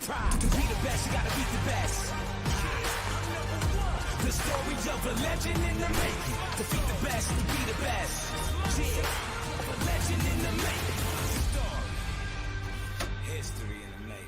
pride. To be the best, you gotta beat the best. The story of a legend in the making. Defeat the best, to be the best. Yeah, of a legend in the making. Story. History in the making.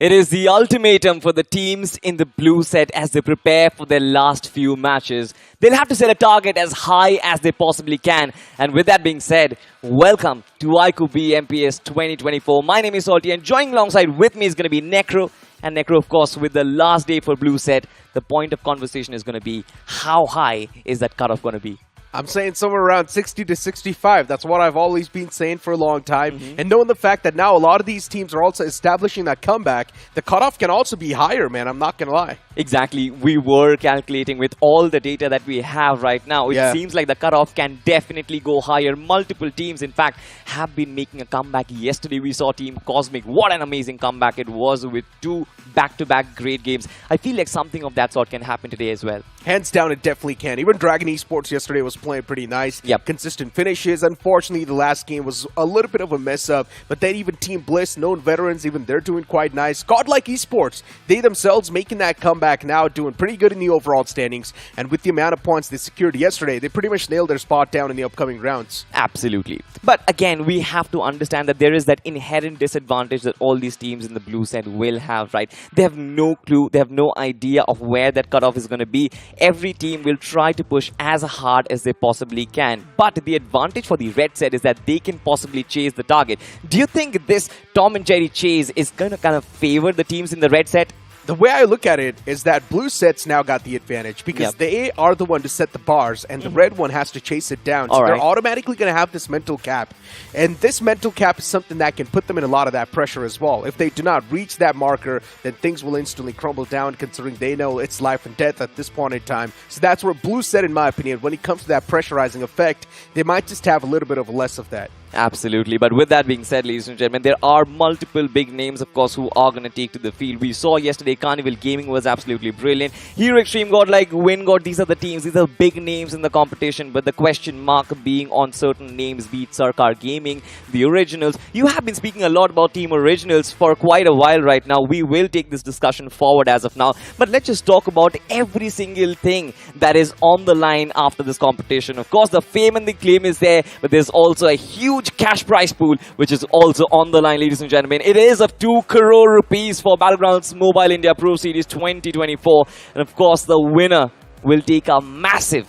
It is the ultimatum for the teams in the blue set as they prepare for their last few matches. They'll have to set a target as high as they possibly can. And with that being said, welcome to iQOO BMPS 2024. My name is Salty, and joining alongside with me is going to be Necro. And Necro, of course, with the last day for blue set, the point of conversation is going to be, how high is that cutoff going to be? I'm saying somewhere around 60 to 65. That's what I've always been saying for a long time. And knowing the fact that now a lot of these teams are also establishing that comeback, the cutoff can also be higher, man. I'm not going to lie. Exactly. We were calculating with all the data that we have right now. It seems like the cutoff can definitely go higher. Multiple teams, in fact, have been making a comeback. Yesterday, we saw Team Cosmic. What an amazing comeback it was with 2 back-to-back great games. I feel like something of that sort can happen today as well. Hands down, it definitely can. Even Dragon Esports yesterday was playing pretty nice. Yep. Consistent finishes. Unfortunately, the last game was a little bit of a mess-up. But then even Team Bliss, known veterans, even they're doing quite nice. Godlike Esports, they themselves making that comeback now, doing pretty good in the overall standings. And with the amount of points they secured yesterday, they pretty much nailed their spot down in the upcoming rounds. Absolutely. But again, we have to understand that there is that inherent disadvantage that all these teams in the blue set will have, right? They have no clue, they have no idea of where that cutoff is going to be. Every team will try to push as hard as they possibly can. But the advantage for the red set is that they can possibly chase the target. Do you think this Tom and Jerry chase is going to kind of favor the teams in the red set? The way I look at it is that blue set's now got the advantage because they are the one to set the bars and the red one has to chase it down. So they're automatically going to have this mental cap. And this mental cap is something that can put them in a lot of that pressure as well. If they do not reach that marker, then things will instantly crumble down considering they know it's life and death at this point in time. So that's where blue set, in my opinion, when it comes to that pressurizing effect, they might just have a little bit of less of that. Absolutely. But with that being said, ladies and gentlemen, there are multiple big names, of course, who are going to take to the field. We saw yesterday Carnival Gaming was absolutely brilliant. Hero Xtreme, Godlike, WindGod, these are the teams. These are big names in the competition. But the question mark being on certain names, be it Sarkar Gaming, the Originals. You have been speaking a lot about Team Originals for quite a while right now. We will take this discussion forward as of now. But let's just talk about every single thing that is on the line after this competition. Of course, the fame and the claim is there, but there's also a huge cash prize pool, which is also on the line, ladies and gentlemen. It is of 2 crore rupees for Battlegrounds Mobile India Pro Series 2024. And of course, the winner will take a massive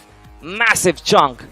chunk.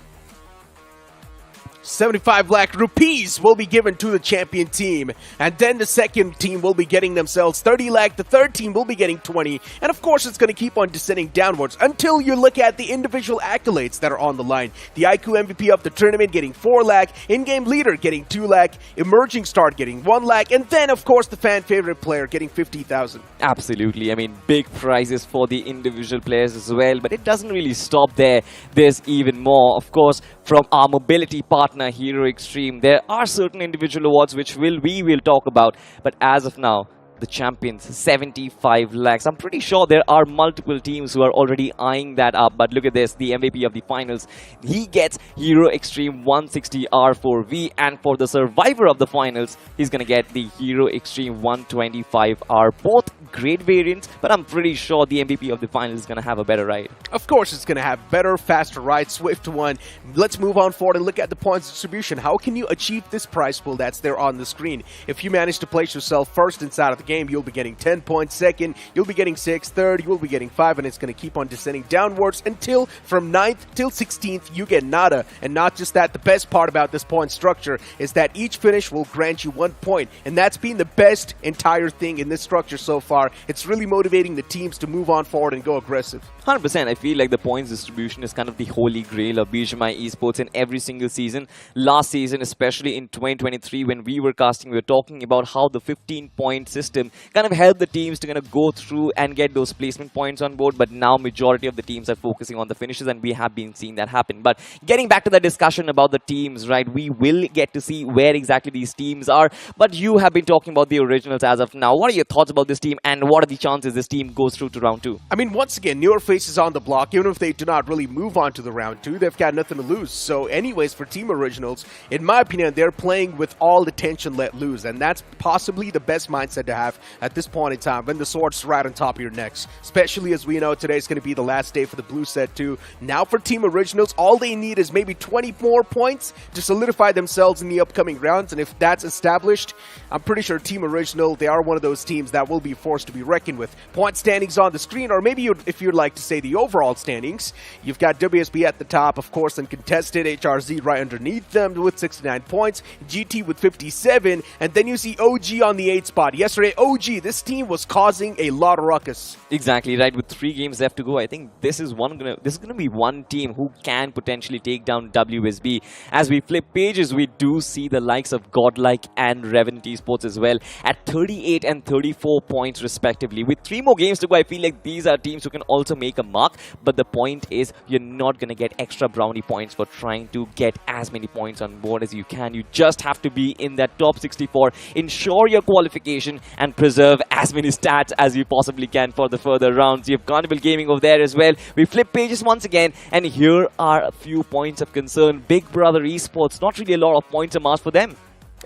75 lakh rupees will be given to the champion team. And then the second team will be getting themselves 30 lakh. The third team will be getting 20. And of course, it's going to keep on descending downwards until you look at the individual accolades that are on the line. The iQOO MVP of the tournament getting 4 lakh. In-game leader getting 2 lakh. Emerging star getting 1 lakh. And then, of course, the fan favorite player getting 50,000. Absolutely. I mean, big prizes for the individual players as well. But it doesn't really stop there. There's even more. Of course, from our mobility partner, Hero Xtreme, there are certain individual awards which we will talk about, but as of now, the champions, 75 lakhs. I'm pretty sure there are multiple teams who are already eyeing that up, but look at this, the MVP of the finals, he gets Hero Xtreme 160 R4V, and for the survivor of the finals, he's gonna get the Hero Xtreme 125R. Both great variants, but I'm pretty sure the MVP of the finals is gonna have a better ride. Of course, it's gonna have better, faster ride, swift one. Let's move on forward and look at the points distribution. How can you achieve this prize pool that's there on the screen? If you manage to place yourself first inside of the game, you'll be getting 10 points. Second, you'll be getting 6. Third, you'll be getting 5, and it's going to keep on descending downwards until from 9th till 16th, you get nada. And not just that, the best part about this point structure is that each finish will grant you 1 point, and that's been the best entire thing in this structure so far. It's really motivating the teams to move on forward and go aggressive. 100%. I feel like the points distribution is kind of the holy grail of BGMI Esports in every single season. Last season, especially in 2023, when we were casting, we were talking about how the 15-point system system kind of helped the teams to kind of go through and get those placement points on board. But now majority of the teams are focusing on the finishes, and we have been seeing that happen. But getting back to the discussion about the teams, right, we will get to see where exactly these teams are. But you have been talking about the originals as of now. What are your thoughts about this team, and what are the chances this team goes through to round 2? I mean, once again, newer faces on the block. Even if they do not really move on to the round 2, they've got nothing to lose. So anyways, for Team Originals, in my opinion, they're playing with all the tension let loose, and that's possibly the best mindset to have at this point in time when the sword's right on top of your necks. Especially as we know today's going to be the last day for the blue set too. Now for Team Originals, all they need is maybe 20 more points to solidify themselves in the upcoming rounds, and if that's established, I'm pretty sure Team Original, they are one of those teams that will be forced to be reckoned with. Point standings on the screen, or maybe if you'd like to say the overall standings, you've got WSB at the top, of course, and contested HRZ right underneath them with 69 points, GT with 57, and then you see OG on the 8th spot. Yesterday, OG, this team was causing a lot of ruckus. Exactly, right. With 3 games left to go, I think this is gonna be one team who can potentially take down WSB. As we flip pages, we do see the likes of Godlike and Revenant Esports as well at 38 and 34 points respectively. With 3 more games to go, I feel like these are teams who can also make a mark, but the point is you're not going to get extra brownie points for trying to get as many points on board as you can. You just have to be in that top 64, ensure your qualification, and preserve as many stats as you possibly can for the further rounds. You have Carnival Gaming over there as well. We flip pages once again, and here are a few points of concern. Big Brother Esports, not really a lot of points amassed for them.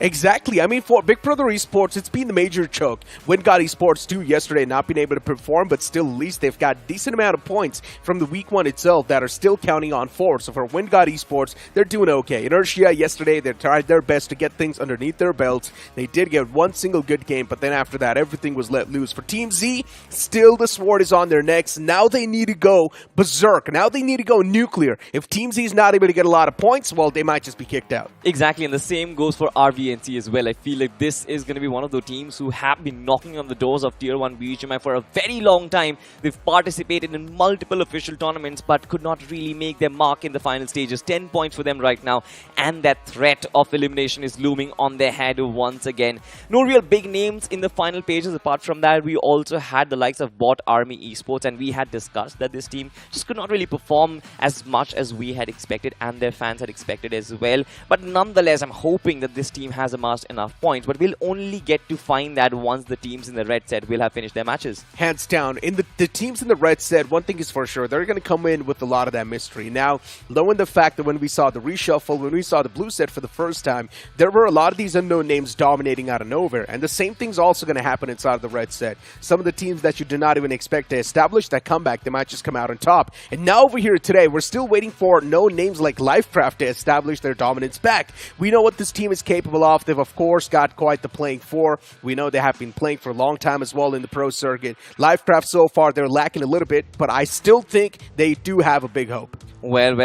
Exactly. I mean, for Big Brother Esports, it's been the major choke. WindGod Esports too yesterday not being able to perform, but still at least they've got a decent amount of points from the week 1 itself that are still counting on 4. So for WindGod Esports, they're doing okay. Inertia yesterday, they tried their best to get things underneath their belts. They did get one single good game, but then after that, everything was let loose. For Team Z, still the sword is on their necks. Now they need to go berserk. Now they need to go nuclear. If Team Z is not able to get a lot of points, well, they might just be kicked out. Exactly, and the same goes for RVNC as well. I feel like this is going to be one of the teams who have been knocking on the doors of Tier 1 BGMI for a very long time. They've participated in multiple official tournaments but could not really make their mark in the final stages. 10 points for them right now, and that threat of elimination is looming on their head once again. No real big names in the final pages. Apart from that, we also had the likes of Bot Army Esports, and we had discussed that this team just could not really perform as much as we had expected and their fans had expected as well. But nonetheless, I'm hoping that this team has amassed enough points, but we'll only get to find that once the teams in the red set will have finished their matches. Hands down, in the teams in the red set, one thing is for sure, they're going to come in with a lot of that mystery. Now, knowing the fact that when we saw the reshuffle, when we saw the blue set for the first time, there were a lot of these unknown names dominating out of nowhere, and the same thing's also going to happen inside of the red set. Some of the teams that you did not even expect to establish that comeback, they might just come out on top. And now over here today, we're still waiting for known names like LIVECRAFT to establish their dominance back. We know what this team is capable of. They've of course got quite the playing for. We know they have been playing for a long time as well in the pro circuit. LIVECRAFT so far, they're lacking a little bit, but I still think they do have a big hope. Well,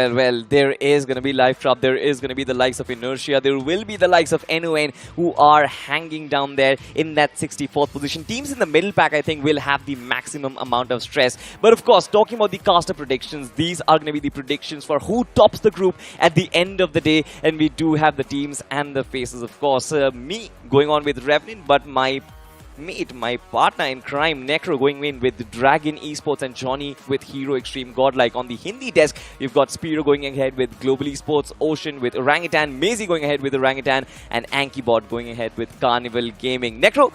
there is going to be LIVECRAFT, there is going to be the likes of Inertia, there will be the likes of NoNx who are hanging down there in that 64th position. Teams in the middle pack, I think, will have the maximum amount of stress. But of course, talking about the caster predictions, these are going to be the predictions for who tops the group at the end of the day. And we do have the teams and the faces, of course. Me going on with Revenant, but my partner in crime, Necro, going in with Dragon Esports, and Johnny with Hero Xtreme Godlike. On the Hindi desk, you've got Spiro going ahead with Global Esports, Ocean with Orangutan, Maisie going ahead with Orangutan, and Ankybot going ahead with Carnival Gaming. Necro,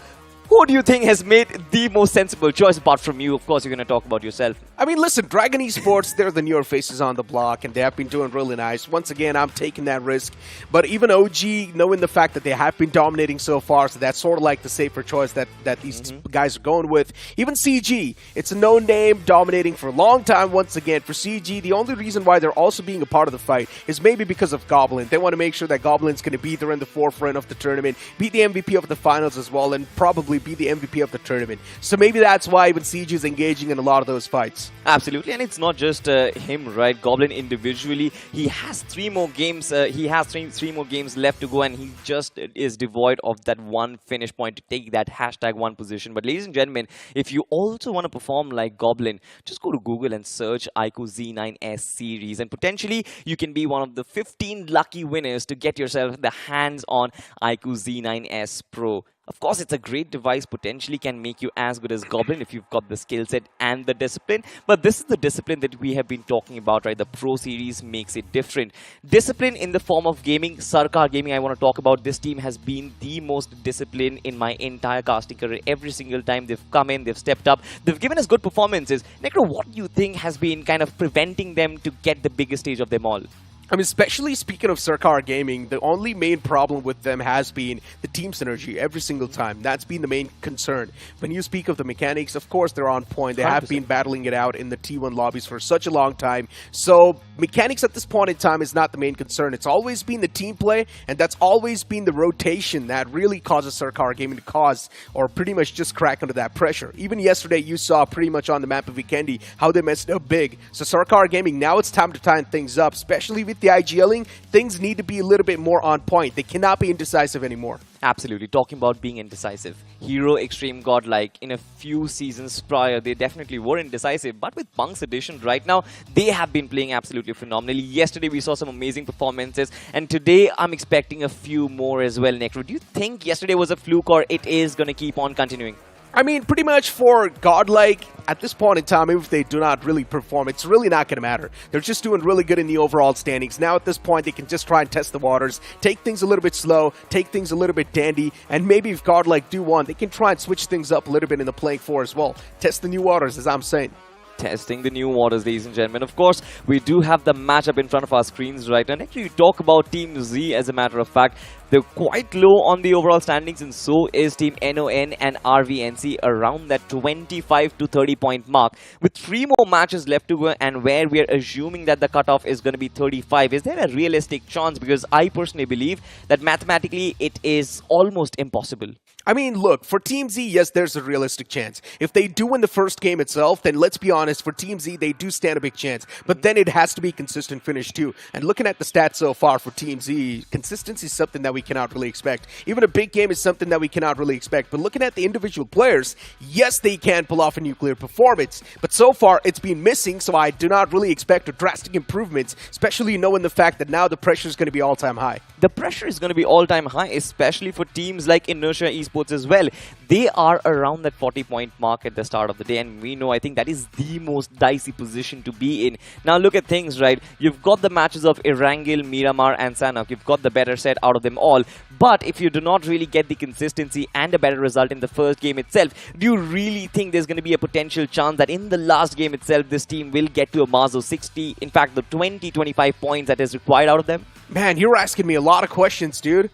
who do you think has made the most sensible choice apart from you? Of course, you're going to talk about yourself. I mean, listen, Dragon Esports, they're the newer faces on the block, and they have been doing really nice. Once again, I'm taking that risk. But even OG, knowing the fact that they have been dominating so far, so that's sort of like the safer choice that these guys are going with. Even CG, it's a known name, dominating for a long time. Once again, for CG, the only reason why they're also being a part of the fight is maybe because of Goblin. They want to make sure that Goblin's going to be there in the forefront of the tournament, be the MVP of the finals as well, and probably be the MVP of the tournament. So maybe that's why even CG is engaging in a lot of those fights. Absolutely, and it's not just him, right? Goblin individually, he has 3 more games. He has three more games left to go, and he just is devoid of that one finish point to take that #1 position. But ladies and gentlemen, if you also want to perform like Goblin, just go to Google and search iQOO Z9S series, and potentially you can be one of the 15 lucky winners to get yourself the hands on iQOO Z9S Pro. Of course, it's a great device, potentially can make you as good as Goblin if you've got the skill set and the discipline. But this is the discipline that we have been talking about, right? The Pro Series makes it different. Discipline in the form of gaming. Sarkar Gaming, I want to talk about. This team has been the most disciplined in my entire casting career. Every single time they've come in, they've stepped up. They've given us good performances. Necro, what do you think has been kind of preventing them to get the biggest stage of them all? I mean, especially speaking of Sarkar Gaming, the only main problem with them has been the team synergy every single time. That's been the main concern. When you speak of the mechanics, of course, they're on point. They 100%. have been battling it out in the T1 lobbies for such a long time. So mechanics at this point in time is not the main concern. It's always been the team play, and that's always been the rotation that really causes Sarkar Gaming to cause or pretty much just crack under that pressure. Even yesterday, you saw pretty much on the map of Vikendi how they messed up big. So Sarkar Gaming, now it's time to tighten things up, especially with the IGLing. Things need to be a little bit more on point. They cannot be indecisive anymore. Absolutely. Talking about being indecisive. Hero, Xtreme, Godlike, in a few seasons prior, they definitely were indecisive. But with Punk's addition right now, they have been playing absolutely phenomenally. Yesterday, we saw some amazing performances. And today, I'm expecting a few more as well, Necro. Do you think yesterday was a fluke or it is going to keep on continuing? I mean, pretty much for Godlike, at this point in time, even if they do not really perform, it's really not going to matter. They're just doing really good in the overall standings. Now at this point, they can just try and test the waters, take things a little bit slow, take things a little bit dandy, and maybe if Godlike do one, they can try and switch things up a little bit in the playing floor as well. Test the new waters, as I'm saying. Testing the new waters, ladies and gentlemen. Of course, we do have the matchup in front of our screens right now. And actually, you talk about Team Z, as a matter of fact. They're quite low on the overall standings, and so is Team NON and RVNC around that 25 to 30 point mark. With 3 more matches left to go, and where we are assuming that the cutoff is going to be 35, is there a realistic chance? Because I personally believe that mathematically it is almost impossible. I mean, look, for Team Z, yes, there's a realistic chance. If they do win the first game itself, then let's be honest, for Team Z, they do stand a big chance. But then it has to be consistent finish too. And looking at the stats so far for Team Z, consistency is something that we cannot really expect. Even a big game is something that we cannot really expect. But looking at the individual players, yes, they can pull off a nuclear performance. But so far, it's been missing, so I do not really expect a drastic improvements, especially knowing the fact that now the pressure is going to be all-time high. The pressure is going to be all-time high, especially for teams like Inertia Esports as well. They are around that 40-point mark at the start of the day, and we know, I think that is the most dicey position to be in. Now look at things, right? You've got the matches of Erangle, Miramar and Sanhok. You've got the better set out of them all. But if you do not really get the consistency and a better result in the first game itself, do you really think there's going to be a potential chance that in the last game itself, this team will get to a mark of 60, in fact, the 20-25 points that is required out of them? Man, you're asking me a lot of questions, dude.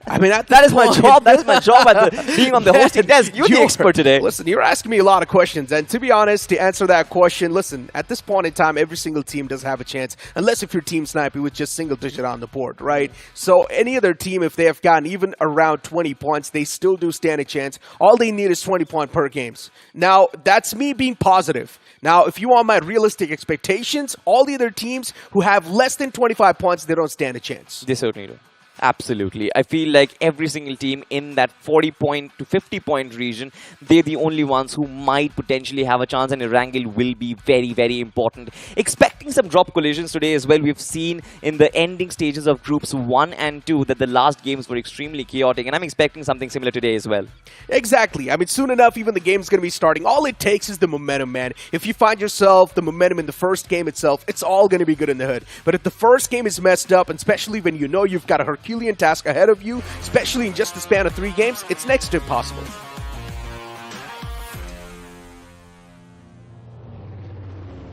I mean, that is my job. That is my job at being on the hosting desk. You're the expert today. Listen, you're asking me a lot of questions. And to be honest, to answer that question, listen, at this point in time, every single team does have a chance. Unless if you're Team Snipy with just single digit on the board, right? So any other team, if they have gotten even around 20 points, they still do stand a chance. All they need is 20 points per games. Now, that's me being positive. Now, if you want my realistic expectations, all the other teams who have less than 25 points, they don't stand a chance. They certainly do. Absolutely. I feel like every single team in that 40-point to 50-point region, they're the only ones who might potentially have a chance, and Erangle will be very, very important. Expecting some drop collisions today as well. We've seen in the ending stages of groups 1 and 2 that the last games were extremely chaotic, and I'm expecting something similar today as well. Exactly. I mean, soon enough, even the game's going to be starting. All it takes is the momentum, man. If you find yourself the momentum in the first game itself, it's all going to be good in the hood. But if the first game is messed up, and especially when you know you've got a Herculean task ahead of you, especially in just the span of 3 games, it's next to impossible.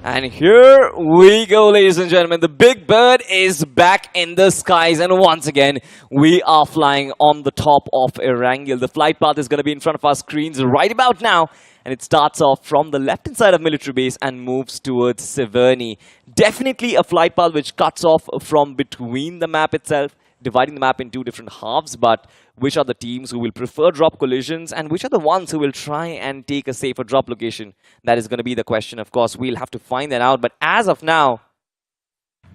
And here we go, ladies and gentlemen. The big bird is back in the skies, and once again, we are flying on the top of Erangle. The flight path is going to be in front of our screens right about now, and it starts off from the left-hand side of military base and moves towards Severny. Definitely a flight path which cuts off from between the map itself, dividing the map in 2 different halves. But which are the teams who will prefer drop collisions, and which are the ones who will try and take a safer drop location? That is going to be the question. Of course, we'll have to find that out. But as of now,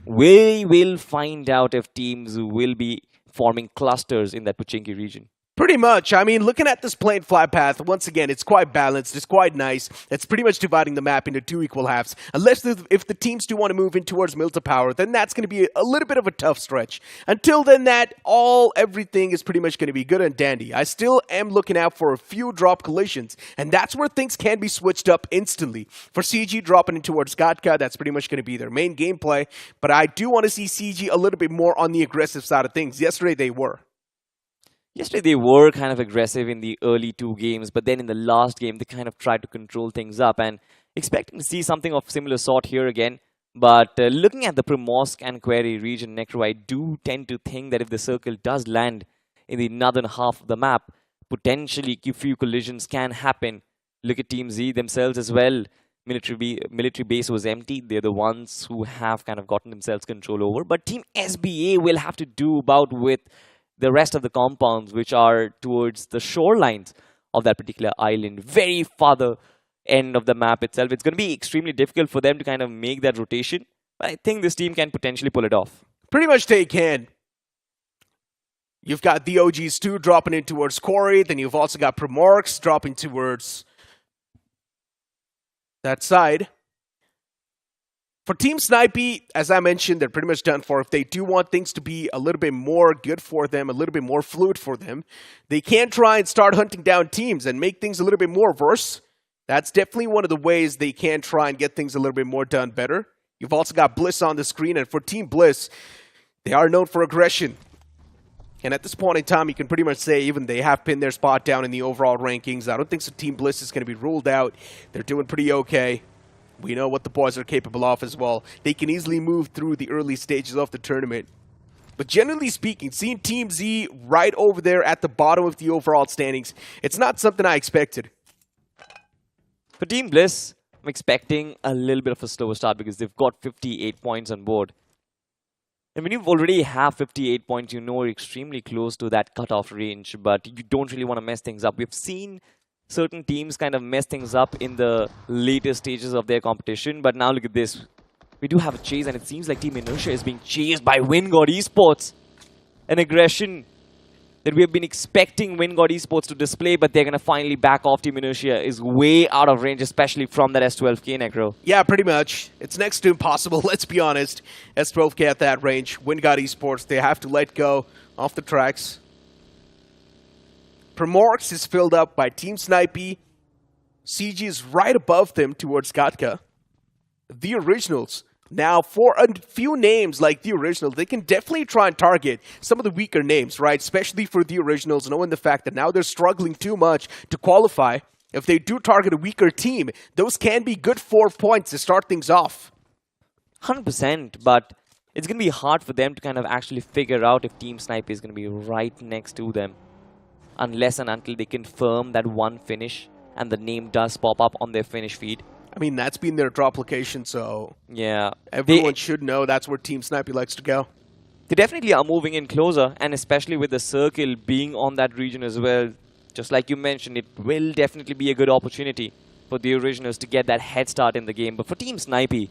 we will find out if teams will be forming clusters in that Pochinki region. Pretty much. I mean, looking at this plain flat path, once again, it's quite balanced. It's quite nice. It's pretty much dividing the map into two equal halves. Unless if the teams do want to move in towards Milta Power, then that's going to be a little bit of a tough stretch. Until then, everything is pretty much going to be good and dandy. I still am looking out for a few drop collisions, and that's where things can be switched up instantly. For CG dropping in towards Gatka, that's pretty much going to be their main gameplay. But I do want to see CG a little bit more on the aggressive side of things. Yesterday, they were. Yesterday, they were kind of aggressive in the early two games, but then in the last game, they kind of tried to control things up, and expecting to see something of similar sort here again. But looking at the Primorsk and Query region, Necro, I do tend to think that if the circle does land in the northern half of the map, potentially a few collisions can happen. Look at Team Z themselves as well. Military base was empty. They're the ones who have kind of gotten themselves control over. But Team SBA will have to do about with the rest of the compounds, which are towards the shorelines of that particular island, very farther end of the map itself. It's going to be extremely difficult for them to kind of make that rotation, but I think this team can potentially pull it off. Pretty much they can. You've got the OGs 2 dropping in towards Quarry, then you've also got Primorks dropping towards that side. For Team Snipy, as I mentioned, they're pretty much done for. If they do want things to be a little bit more good for them, a little bit more fluid for them, they can try and start hunting down teams and make things a little bit more verse. That's definitely one of the ways they can try and get things a little bit more done better. You've also got Bliss on the screen, and for Team Bliss, they are known for aggression. And at this point in time, you can pretty much say even they have pinned their spot down in the overall rankings. I don't think so Team Bliss is going to be ruled out. They're doing pretty okay. We know what the boys are capable of as well. They can easily move through the early stages of the tournament. But generally speaking, seeing Team Z right over there at the bottom of the overall standings, it's not something I expected. For Team Bliss, I'm expecting a little bit of a slower start because they've got 58 points on board. And when you already have 58 points, you know you're extremely close to that cutoff range, but you don't really want to mess things up. We've seen certain teams kind of mess things up in the later stages of their competition, but now look at this. We do have a chase, and it seems like Team Inertia is being chased by WindGod Esports. An aggression that we have been expecting WindGod Esports to display, but they're going to finally back off. Team Inertia is way out of range, especially from that S12K, Necro. Yeah, pretty much. It's next to impossible, let's be honest. S12K at that range. WindGod Esports, they have to let go off the tracks. Primorks is filled up by Team Snipy. CG is right above them towards Gatka. The Originals. Now, for a few names like The Originals, they can definitely try and target some of the weaker names, right? Especially for The Originals, knowing the fact that now they're struggling too much to qualify. If they do target a weaker team, those can be good 4 points to start things off. 100%, but it's going to be hard for them to kind of actually figure out if Team Snipe is going to be right next to them. Unless and until they confirm that one finish and the name does pop up on their finish feed. I mean, that's been their drop location, so yeah, everyone should know that's where Team Snipy likes to go. They definitely are moving in closer, and especially with the circle being on that region as well. Just like you mentioned, it will definitely be a good opportunity for the Originals to get that head start in the game. But for Team Snipy,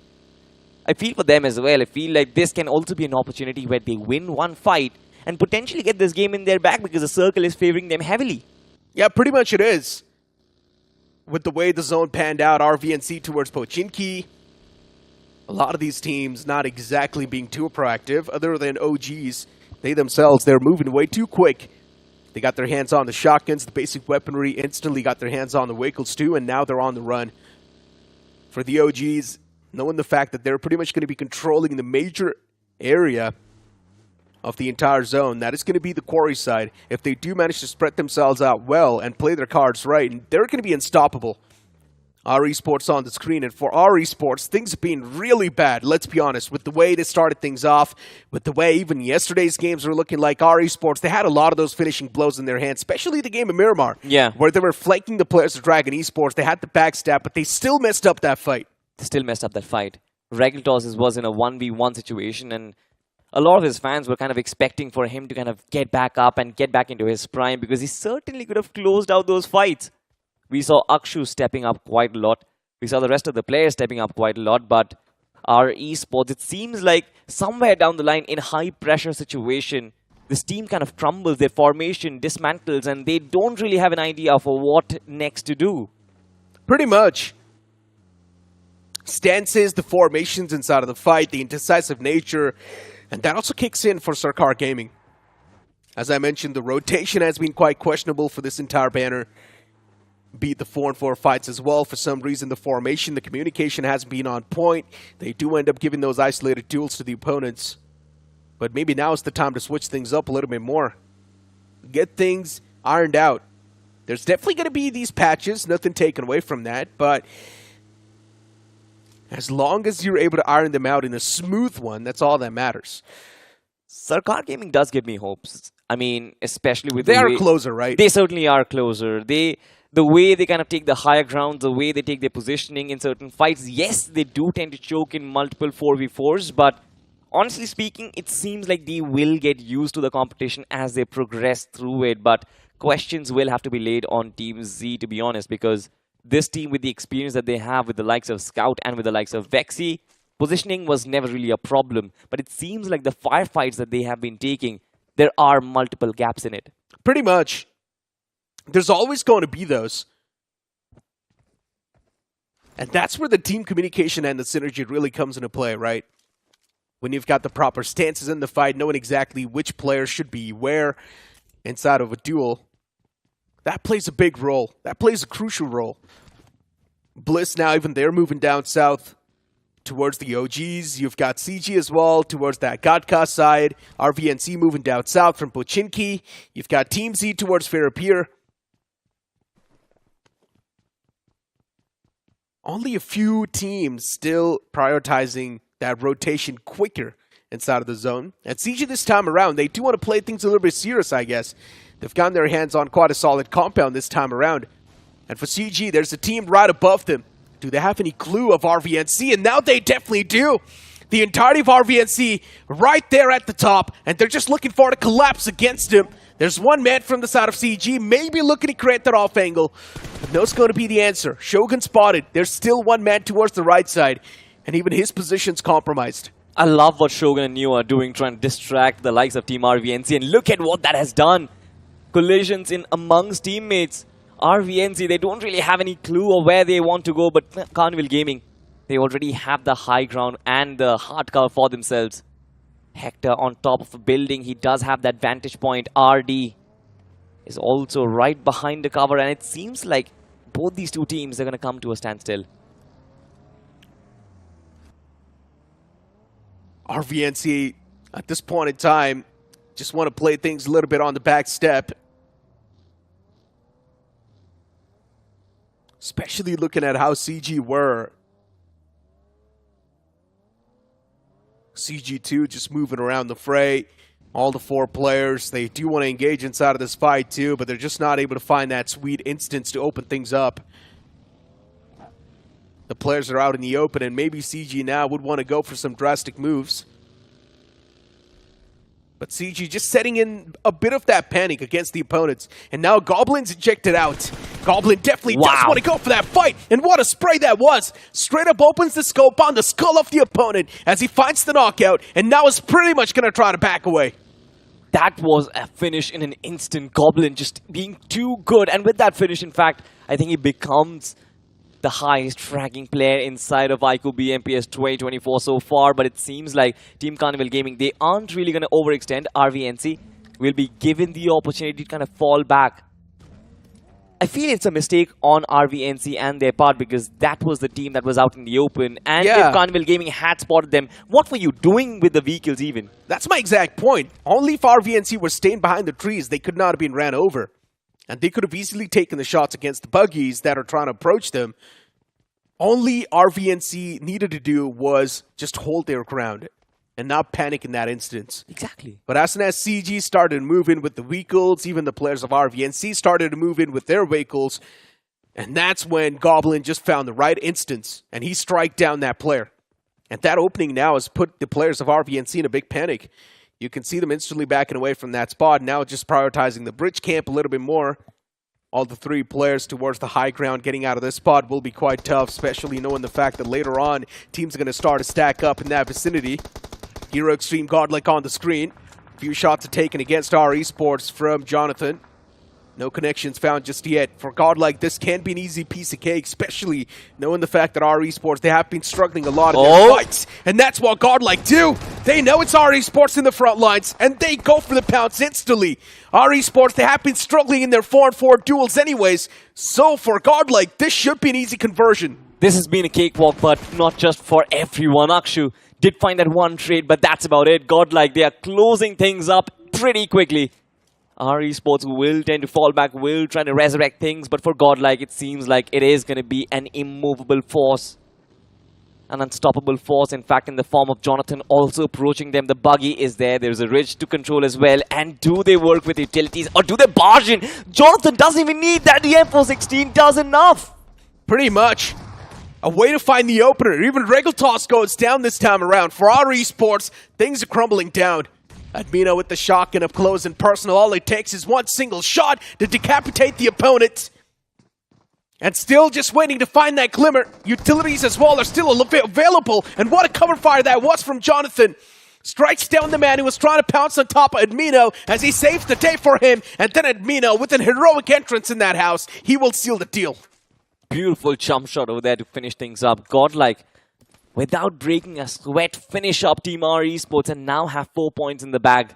I feel for them as well. I feel like this can also be an opportunity where they win one fight and potentially get this game in their back because the circle is favoring them heavily. Yeah, pretty much it is. With the way the zone panned out, RVNC towards Pochinki. A lot of these teams not exactly being too proactive, other than OGs. They themselves, they're moving way too quick. They got their hands on the shotguns, the basic weaponry, instantly got their hands on the vehicles too, and now they're on the run. For the OGs, knowing the fact that they're pretty much going to be controlling the major area of the entire zone, that is going to be the quarry side. If they do manage to spread themselves out well and play their cards right, they're going to be unstoppable. Our Esports on the screen, and for our Esports, things have been really bad, let's be honest, with the way they started things off, with the way even yesterday's games were looking like our Esports. They had a lot of those finishing blows in their hands, especially the game of Miramar, where they were flanking the players of Dragon Esports. They had the backstab, but they still messed up that fight. They still messed up that fight. Regletos's was in a 1v1 situation, and a lot of his fans were kind of expecting for him to kind of get back up and get back into his prime, because he certainly could have closed out those fights. We saw iQOO stepping up quite a lot. We saw the rest of the players stepping up quite a lot. But our Esports, it seems like somewhere down the line in high pressure situation, this team kind of crumbles, their formation dismantles, and they don't really have an idea of what next to do. Pretty much. Stances, the formations inside of the fight, the indecisive nature, and that also kicks in for Sarkar Gaming. As I mentioned, the rotation has been quite questionable for this entire banner. Beat the 4-on-4 fights as well. For some reason, the formation, the communication hasn't been on point. They do end up giving those isolated duels to the opponents. But maybe now is the time to switch things up a little bit more. Get things ironed out. There's definitely going to be these patches, nothing taken away from that, but as long as you're able to iron them out in a smooth one, that's all that matters. Sarkar Gaming does give me hopes. I mean, especially with They the are way closer, right? They certainly are closer. The way they kind of take the higher ground, the way they take their positioning in certain fights, yes, they do tend to choke in multiple 4v4s, but honestly speaking, it seems like they will get used to the competition as they progress through it. But questions will have to be laid on Team Z, to be honest, because this team, with the experience that they have with the likes of Scout and with the likes of Vexy, positioning was never really a problem. But it seems like the firefights that they have been taking, there are multiple gaps in it. Pretty much. There's always going to be those. And that's where the team communication and the synergy really comes into play, right? When you've got the proper stances in the fight, knowing exactly which player should be where inside of a duel. That plays a big role. That plays a crucial role. Bliss now, even they're moving down south towards the OGs. You've got CG as well towards that Godka side. RVNC moving down south from Pochinki. You've got Team Z towards Farapir. Only a few teams still prioritizing that rotation quicker inside of the zone. At CG this time around, they do want to play things a little bit serious, I guess. They've gotten their hands on quite a solid compound this time around. And for CG, there's a team right above them. Do they have any clue of RVNC? And now they definitely do. The entirety of RVNC right there at the top, and they're just looking for it to collapse against him. There's one man from the side of CG, maybe looking to create that off angle. But no, it's going to be the answer. Shogun spotted. There's still one man towards the right side, and even his position's compromised. I love what Shogun and Neo are doing, trying to distract the likes of Team RVNC, and look at what that has done. Collisions in amongst teammates. RVNC, they don't really have any clue of where they want to go, but Carnival Gaming, they already have the high ground and the hard cover for themselves. Hector on top of a building, he does have that vantage point. RD is also right behind the cover, and it seems like both these two teams are going to come to a standstill. RVNC, at this point in time, just want to play things a little bit on the back step. Especially looking at how CG were. CG2 just moving around the fray. All the four players, they do want to engage inside of this fight too, but they're just not able to find that sweet instance to open things up. The players are out in the open, and maybe CG now would want to go for some drastic moves. But CG just setting in a bit of that panic against the opponents. And now Goblin's ejected out. Goblin definitely does want to go for that fight. And what a spray that was. Straight up opens the scope on the skull of the opponent as he finds the knockout. And now is pretty much going to try to back away. That was a finish in an instant. Goblin just being too good. And with that finish, in fact, I think he becomes the highest fragging player inside of iQOO BMPS 2024 so far, but it seems like Team Carnival Gaming, they aren't really going to overextend. RVNC will be given the opportunity to kind of fall back. I feel it's a mistake on RVNC and their part, because that was the team that was out in the open, and if Carnival Gaming had spotted them, what were you doing with the vehicles even? That's my exact point. Only if RVNC were staying behind the trees, they could not have been ran over. And they could have easily taken the shots against the buggies that are trying to approach them. Only RVNC needed to do was just hold their ground and not panic in that instance. Exactly. But as soon as CG started to move in with the vehicles, even the players of RVNC started to move in with their vehicles. And that's when Goblin just found the right instance, and he striked down that player. And that opening now has put the players of RVNC in a big panic. You can see them instantly backing away from that spot, now just prioritizing the bridge camp a little bit more. All the three players towards the high ground getting out of this spot will be quite tough, especially knowing the fact that later on, teams are going to start to stack up in that vicinity. Hero Xtreme Godlike on the screen. Few shots are taken against our Esports from Jonathan. No connections found just yet. For Godlike, this can be an easy piece of cake, especially knowing the fact that our Esports, they have been struggling a lot in their fights. And that's what Godlike do. They know it's our Esports in the front lines, and they go for the pounce instantly. Our Esports, they have been struggling in their 4-on-4 duels anyways. So for Godlike, this should be an easy conversion. This has been a cakewalk, but not just for everyone. iQOO did find that one trade, but that's about it. Godlike, they are closing things up pretty quickly. Our Esports will tend to fall back, will try to resurrect things, but for Godlike, it seems like it is going to be an immovable force. An unstoppable force, in fact, in the form of Jonathan also approaching them. The buggy is there. There's a ridge to control as well. And do they work with utilities or do they barge in? Jonathan doesn't even need that. The M416 does enough. Pretty much. A way to find the opener. Even Regal Toss goes down this time around. For our Esports, things are crumbling down. Admino with the shotgun up close and personal. All it takes is one single shot to decapitate the opponent. And still just waiting to find that glimmer. Utilities as well are still available. And what a cover fire that was from Jonathan. Strikes down the man who was trying to pounce on top of Admino as he saves the day for him. And then Admino with an heroic entrance in that house. He will seal the deal. Beautiful jump shot over there to finish things up. Godlike, without breaking a sweat, finish up Team R Esports and now have 4 points in the bag.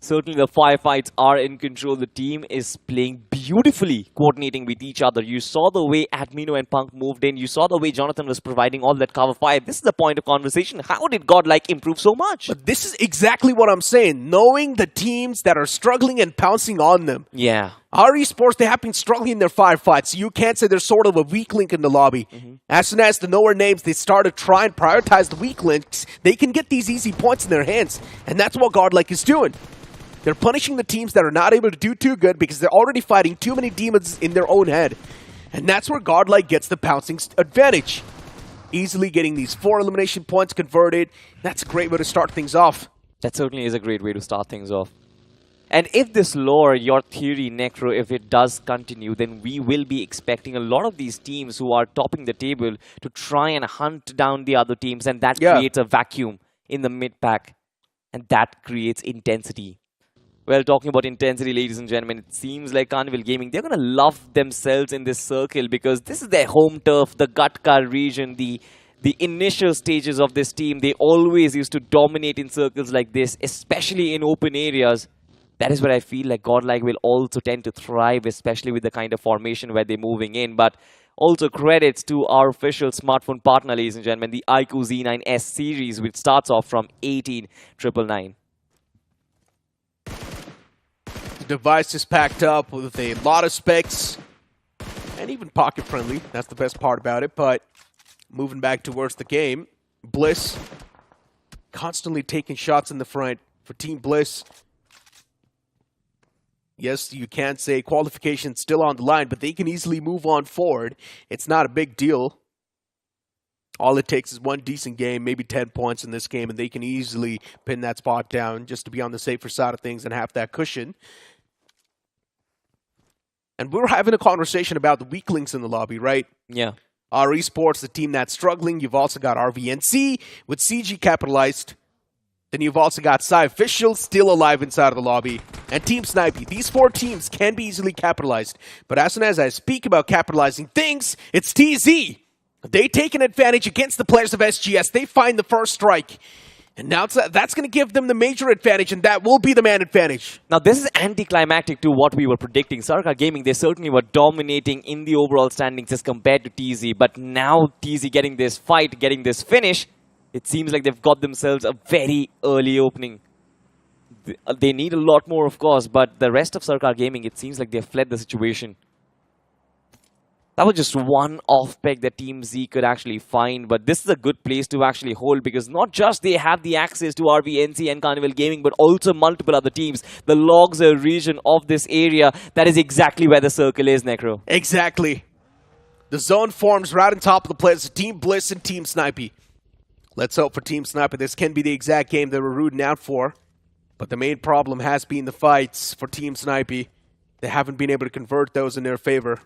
Certainly the firefights are in control. The team is playing beautifully, coordinating with each other. You saw the way Admino and Punk moved in. You saw the way Jonathan was providing all that cover fire. This is the point of conversation. How did Godlike improve so much? But this is exactly what I'm saying. Knowing the teams that are struggling and pouncing on them. Yeah. Our Esports, they have been struggling in their firefights. You can't say they're sort of a weak link in the lobby. As soon as the nowhere names, they start to try and prioritize the weak links, they can get these easy points in their hands. And that's what Godlike is doing. They're punishing the teams that are not able to do too good because they're already fighting too many demons in their own head. And that's where Godlike gets the pouncing advantage. Easily getting these 4 elimination points converted. That's a great way to start things off. That certainly is a great way to start things off. And if this lore, your theory, Necro, if it does continue, then we will be expecting a lot of these teams who are topping the table to try and hunt down the other teams. And that creates a vacuum in the mid-pack. And that creates intensity. Well, talking about intensity, ladies and gentlemen, it seems like Carnival Gaming, they're going to love themselves in this circle because this is their home turf, the Gatka region, the initial stages of this team. They always used to dominate in circles like this, especially in open areas. That is where I feel like Godlike will also tend to thrive, especially with the kind of formation where they're moving in. But also credits to our official smartphone partner, ladies and gentlemen, the iQOO Z9S series, which starts off from 18,999. Device is packed up with a lot of specs and even pocket friendly. That's the best part about it. But moving back towards the game, Bliss constantly taking shots in the front for Team Bliss. Yes, you can say qualification still on the line, but they can easily move on forward. It's not a big deal. All it takes is one decent game, maybe 10 points in this game, and they can easily pin that spot down just to be on the safer side of things and have that cushion. And we're having a conversation about the weak links in the lobby, right? Yeah. Our Esports, the team that's struggling. You've also got RVNC with CG capitalized. Then you've also got Psy Official still alive inside of the lobby. And Team Snipy. These 4 teams can be easily capitalized. But as soon as I speak about capitalizing things, it's TZ. They take an advantage against the players of SGS. They find the first strike. And now that's going to give them the major advantage, and that will be the man advantage. Now, this is anticlimactic to what we were predicting. Sarkar Gaming, they certainly were dominating in the overall standings as compared to TZ. But now TZ getting this fight, getting this finish, it seems like they've got themselves a very early opening. They need a lot more, of course, but the rest of Sarkar Gaming, it seems like they've fled the situation. That was just one off-peg that Team Z could actually find, but this is a good place to actually hold because not just they have the access to RVNC and Carnival Gaming, but also multiple other teams. The logs are a region of this area. That is exactly where the circle is, Necro. Exactly. The zone forms right on top of the players, Team Bliss and Team Snipy. Let's hope for Team Snipy this can be the exact game they were rooting out for. But the main problem has been the fights for Team Snipy. They haven't been able to convert those in their favor.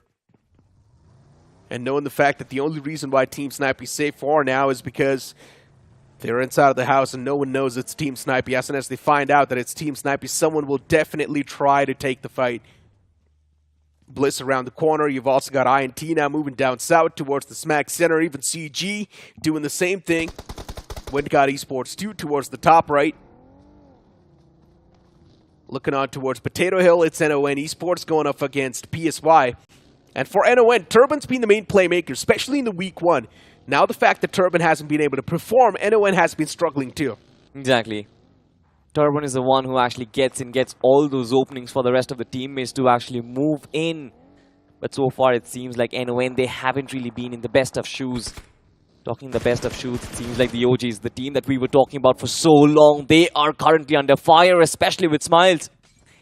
And knowing the fact that the only reason why Team Snipy is safe for now is because They're inside of the house and no one knows it's Team Snipy. As soon as they find out that it's Team Snipy, someone will definitely try to take the fight. Bliss around the corner. You've also got INT now moving down south towards the smack center. Even CG doing the same thing. WindGod Esports 2 towards the top right. Looking on towards Potato Hill, it's NON Esports going up against PSY. And for NON, Turban's been the main playmaker, especially in the week one. Now the fact that Turban hasn't been able to perform, NON has been struggling too. Exactly. Turban is the one who actually gets all those openings for the rest of the teammates to actually move in. But so far it seems like NON, they haven't really been in the best of shoes. Talking the best of shoes, it seems like the OGs, the team that we were talking about for so long, they are currently under fire, especially with Smiles.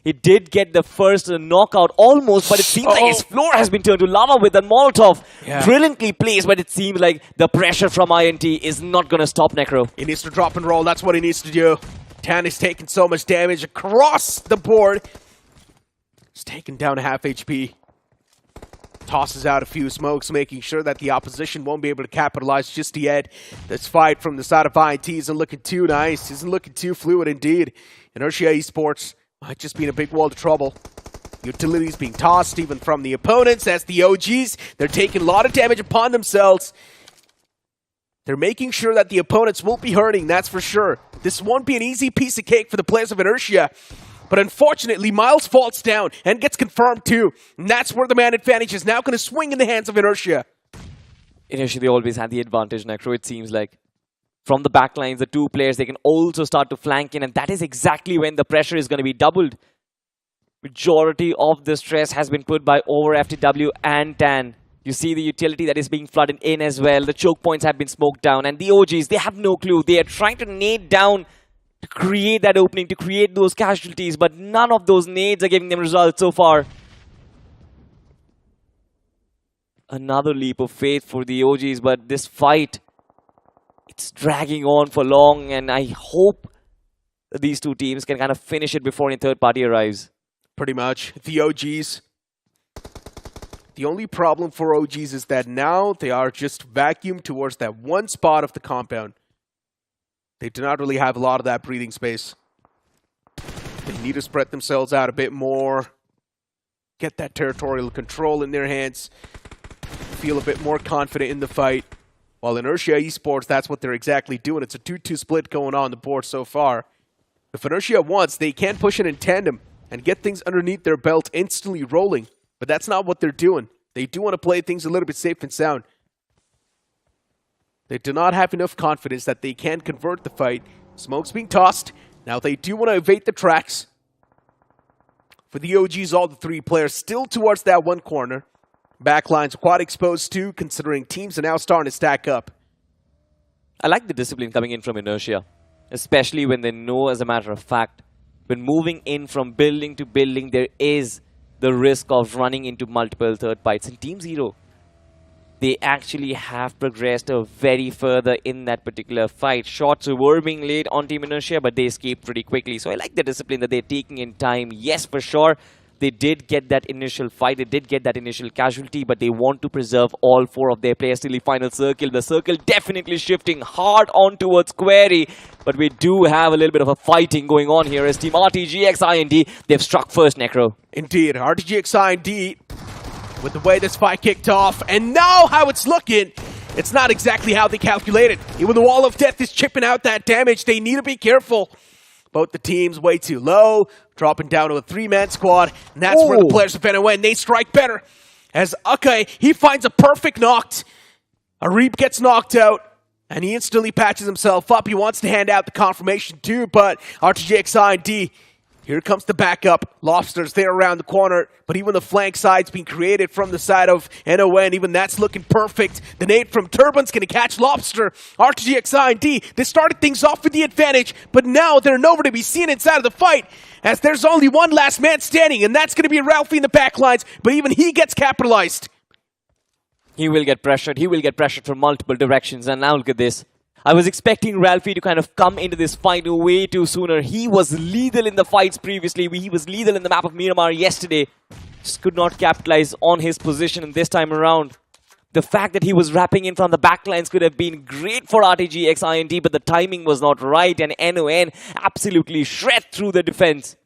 He did get the first knockout almost, but it seems like his floor has been turned to lava with a Molotov. Yeah. Brilliantly placed, but it seems like the pressure from INT is not going to stop Necro. He needs to drop and roll. That's what he needs to do. Tan is taking so much damage across the board. He's taken down half HP. Tosses out a few smokes, making sure that the opposition won't be able to capitalize just yet. This fight from the side of INT isn't looking too nice. Isn't looking too fluid indeed. Inertia Esports might just be in a big world of trouble. Utilities being tossed even from the opponents as the OGs. They're taking a lot of damage upon themselves. They're making sure that the opponents won't be hurting, that's for sure. This won't be an easy piece of cake for the players of Inertia. But unfortunately, Miles falls down and gets confirmed too. And that's where the man advantage is now going to swing in the hands of Inertia. Inertia, they always had the advantage, Necro, it seems like. From the backlines, the two players, they can also start to flank in, and that is exactly when the pressure is going to be doubled. Majority of the stress has been put by over FTW and Tan. You see the utility that is being flooded in as well. The choke points have been smoked down, and the OGs, they have no clue. They are trying to nade down to create that opening, to create those casualties, but none of those nades are giving them results so far. Another leap of faith for the OGs, but this fight, it's dragging on for long, and I hope that these two teams can kind of finish it before any third party arrives. Pretty much. The OGs. The only problem for OGs is that now they are just vacuumed towards that one spot of the compound. They do not really have a lot of that breathing space. They need to spread themselves out a bit more. Get that territorial control in their hands. Feel a bit more confident in the fight. While Inertia Esports, that's what they're exactly doing. It's a 2-2 split going on the board so far. If Inertia wants, they can push it in tandem and get things underneath their belt instantly rolling. But that's not what they're doing. They do want to play things a little bit safe and sound. They do not have enough confidence that they can convert the fight. Smoke's being tossed. Now they do want to evade the tracks. For the OGs, all the three players still towards that one corner. Backlines quite exposed too, considering teams are now starting to stack up. I like the discipline coming in from Inertia, especially when they know, as a matter of fact, when moving in from building to building, there is the risk of running into multiple third fights. In Team Zero, they actually have progressed very further in that particular fight. Shots were being laid on Team Inertia, but they escaped pretty quickly. So I like the discipline that they're taking in time. Yes, for sure, they did get that initial fight, they did get that initial casualty, but they want to preserve all four of their players till the final circle. The circle definitely shifting hard on towards Query, but we do have a little bit of a fighting going on here as Team RTGxIND, they've struck first, Necro. Indeed, RTGxIND, with the way this fight kicked off, and now how it's looking, it's not exactly how they calculated. Even the Wall of Death is chipping out that damage, they need to be careful. Both the teams way too low, dropping down to a three-man squad, and that's where the players of NON, they strike better. As Uke, he finds a perfect knock. Arib gets knocked out, and he instantly patches himself up. He wants to hand out the confirmation too, but RTGxIND, here comes the backup. Lobster's there around the corner, but even the flank side's being created from the side of NON. Even that's looking perfect. The nade from Turban's going to catch Lobster. RTGxIND, they started things off with the advantage, but now they're nowhere to be seen inside of the fight, as there's only one last man standing, and that's going to be Ralphie in the backlines, but even he gets capitalized. He will get pressured. He will get pressured from multiple directions, and now look at this. I was expecting Ralphie to kind of come into this fight way too sooner. He was lethal in the fights previously. He was lethal in the map of Miramar yesterday. Just could not capitalize on his position this time around. The fact that he was wrapping in from the backlines could have been great for RTGxIND, but the timing was not right, and NON absolutely shred through the defense.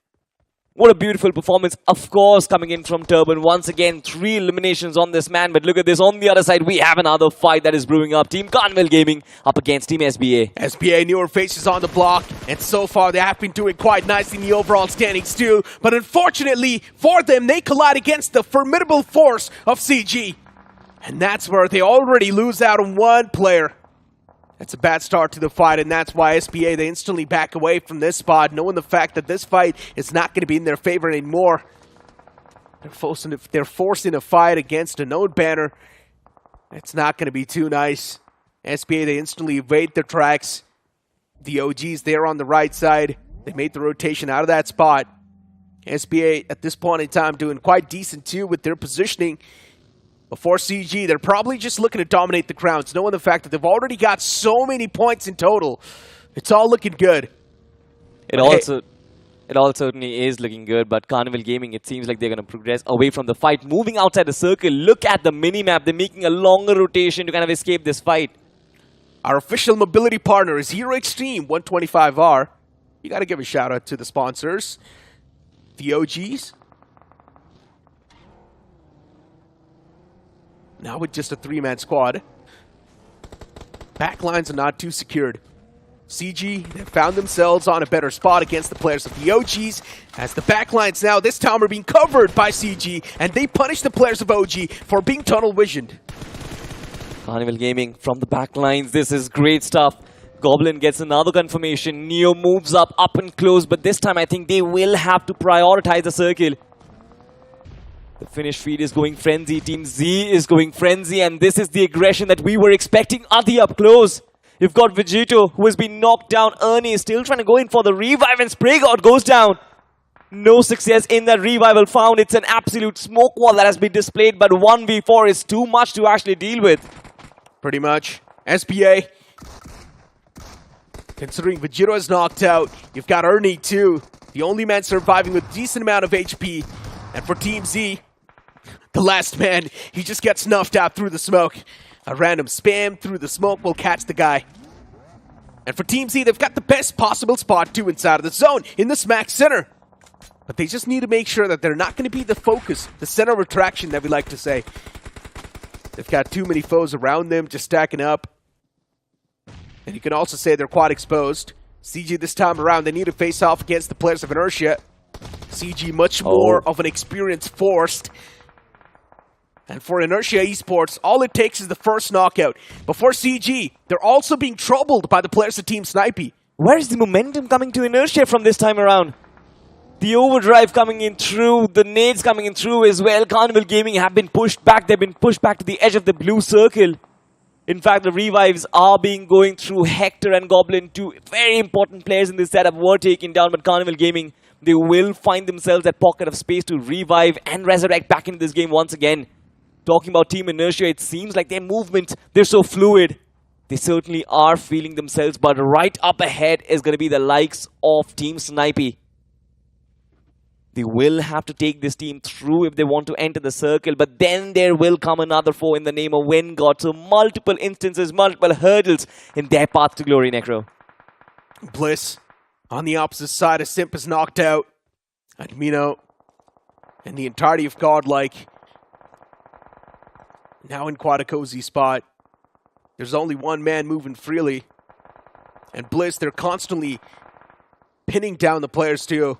What a beautiful performance, of course, coming in from Turban. Once again, 3 eliminations on this man. But look at this, on the other side, we have another fight that is brewing up. Team Carnival Gaming up against Team SBA. SBA, newer faces on the block, and so far they have been doing quite nicely in the overall standings too. But unfortunately for them, they collide against the formidable force of CG. And that's where they already lose out on 1 player. That's a bad start to the fight, and that's why SBA, they instantly back away from this spot, knowing the fact that this fight is not going to be in their favor anymore. They're forcing a fight against a known banner. It's not going to be too nice. SBA, they instantly evade their tracks. The OGs there on the right side, they made the rotation out of that spot. SBA, at this point in time, doing quite decent too with their positioning. Before CG, they're probably just looking to dominate the crowns, knowing the fact that they've already got so many points in total. It's all looking good. It all certainly is looking good, but Carnival Gaming, it seems like they're going to progress away from the fight, moving outside the circle. Look at the mini-map. They're making a longer rotation to kind of escape this fight. Our official mobility partner is Xtreme 125R. You got to give a shout out to the sponsors, the OGs. Now with just a 3-man squad. Backlines are not too secured. CG, they found themselves on a better spot against the players of the OGs, as the backlines now this time are being covered by CG, and they punish the players of OG for being tunnel visioned. Carnival Gaming from the backlines. This is great stuff. Goblin gets another confirmation. Neo moves up and close, but this time I think they will have to prioritize the circle. The Finnish feed is going frenzy. Team Z is going frenzy, and this is the aggression that we were expecting at the up close. You've got Vegito, who has been knocked down. Ernie is still trying to go in for the revive, and Spray God goes down. No success in that revival found. It's an absolute smoke wall that has been displayed, but 1v4 is too much to actually deal with. Pretty much. SBA, considering Vegito is knocked out, you've got Ernie too, the only man surviving with a decent amount of HP. And for Team Z, the last man, he just gets snuffed out through the smoke. A random spam through the smoke will catch the guy. And for Team Z, they've got the best possible spot too inside of the zone, in the smack center. But they just need to make sure that they're not going to be the focus, the center of attraction that we like to say. They've got too many foes around them, just stacking up. And you can also say they're quite exposed. CG this time around, they need to face off against the players of Inertia. CG much more of an experience forced. And for Inertia Esports, all it takes is the first knockout. Before CG, they're also being troubled by the players of Team Snipy. Where is the momentum coming to Inertia from this time around? The overdrive coming in through, the nades coming in through as well. Carnival Gaming have been pushed back. They've been pushed back to the edge of the blue circle. In fact, the revives are being going through. Hector and Goblin, 2 very important players in this setup, were taken down, but Carnival Gaming, they will find themselves that pocket of space to revive and resurrect back into this game once again. Talking about Team Inertia, it seems like their movements, they're so fluid. They certainly are feeling themselves, but right up ahead is going to be the likes of Team Snipy. They will have to take this team through if they want to enter the circle, but then there will come another foe in the name of WindGod. So multiple instances, multiple hurdles in their path to glory, Necro. Bliss on the opposite side as Simp is knocked out. Admino and the entirety of Godlike now in quite a cozy spot. There's only one man moving freely. And Bliss, they're constantly pinning down the players too.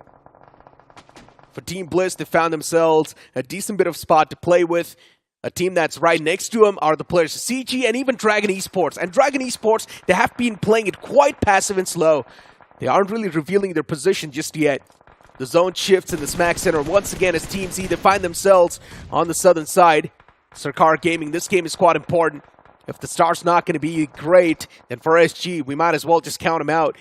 For Team Bliss, they found themselves a decent bit of spot to play with. A team that's right next to them are the players of CG and even Dragon Esports. And Dragon Esports, they have been playing it quite passive and slow. They aren't really revealing their position just yet. The zone shifts in the smack center once again as Team Z, they find themselves on the southern side. Sarkar Gaming, this game is quite important. If the start's not going to be great, then for SG, we might as well just count them out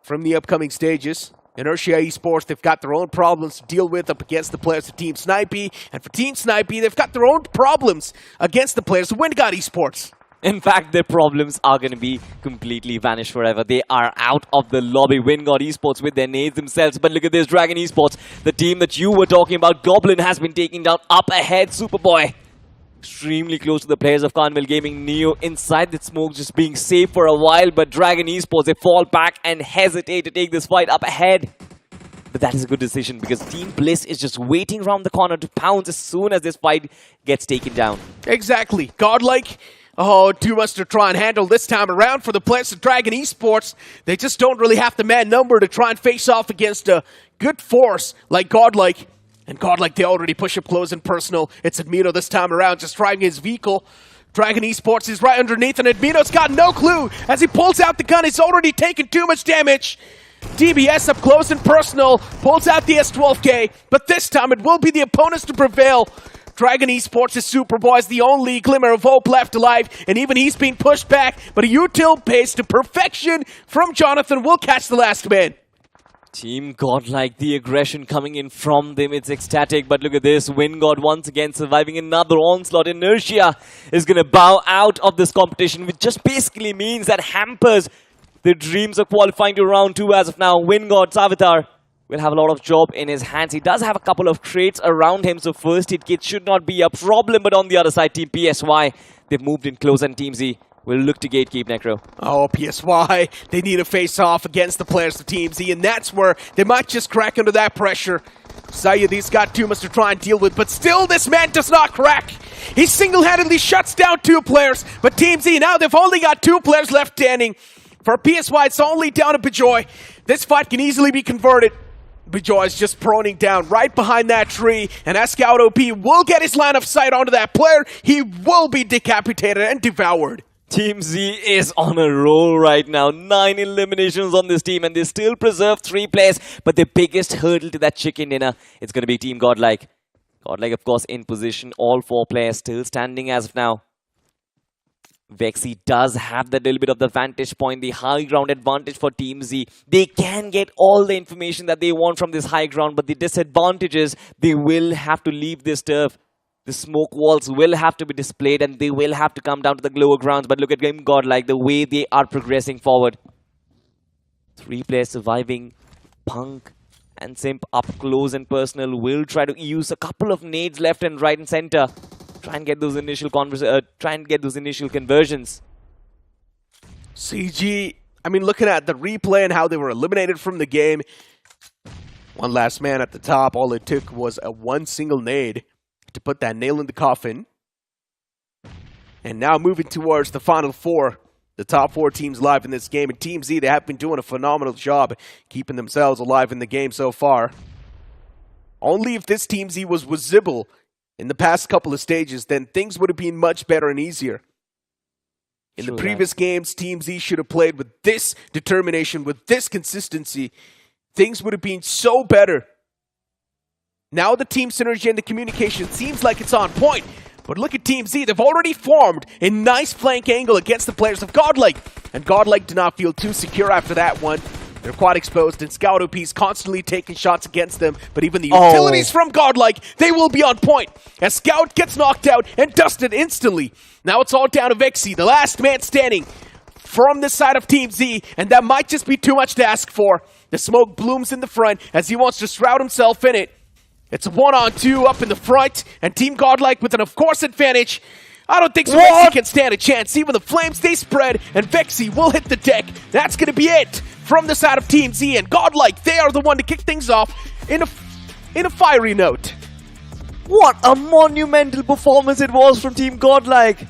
from the upcoming stages. Inertia Esports, they've got their own problems to deal with up against the players of Team Snipy. And for Team Snipy, they've got their own problems against the players of WindGod Esports. In fact, their problems are going to be completely vanished forever. They are out of the lobby. WindGod Esports with their nades themselves. But look at this, Dragon Esports, the team that you were talking about. Goblin has been taken down up ahead, Superboy. extremely close to the players of Carnival Gaming. Neo inside the smoke, just being safe for a while, but Dragon Esports, they fall back and hesitate to take this fight up ahead. But that is a good decision because Team Bliss is just waiting around the corner to pounce as soon as this fight gets taken down. Exactly. Godlike, oh, too much to try and handle this time around for the players of Dragon Esports. They just don't really have the man number to try and face off against a good force like Godlike. And Godlike, they already push up close and personal. It's Admino this time around, just driving his vehicle. Dragon Esports is right underneath, and Admino's got no clue. As he pulls out the gun, he's already taken too much damage. DBS up close and personal, pulls out the S12K, but this time it will be the opponents to prevail. Dragon Esports' Superboy is the only glimmer of hope left alive, and even he's being pushed back, but a util pace to perfection from Jonathan will catch the last man. Team Godlike, the aggression coming in from them, it's ecstatic, but look at this, WindGod once again surviving another onslaught. Inertia is going to bow out of this competition, which just basically means that hampers the dreams of qualifying to round 2 as of now. WindGod's avatar will have a lot of job in his hands. He does have a couple of crates around him, so first hit kit should not be a problem, but on the other side, Team PSY, they've moved in close and Team Z will look to gatekeep Necro. Oh, PSY, they need a face-off against the players of Team Z, and that's where they might just crack under that pressure. Sayedi's got too much to try and deal with, but still this man does not crack. He single-handedly shuts down 2 players, but Team Z, now they've only got 2 players left standing. For PSY, it's only down to Bajoy. This fight can easily be converted. Bajoy is just proning down right behind that tree, and as Scout OP will get his line of sight onto that player, he will be decapitated and devoured. Team Z is on a roll right now. 9 eliminations on this team, and they still preserve 3 players. But the biggest hurdle to that chicken dinner, it's going to be Team Godlike. Godlike, of course, in position. All 4 players still standing as of now. Vexy does have that little bit of the vantage point, the high ground advantage for Team Z. They can get all the information that they want from this high ground, but the disadvantage is they will have to leave this turf. The smoke walls will have to be displayed and they will have to come down to the lower grounds. But look at Game Godlike, the way they are progressing forward. 3 players surviving. Punk and Simp up close and personal will try to use a couple of nades left and right and center. Try and get those initial conversions. CG, I mean, looking at the replay and how they were eliminated from the game. One last man at the top. All it took was a 1 single nade to put that nail in the coffin. And now moving towards the final 4. The top 4 teams live in this game. And Team Z, they have been doing a phenomenal job keeping themselves alive in the game so far. Only if this Team Z was visible in the past couple of stages, then things would have been much better and easier. In the previous games, Team Z should have played with this determination, with this consistency. Things would have been so better. Now the team synergy and the communication seems like it's on point. But look at Team Z, they've already formed a nice flank angle against the players of Godlike. And Godlike do not feel too secure after that one. They're quite exposed, and Scout OP's constantly taking shots against them. But even the utilities from Godlike, they will be on point. As Scout gets knocked out and dusted instantly. Now it's all down to Vexy, the last man standing from this side of Team Z. And that might just be too much to ask for. The smoke blooms in the front as he wants to shroud himself in it. It's a 1-on-2 up in the front. And Team Godlike with an, of course, advantage. I don't think so Vexy can stand a chance. Even the flames, they spread, and Vexy will hit the deck. That's going to be it from the side of Team Z. And Godlike, they are the one to kick things off in a fiery note. What a monumental performance it was from Team Godlike.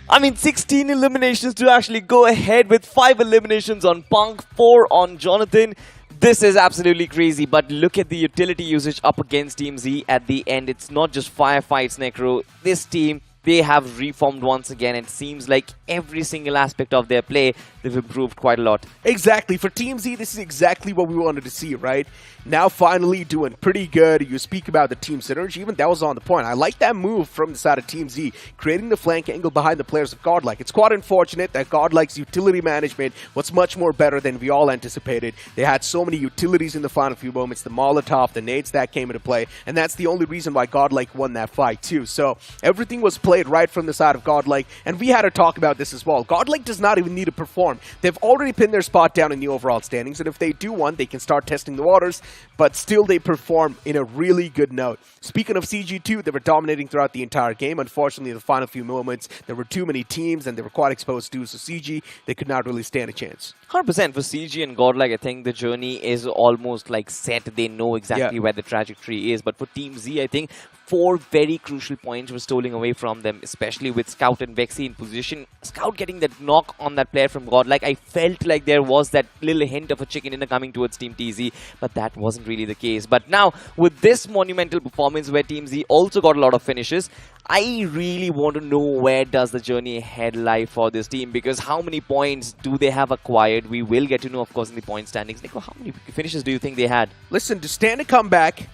I mean, 16 eliminations to actually go ahead with 5 eliminations on Punk, 4 on Jonathan. This is absolutely crazy, but look at the utility usage up against Team Z at the end. It's not just firefights, Necro. This team, they have reformed once again. It seems like every single aspect of their play, they've improved quite a lot. Exactly. For Team Z, this is exactly what we wanted to see, right? Now finally doing pretty good. You speak about the team synergy, even that was on the point. I like that move from the side of Team Z, creating the flank angle behind the players of Godlike. It's quite unfortunate that Godlike's utility management was much more better than we all anticipated. They had so many utilities in the final few moments, the Molotov, the nades that came into play, and that's the only reason why Godlike won that fight too. So everything was played played right from the side of Godlike, and we had to talk about this as well. Godlike does not even need to perform. They've already pinned their spot down in the overall standings, and if they do one, they can start testing the waters, but still they perform in a really good note. Speaking of CG2, they were dominating throughout the entire game. Unfortunately, in the final few moments, there were too many teams, and they were quite exposed to, so CG, they could not really stand a chance. 100% for CG and Godlike, I think the journey is almost like set. They know exactly where the trajectory is. But for Team Z, I think 4 very crucial points were stolen away from them, especially with Scout and Vexy in position. Scout getting that knock on that player from Godlike. I felt like there was that little hint of a chicken dinner coming towards Team TZ, but that wasn't really the case. But now, with this monumental performance where Team Z also got a lot of finishes, I really want to know where does the journey ahead lie for this team, because how many points do they have acquired? We will get to know, of course, in the point standings. Nico, how many finishes do you think they had? Listen, to stand a comeback,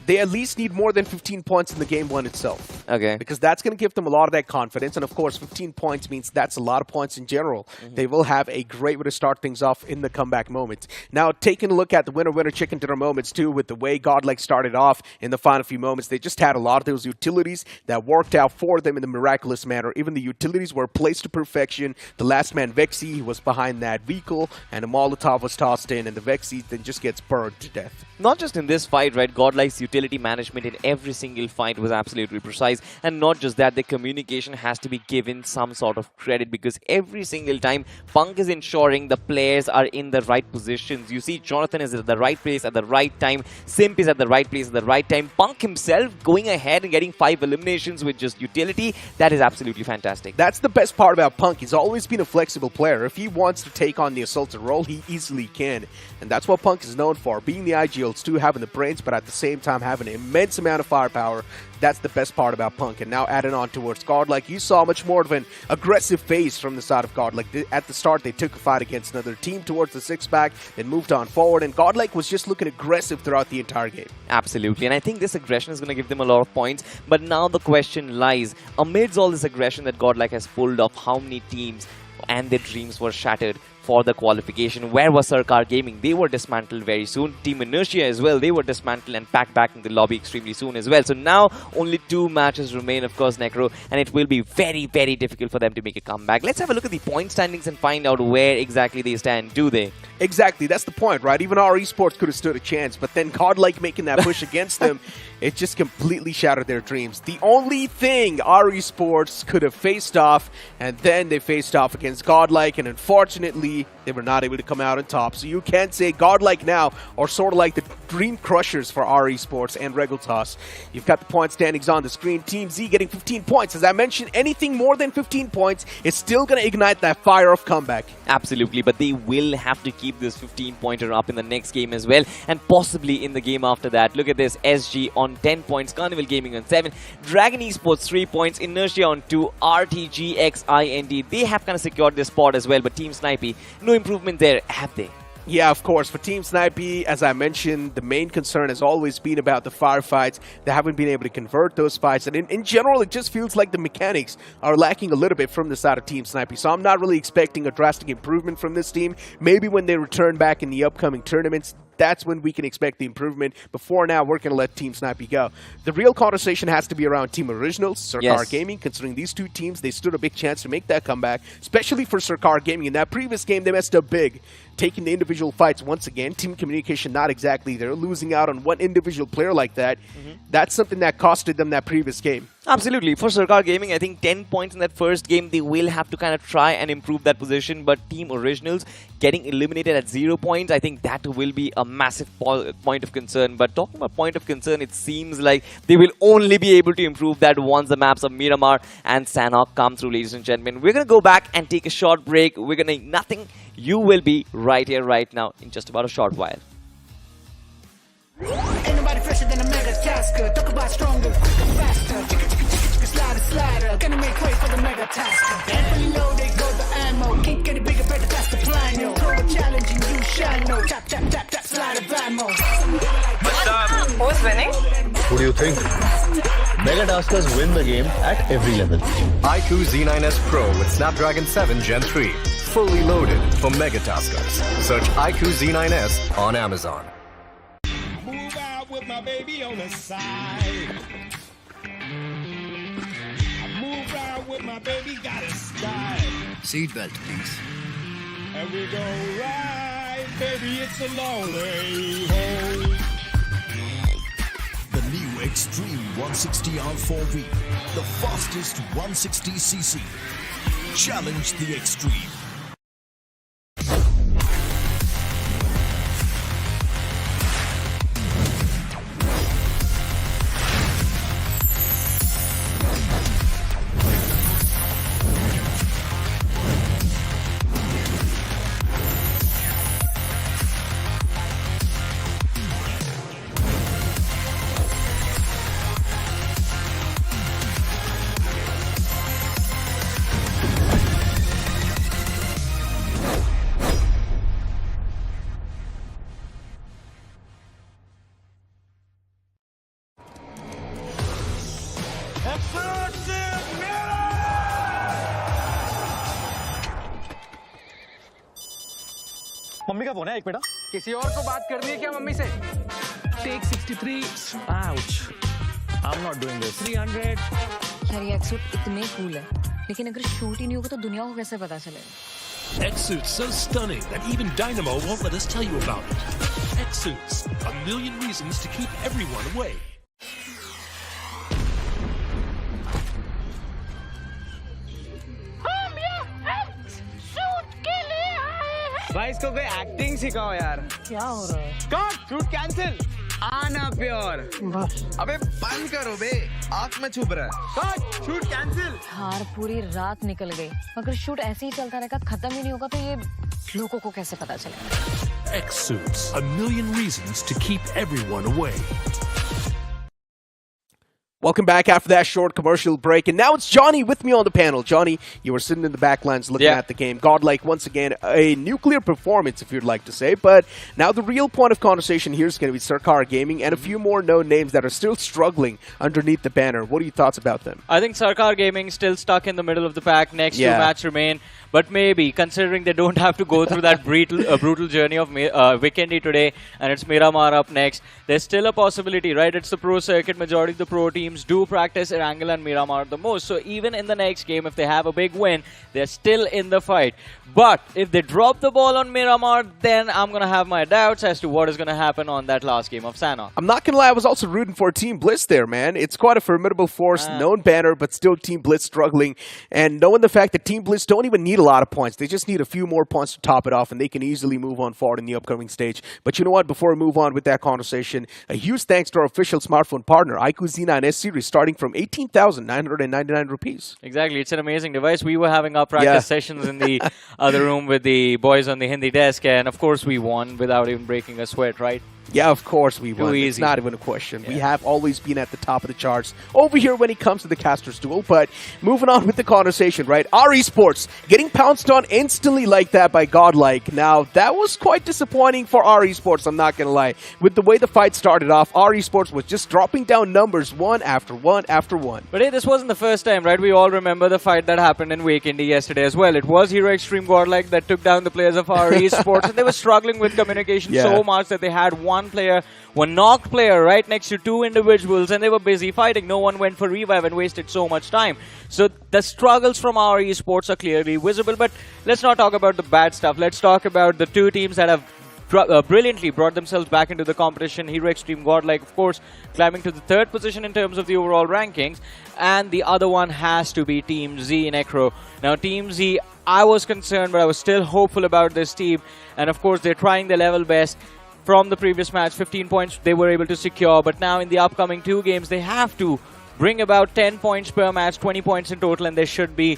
they at least need more than 15 points in the game one itself. Okay. Because that's going to give them a lot of that confidence. And of course, 15 points means that's a lot of points in general. They will have a great way to start things off in the comeback moment. Now, taking a look at the winner chicken dinner moments too, with the way Godlike started off in the final few moments, they just had a lot of those utilities that worked out for them in a miraculous manner. Even the utilities were placed to perfection. The last man, Vexy, he was behind that vehicle, and a Molotov was tossed in, and the Vexy then just gets burned to death. Not just in this fight, right? Godlike's utility management in every single fight was absolutely precise. And not just that, the communication has to be given some sort of credit, because every single time Punk is ensuring the players are in the right positions. You see Jonathan is at the right place at the right time. Simp is at the right place at the right time. Punk himself going ahead and getting 5 eliminations with just utility. That is absolutely fantastic. That's the best part about Punk. He's always been a flexible player. If he wants to take on the assaulted role, he easily can. And that's what Punk is known for. Being the IGLs too, having the brains, but at the same time having an immense amount of firepower. That's the best part about Punk. And now adding on towards Godlike, you saw much more of an aggressive phase from the side of Godlike. At the start, they took a fight against another team towards the 6-pack, then moved on forward, and Godlike was just looking aggressive throughout the entire game. Absolutely, and I think this aggression is going to give them a lot of points. But now the question lies, amidst all this aggression that Godlike has pulled off, how many teams and their dreams were shattered for the qualification? Where was Sarkar Gaming? They were dismantled very soon. Team Inertia as well, they were dismantled and packed back in the lobby extremely soon as well. So now only 2 matches remain, of course, Necro, and it will be very, very difficult for them to make a comeback. Let's have a look at the point standings and find out where exactly they stand, do they? Exactly, that's the point, right? Even our Esports could have stood a chance, but then Godlike making that push against them, it just completely shattered their dreams. The only thing our Esports could have faced off, and then they faced off against Godlike, and unfortunately, they were not able to come out on top. So you can say Godlike now are sort of like the dream crushers for our Esports and Regeltoss. You've got the point standings on the screen. Team Z getting 15 points. As I mentioned, anything more than 15 points is still going to ignite that fire of comeback. Absolutely, but they will have to keep this 15-pointer up in the next game as well, and possibly in the game after that. Look at this, SG on 10 points, Carnival Gaming on 7, Dragon Esports 3 points, Inertia on 2, RTGxIND. They have kind of secured this spot as well, but Team Snipy, no improvement there, have they? Yeah, of course. For Team Snipy, as I mentioned, the main concern has always been about the firefights. They haven't been able to convert those fights. And in general, it just feels like the mechanics are lacking a little bit from the side of Team Snipy. So I'm not really expecting a drastic improvement from this team. Maybe when they return back in the upcoming tournaments, that's when we can expect the improvement. Before now, we're going to let Team Snipy go. The real conversation has to be around Team Originals, Sarkar Gaming. Considering these two teams, they stood a big chance to make that comeback, especially for Sarkar Gaming. In that previous game, they messed up big, taking the individual fights once again. Team communication not exactly there, losing out on one individual player like that. That's something that costed them that previous game. Absolutely. For Sarkar Gaming, I think 10 points in that first game, they will have to kind of try and improve that position. But Team Originals getting eliminated at 0 points, I think that will be a massive point of concern. But talking about point of concern, it seems like they will only be able to improve that once the maps of Miramar and Sanhok come through, ladies and gentlemen. We're going to go back and take a short break. We're going to nothing. You will be right here, right now, in just about a short while. Ain't nobody fresher than a mega tasker. Talk about stronger, quicker, faster. Slider, slider. Gonna make way for the mega tasker. Fully loaded, go the ammo. Can't get it bigger, better, that's the plan, yo. Throw a challenge and you shall know. Tap, tap, tap, tap, slide of ammo. Who's winning? Who do you think? Mega Taskers win the game at every level. iQOO Z9S Pro with Snapdragon 7 Gen 3. Fully loaded for Mega Taskers. Search iQOO Z9S on Amazon. Move out with my baby on the side. I move right with my baby, got a style. Seatbelt, please. And we go right, baby, it's a long way home. The new Xtreme 160R4V, the fastest 160cc. Challenge the Xtreme. Mummy का phone है एक बेटा किसी और को बात करनी है क्या मम्मी से take 63 ouch I am not doing this 300 यार ये एक्सूट इतने कूल है लेकिन अगर शूट ही नहीं होगा तो दुनिया को कैसे पता चलेगा X-Suit's so stunning that even Dynamo won't let us tell you about it. X-Suits, a million reasons to keep everyone away. भाई इसको कोई एक्टिंग सिखाओ यार क्या हो रहा है कट शूट कैंसिल आना प्योर बस अबे बंद करो बे आंख में छुप रहा है कट शूट कैंसिल हार पूरी रात निकल गई अगर शूट ऐसे ही चलता रहेगा खत्म ही नहीं होगा तो ये लोगों को कैसे पता चलेगा X-Suits, a million reasons to keep everyone away. Welcome back after that short commercial break. And now it's Johnny with me on the panel. Johnny, you were sitting in the backlands looking at the game. Godlike, once again, a nuclear performance, if you'd like to say. But now the real point of conversation here is going to be Sarkar Gaming and a few more known names that are still struggling underneath the banner. What are your thoughts about them? I think Sarkar Gaming still stuck in the middle of the pack. Next two match remain. But maybe, considering they don't have to go through that brutal journey of Vikendi today, and it's Miramar up next, there's still a possibility, right? It's the pro circuit. Majority of the pro teams do practice Erangle and Miramar the most. So even in the next game, if they have a big win, they're still in the fight. But if they drop the ball on Miramar, then I'm going to have my doubts as to what is going to happen on that last game of Sanhok. I'm not going to lie, I was also rooting for Team Bliss there, man. It's quite a formidable force, known banner, but still Team Bliss struggling. And knowing the fact that Team Bliss don't even need a lot of points. They just need a few more points to top it off, and they can easily move on forward in the upcoming stage. But you know what? Before we move on with that conversation, a huge thanks to our official smartphone partner, iQOO Z9S series, starting from 18,999 rupees. Exactly. It's an amazing device. We were having our practice sessions in the other room with the boys on the Hindi desk, and of course we won without even breaking a sweat, right? Yeah, of course we won. It's not even a question. We have always been at the top of the charts over here when it comes to the Casters Duel. But moving on with the conversation, right? Esports getting pounced on instantly like that by Godlike. Now, that was quite disappointing for Esports, I'm not going to lie. With the way the fight started off, Esports was just dropping down numbers one after one after one. But hey, this wasn't the first time, right? We all remember the fight that happened in Vikendi yesterday as well. It was Hero Xtreme Godlike that took down the players of Esports, and they were struggling with communication so much that they had one knocked player right next to two individuals, and they were busy fighting. No one went for revive and wasted so much time. So the struggles from our esports are clearly visible. But let's not talk about the bad stuff. Let's talk about the two teams that have brilliantly brought themselves back into the competition. Hero Xtreme Godlike, of course, climbing to the third position in terms of the overall rankings. And the other one has to be Team Z in Crore. Now, Team Z, I was concerned, but I was still hopeful about this team. And of course, they're trying their level best. From the previous match, 15 points they were able to secure. But now in the upcoming two games, they have to bring about 10 points per match, 20 points in total. And they should be,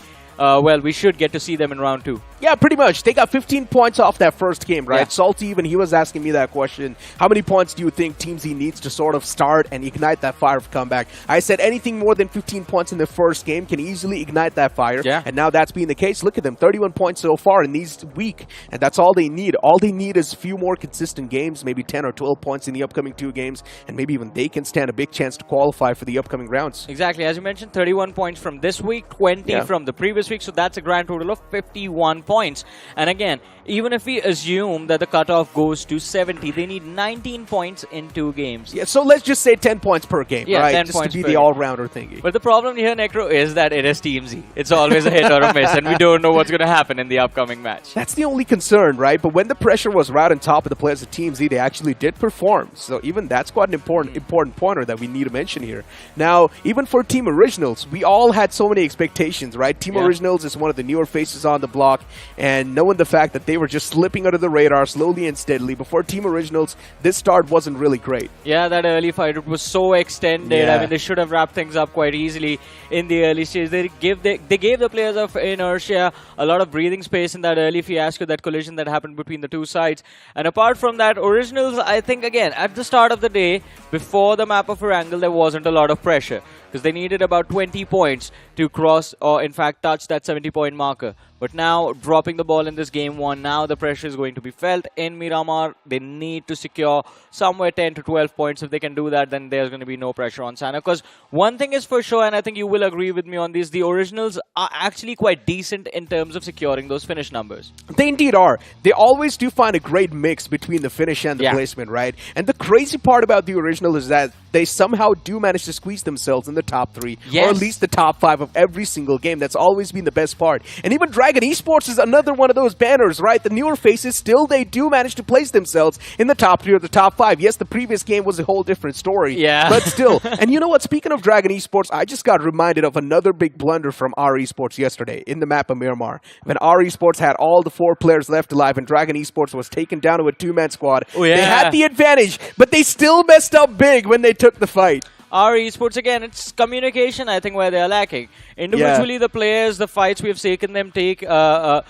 we should get to see them in round two. Yeah, pretty much. They got 15 points off that first game, right? Salty, even he was asking me that question. How many points do you think Team Z needs to sort of start and ignite that fire of comeback? I said anything more than 15 points in the first game can easily ignite that fire. And now that's been the case. Look at them, 31 points so far in these week. And that's all they need. All they need is a few more consistent games, maybe 10 or 12 points in the upcoming two games. And maybe even they can stand a big chance to qualify for the upcoming rounds. Exactly. As you mentioned, 31 points from this week, 20 from the previous this week, so that's a grand total of 51 points. And again, even if we assume that the cutoff goes to 70, they need 19 points in 2 games. Yeah, so let's just say 10 points per game, yeah, right? 10 just points to be per the game. all-rounder thingy. But the problem here, Necro, is that it is Team Z. It's always a hit or a miss, and we don't know what's going to happen in the upcoming match. That's the only concern, right? But when the pressure was right on top of the players of Team Z, they actually did perform. So even that's quite an important pointer that we need to mention here. Now, even for Team Originals, we all had so many expectations, right? Team Originals is one of the newer faces on the block, and knowing the fact that they were just slipping under the radar slowly and steadily, before Team Originals, this start wasn't really great. Yeah, that early fight, it was so extended. Yeah. I mean, they should have wrapped things up quite easily in the early stage. They gave the players of Inertia a lot of breathing space in that early fiasco, that collision that happened between the two sides. And apart from that, Originals, I think, again, at the start of the day, before the map of Erangle, there wasn't a lot of pressure, because they needed about 20 points to cross, or in fact touch that 70-point marker. But now, dropping the ball in this game 1, now the pressure is going to be felt in Miramar. They need to secure somewhere 10 to 12 points. If they can do that, then there's going to be no pressure on Sanhok. Because one thing is for sure, and I think you will agree with me on this, the Originals are actually quite decent in terms of securing those finish numbers. They indeed are. They always do find a great mix between the finish and the placement, right? And the crazy part about the Original is that they somehow do manage to squeeze themselves in the top 3, or at least the top 5 of every single game. That's always been the best part. And even Dragon Esports is another one of those banners, right? The newer faces, still they do manage to place themselves in the top 3 or the top 5. Yes, the previous game was a whole different story, but still. And you know what? Speaking of Dragon Esports, I just got reminded of another big blunder from R Esports yesterday in the map of Miramar. When R Esports had all the 4 players left alive and Dragon Esports was taken down to a 2-man squad, they had the advantage, but they still messed up big when they took the fight. Our esports, again, it's communication, I think, where they are lacking. Individually, the players, the fights we have seen them take at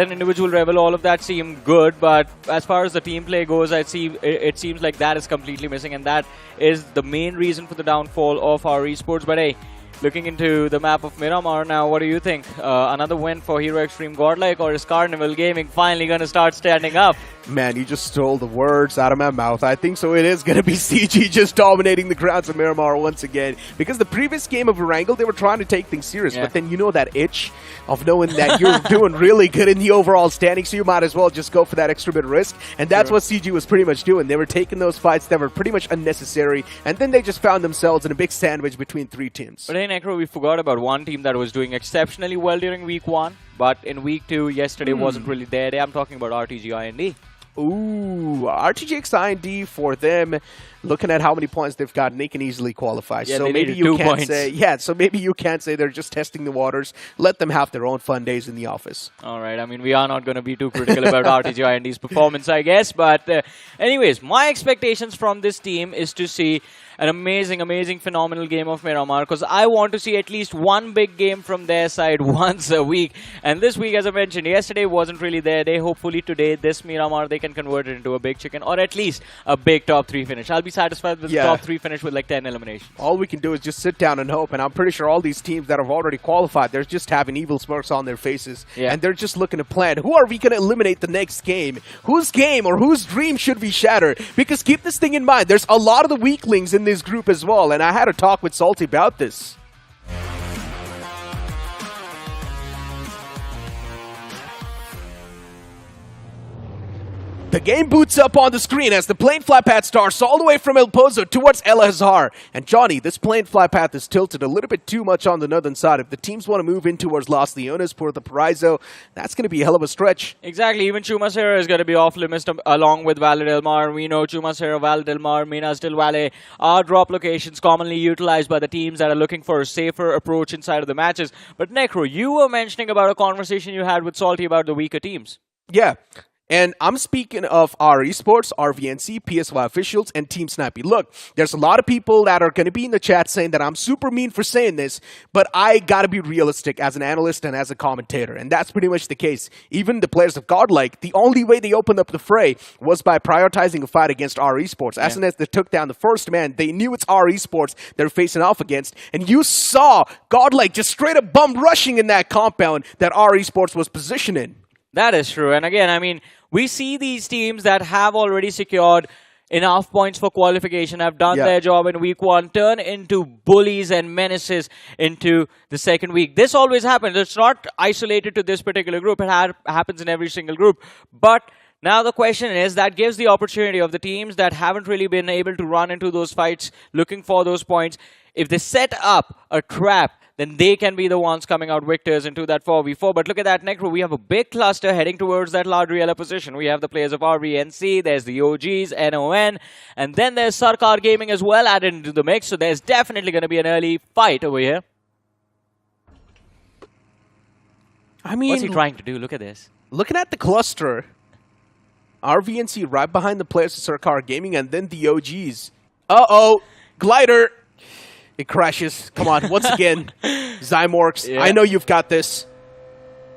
an individual level, all of that seem good. But as far as the team play goes, it seems like that is completely missing. And that is the main reason for the downfall of our esports. But hey, looking into the map of Miramar now, what do you think? Another win for Hero Xtreme Godlike, or is Carnival Gaming finally going to start standing up? Man, you just stole the words out of my mouth. I think so. It is going to be CG just dominating the grounds of Miramar once again. Because the previous game of Erangle, they were trying to take things serious. But then you know that itch of knowing that you're doing really good in the overall standing, so you might as well just go for that extra bit of risk. And that's what CG was pretty much doing. They were taking those fights that were pretty much unnecessary. And then they just found themselves in a big sandwich between 3 teams. But hey, Necro, we forgot about one team that was doing exceptionally well during week 1. But in week 2, yesterday wasn't really there. I'm talking about RTGxIND. Ooh, RTGxIND for them. Looking at how many points they've gotten, they can easily qualify. Yeah, so maybe you can't say, so maybe you can't say they're just testing the waters. Let them have their own fun days in the office. All right. I mean, we are not going to be too critical about RTGxIND's performance, I guess. But anyways, my expectations from this team is to see an amazing, phenomenal game of Miramar, because I want to see at least one big game from their side once a week. And this week, as I mentioned, yesterday wasn't really their day. Hopefully today, this Miramar, they can convert it into a big chicken, or at least a big top 3 finish. I'll be satisfied with the top 3 finish with like 10 eliminations. All we can do is just sit down and hope, and I'm pretty sure all these teams that have already qualified, they're just having evil smirks on their faces, and they're just looking to plan, who are we going to eliminate the next game? Whose game or whose dream should we shatter? Because keep this thing in mind, there's a lot of the weaklings in this group as well, and I had a talk with Salty about this. The game boots up on the screen as the plane fly path starts all the way from El Pozo towards El Azhar. And Johnny, this plane fly path is tilted a little bit too much on the northern side. If the teams want to move in towards Las Leonas, Puerto Paraiso, that's going to be a hell of a stretch. Exactly. Even Chumacera is going to be off limits along with Valle del Mar. We know Chumacera, Valle del Mar, Minas del Valle are drop locations commonly utilized by the teams that are looking for a safer approach inside of the matches. But Necro, you were mentioning about a conversation you had with Salty about the weaker teams. Yeah. And I'm speaking of our Esports, RVNC, PSY officials, and Team Snipy. Look, there's a lot of people that are going to be in the chat saying that I'm super mean for saying this, but I got to be realistic as an analyst and as a commentator. And that's pretty much the case. Even the players of Godlike, the only way they opened up the fray was by prioritizing a fight against our Esports. As soon as they took down the first man, they knew it's our Esports they're facing off against. And you saw Godlike just straight up bum rushing in that compound that our Esports was positioned in. That is true. And again, I mean, we see these teams that have already secured enough points for qualification, have done their job in week 1, turn into bullies and menaces into the second week. This always happens. It's not isolated to this particular group. It happens in every single group. But now the question is, that gives the opportunity of the teams that haven't really been able to run into those fights, looking for those points. If they set up a trap, then they can be the ones coming out victors into that 4v4. But look at that next row. We have a big cluster heading towards that large Riella position. We have the players of RVNC, there's the OGs, NON, and then there's Sarkar Gaming as well added into the mix. So there's definitely going to be an early fight over here. I mean, what's he trying to do? Look at this. Looking at the cluster, RVNC right behind the players of Sarkar Gaming, and then the OGs. Uh-oh, glider. It crashes. Come on, once again, Zymox. I know you've got this.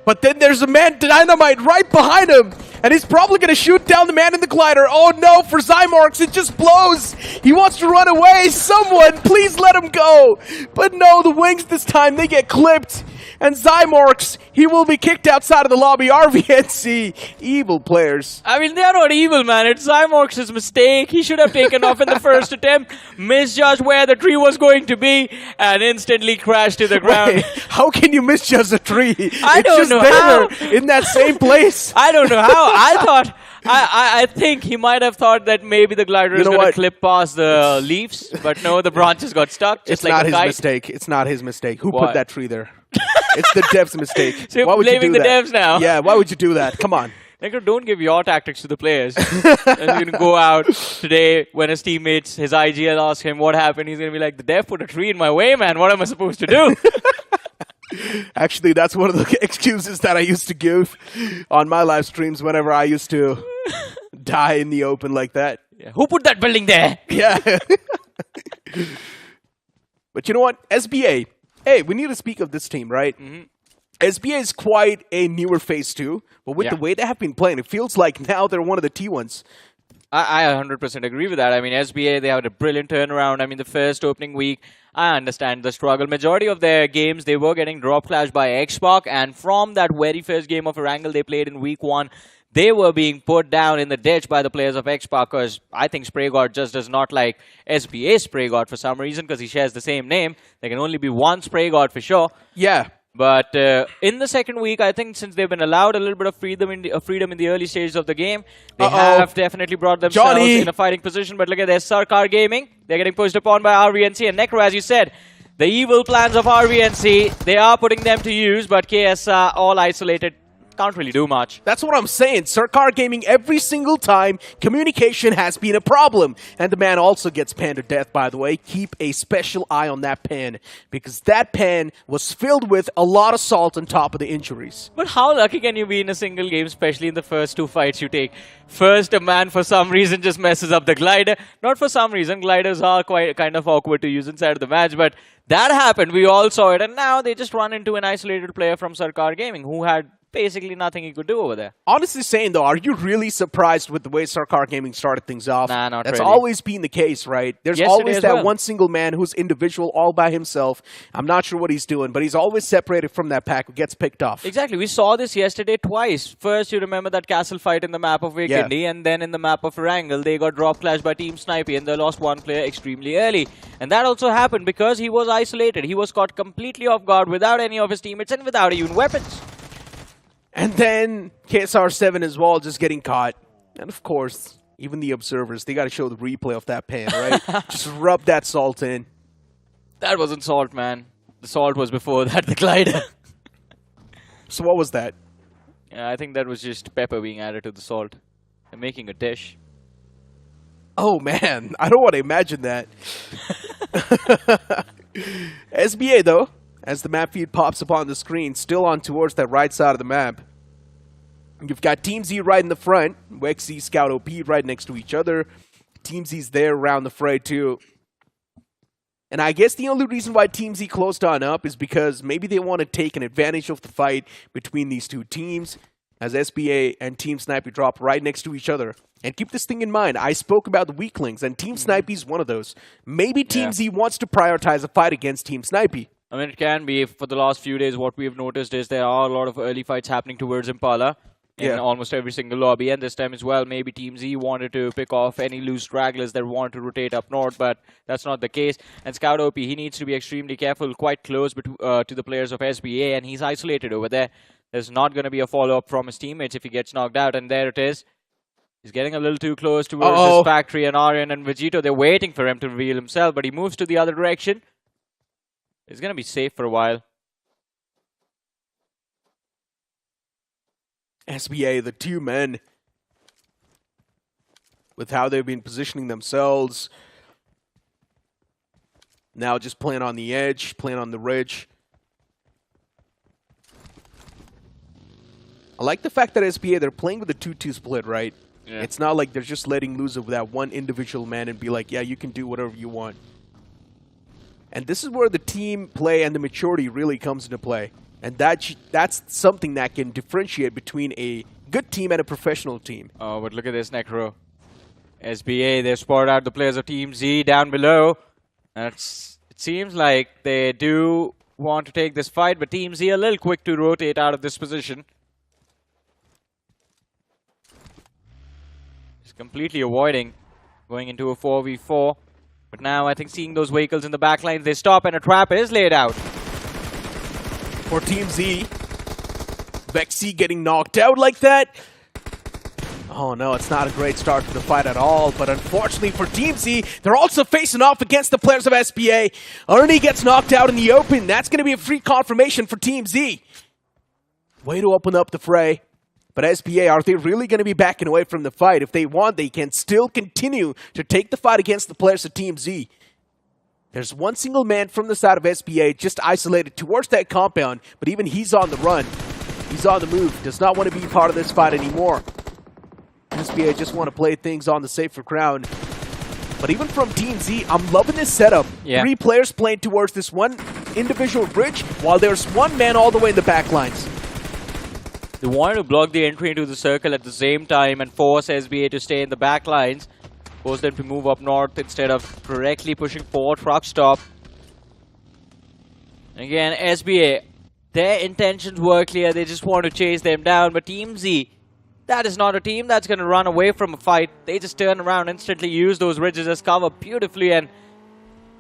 But then there's a man, Dynamite, right behind him. And he's probably going to shoot down the man in the glider. Oh no, for Zymox, it just blows. He wants to run away. Someone, please let him go. But no, the wings this time, they get clipped. And Zymox, he will be kicked outside of the lobby. RVNC, evil players. I mean, they're not evil, man. It's Zymox's mistake. He should have taken off in the first attempt, misjudged where the tree was going to be, and instantly crashed to the ground. Wait, how can you misjudge a tree? I don't know how. In that same place. I don't know how. I thought, I think he might have thought that maybe the glider is going to clip past the leaves, but no, the branches got stuck. Just It's like not a his kite. mistake. It's not his mistake. Who put that tree there? It's the devs' mistake. So you're why would you blaming do the that? devs now? Yeah, why would you do that? Come on. Necro, don't give your tactics to the players. And he's going to go out today when his teammates, his IGL, ask him what happened. He's going to be like, the dev put a tree in my way, man. What am I supposed to do? Actually, that's one of the excuses that I used to give on my live streams whenever I used to die in the open like that. Yeah. Who put that building there? Yeah. But you know what? SBA. Hey, we need to speak of this team, right? SBA is quite a newer phase too, but with the way they have been playing, it feels like now they're one of the T1s. I 100% agree with that. I mean, SBA, they had a brilliant turnaround. I mean, the first opening week, I understand the struggle. Majority of their games, they were getting drop clashed by Xbox, and from that very first game of Erangle they played in week 1, they were being put down in the ditch by the players of Xbox, because I think SprayGod just does not like SBA SprayGod for some reason, because he shares the same name. There can only be one SprayGod for sure. Yeah. But in the second week, I think since they've been allowed a little bit of freedom in the early stages of the game, they have definitely brought themselves in a fighting position. But look at this, Sarkar Gaming. They're getting pushed upon by RVNC. And Necro, as you said, the evil plans of RVNC, they are putting them to use. But KS all isolated. Can't really do much. That's what I'm saying. Sarkar Gaming, every single time, communication has been a problem. And the man also gets panned to death, by the way. Keep a special eye on that pan, because that pan was filled with a lot of salt on top of the injuries. But how lucky can you be in a single game, especially in the first 2 fights you take? First, a man for some reason just messes up the glider. Not for some reason. Gliders are quite kind of awkward to use inside of the match, but that happened. We all saw it. And now they just run into an isolated player from Sarkar Gaming who had basically nothing he could do over there. Honestly saying, though, are you really surprised with the way Sarkar Gaming started things off? Nah, not That's really. always been the case, right? There's always that one single man who's individual all by himself. I'm not sure what he's doing, but he's always separated from that pack who gets picked off. Exactly. We saw this yesterday twice. First, you remember that castle fight in the map of Vikendi, and then in the map of Erangle, they got drop clashed by Team Snipy, and they lost one player extremely early. And that also happened because he was isolated. He was caught completely off guard without any of his teammates and without even weapons. And then KSR7 as well, just getting caught. And of course, even the observers, they got to show the replay of that pan, right? Just rub that salt in. That wasn't salt, man. The salt was before that, the glider. So what was that? Yeah, I think that was just pepper being added to the salt. They're making a dish. Oh, man. I don't want to imagine that. SBA, though, as the map feed pops up on the screen, still on towards that right side of the map. You've got Team Z right in the front, Wexy, Scout OP right next to each other. Team Z's there around the fray too. And I guess the only reason why Team Z closed on up is because maybe they want to take an advantage of the fight between these two teams, as SBA and Team Snipy drop right next to each other. And keep this thing in mind, I spoke about the weaklings, and Team Snipy's one of those. Maybe Team Z wants to prioritize a fight against Team Snipy. I mean, it can be. For the last few days, what we've noticed is there are a lot of early fights happening towards Impala. in almost every single lobby, and this time as well, maybe Team Z wanted to pick off any loose stragglers that want to rotate up north, but that's not the case. And Scout OP, he needs to be extremely careful, quite close to the players of SBA, and he's isolated over there. There's not going to be a follow-up from his teammates if he gets knocked out, and there it is. He's getting a little too close towards his factory, and Aryan and Vegito, they're waiting for him to reveal himself, but he moves to the other direction. He's going to be safe for a while. SBA, the two men, with how they've been positioning themselves. Now just playing on the edge, playing on the ridge. I like the fact that SBA, they're playing with a 2-2 split, right? Yeah. It's not like they're just letting loose of that one individual man and be like, yeah, you can do whatever you want. And this is where the team play and the maturity really comes into play. And that's something that can differentiate between a good team and a professional team. Oh, but look at this, Necro. SBA, they've spotted out the players of Team Z down below. And it seems like they do want to take this fight, but Team Z a little quick to rotate out of this position. Just completely avoiding going into a 4v4. But now I think seeing those vehicles in the back lines, they stop and a trap is laid out. For Team Z, Vexy getting knocked out like that. Oh no, it's not a great start to the fight at all, but unfortunately for Team Z, they're also facing off against the players of SBA. Ernie gets knocked out in the open. That's going to be a free confirmation for Team Z. Way to open up the fray. But SBA, are they really going to be backing away from the fight? If they want, they can still continue to take the fight against the players of Team Z. There's one single man from the side of SBA just isolated towards that compound, but even he's on the run. He's on the move. Does not want to be part of this fight anymore. SBA just want to play things on the safer ground. But even from Team Z, I'm loving this setup. Yeah. 3 players playing towards this one individual bridge, while there's one man all the way in the back lines. They wanted to block the entry into the circle at the same time and force SBA to stay in the back lines. Force them to move up north instead of directly pushing forward truck stop. Again, SBA, their intentions were clear. They just want to chase them down. But Team Z, that is not a team that's going to run away from a fight. They just turn around, instantly use those ridges as cover beautifully. And,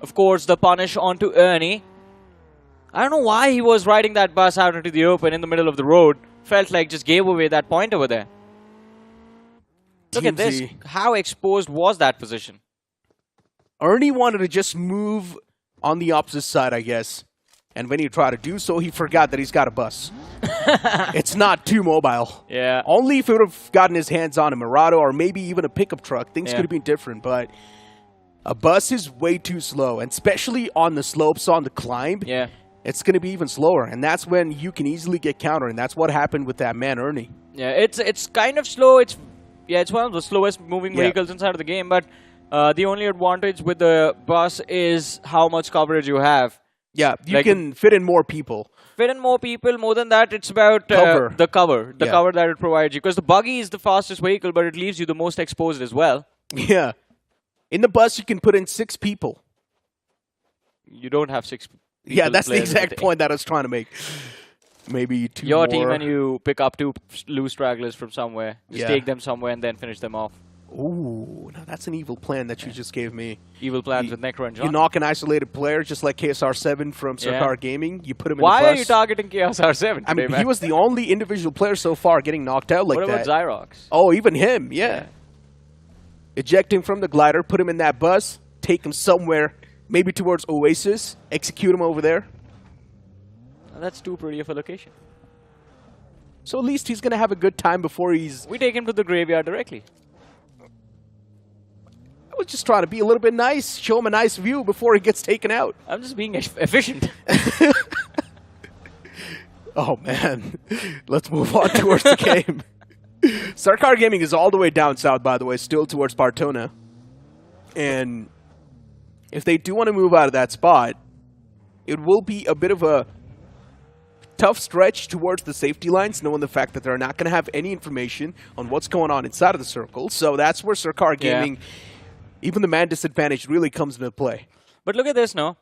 of course, the punish onto Ernie. I don't know why he was riding that bus out into the open in the middle of the road. Felt like just gave away that point over there. Look at this. How exposed was that position? Ernie wanted to just move on the opposite side, I guess. And when he tried to do so, he forgot that he's got a bus. It's not too mobile. Yeah. Only if he would have gotten his hands on a Murado or maybe even a pickup truck, things could have been different. But a bus is way too slow, and especially on the slopes, on the climb. Yeah. It's going to be even slower, and that's when you can easily get countered, and that's what happened with that man, Ernie. Yeah, it's kind of slow. It's one of the slowest moving vehicles inside of the game, but the only advantage with the bus is how much coverage you have. Yeah, you can fit in more people. Fit in more people. More than that, it's about the cover that it provides you. Because the buggy is the fastest vehicle, but it leaves you the most exposed as well. Yeah. In the bus, you can put in 6 people. You don't have 6 people. Yeah, that's the exact point that I was trying to make. Maybe 2 Your more. team, and you pick up 2 loose stragglers from somewhere. Just take them somewhere and then finish them off. Ooh, now that's an evil plan that you just gave me. Evil plans with Necro and John. You knock an isolated player just like KSR7 from Sarkar Gaming. You put him in Why the bus. are you targeting KSR7 today, I mean, man? he was the only individual player so far getting knocked out like that. What about Zyrox? Oh, even him, yeah. Eject him from the glider, put him in that bus, take him somewhere, maybe towards Oasis, execute him over there. Well, that's too pretty of a location. So at least he's going to have a good time before he's... We take him to the graveyard directly. I was just trying to be a little bit nice, show him a nice view before he gets taken out. I'm just being efficient. Oh, man. Let's move on towards the game. Sarkar Gaming is all the way down south, by the way, still towards Partona. And if they do want to move out of that spot, it will be a bit of a tough stretch towards the safety lines, knowing the fact that they're not going to have any information on what's going on inside of the circle. So that's where Sarkar Gaming, even the man disadvantage, really comes into play. But look at this now.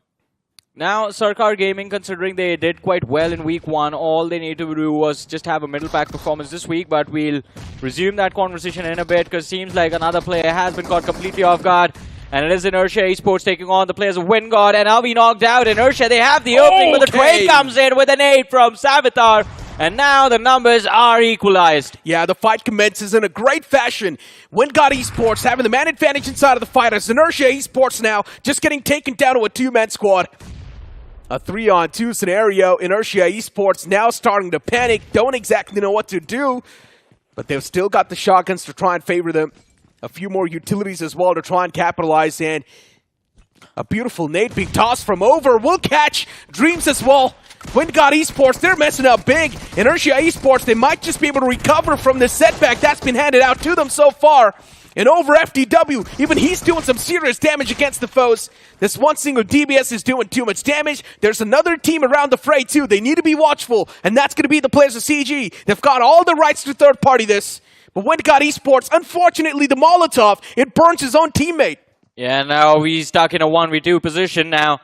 Now, Sarkar Gaming, considering they did quite well in week 1, all they need to do was just have a middle pack performance this week, but we'll resume that conversation in a bit, because it seems like another player has been caught completely off guard, and it is Inertia Esports taking on the players of WindGod, and now we knocked out Inertia. They have the opening, but the trade comes in with an 8 from Savitar, and now the numbers are equalized. Yeah, the fight commences in a great fashion. WindGod Esports having the man advantage inside of the fight, as Inertia Esports now just getting taken down to a 2-man squad. A 3-on-2 scenario. Inertia Esports now starting to panic. Don't exactly know what to do. But they've still got the shotguns to try and favor them. A few more utilities as well to try and capitalize. And a beautiful nade being tossed from over. Will catch Dreams as well. WindGod Esports, they're messing up big. Inertia Esports, they might just be able to recover from this setback that's been handed out to them so far. And over FDW, even he's doing some serious damage against the foes. This one single DBS is doing too much damage. There's another team around the fray too. They need to be watchful, and that's going to be the players of CG. They've got all the rights to third party this. But WindGod Esports, unfortunately, the Molotov, it burns his own teammate. Yeah, now he's stuck in a 1v2 position now.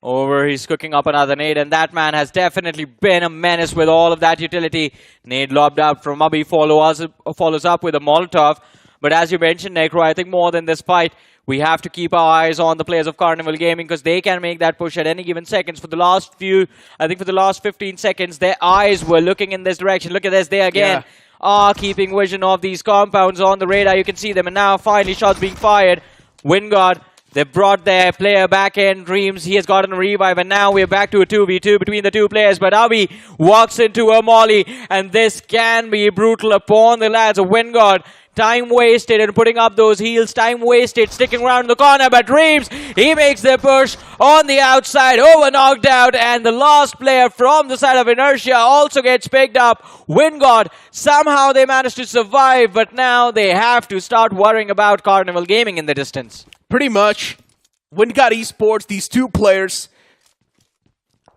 Over, he's cooking up another nade, and that man has definitely been a menace with all of that utility. Nade lobbed out from Abhi follows up with a Molotov. But as you mentioned, Necro, I think more than this fight, we have to keep our eyes on the players of Carnival Gaming, because they can make that push at any given seconds. For the last 15 seconds, their eyes were looking in this direction. Look at this, they again are keeping vision of these compounds on the radar. You can see them, and now finally shots being fired. WindGod, they brought their player back in, Dreams. He has gotten a revive, and now we're back to a 2v2 between the two players. But Abhi walks into a molly, and this can be brutal upon the lads of WindGod. Time wasted in putting up those heals. Time wasted sticking around the corner. But Dreams, he makes the push on the outside. Over knocked out. And the last player from the side of Inertia also gets picked up. WindGod, somehow they managed to survive. But now they have to start worrying about Carnival Gaming in the distance. Pretty much. WindGod Esports, these two players,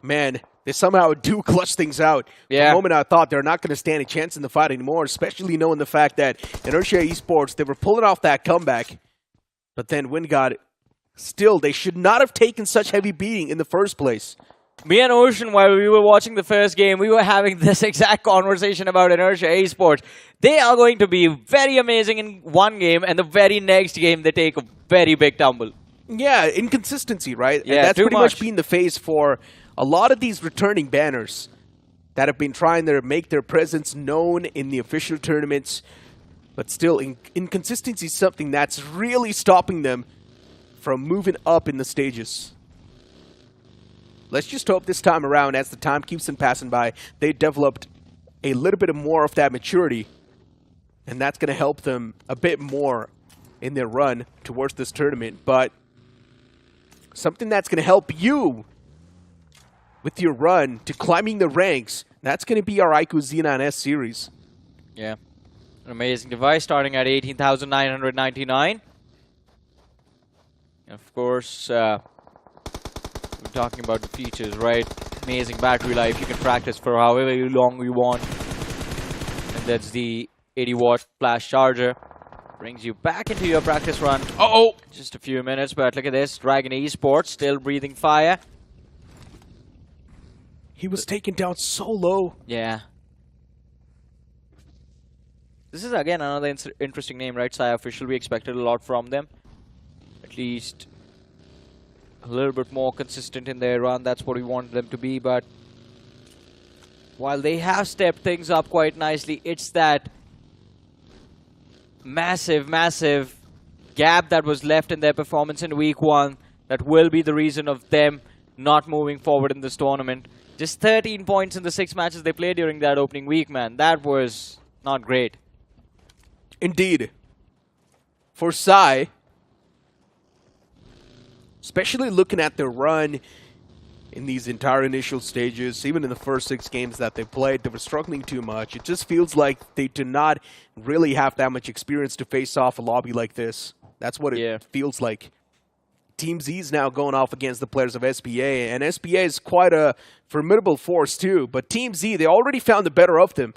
man, they somehow do clutch things out. Yeah. For a moment I thought they're not going to stand a chance in the fight anymore, especially knowing the fact that Inertia Esports, they were pulling off that comeback. But then WindGod, still, they should not have taken such heavy beating in the first place. Me and Ocean, while we were watching the first game, we were having this exact conversation about Inertia Esports. They are going to be very amazing in one game, and the very next game they take a very big tumble. Yeah, inconsistency, right? Yeah, and that's pretty much much been the phase for a lot of these returning banners that have been trying to make their presence known in the official tournaments. But still, inconsistency is something that's really stopping them from moving up in the stages. Let's just hope this time around, as the time keeps on passing by, they developed a little bit more of that maturity. And that's going to help them a bit more in their run towards this tournament. But something that's going to help you with your run to climbing the ranks, that's going to be our iQOO Z9S series. Yeah. An amazing device starting at 18,999. Of course, we're talking about the features, right? Amazing battery life. You can practice for however long you want. And that's the 80-watt flash charger. Brings you back into your practice run. Just a few minutes, but look at this. Dragon Esports still breathing fire. He was taken down so low. Yeah. This is again another interesting name, right? Sai Official. We expected a lot from them. At least a little bit more consistent in their run. That's what we wanted them to be. But while they have stepped things up quite nicely, it's that massive, massive gap that was left in their performance in week 1 that will be the reason of them not moving forward in this tournament. Just 13 points in the 6 matches they played during that opening week, man. That was not great. Indeed. For Sai, especially looking at their run in these entire initial stages, even in the first 6 games that they played, they were struggling too much. It just feels like they do not really have that much experience to face off a lobby like this. That's what it feels like. Team Z is now going off against the players of SBA, and SBA is quite a formidable force too, but Team Z, they already found the better of them.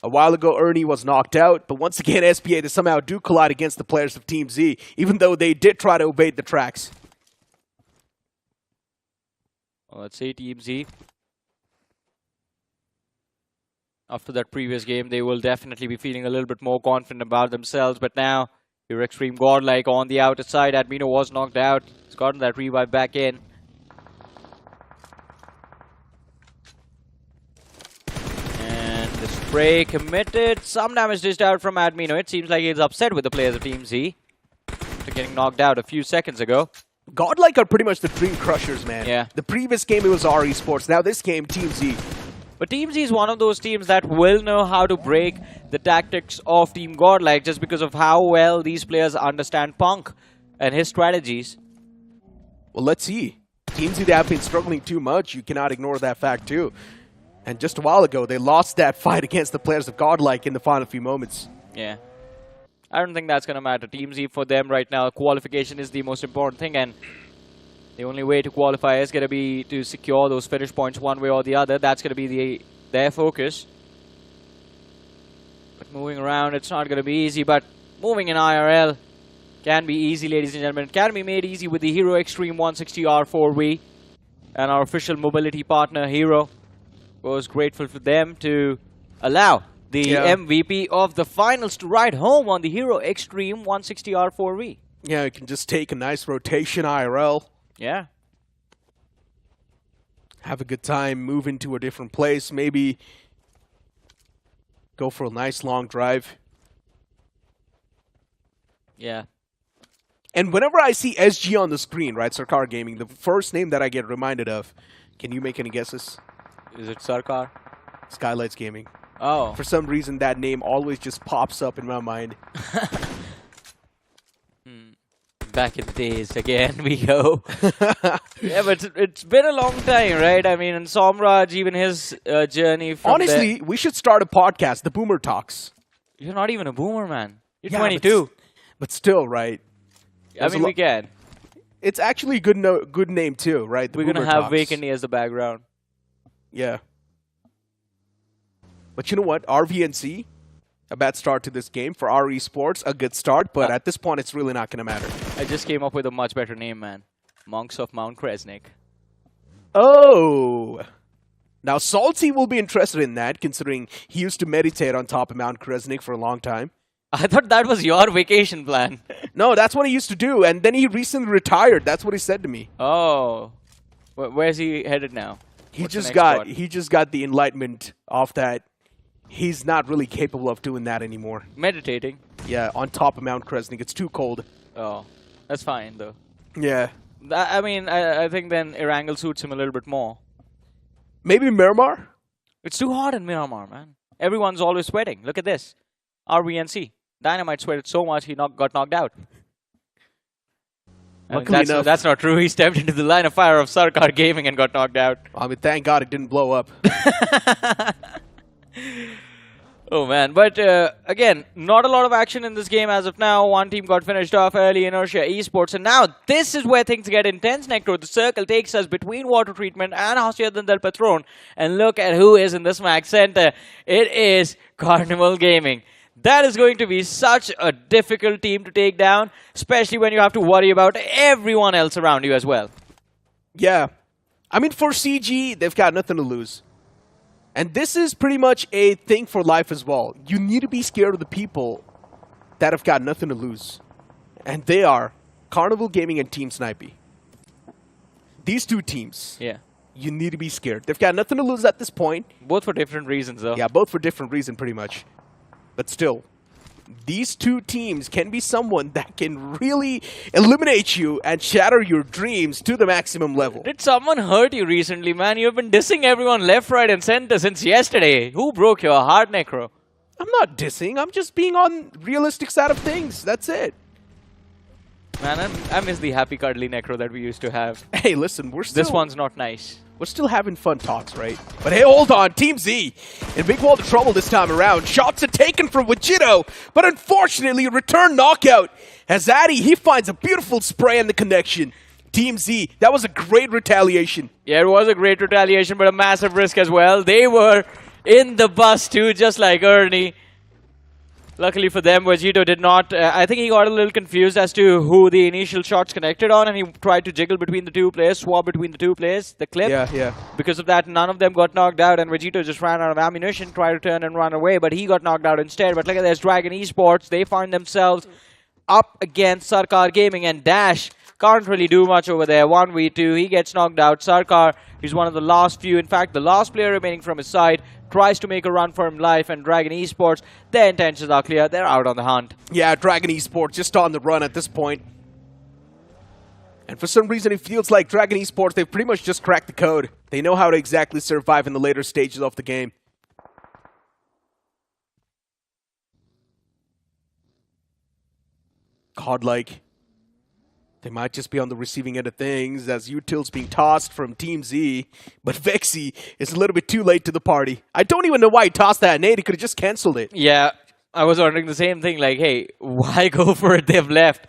A while ago, Ernie was knocked out, but once again, SBA, they somehow do collide against the players of Team Z, even though they did try to evade the tracks. Well, let's say Team Z. After that previous game, they will definitely be feeling a little bit more confident about themselves. But now, your Xtreme Godlike on the outer side. Admino was knocked out. He's gotten that revive back in. And the spray committed. Some damage dished out from Admino. It seems like he's upset with the players of Team Z. After getting knocked out a few seconds ago. Godlike are pretty much the dream crushers, man. Yeah. The previous game, it was R Esports. Now this game, Team Z. But Team Z is one of those teams that will know how to break the tactics of Team Godlike just because of how well these players understand Punk and his strategies. Well, let's see. Team Z, they have been struggling too much. You cannot ignore that fact, too. And just a while ago, they lost that fight against the players of Godlike in the final few moments. Yeah. I don't think that's going to matter. Team Z, for them right now, qualification is the most important thing. And the only way to qualify is going to be to secure those finish points one way or the other. That's going to be their focus. But moving around, it's not going to be easy. But moving in IRL can be easy, ladies and gentlemen. It can be made easy with the Hero Xtreme 160R4V. And our official mobility partner, Hero, was grateful for them to allow the MVP of the finals to ride home on the Hero Xtreme 160R4V. Yeah, you can just take a nice rotation IRL. Yeah. Have a good time, move into a different place, maybe go for a nice long drive. Yeah. And whenever I see SG on the screen, right, Sarkar Gaming, the first name that I get reminded of, can you make any guesses? Is it Sarkar? Skylights Gaming. Oh. For some reason, that name always just pops up in my mind. Back in the days again we go. Yeah, but it's been a long time, right? I mean, and Somraj, even his journey from honestly, we should start a podcast, The Boomer Talks. You're not even a boomer, man. You're Yeah, 22. But still, right? I mean, we can. It's actually a good name too, right? The We're going to Boomer have Talks. Vikendi as the background. Yeah. But you know what? RVNC, a bad start to this game. For our esports, a good start, but at this point, it's really not going to matter. I just came up with a much better name, man. Monks of Mount Kresnik. Oh! Now, Salty will be interested in that, considering he used to meditate on top of Mount Kresnik for a long time. I thought that was your vacation plan. No, that's what he used to do, and then he recently retired. That's what he said to me. Oh. Where's he headed now? He just got the enlightenment of that. He's not really capable of doing that anymore. Meditating? Yeah, on top of Mount Kresnik. It's too cold. Oh, that's fine, though. Yeah. I mean, I think then Erangle suits him a little bit more. Maybe Miramar? It's too hot in Miramar, man. Everyone's always sweating. Look at this. RVNC. Dynamite sweated so much he got knocked out. That's not true. He stepped into the line of fire of Sarkar Gaming and got knocked out. I mean, thank God it didn't blow up. Oh, man. But, again, not a lot of action in this game as of now. One team got finished off early, Inertia Esports. And now, this is where things get intense, Necro. The circle takes us between Water Treatment and Hacienda del Patron. And look at who is in the smack center. It is Carnival Gaming. That is going to be such a difficult team to take down, especially when you have to worry about everyone else around you as well. Yeah. I mean, for CG, they've got nothing to lose. And this is pretty much a thing for life as well. You need to be scared of the people that have got nothing to lose. And they are Carnival Gaming and Team Snipy. These two teams. Yeah. You need to be scared. They've got nothing to lose at this point. Both for different reasons, though. Yeah, both for different reasons, pretty much. But still, these two teams can be someone that can really eliminate you and shatter your dreams to the maximum level. Did someone hurt you recently, man? You've been dissing everyone left, right, and center since yesterday. Who broke your heart, Necro? I'm not dissing. I'm just being on realistic side of things. That's it. Man, I miss the happy, cuddly Necro that we used to have. Hey, listen, we're still... This one's not nice. We're still having fun talks, right? But hey, hold on. Team Z in big world of trouble this time around. Shots are taken from Wajito, but unfortunately, return knockout. As Addy, he finds a beautiful spray in the connection. Team Z, that was a great retaliation. Yeah, it was a great retaliation, but a massive risk as well. They were in the bus too, just like Ernie. Luckily for them, Vegito did not. I think he got a little confused as to who the initial shots connected on, and he tried to jiggle between the two players, swap between the two players, the clip. Yeah. Because of that, none of them got knocked out, and Vegito just ran out of ammunition, tried to turn and run away, but he got knocked out instead. But look at this, Dragon Esports, they find themselves up against Sarkar Gaming, and Dash can't really do much over there. 1v2, he gets knocked out. Sarkar, he's one of the last few, in fact, the last player remaining from his side, tries to make a run for him life, and Dragon Esports, their intentions are clear. They're out on the hunt. Yeah, Dragon Esports just on the run at this point. And for some reason, it feels like Dragon Esports, they've pretty much just cracked the code. They know how to exactly survive in the later stages of the game. Godlike. They might just be on the receiving end of things as Util's being tossed from Team Z. But Vexy is a little bit too late to the party. I don't even know why he tossed that nade. He could have just cancelled it. Yeah, I was wondering the same thing. Like, hey, why go for it? They've left.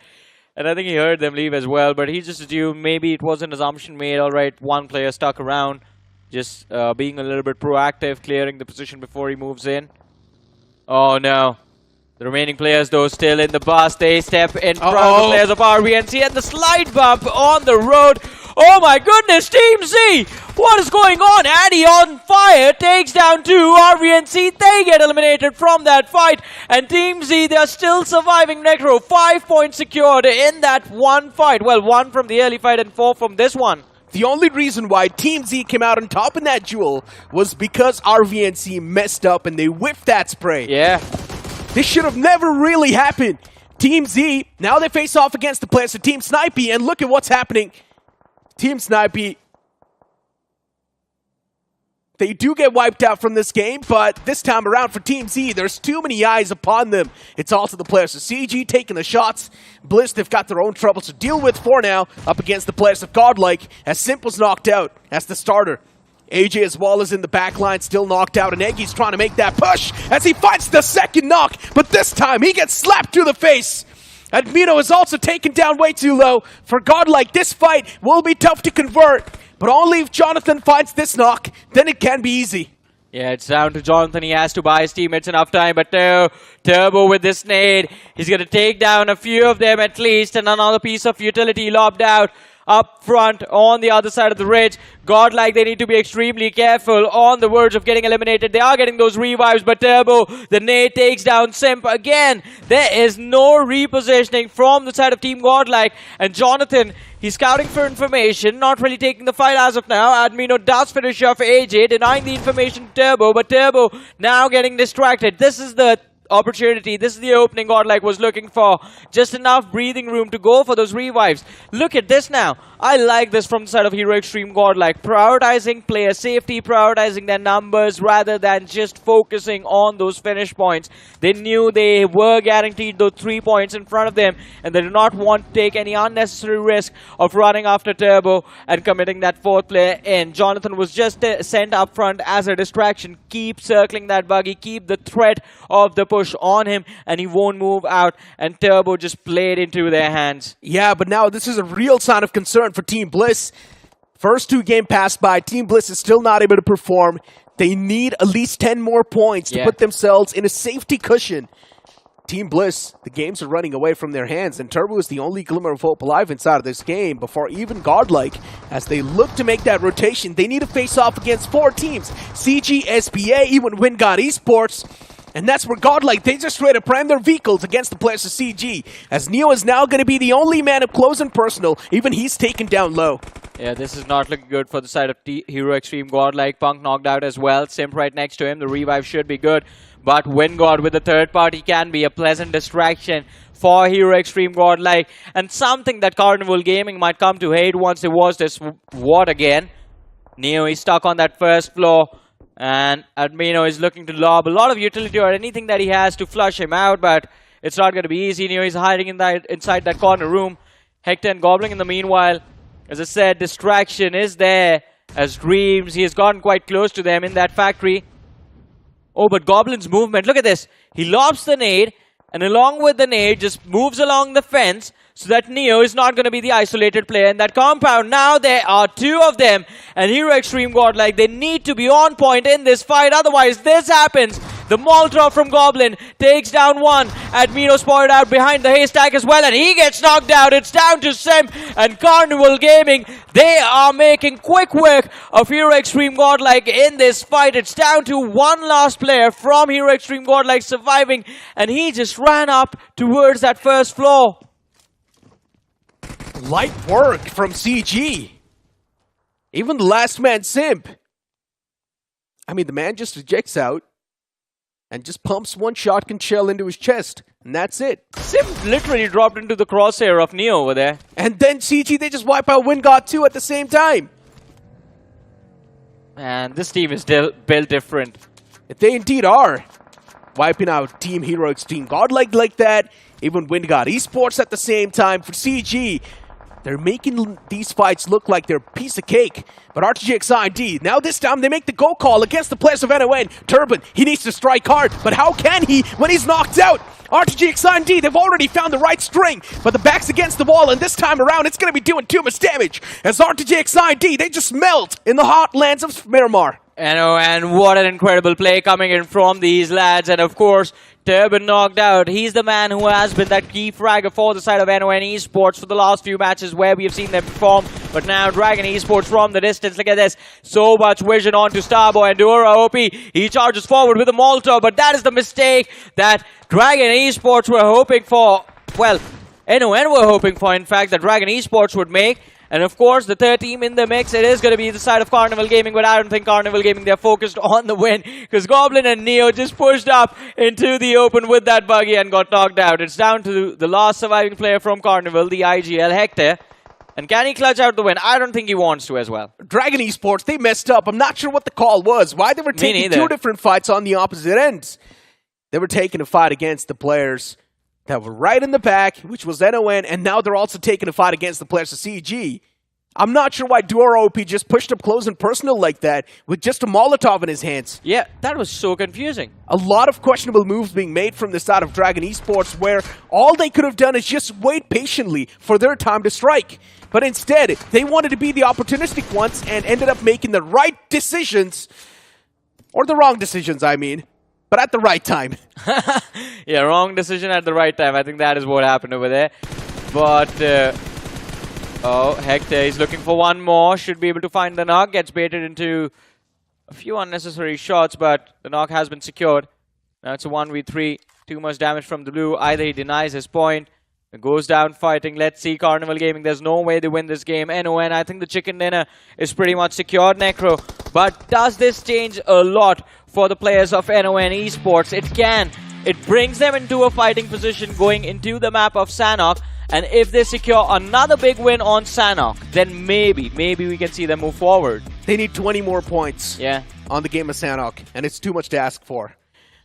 And I think he heard them leave as well. But he just assumed maybe it was an assumption made. All right, one player stuck around. Just being a little bit proactive, clearing the position before he moves in. Oh, no. The remaining players, though, still in the bus. They step in front of the players of RVNC, and the slide bump on the road. Oh my goodness, Team Z! What is going on? Addy on fire, takes down 2. RVNC, they get eliminated from that fight. And Team Z, they're still surviving Necro. 5 points secured in that one fight. Well, 1 from the early fight and 4 from this one. The only reason why Team Z came out on top in that duel was because RVNC messed up and they whiffed that spray. Yeah. This should have never really happened. Team Z, now they face off against the players of Team Snipy, and look at what's happening. Team Snipy, they do get wiped out from this game, but this time around for Team Z, there's too many eyes upon them. It's also the players of CG taking the shots. Bliss, they've got their own troubles to deal with for now, up against the players of Godlike, as Simple's knocked out as the starter. AJ as well is in the back line, still knocked out, and Eggy's trying to make that push as he finds the second knock, but this time he gets slapped to the face. Admino is also taken down way too low. For Godlike, this fight will be tough to convert, but only if Jonathan finds this knock, then it can be easy. Yeah, it's down to Jonathan. He has to buy his teammates enough time, but Turbo with this nade, he's going to take down a few of them at least, and another piece of utility lobbed out. Up front on the other side of the ridge. Godlike, they need to be extremely careful on the verge of getting eliminated. They are getting those revives, but Turbo, the nade takes down Simp again. There is no repositioning from the side of Team Godlike. And Jonathan, he's scouting for information, not really taking the fight as of now. Admino does finish off AJ, denying the information to Turbo, but Turbo now getting distracted. This is the opportunity. This is the opening Godlike was looking for. Just enough breathing room to go for those revives. Look at this now. I like this from the side of Hero Xtreme Godlike. Prioritizing player safety, prioritizing their numbers rather than just focusing on those finish points. They knew they were guaranteed those 3 points in front of them, and they did not want to take any unnecessary risk of running after Turbo and committing that 4th player in. Jonathan was just sent up front as a distraction. Keep circling that buggy, keep the threat of the push on him, and he won't move out, and Turbo just played into their hands. Yeah, but now this is a real sign of concern for Team Bliss. First 2 games passed by, Team Bliss is still not able to perform. They need at least 10 more points to put themselves in a safety cushion. Team Bliss, the games are running away from their hands, and Turbo is the only glimmer of hope alive inside of this game before even Godlike. As they look to make that rotation, they need to face off against 4 teams. CG, SPA, even WindGod Esports. And that's where Godlike, they just try to prime their vehicles against the players of CG. As Neo is now going to be the only man up close and personal. Even he's taken down low. Yeah, this is not looking good for the side of Hero Xtreme Godlike. Punk knocked out as well. Simp right next to him. The revive should be good. But WindGod with the 3rd party can be a pleasant distraction for Hero Xtreme Godlike. And something that Carnival Gaming might come to hate once they watch this WOD again. Neo is stuck on that 1st floor. And Admino is looking to lob a lot of utility or anything that he has to flush him out, but it's not going to be easy. Neo is hiding in inside that corner room. Hector and Goblin in the meanwhile. As I said, distraction is there. As Dreams, he has gotten quite close to them in that factory. Oh, but Goblin's movement, look at this. He lobs the nade, and along with the nade, just moves along the fence, so that Neo is not going to be the isolated player in that compound. Now there are 2 of them. And Hero Xtreme Godlike, they need to be on point in this fight. Otherwise, this happens. The Molotov from Goblin takes down one. Admiro spotted out behind the haystack as well, and he gets knocked out. It's down to Sim and Carnival Gaming. They are making quick work of Hero Xtreme Godlike in this fight. It's down to one last player from Hero Xtreme Godlike surviving, and he just ran up towards that first floor. Light work from CG. Even the last man Simp. I mean, the man just ejects out and just pumps one shotgun shell into his chest. And that's it. Sim literally dropped into the crosshair of Neo over there. And then CG, they just wipe out WindGod too at the same time. And this team is built different. They indeed are. Wiping out Team Hero Xtreme Godlike like that. Even WindGod Esports at the same time. For CG, they're making these fights look like they're a piece of cake. But RTGxIND, now this time they make the go call against the players of NON. Turban, he needs to strike hard. But how can he when he's knocked out? RTGxIND, they've already found the right string. But the back's against the wall, and this time around it's going to be doing too much damage. As RTGxIND, they just melt in the hot lands of Miramar. And what an incredible play coming in from these lads. And of course, Turban knocked out. He's the man who has been that key fragger for the side of NON Esports for the last few matches where we have seen them perform. But now Dragon Esports from the distance. Look at this. So much vision onto Starboy and Dura OP. He charges forward with a Molotov, but that is the mistake that Dragon Esports were hoping for. Well, NON were hoping for, in fact, that Dragon Esports would make. And of course, the third team in the mix, it is going to be the side of Carnival Gaming, but I don't think Carnival Gaming, they're focused on the win, because Goblin and Neo just pushed up into the open with that buggy and got knocked out. It's down to the last surviving player from Carnival, the IGL, Hector. And can he clutch out the win? I don't think he wants to as well. Dragon Esports, they messed up. I'm not sure what the call was, why they were taking two different fights on the opposite ends. They were taking a fight against the players that were right in the back, which was NON, and now they're also taking a fight against the players of CG. I'm not sure why Duoro OP just pushed up close and personal like that with just a Molotov in his hands. Yeah, that was so confusing. A lot of questionable moves being made from the side of Dragon Esports where all they could have done is just wait patiently for their time to strike. But instead, they wanted to be the opportunistic ones and ended up making the right decisions. Or the wrong decisions, I mean. But at the right time. Yeah, wrong decision at the right time. I think that is what happened over there. But, oh, Hector is looking for one more. Should be able to find the knock. Gets baited into a few unnecessary shots, but the knock has been secured. Now it's a 1v3. Too much damage from the blue. Either he denies his point, goes down fighting. Let's see Carnival Gaming. There's no way they win this game. NON, I think the chicken dinner is pretty much secured, Necro. But does this change a lot for the players of NON Esports? It can. It brings them into a fighting position going into the map of Sanhok. And if they secure another big win on Sanhok, then maybe we can see them move forward. They need 20 more points on the game of Sanhok, and it's too much to ask for.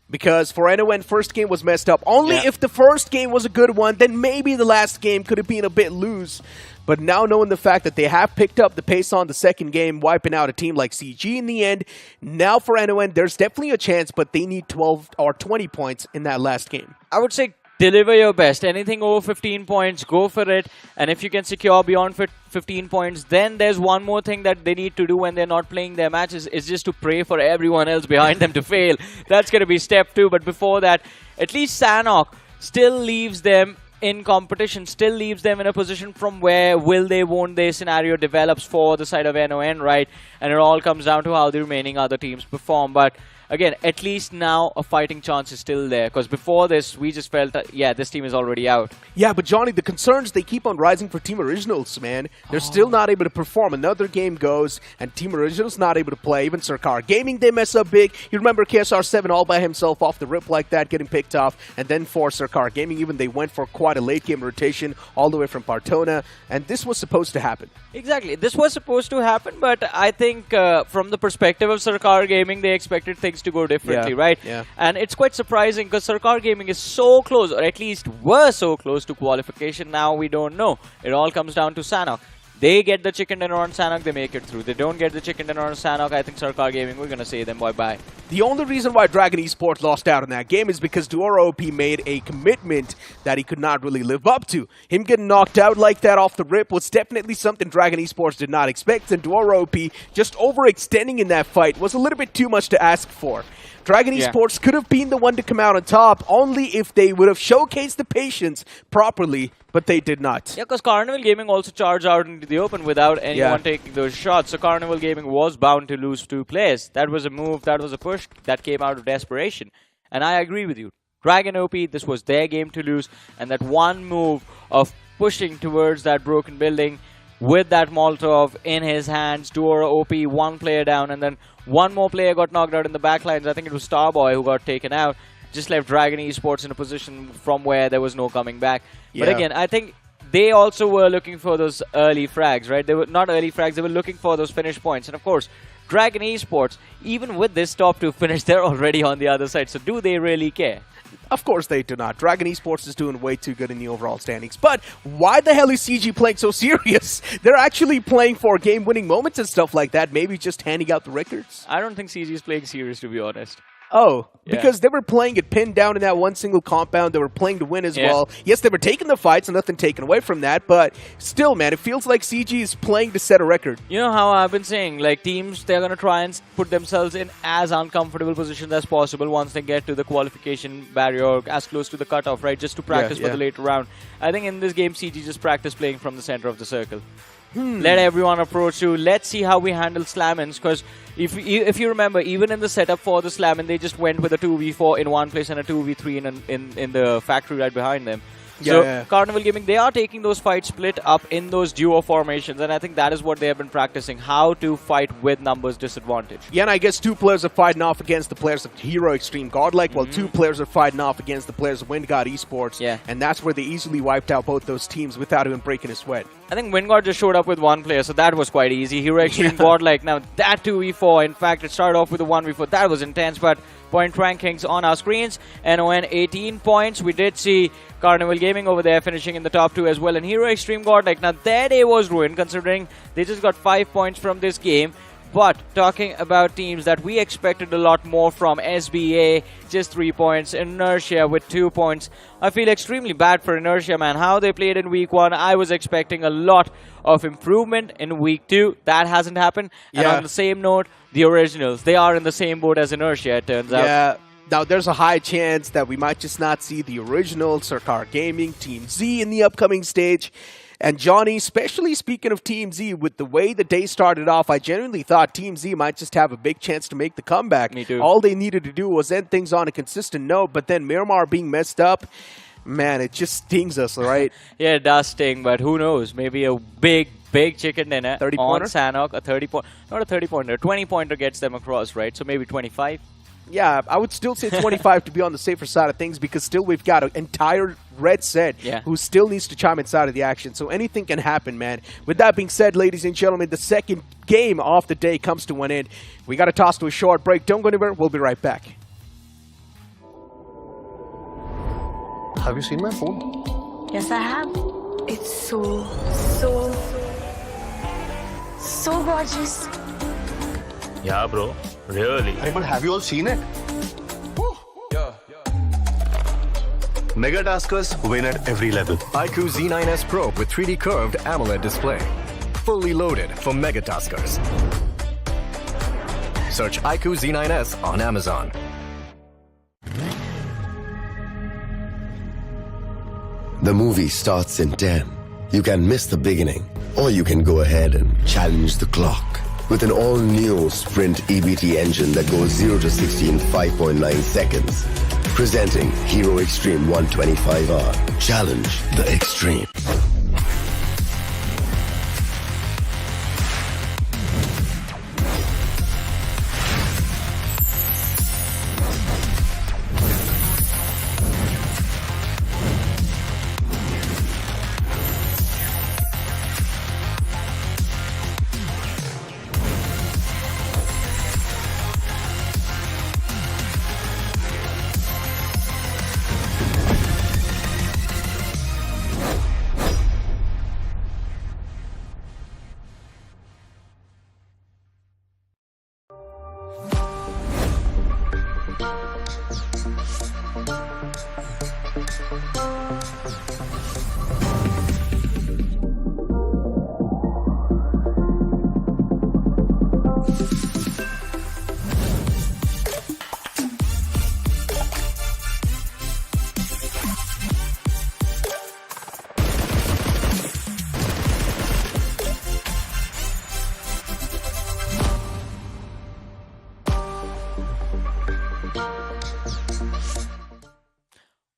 Because for NON, first game was messed up. Only if the first game was a good one, then maybe the last game could have been a bit loose. But now knowing the fact that they have picked up the pace on the second game, wiping out a team like CG in the end, now for NON, there's definitely a chance, but they need 12 or 20 points in that last game. I would say deliver your best. Anything over 15 points, go for it. And if you can secure beyond 15 points, then there's one more thing that they need to do when they're not playing their matches, is just to pray for everyone else behind them to fail. That's going to be step 2. But before that, at least Sanhok still leaves them in competition, still leaves them in a position from where will they, won't they scenario develops for the side of NON, right? And it all comes down to how the remaining other teams perform. But again, at least now a fighting chance is still there. Because before this, we just felt that, yeah, this team is already out. Yeah, but Johnny, the concerns, they keep on rising for Team Originals, man. They're still not able to perform. Another game goes, and Team Originals not able to play. Even Sarkar Gaming, they mess up big. You remember KSR7 all by himself off the rip like that, getting picked off. And then for Sarkar Gaming, even they went for quite a late game rotation all the way from Partona. And this was supposed to happen. Exactly. This was supposed to happen, but I think from the perspective of Sarkar Gaming, they expected things to go differently, right? Yeah. And it's quite surprising because Sarkar Gaming is so close, or at least were so close to qualification. Now we don't know. It all comes down to Sanhok. They get the chicken dinner on Sanhok, they make it through. They don't get the chicken dinner on Sanhok, I think Sarkar Gaming, we're going to say them bye-bye. The only reason why Dragon Esports lost out in that game is because Duoro OP made a commitment that he could not really live up to. Him getting knocked out like that off the rip was definitely something Dragon Esports did not expect, and Duoro OP just overextending in that fight was a little bit too much to ask for. Dragon Esports could have been the one to come out on top only if they would have showcased the patience properly, but they did not. Yeah, because Carnival Gaming also charged out into the open without anyone taking those shots. So Carnival Gaming was bound to lose 2 players. That was a move, that was a push that came out of desperation. And I agree with you. Dragon OP, this was their game to lose. And that one move of pushing towards that broken building with that Molotov in his hands, Duoro OP, 1 player down, and then 1 more player got knocked out in the backlines. I think it was Starboy who got taken out. Just left Dragon Esports in a position from where there was no coming back. But again, I think they also were looking for those early frags, right? They were not early frags, they were looking for those finish points. And of course, Dragon Esports, even with this top 2 finish, they're already on the other side. So do they really care? Of course they do not. Dragon Esports is doing way too good in the overall standings. But why the hell is CG playing so serious? They're actually playing for game-winning moments and stuff like that, maybe just handing out the records. I don't think CG is playing serious, to be honest. Oh, because they were playing it pinned down in that one single compound. They were playing to win as well. Yes, they were taking the fights, and nothing taken away from that. But still, man, it feels like CG is playing to set a record. You know how I've been saying, like teams, they're going to try and put themselves in as uncomfortable positions as possible once they get to the qualification barrier or as close to the cutoff, right? Just to practice for the later round. I think in this game, CG just practiced playing from the center of the circle. Let everyone approach you. Let's see how we handle Slammins, because if you remember, even in the setup for the Slammin, they just went with a 2v4 in one place and a 2v3 in the factory right behind them. So Carnival Gaming, they are taking those fights split up in those duo formations, and I think that is what they have been practicing, how to fight with numbers disadvantage. Yeah, and I guess 2 players are fighting off against the players of Hero Xtreme Godlike, while 2 players are fighting off against the players of WindGod Esports, and that's where they easily wiped out both those teams without even breaking a sweat. I think WindGod just showed up with 1 player, so that was quite easy. Hero Xtreme Godlike, now that 2v4, in fact, it started off with a 1v4, that was intense, but point rankings on our screens. NON 18 points. We did see Carnival Gaming over there finishing in the top 2 as well. And Hero Xtreme Godlike, now their day was ruined considering they just got 5 points from this game. But talking about teams that we expected a lot more from, SBA, just 3 points. Inertia with 2 points. I feel extremely bad for Inertia, man. How they played in week 1, I was expecting a lot of improvement in week 2. That hasn't happened. And on the same note, the Originals, they are in the same boat as Inertia, it turns out. Yeah. Now, there's a high chance that we might just not see the Originals, Sarkar Gaming, Team Z in the upcoming stage. And Johnny, especially speaking of Team Z, with the way the day started off, I genuinely thought Team Z might just have a big chance to make the comeback. Me too. All they needed to do was end things on a consistent note, but then Miramar being messed up, man, it just stings us, right? Yeah, it does sting, but who knows? Maybe a big chicken dinner on Sanhok, a 30-point, not a 30-pointer, a 20-pointer gets them across, right? So maybe 25. Yeah, I would still say 25 to be on the safer side of things, because still we've got an entire red set who still needs to chime inside of the action. So anything can happen, man. With that being said, ladies and gentlemen, the second game of the day comes to an end. We got to toss to a short break. Don't go anywhere. We'll be right back. Have you seen my phone? Yes, I have. It's so gorgeous. Yeah, bro. Really? Hey, but have you all seen it? Mega Taskers win at every level. iQOO Z9S Pro with 3D curved AMOLED display. Fully loaded for Mega Taskers. Search iQOO Z9S on Amazon. The movie starts in 10. You can miss the beginning, or you can go ahead and challenge the clock. With an all-new Sprint EBT engine that goes 0 to 60 in 5.9 seconds. Presenting Hero Xtreme 125R. Challenge the Extreme.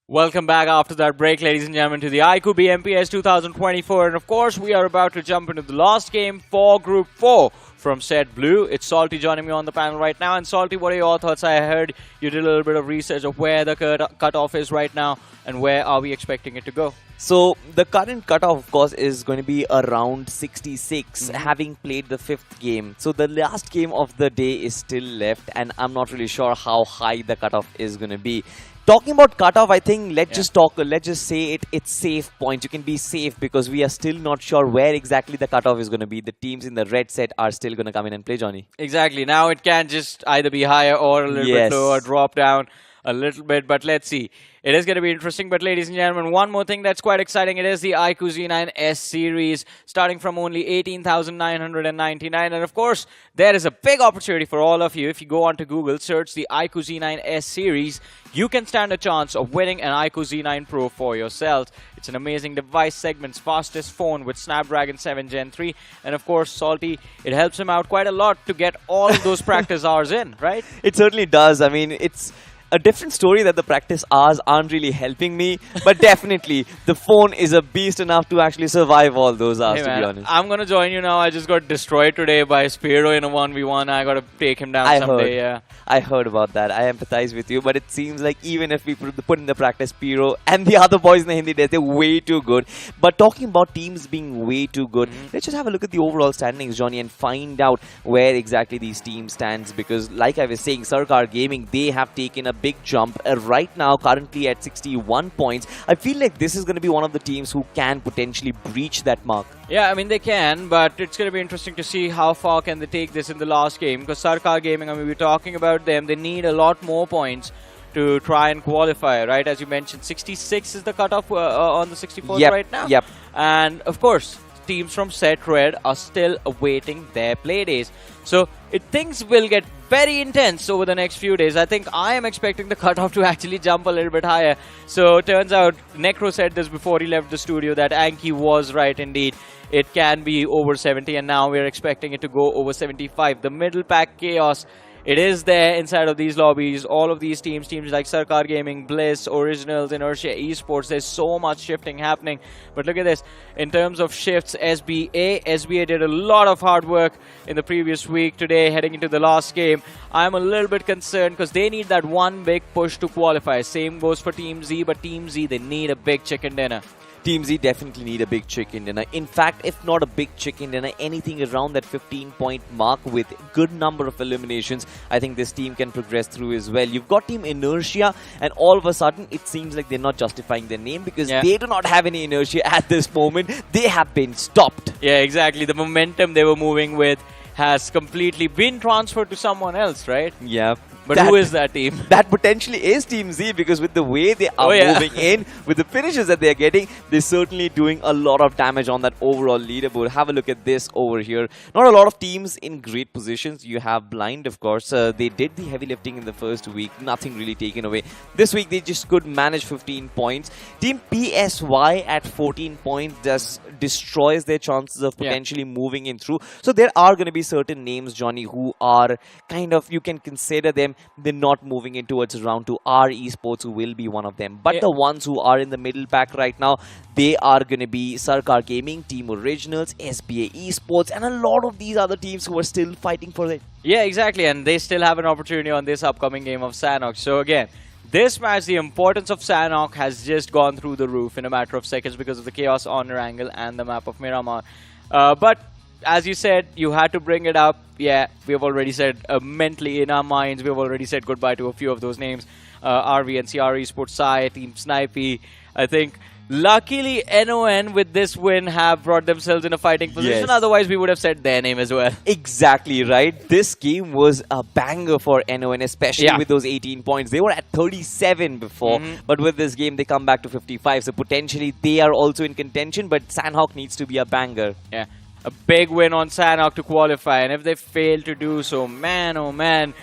Welcome back after that break, ladies and gentlemen, to the iQOO BMPS 2024. And of course, we are about to jump into the last game for Group 4 from Set Blue. It's Salty joining me on the panel right now. And Salty, what are your thoughts? I heard you did a little bit of research of where the cutoff is right now and where are we expecting it to go. So the current cutoff, of course, is going to be around 66, having played the 5th game. So the last game of the day is still left, and I'm not really sure how high the cutoff is going to be. Talking about cutoff, I think let's just say it's safe points. You can be safe because we are still not sure where exactly the cutoff is going to be. The teams in the red set are still going to come in and play, Johnny. Exactly. Now it can just either be higher or a little bit lower, drop down a little bit, but let's see. It is going to be interesting, but ladies and gentlemen, one more thing that's quite exciting. It is the iQOO Z9S series, starting from only 18,999. And of course, there is a big opportunity for all of you. If you go onto Google, search the iQOO Z9S series, you can stand a chance of winning an iQOO Z9 Pro for yourself. It's an amazing device, segment's fastest phone with Snapdragon 7 Gen 3. And of course, Salty, it helps him out quite a lot to get all of those practice hours in, right? It certainly does. I mean, it's a different story that the practice hours aren't really helping me, but definitely the phone is a beast enough to actually survive all those hours, to be honest. I'm going to join you now. I just got destroyed today by Spiro in a 1v1. I got to take him down someday. Yeah. I heard about that. I empathize with you, but it seems like even if we put in the practice, Spiro and the other boys in the Hindi days, they're way too good. But talking about teams being way too good, let's just have a look at the overall standings, Johnny, and find out where exactly these teams stands, because like I was saying, Sarkar Gaming, they have taken a big jump right now, currently at 61 points. I feel like this is going to be one of the teams who can potentially breach that mark. Yeah, I mean, they can, but it's going to be interesting to see how far can they take this in the last game, because Sarkar Gaming, I mean, we're talking about them, they need a lot more points to try and qualify, right? As you mentioned, 66 is the cutoff on the 64th right now. Yep. And of course, teams from Set Red are still awaiting their play days. So things will get very intense over the next few days. I think I am expecting the cutoff to actually jump a little bit higher. So it turns out, Necro said this before he left the studio, that Anki was right indeed. It can be over 70, and now we're expecting it to go over 75. The middle pack chaos, it is there inside of these lobbies. All of these teams like Sarkar Gaming, Bliss, Originals, Inertia, Esports, there's so much shifting happening. But look at this. In terms of shifts, SBA did a lot of hard work in the previous week. Today, heading into the last game, I'm a little bit concerned because they need that one big push to qualify. Same goes for Team Z, but Team Z, they need a big chicken dinner. Team Z definitely need a big chicken dinner. In fact, if not a big chicken dinner, anything around that 15-point mark with good number of eliminations, I think this team can progress through as well. You've got Team Inertia, and all of a sudden, it seems like they're not justifying their name because they do not have any inertia at this moment. They have been stopped. Yeah, exactly. The momentum they were moving with has completely been transferred to someone else, right? Yeah. But who is that team? That potentially is Team Z, because with the way they are moving in, with the finishes that they're getting, they're certainly doing a lot of damage on that overall leaderboard. Have a look at this over here. Not a lot of teams in great positions. You have Blind, of course. They did the heavy lifting in the first week. Nothing really taken away. This week, they just could manage 15 points. Team PSY at 14 points just destroys their chances of potentially moving in through. So there are going to be certain names, Johnny, who are kind of, you can consider them, they're not moving in towards round 2. Our Esports, who will be one of them. But the ones who are in the middle pack right now, they are going to be Sarkar Gaming, Team Originals, SBA Esports, and a lot of these other teams who are still fighting for it. Yeah, exactly. And they still have an opportunity on this upcoming game of Sanhok. So again, this match, the importance of Sanhok has just gone through the roof in a matter of seconds because of the chaos on Erangle and the map of Miramar. But as you said, you had to bring it up. Yeah, we have already said mentally in our minds, we have already said goodbye to a few of those names. RVNC, Esports, Team Snipy. I think Luckily, NON with this win have brought themselves in a fighting position. Yes. Otherwise, we would have said their name as well. Exactly right. This game was a banger for NON, especially with those 18 points. They were at 37 before, but with this game, they come back to 55. So potentially, they are also in contention, but Sanhok needs to be a banger. Yeah, a big win on Sanhok to qualify. And if they fail to do so, man, oh man,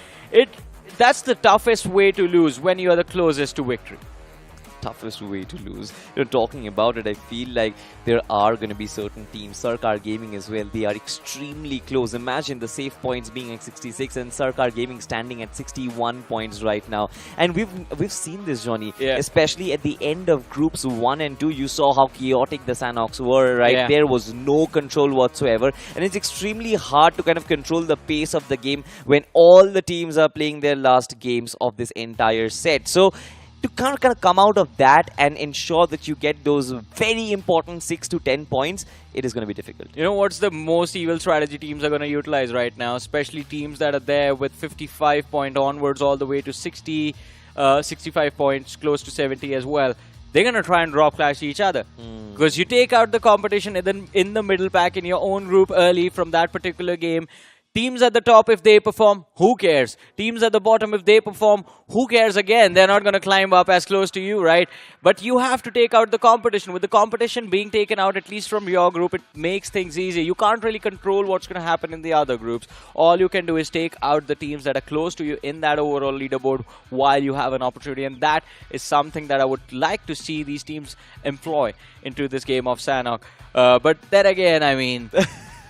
that's the toughest way to lose when you are the closest to victory. Toughest way to lose. You're talking about it, I feel like there are going to be certain teams, Sarkar Gaming as well, they are extremely close. Imagine the safe points being at 66 and Sarkar Gaming standing at 61 points right now. And we've seen this, Johnny, especially at the end of groups 1 and 2. You saw how chaotic the Sanhoks were, right? There was no control whatsoever, and it's extremely hard to kind of control the pace of the game when all the teams are playing their last games of this entire set. So to kind of come out of that and ensure that you get those very important 6 to 10 points, it is going to be difficult. You know what's the most evil strategy teams are going to utilize right now, especially teams that are there with 55 point onwards all the way to 60, 65 points, close to 70 as well. They're going to try and drop clash each other. Because you take out the competition in the middle pack in your own group early from that particular game. Teams at the top, if they perform, who cares? Teams at the bottom, if they perform, who cares again? They're not going to climb up as close to you, right? But you have to take out the competition. With the competition being taken out, at least from your group, it makes things easy. You can't really control what's going to happen in the other groups. All you can do is take out the teams that are close to you in that overall leaderboard while you have an opportunity. And that is something that I would like to see these teams employ into this game of Sanhok. But then again, I mean...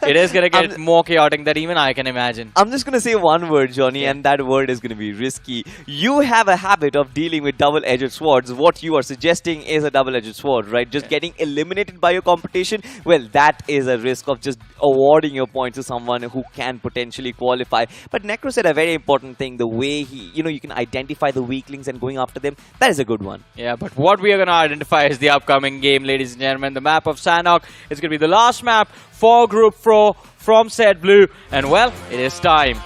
It is going to get more chaotic than even I can imagine. I'm just going to say one word, Johnny, and that word is going to be risky. You have a habit of dealing with double-edged swords. What you are suggesting is a double-edged sword, right? Just getting eliminated by your competition, well, that is a risk of just awarding your points to someone who can potentially qualify. But Necro said a very important thing, the way you can identify the weaklings and going after them. That is a good one. Yeah, but what we are going to identify is the upcoming game, ladies and gentlemen. The map of Sanhok is going to be the last map for Group 4 from Set Blue. And well, it is time.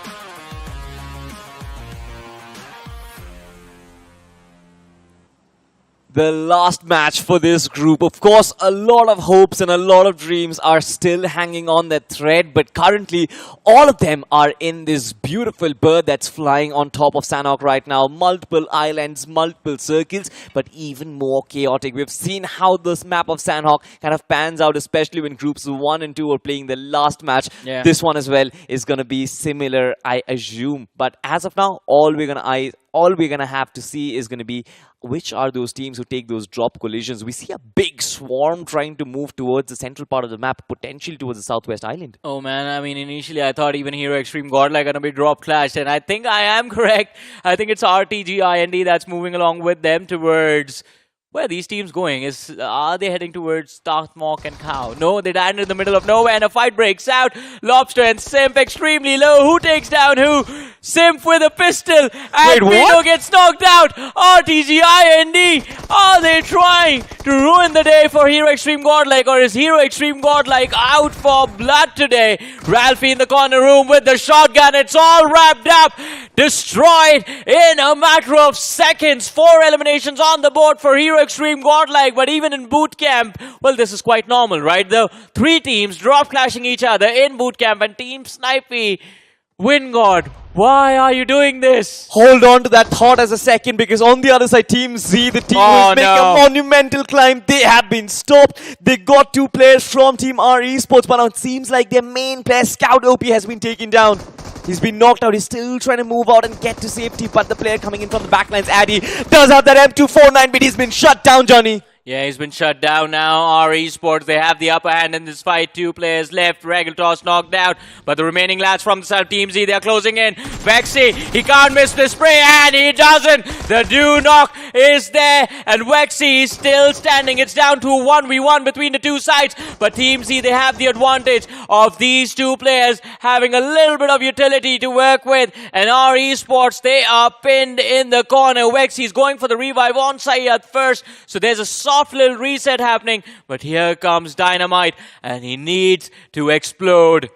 The last match for this group. Of course, a lot of hopes and a lot of dreams are still hanging on that thread, but currently all of them are in this beautiful bird that's flying on top of Sanhok right now. Multiple islands, multiple circles, but even more chaotic. We've seen how this map of Sanhok kind of pans out, especially when groups 1 and 2 are playing the last match. Yeah. This one as well is going to be similar, I assume. But as of now, all we're going to have to see is going to be which are those teams who take those drop collisions. We see a big swarm trying to move towards the central part of the map, potentially towards the southwest island. Oh man, I mean, initially I thought even Hero Xtreme Godlike going to be drop clashed, and I think I am correct. I think it's RTGxIND that's moving along with them towards... Where are these teams going? Are they heading towards Starthmok and Cow? No, they landed in the middle of nowhere and a fight breaks out. Lobster and Simp extremely low. Who takes down who? Simp with a pistol. And Vito gets knocked out. RTGxIND. Are they trying to ruin the day for Hero Xtreme Godlike? Or is Hero Xtreme Godlike out for blood today? Ralphie in the corner room with the shotgun. It's all wrapped up. Destroyed in a matter of seconds. 4 eliminations on the board for Hero Xtreme Godlike, but even in boot camp, well, this is quite normal, right? The 3 teams drop clashing each other in boot camp, and Team Snipy, WindGod, why are you doing this? Hold on to that thought as a second, because on the other side, Team Z, the team who's making a monumental climb, they have been stopped. They got 2 players from Team R Esports, but now it seems like their main player, Scout OP, has been taken down. He's been knocked out. He's still trying to move out and get to safety, but the player coming in from the backlines, Addy, does have that M249, but he's been shut down, Johnny. Yeah, he's been shut down now. R Esports, they have the upper hand in this fight. 2 players left. Regeltoss knocked out. But the remaining lads from the South Team Z, they are closing in. Vexy, he can't miss the spray, and he doesn't. The do knock is there, and Vexy is still standing. It's down to a 1v1 between the 2 sides. But Team Z, they have the advantage of these 2 players having a little bit of utility to work with. And R Esports, they are pinned in the corner. Vexy's going for the revive on Sayyad first. So there's a soft little reset happening, but here comes Dynamite, and he needs to explode.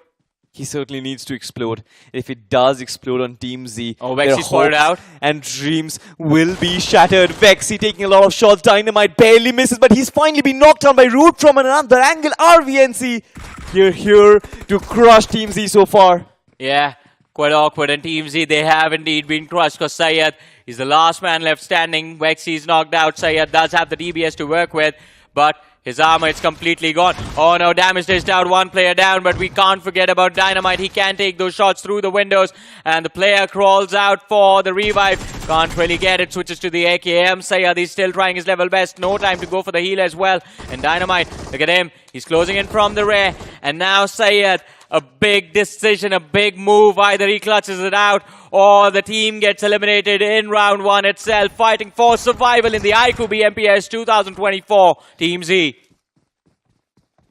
He certainly needs to explode. If it does explode on Team Z, Vexy spotted out. And dreams will be shattered. Vexy taking a lot of shots. Dynamite barely misses, but he's finally been knocked down by Root from another angle. RVNC, you're here to crush Team Z so far. Yeah, quite awkward. And Team Z, they have indeed been crushed because Syed is the last man left standing. Vexy's knocked out. Syed does have the DBS to work with, but his armor is completely gone. Oh no, damage dished out, one player down, but we can't forget about Dynamite. He can take those shots through the windows, and the player crawls out for the revive. Can't really get it, switches to the AKM. Sayed is still trying his level best. No time to go for the heal as well. And Dynamite, look at him. He's closing in from the rear. And now Sayed, a big decision, a big move. Either he clutches it out or the team gets eliminated in round one itself. Fighting for survival in the iQOO BMPS 2024 Team Z.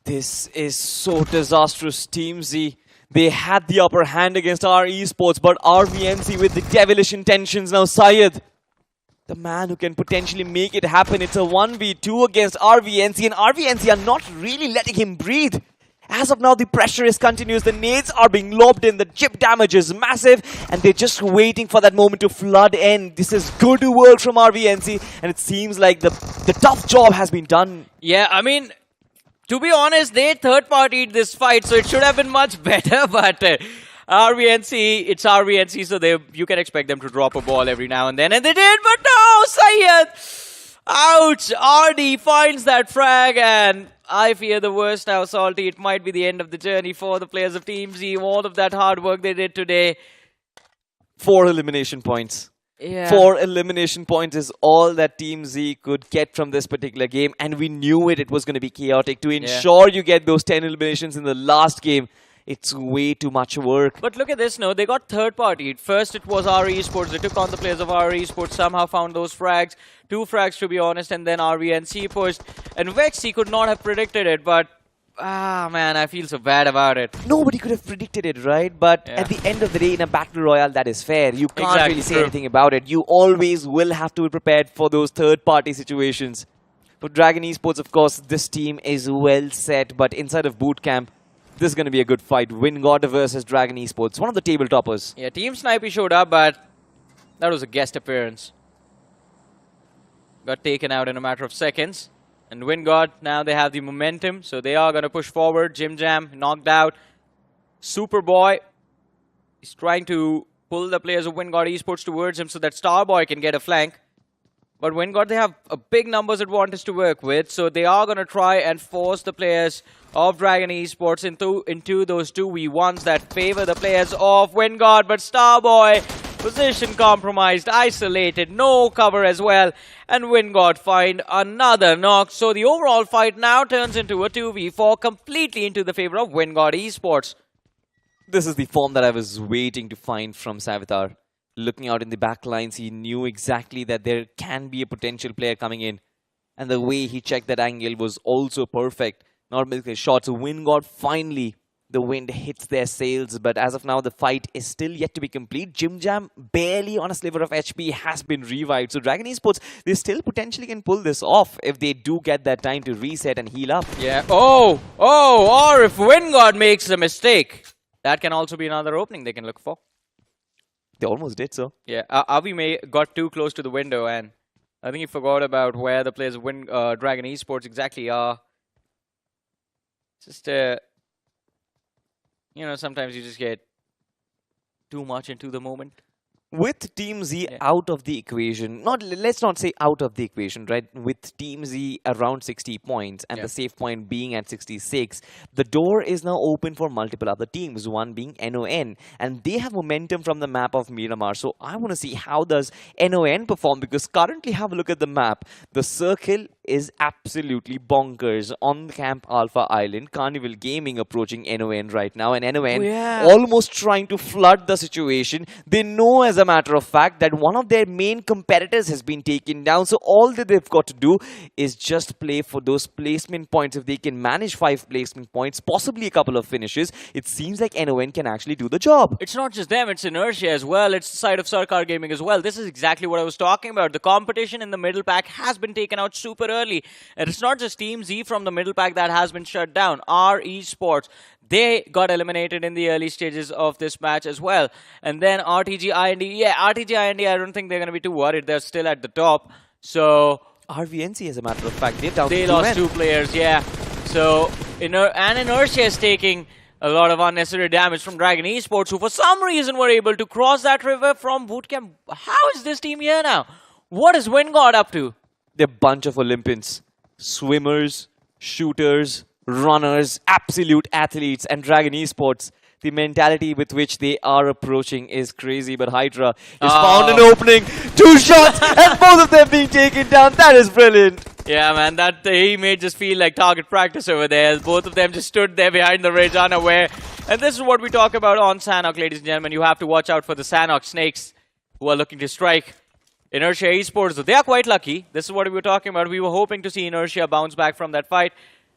This is so disastrous, Team Z. They had the upper hand against our esports, but RVNC with the devilish intentions. Now Syed, the man who can potentially make it happen. It's a 1v2 against RVNC, and RVNC are not really letting him breathe. As of now, the pressure is continuous. The nades are being lobbed in. The chip damage is massive. And they're just waiting for that moment to flood in. This is good work from RVNC. And it seems like the tough job has been done. Yeah, I mean, to be honest, they third-partied this fight. So it should have been much better. But RVNC, it's RVNC. So you can expect them to drop a ball every now and then. And they did. But no, Syed. Ouch. RD finds that frag. And I fear the worst now, Salty. It might be the end of the journey for the players of Team Z. All of that hard work they did today. 4 elimination points. Yeah. 4 elimination points is all that Team Z could get from this particular game. And we knew it was going to be chaotic. To ensure you get those 10 eliminations in the last game, it's way too much work. But look at this, no, they got third-partied. First it was our esports. They took on the players of our esports, somehow found those frags. 2 frags to be honest, and then RVNC pushed. And Vexy could not have predicted it, but man, I feel so bad about it. Nobody could have predicted it, right? But at the end of the day, in a battle royale, that is fair. You can't really say anything about it. You always will have to be prepared for those third-party situations. For Dragon Esports, of course, this team is well set, but inside of boot camp, this is going to be a good fight. WindGod versus Dragon Esports, one of the table toppers. Yeah, Team Snipy showed up, but that was a guest appearance. Got taken out in a matter of seconds. And WindGod, now they have the momentum, so they are going to push forward. Jim Jam knocked out. Superboy is trying to pull the players of WindGod Esports towards him so that Starboy can get a flank. But WindGod, they have a big numbers advantage to work with, so they are going to try and force the players of Dragon Esports into those 2v1s that favor the players of WindGod. But Starboy, position compromised, isolated, no cover as well. And WindGod find another knock. So the overall fight now turns into a 2v4, completely into the favor of WindGod Esports. This is the form that I was waiting to find from Savitar. Looking out in the back lines, he knew exactly that there can be a potential player coming in. And the way he checked that angle was also perfect. Not missing shots. WindGod finally, the wind hits their sails. But as of now, the fight is still yet to be complete. Jim Jam, barely on a sliver of HP, has been revived. So Dragon Esports, they still potentially can pull this off if they do get that time to reset and heal up. Yeah. Oh, or if WindGod makes a mistake, that can also be another opening they can look for. They almost did so. Yeah, Avi got too close to the window, and I think he forgot about where the players of Dragon Esports exactly are. Just, you know, sometimes you just get too much into the moment. With Team Z out of the equation, let's not say out of the equation, right? With Team Z around 60 points and the safe point being at 66, the door is now open for multiple other teams, one being NON. And they have momentum from the map of Miramar. So I want to see how does NON perform, because currently, have a look at the map. The circle is absolutely bonkers on the Camp Alpha Island. Carnival Gaming approaching NON right now, and NON almost trying to flood the situation. They know, as a matter of fact, that one of their main competitors has been taken down. So all that they've got to do is just play for those placement points. If they can manage 5 placement points, possibly a couple of finishes, it seems like NON can actually do the job. It's not just them, it's Inertia as well. It's the side of Sarkar Gaming as well. This is exactly what I was talking about. The competition in the middle pack has been taken out super early. And it's not just Team Z from the middle pack that has been shut down. Our Esports, They got eliminated in the early stages of this match as well. And then RTGxIND, RTGxIND, I don't think they're going to be too worried. They're still at the top. So RVNC, as a matter of fact, they lost two players, So Inertia is taking a lot of unnecessary damage from Dragon Esports, who for some reason were able to cross that river from bootcamp. How is this team here now? What is WindGod up to? They're a bunch of Olympians, swimmers, shooters, runners, absolute athletes, and Dragon Esports. The mentality with which they are approaching is crazy, but Hydra has found an opening. 2 shots, and both of them being taken down. That is brilliant. Yeah, man, that he made just feel like target practice over there. Both of them just stood there behind the ridge, unaware. And this is what we talk about on Sanhok, ladies and gentlemen. You have to watch out for the Sanhok snakes who are looking to strike. Inertia Esports, they are quite lucky. This is what we were talking about. We were hoping to see Inertia bounce back from that fight.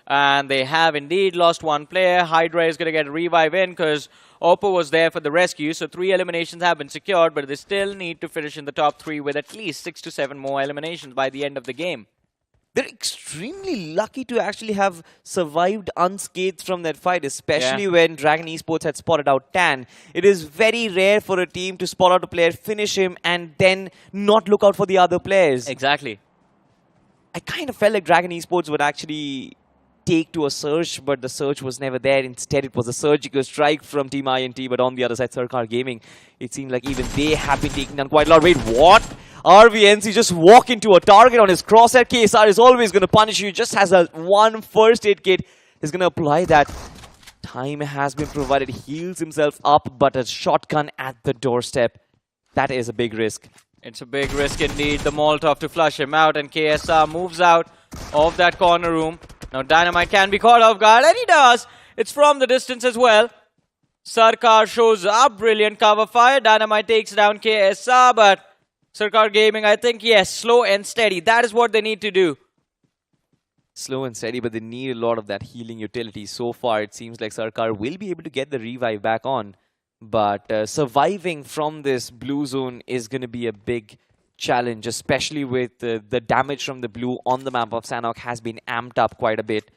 And they have indeed lost 1 player. Hydra is going to get a revive in because Oppo was there for the rescue. So 3 eliminations have been secured, but they still need to finish in the top 3 with at least 6 to 7 more eliminations by the end of the game. They're extremely lucky to actually have survived unscathed from that fight, especially when Dragon Esports had spotted out Tan. It is very rare for a team to spot out a player, finish him, and then not look out for the other players. Exactly. I kind of felt like Dragon Esports would actually take to a search, but the search was never there. Instead, it was a surgical strike from Team INT, but on the other side, Sarkar Gaming, it seemed like even they have been taking down quite a lot. Wait, what? RVNC just walk into a target on his crosshair. KSR is always going to punish you. Just has a 1 first aid kit. He's going to apply that. Time has been provided. Heals himself up, but a shotgun at the doorstep. That is a big risk. It's a big risk indeed. The Molotov to flush him out, and KSR moves out of that corner room. Now Dynamite can be caught off guard, and he does. It's from the distance as well. Sarkar shows up. Brilliant cover fire. Dynamite takes down KSR, but Sarkar Gaming, I think, yes, slow and steady. That is what they need to do. Slow and steady, but they need a lot of that healing utility. So far, it seems like Sarkar will be able to get the revive back on. But surviving from this blue zone is going to be a big challenge, especially with the damage from the blue on the map of Sanhok has been amped up quite a bit.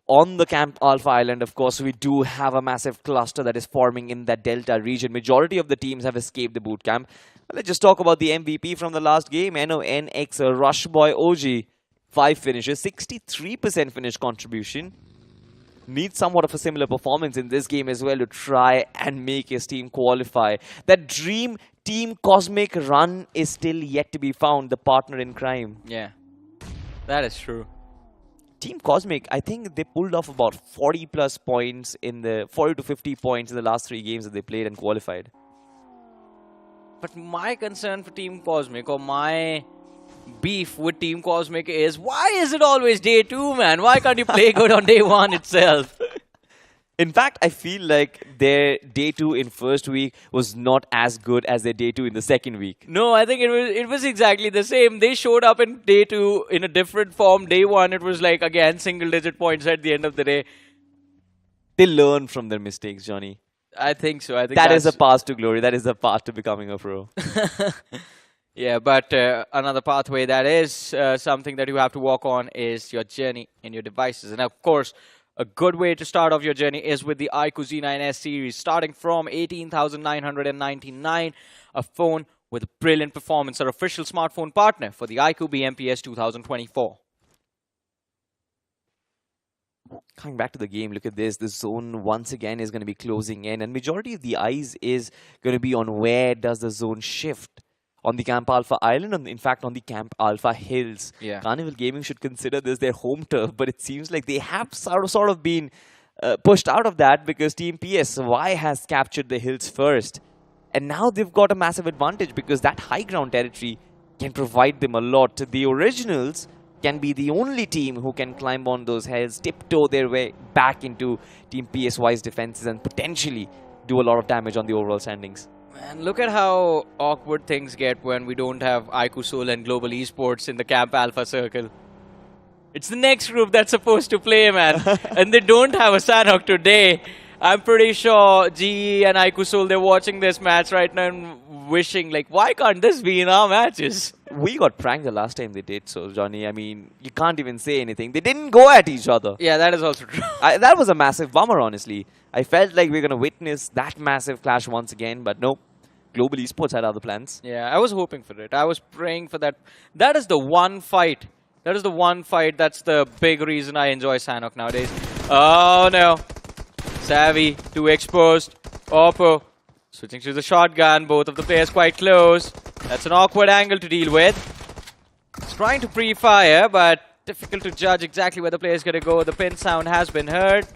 On the Camp Alpha Island, of course, we do have a massive cluster that is forming in that Delta region. Majority of the teams have escaped the boot camp. Let's just talk about the MVP from the last game. NoNx, Rush Boy OG. 5 finishes, 63% finish contribution. Needs somewhat of a similar performance in this game as well to try and make his team qualify. That dream Team Cosmic run is still yet to be found, the partner in crime. Yeah, that is true. Team Cosmic, I think they pulled off about 40 plus points in the 40 to 50 points in the last 3 games that they played and qualified. But my concern for Team Cosmic, or my beef with Team Cosmic, is why is it always day 2, man? Why can't you play good on day 1 itself? In fact, I feel like their day 2 in first week was not as good as their day 2 in the second week. No, I think it was exactly the same. They showed up in day 2 in a different form. Day 1, it was like, again, single-digit points at the end of the day. They learn from their mistakes, Johnny. I think so. I think that is the path to glory. That is the path to becoming a pro. Yeah, but another pathway that is something that you have to walk on is your journey in your devices. And of course, a good way to start off your journey is with the iQOO Z9S series, starting from 18,999, a phone with a brilliant performance, our official smartphone partner for the iQOO BMPS 2024. Coming back to the game, look at this. The zone once again is going to be closing in, and majority of the eyes is going to be on where does the zone shift. On the Camp Alpha Island, and in fact on the Camp Alpha Hills. Yeah. Carnival Gaming should consider this their home turf, but it seems like they have sort of been pushed out of that because Team PSY has captured the hills first. And now they've got a massive advantage because that high ground territory can provide them a lot. The Originals can be the only team who can climb on those hills, tiptoe their way back into Team PSY's defenses and potentially do a lot of damage on the overall standings. Man, look at how awkward things get when we don't have iQOO Seoul and Global Esports in the Camp Alpha circle. It's the next group that's supposed to play, man. And they don't have a Sanhok today. I'm pretty sure GE and iQOO Seoul, they're watching this match right now and wishing, like, why can't this be in our matches? We got pranked the last time they did so, Johnny. I mean, you can't even say anything. They didn't go at each other. Yeah, that is also true. That was a massive bummer, honestly. I felt like we were going to witness that massive clash once again, but no. Global Esports had other plans. Yeah, I was hoping for it. I was praying for that. That is the one fight. That is the one fight. That's the big reason I enjoy Sanhok nowadays. Oh, no. Savvy, too exposed. Oppo. Switching to the shotgun. Both of the players quite close. That's an awkward angle to deal with. He's trying to pre-fire, but difficult to judge exactly where the player is going to go. The pin sound has been heard.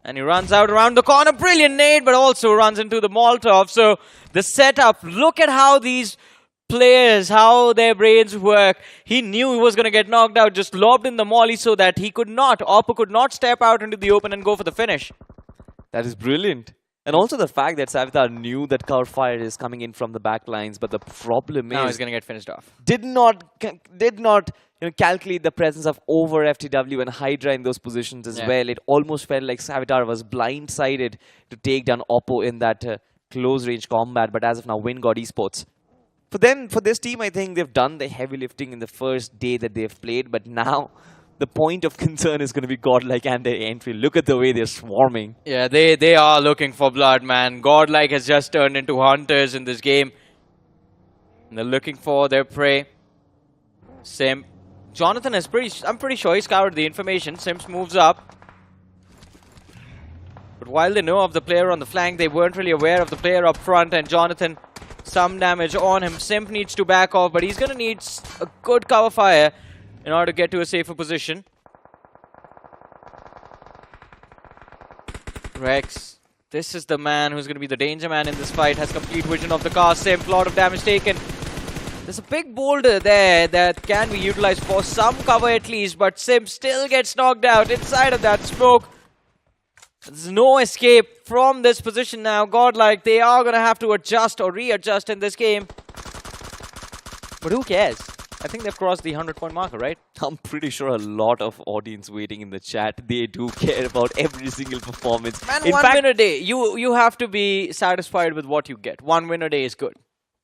And he runs out around the corner. Brilliant nade, but also runs into the Molotov. So the setup, look at how these players, how their brains work. He knew he was going to get knocked out, just lobbed in the molly so that he could not, Oppo could not step out into the open and go for the finish. That is brilliant. And also the fact that Savitar knew that cover fire is coming in from the back lines, but the problem now is... he's going to get finished off. Did not calculate the presence of over FTW and Hydra in those positions as well. It almost felt like Savitar was blindsided to take down Oppo in that close-range combat, but as of now, WindGod Esports. For this team, I think they've done the heavy lifting in the first day that they've played, but now the point of concern is going to be Godlike and their entry. Look at the way they're swarming. Yeah, they are looking for blood, man. Godlike has just turned into hunters in this game. And they're looking for their prey. Sim. Jonathan is I'm pretty sure he scoured the information. Sims moves up. But while they know of the player on the flank, they weren't really aware of the player up front. And Jonathan, some damage on him. Simp needs to back off, but he's going to need a good cover fire in order to get to a safer position. Rex, this is the man who's going to be the danger man in this fight. Has complete vision of the car. Simp, lot of damage taken. There's a big boulder there that can be utilized for some cover at least, but Simp still gets knocked out inside of that smoke. There's no escape from this position now. Godlike, they are going to have to adjust or readjust in this game. But who cares? I think they've crossed the 100-point marker, right? I'm pretty sure a lot of audience waiting in the chat, they do care about every single performance. Man, in one win a day. You have to be satisfied with what you get. 1 win a day is good.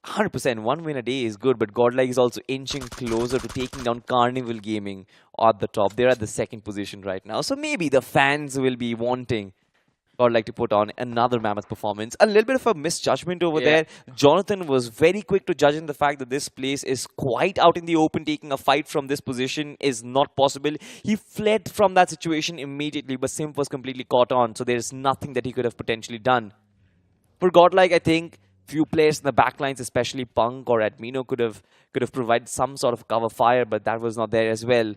100%. 1 win a day is good, but Godlike is also inching closer to taking down Carnival Gaming at the top. They're at the 2nd position right now. So maybe the fans will be wanting Godlike to put on another mammoth performance. A little bit of a misjudgment over there. Jonathan was very quick to judge in the fact that this place is quite out in the open. Taking a fight from this position is not possible. He fled from that situation immediately, but Simp was completely caught on. So there's nothing that he could have potentially done. For Godlike, I think few players in the backlines, especially Punk or Admino, could have provided some sort of cover fire, but that was not there as well.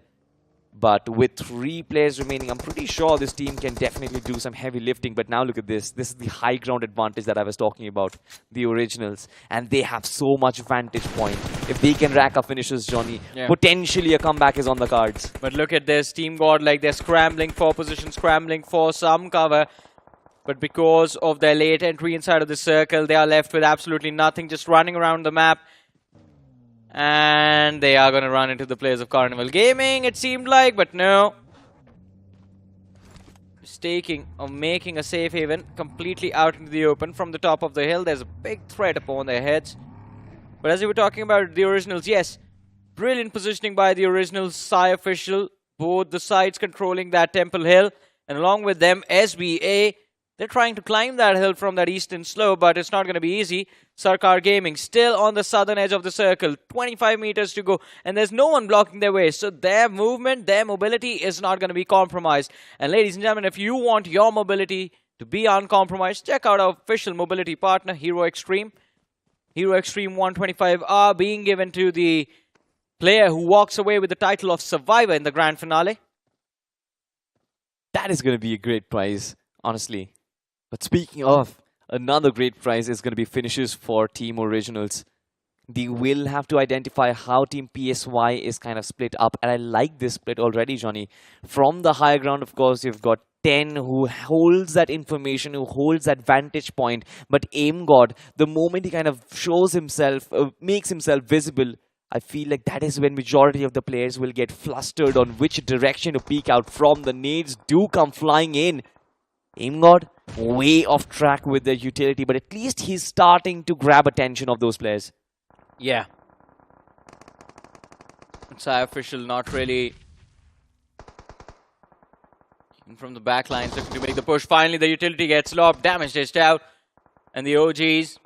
But with 3 players remaining, I'm pretty sure this team can definitely do some heavy lifting. But now look at this. This is the high ground advantage that I was talking about. The Originals. And they have so much vantage point. If they can rack up finishes, Johnny, potentially a comeback is on the cards. But look at this. Team Godlike, they're scrambling for position, scrambling for some cover. But because of their late entry inside of the circle, they are left with absolutely nothing, just running around the map. And they are going to run into the players of Carnival Gaming, it seemed like, but no. Mistaking or making a safe haven completely out into the open from the top of the hill. There's a big threat upon their heads. But as we were talking about the Originals, yes, brilliant positioning by the Originals, Psy official, both the sides controlling that Temple Hill. And along with them, SBA. They're trying to climb that hill from that eastern slope, but it's not going to be easy. Sarkar Gaming still on the southern edge of the circle. 25 meters to go, and there's no one blocking their way. So their movement, their mobility is not going to be compromised. And ladies and gentlemen, if you want your mobility to be uncompromised, check out our official mobility partner, Hero Xtreme. Hero Xtreme 125 are being given to the player who walks away with the title of Survivor in the grand finale. That is going to be a great prize, honestly. But speaking of, another great prize is going to be finishes for Team Originals. They will have to identify how Team PSY is kind of split up. And I like this split already, Johnny. From the higher ground, of course, you've got 10 who holds that information, who holds that vantage point. But AimGod, the moment he kind of shows himself, makes himself visible, I feel like that is when majority of the players will get flustered on which direction to peek out from. The nades do come flying in. GOD way off track with their utility, but at least he's starting to grab attention of those players. Yeah. Official not really from the back lines looking to make the push. Finally, the utility gets lobbed, damage dished out, and the OGs,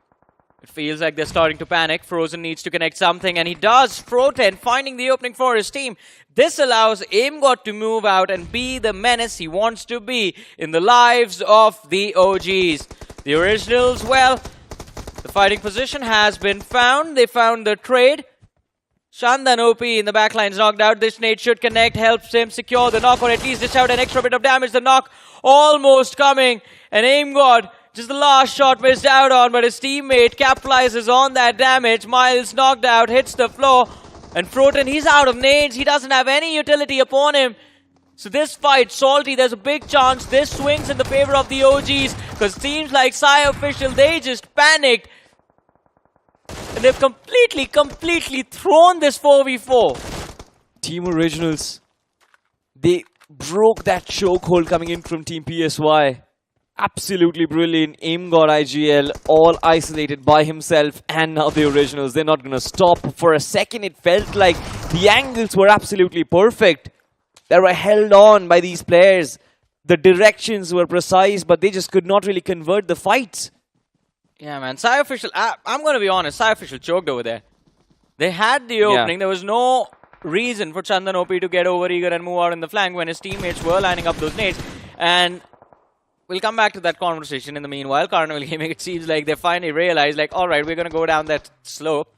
it feels like they're starting to panic. Frozen needs to connect something, and he does. Froten finding the opening for his team. This allows GOD to move out and be the menace he wants to be in the lives of the OGs. The Originals, well, the fighting position has been found. They found the trade. Shandan OP in the backline is knocked out. This nade should connect, helps him secure the knock, or at least dish out an extra bit of damage. The knock almost coming, and GOD just the last shot missed out on, but his teammate capitalizes on that damage. Miles knocked out, hits the floor, and Froten, he's out of nades. He doesn't have any utility upon him. So this fight, Salty, there's a big chance this swings in the favor of the OGs, because it seems like Official, they just panicked. And they've completely thrown this 4v4. Team Originals, they broke that chokehold coming in from Team PSY. Absolutely brilliant. GOD IGL, all isolated by himself, and now the Originals, they're not going to stop. For a second, it felt like the angles were absolutely perfect. They were held on by these players. The directions were precise, but they just could not really convert the fights. Yeah, man. Official, I'm going to be honest, Official choked over there. They had the opening. There was no reason for Chandan OP to get overeager and move out in the flank when his teammates were lining up those nades. And we'll come back to that conversation in the meanwhile. Carnival Gaming, it seems like they finally realized, like, alright, we're going to go down that slope.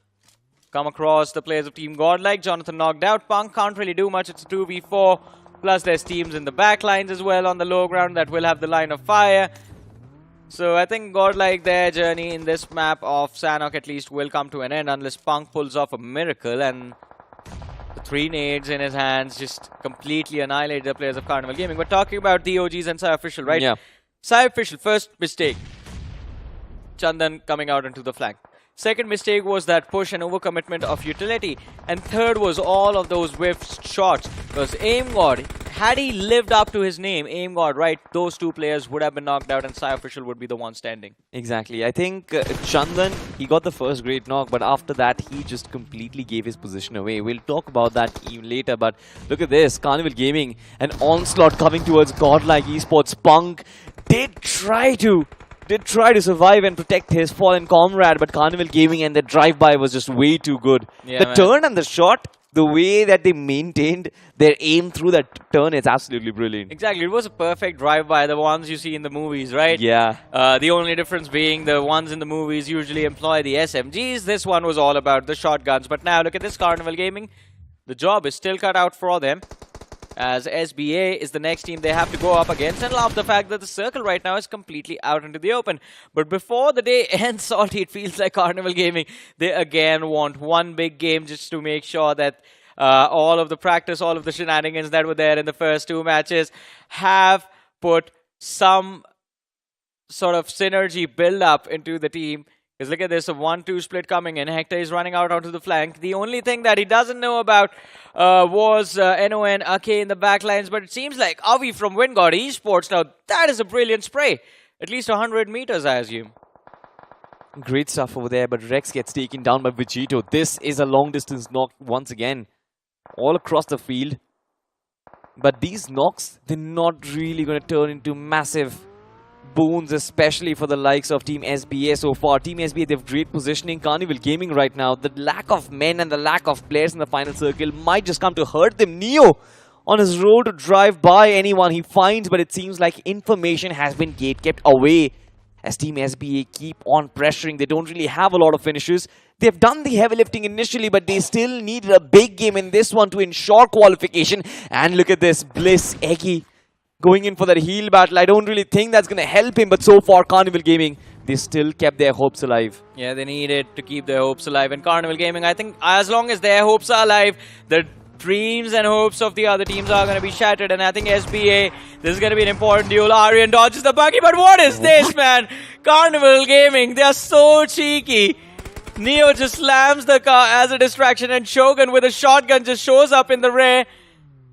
Come across the players of Team Godlike. Jonathan knocked out. Punk can't really do much. It's a 2v4. Plus there's teams in the back lines as well on the low ground that will have the line of fire. So I think Godlike, their journey in this map of Sanhok at least will come to an end unless Punk pulls off a miracle, and the 3 nades in his hands just completely annihilate the players of Carnival Gaming. We're talking about the OGs and Official, right? Yeah. Official, first mistake. Chandan coming out into the flank. Second mistake was that push and overcommitment of utility. And third was all of those whiffed shots. Because GOD, had he lived up to his name, GOD, right, those 2 players would have been knocked out and Official would be the one standing. Exactly. I think Chandan, he got the first great knock, but after that, he just completely gave his position away. We'll talk about that even later, but look at this. Carnival Gaming, an onslaught coming towards Godlike Esports. Punk did try to survive and protect his fallen comrade, but Carnival Gaming and the drive-by was just way too good. The turn and the shot, the way that they maintained their aim through that turn is absolutely brilliant. Exactly. It was a perfect drive-by, the ones you see in the movies, right? Yeah. The only difference being the ones in the movies usually employ the SMGs. This one was all about the shotguns. But now look at this Carnival Gaming. The job is still cut out for them, as SBA is the next team they have to go up against, and love the fact that the circle right now is completely out into the open. But before the day ends, Salty, it feels like Carnival Gaming, they again want one big game just to make sure that all of the practice, all of the shenanigans that were there in the first 2 matches have put some sort of synergy build up into the team. Because look at this, a 1-2 split coming in. Hector is running out onto the flank. The only thing that he doesn't know about was NON, Ake in the backlines. But it seems like Avi from WindGod Esports, now that is a brilliant spray. At least 100 meters, I assume. Great stuff over there, but Rex gets taken down by Vegito. This is a long distance knock once again. All across the field. But these knocks, they're not really going to turn into massive boons, especially for the likes of Team SBA so far. Team SBA, they have great positioning. Carnival Gaming right now, the lack of men and the lack of players in the final circle might just come to hurt them. Neo on his road to drive by anyone he finds, but it seems like information has been kept away as Team SBA keep on pressuring. They don't really have a lot of finishes. They've done the heavy lifting initially, but they still needed a big game in this one to ensure qualification. And look at this, Bliss, Eggy going in for that heal battle. I don't really think that's going to help him, but so far Carnival Gaming, they still kept their hopes alive. Yeah, they needed to keep their hopes alive. And Carnival Gaming, I think as long as their hopes are alive, the dreams and hopes of the other teams are going to be shattered. And I think SBA, this is going to be an important duel. Aryan dodges the buggy, but what is this, man? Carnival Gaming, they are so cheeky. Neo just slams the car as a distraction, and Shogun with a shotgun just shows up in the rear.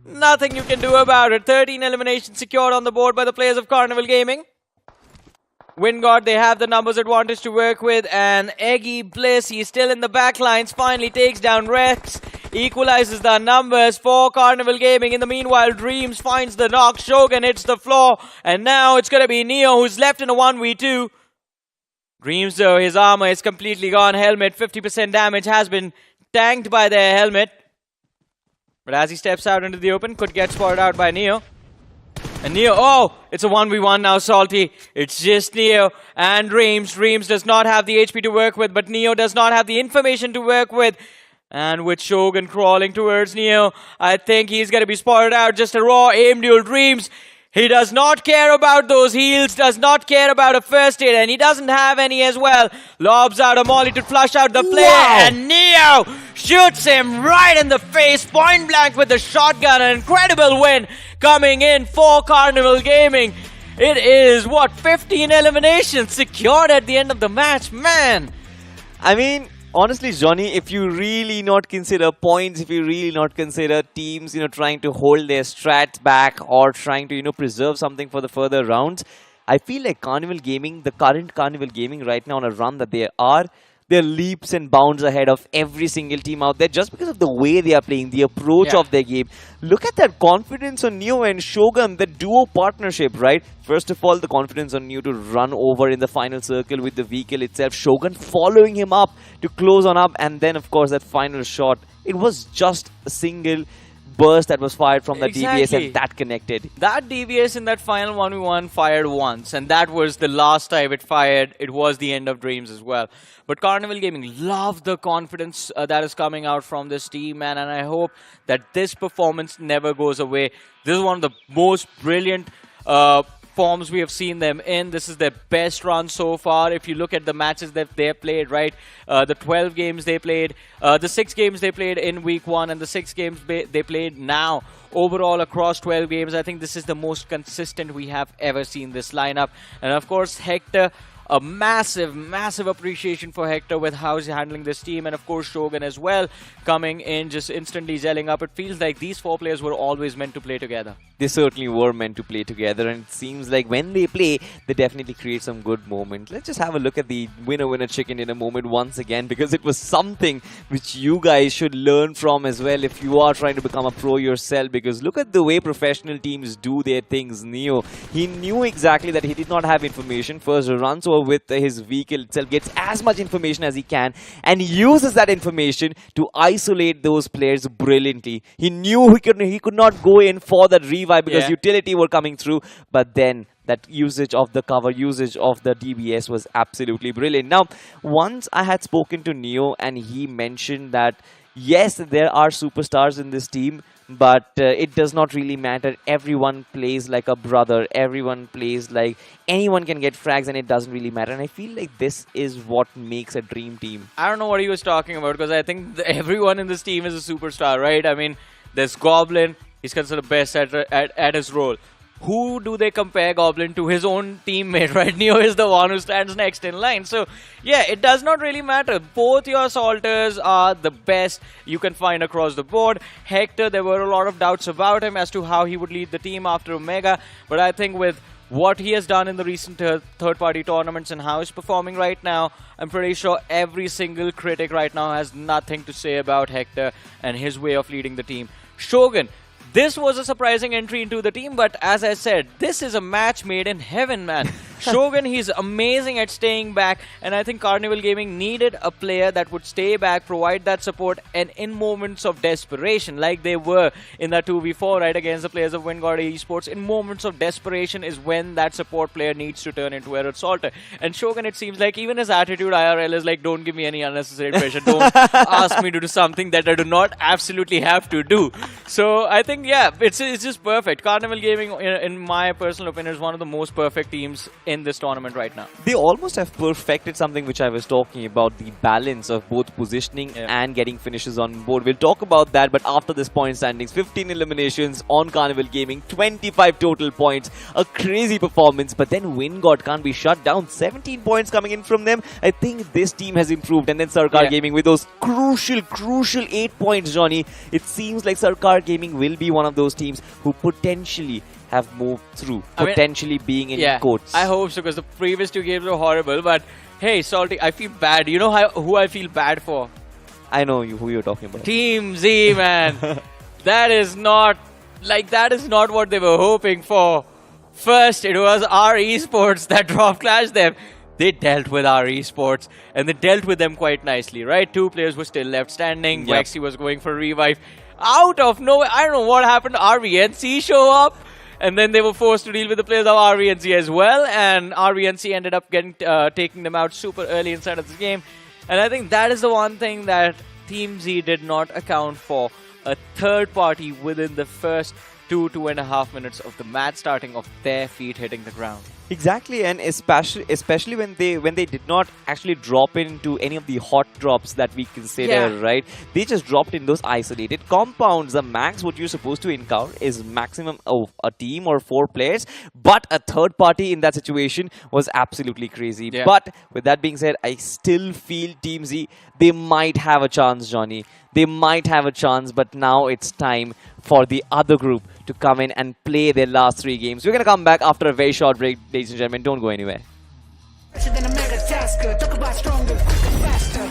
Nothing you can do about it. 13 eliminations secured on the board by the players of Carnival Gaming. WindGod, they have the numbers advantage to work with, and Eggy Bliss, he's still in the back lines, finally takes down Rex, equalizes the numbers for Carnival Gaming. In the meanwhile, Dreams finds the knock, Shogun hits the floor, and now it's going to be Neo who's left in a 1v2. Dreams though, his armor is completely gone, helmet, 50% damage has been tanked by their helmet. But as he steps out into the open, could get spotted out by Neo. And Neo, oh, it's a 1v1 now, Salty. It's just Neo and Dreams. Dreams does not have the HP to work with, but Neo does not have the information to work with. And with Shogun crawling towards Neo, I think he's going to be spotted out. Just a raw aim duel. Dreams, he does not care about those heals, does not care about a first aid, and he doesn't have any as well. Lobs out a molly to flush out the player, and Neo shoots him right in the face, point blank with the shotgun. An incredible win coming in for Carnival Gaming. It is, what, 15 eliminations secured at the end of the match, man. I mean, honestly, Johnny, if you really not consider points, if you really not consider teams, trying to hold their strats back or trying to, preserve something for the further rounds, I feel like Carnival Gaming, the current Carnival Gaming right now on a run that they are, they're leaps and bounds ahead of every single team out there just because of the way they are playing, the approach of their game. Look at that confidence on Neo and Shogun, the duo partnership, right? First of all, the confidence on Neo to run over in the final circle with the vehicle itself. Shogun following him up to close on up, and then, of course, that final shot. It was just a single burst that was fired from the DBS, and that connected. That DBS in that final 1v1 fired once, and that was the last time it fired. It was the end of Dreams as well. But Carnival Gaming love the confidence that is coming out from this team, man, and I hope that this performance never goes away. This is one of the most brilliant forms we have seen them in. This is their best run so far. If you look at the matches that they played, right, the 12 games they played, the 6 games they played in week 1, and the 6 games they played now, overall across 12 games, I think this is the most consistent we have ever seen this lineup. And of course, Hector, a massive, massive appreciation for Hector with how he's handling this team, and of course Shogun as well, coming in, just instantly gelling up. It feels like these 4 players were always meant to play together. They certainly were meant to play together, and it seems like when they play, they definitely create some good moments. Let's just have a look at the winner chicken in a moment once again, because it was something which you guys should learn from as well if you are trying to become a pro yourself, because look at the way professional teams do their things. Neo, he knew exactly that he did not have information. First runs over with his vehicle itself, gets as much information as he can, and uses that information to isolate those players brilliantly. He knew he could not go in for that revive because utility were coming through, but then that usage of the cover, usage of the DBS was absolutely brilliant. Now, once I had spoken to Neo, and he mentioned that yes, there are superstars in this team, but it does not really matter. Everyone plays like a brother. Everyone plays like anyone can get frags, and it doesn't really matter. And I feel like this is what makes a dream team. I don't know what he was talking about, because I think everyone in this team is a superstar, right? I mean, there's Goblin. He's considered best at his role. Who do they compare Goblin to? His own teammate, right? Neo is the one who stands next in line. So, yeah, it does not really matter. Both your assaulters are the best you can find across the board. Hector, there were a lot of doubts about him as to how he would lead the team after Omega. But I think with what he has done in the recent third-party tournaments and how he's performing right now, I'm pretty sure every single critic right now has nothing to say about Hector and his way of leading the team. Shogun, this was a surprising entry into the team, but as I said, this is a match made in heaven, man. Shogun, he's amazing at staying back, and I think Carnival Gaming needed a player that would stay back, provide that support, and in moments of desperation, like they were in that 2v4, right, against the players of WindGod Esports, in moments of desperation is when that support player needs to turn into an assaulter. And Shogun, it seems like even his attitude IRL is like, don't give me any unnecessary pressure, don't ask me to do something that I do not absolutely have to do. So I think, yeah, it's just perfect. Carnival Gaming, in my personal opinion, is one of the most perfect teams in this tournament right now. They almost have perfected something which I was talking about, the balance of both positioning and getting finishes on board. We'll talk about that, but after this point standings, 15 eliminations on Carnival Gaming, 25 total points, a crazy performance, but then WindGod can't be shut down. 17 points coming in from them. I think this team has improved, and then Sarkar Gaming with those crucial 8 points, Johnny. It seems like Sarkar Gaming will be one of those teams who potentially have moved through, I mean, potentially being in quotes. I hope so, because the previous 2 games were horrible. But hey, Salty, I feel bad. You know who I feel bad for? I know who you're talking about. Team Z, man. That is not what they were hoping for. First, it was our Esports that drop clashed them. They dealt with our Esports, and they dealt with them quite nicely, right? 2 players were still left standing. Yep. Vexy was going for revive. Out of nowhere, I don't know what happened. RVNC show up, and then they were forced to deal with the players of RVNC as well, and RVNC ended up taking them out super early inside of this game. And I think that is the one thing that Team Z did not account for. A third party within the first 2.5 minutes of the match starting of their feet hitting the ground. Exactly, and especially when they did not actually drop into any of the hot drops that we consider, right? They just dropped in those isolated compounds. The max what you're supposed to encounter is maximum of a team or 4 players, but a third party in that situation was absolutely crazy. Yeah. But with that being said, I still feel Team Z, they might have a chance, Johnny. They might have a chance, but now it's time for the other group to come in and play their last 3 games. We're going to come back after a very short break, ladies and gentlemen. Don't go anywhere. Than a mega tasker. Talk about stronger, quicker, faster.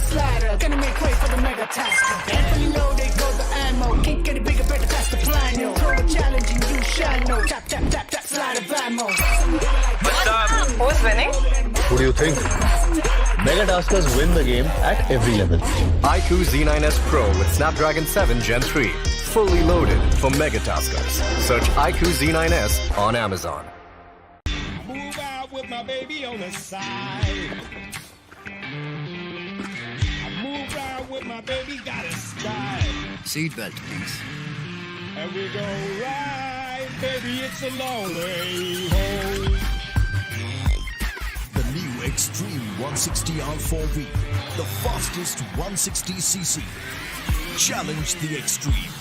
Slider. Gonna make way for the mega tasker. Fully loaded, go the ammo. Can't get it bigger, better, faster, plan, yo. Throw a challenge and you shall know. Tap, tap, tap, tap, slide of ammo. Who's winning? Who do you think? Mega Taskers win the game at every level. iQOO Z9S Pro with Snapdragon 7 Gen 3. Fully loaded for Mega Taskers. Search iQOO Z9S on Amazon. Move out with my baby on the side. I move out with my baby, got a style. Seatbelt, please. And we go right, baby, it's a long way home. The new Xtreme 160R4V, the fastest 160cc. Challenge the Xtreme.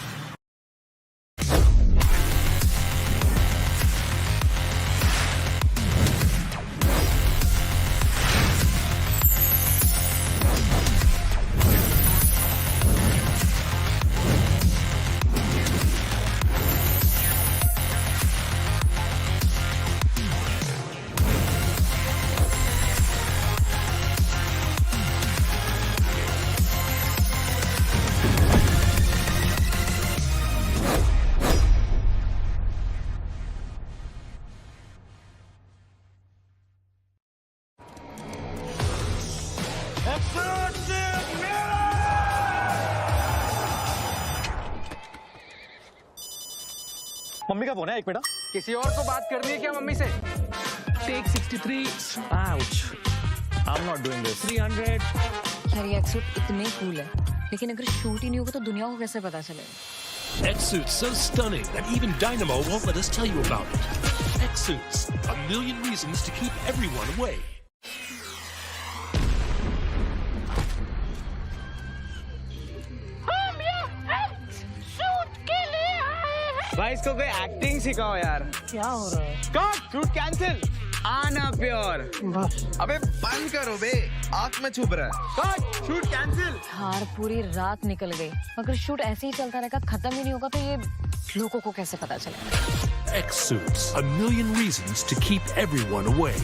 Mummy का phone है, एक minute. किसी और को बात करनी है क्या मम्मी से? Take 63. Ouch. I'm not doing this. 300. यार ये एक्सूट इतने कूल है, लेकिन अगर शूट ही नहीं होगा तो दुनिया को कैसे पता चलेगा? X-Suit's so stunning that even Dynamo won't let us tell you about it. X-Suits, a million reasons to keep everyone away. भाई इसको कोई एक्टिंग सिखाओ यार। क्या हो रहा है? Cut, shoot cancel. आना प्योर। अबे बंद करो बे, आँख में छुप रहा है। Cut, shoot cancel. यार पूरी रात निकल गई, अगर शूट ऐसे ही चलता रहेगा, खत्म ही नहीं होगा तो ये लोगों को कैसे पता चलेगा? X-Suits, a million reasons to keep everyone away.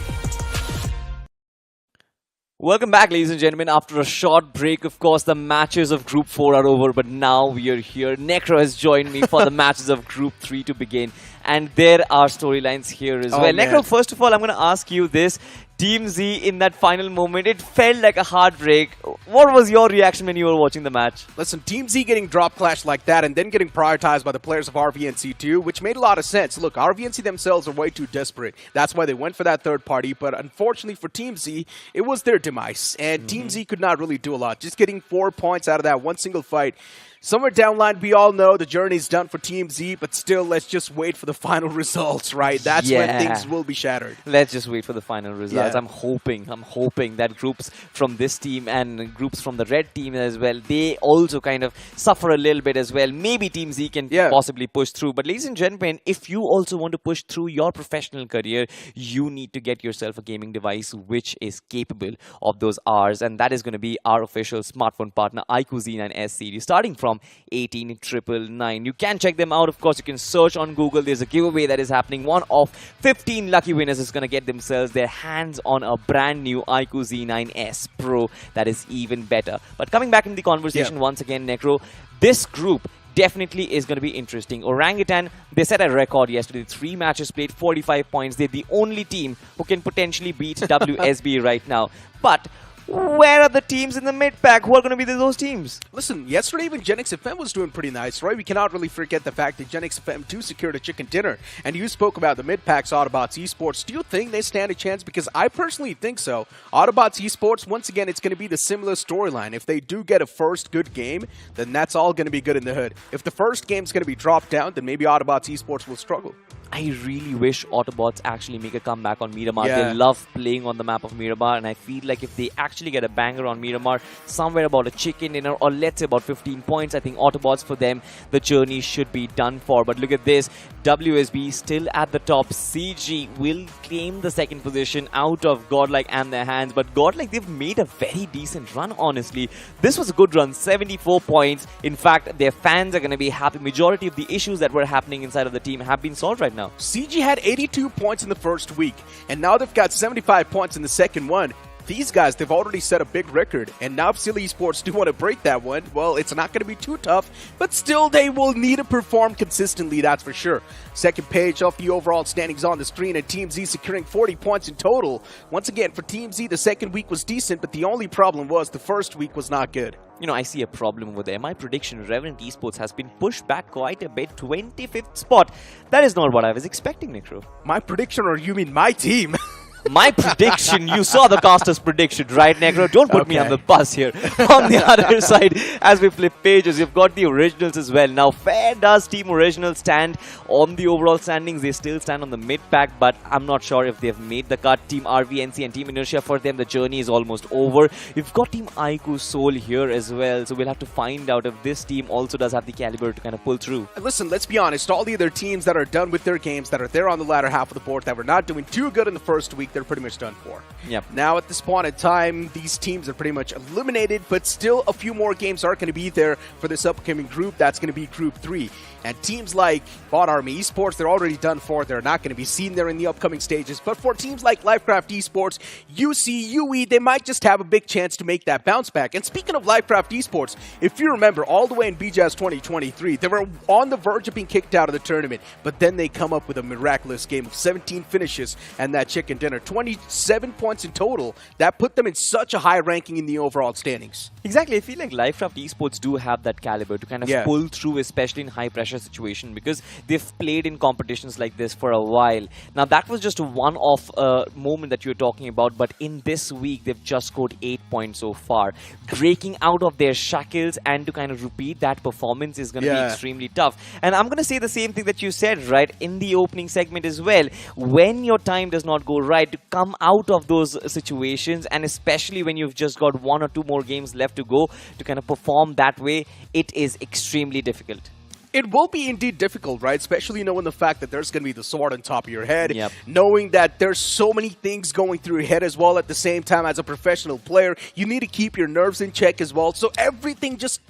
Welcome back, ladies and gentlemen. After a short break, of course, the matches of Group 4 are over, but now we are here. Necro has joined me for the matches of Group 3 to begin, and there are storylines here as well. Man. Necro, first of all, I'm going to ask you this. Team Z, in that final moment, it felt like a heartbreak. What was your reaction when you were watching the match? Listen, Team Z getting drop clashed like that and then getting prioritized by the players of RVNC too, which made a lot of sense. Look, RVNC themselves are way too desperate. That's why they went for that third party, but unfortunately for Team Z, it was their demise. And Team Z could not really do a lot. Just getting 4 points out of that one single fight. Somewhere down the line, we all know the journey's done for Team Z, but still, let's just wait for the final results, right? That's when things will be shattered. Let's just wait for the final results. Yeah. I'm hoping that groups from this team and groups from the red team as well, they also kind of suffer a little bit as well. Maybe Team Z can possibly push through. But ladies and gentlemen, if you also want to push through your professional career, you need to get yourself a gaming device which is capable of those Rs. And that is going to be our official smartphone partner, iQOO Z9S series, starting from from 18999. You can check them out. Of course, you can search on Google. There's a giveaway that is happening. One of 15 lucky winners is going to get themselves their hands on a brand new iQOO Z9S Pro that is even better. But coming back in the conversation once again, Necro, this group definitely is going to be interesting. Orangutan, they set a record yesterday. 3 matches played, 45 points. They're the only team who can potentially beat WSB right now. But where are the teams in the mid-pack? Who are going to be those teams? Listen, yesterday even GENxFM was doing pretty nice, right? We cannot really forget the fact that GENxFM too secured a chicken dinner. And you spoke about the mid-packs, Autobotz Esports. Do you think they stand a chance? Because I personally think so. Autobotz Esports, once again, it's going to be the similar storyline. If they do get a first good game, then that's all going to be good in the hood. If the first game's going to be dropped down, then maybe Autobotz Esports will struggle. I really wish Autobotz actually make a comeback on Miramar. They love playing on the map of Miramar, and I feel like if they actually get a banger on Miramar, somewhere about a chicken dinner, or let's say about 15 points, I think Autobotz, for them, the journey should be done for. But look at this, WSB still at the top. CG will claim the second position out of Godlike and their hands, but Godlike, they've made a very decent run, honestly. This was a good run, 74 points. In fact, their fans are going to be happy. Majority of the issues that were happening inside of the team have been solved right now. CG had 82 points in the first week, and now they've got 75 points in the second one. These guys, they've already set a big record, and now if Silly Esports do want to break that one, well, it's not going to be too tough, but still they will need to perform consistently, that's for sure. Second page of the overall standings on the screen, and Team Z securing 40 points in total. Once again, for Team Z, the second week was decent, but the only problem was the first week was not good. You know, I see a problem over there. My prediction, Revenant Esports has been pushed back quite a bit, 25th spot. That is not what I was expecting, Necro. My prediction, or you mean my team? My prediction, you saw the caster's prediction, right, Negro? Don't put me on the bus here. On the other side, as we flip pages, you've got the Originals as well. Now, where does Team Original stand on the overall standings? They still stand on the mid-pack, but I'm not sure if they've made the cut. Team RVNC and Team Inertia, for them, the journey is almost over. You've got Team iQOO Soul here as well, so we'll have to find out if this team also does have the caliber to kind of pull through. Listen, let's be honest. All the other teams that are done with their games, that are there on the latter half of the board, that were not doing too good in the first week, they're pretty much done for. Yep. Now, at this point in time, these teams are pretty much eliminated, but still a few more games are going to be there for this upcoming group. That's going to be Group 3. And teams like Bot Army Esports, they're already done for. They're not going to be seen there in the upcoming stages. But for teams like LIVECRAFT Esports, UC, UE, they might just have a big chance to make that bounce back. And speaking of LIVECRAFT Esports, if you remember, all the way in BGS 2023, they were on the verge of being kicked out of the tournament. But then they come up with a miraculous game of 17 finishes and that chicken dinner. 27 points in total. That put them in such a high ranking in the overall standings. Exactly. I feel like LIVECRAFT Esports do have that caliber to kind of pull through, especially in high pressure situation, because they've played in competitions like this for a while. Now, that was just a one-off moment that you're talking about, but in this week, they've just scored 8 points so far. Breaking out of their shackles and to kind of repeat that performance is going to be extremely tough. And I'm going to say the same thing that you said, right, in the opening segment as well. When your time does not go right, to come out of those situations, and especially when you've just got 1 or 2 more games left to go, to kind of perform that way, it is extremely difficult. It will be indeed difficult, right? Especially knowing the fact that there's going to be the sword on top of your head. Knowing that there's so many things going through your head as well at the same time. As a professional player, you need to keep your nerves in check as well. So everything just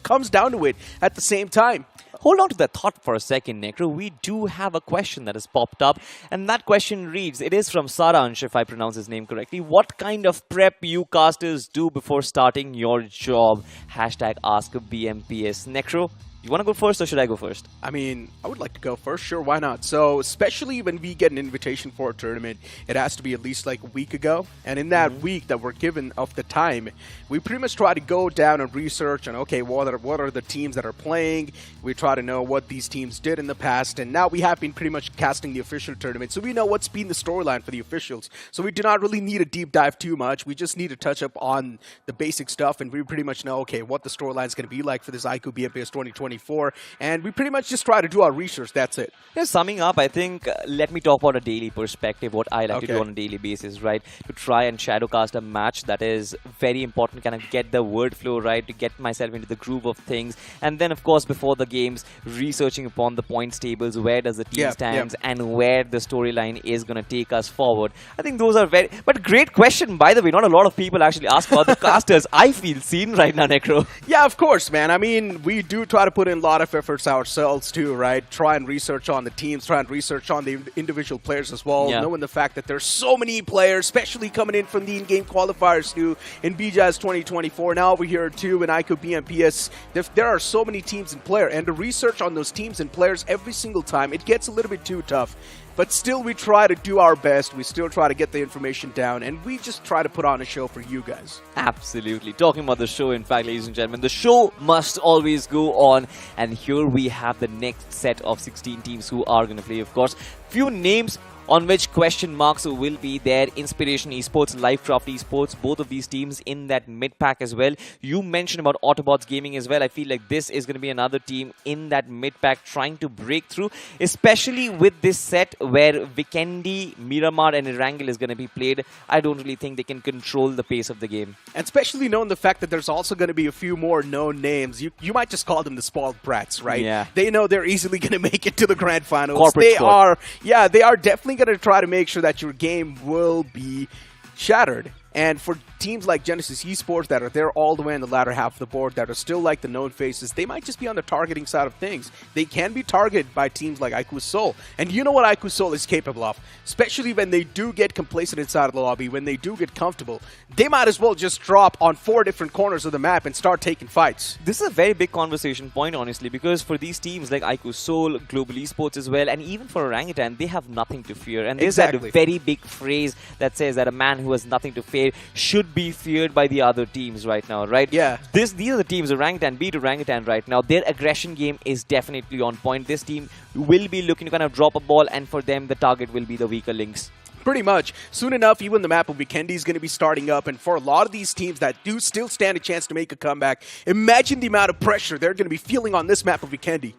comes down to it at the same time. Hold on to that thought for a second, Necro. We do have a question that has popped up, and that question reads, it is from Saransh, if I pronounce his name correctly. What kind of prep you casters do before starting your job? Hashtag ask BMPS. Necro, you want to go first, or should I go first? I mean, I would like to go first. Sure, why not? So, especially when we get an invitation for a tournament, it has to be at least like a week ago. And in that week that we're given of the time, we pretty much try to go down and research on, okay, what are the teams that are playing? We try to know what these teams did in the past. And now we have been pretty much casting the official tournament. So we know what's been the storyline for the officials. So we do not really need a deep dive too much. We just need to touch up on the basic stuff. And we pretty much know, okay, what the storyline is going to be like for this iQOO BMPS 2023. 2024. And we pretty much just try to do our research. That's it. Yeah, summing up, I think, let me talk about a daily perspective, what I like to do on a daily basis, right? To try and shadowcast a match that is very important, kind of get the word flow right, to get myself into the groove of things. And then, of course, before the games, researching upon the points tables, where does the team stands and where the storyline is going to take us forward. I think those are very... But great question, by the way. Not a lot of people actually ask about the casters. I feel seen right now, Necro. Yeah, of course, man. I mean, we do try to put in a lot of efforts ourselves too, right? Try and research on the teams, try and research on the individual players as well, knowing the fact that there's so many players, especially coming in from the in-game qualifiers too, in BJ's 2024, now over here too, in iQOO BMPS. There are so many teams and players, and the research on those teams and players every single time, it gets a little bit too tough. But still, we try to do our best. We still try to get the information down, and we just try to put on a show for you guys. Absolutely. Talking about the show, in fact, ladies and gentlemen, the show must always go on. And here we have the next set of 16 teams who are going to play, of course. Few names on which question marks will be there. Inspiration Esports, LIVECRAFT Esports, both of these teams in that mid-pack as well. You mentioned about Autobotz Gaming as well. I feel like this is going to be another team in that mid-pack trying to break through, especially with this set where Vikendi, Miramar and Erangle is going to be played. I don't really think they can control the pace of the game. And especially knowing the fact that there's also going to be a few more known names. You might just call them the spoiled brats, right? Yeah. They know they're easily going to make it to the grand finals. Corporate squad. They are definitely going to try to make sure that your game will be shattered. And for teams like Genesis Esports that are there all the way in the latter half of the board, that are still like the known faces, they might just be on the targeting side of things. They can be targeted by teams like iQOO Seoul. And you know what iQOO Seoul is capable of? Especially when they do get complacent inside of the lobby, when they do get comfortable, they might as well just drop on 4 different corners of the map and start taking fights. This is a very big conversation point, honestly, because for these teams like iQOO Seoul, Global Esports as well, and even for Orangutan, they have nothing to fear. And there's that very big phrase that says that a man who has nothing to fear should be feared by the other teams right now, right? Yeah. These are the teams, Orangutan, beat Orangutan right now. Their aggression game is definitely on point. This team will be looking to kind of drop a ball, and for them, the target will be the weaker links. Pretty much. Soon enough, even the map of Vikendi is going to be starting up, and for a lot of these teams that do still stand a chance to make a comeback, imagine the amount of pressure they're going to be feeling on this map of Vikendi.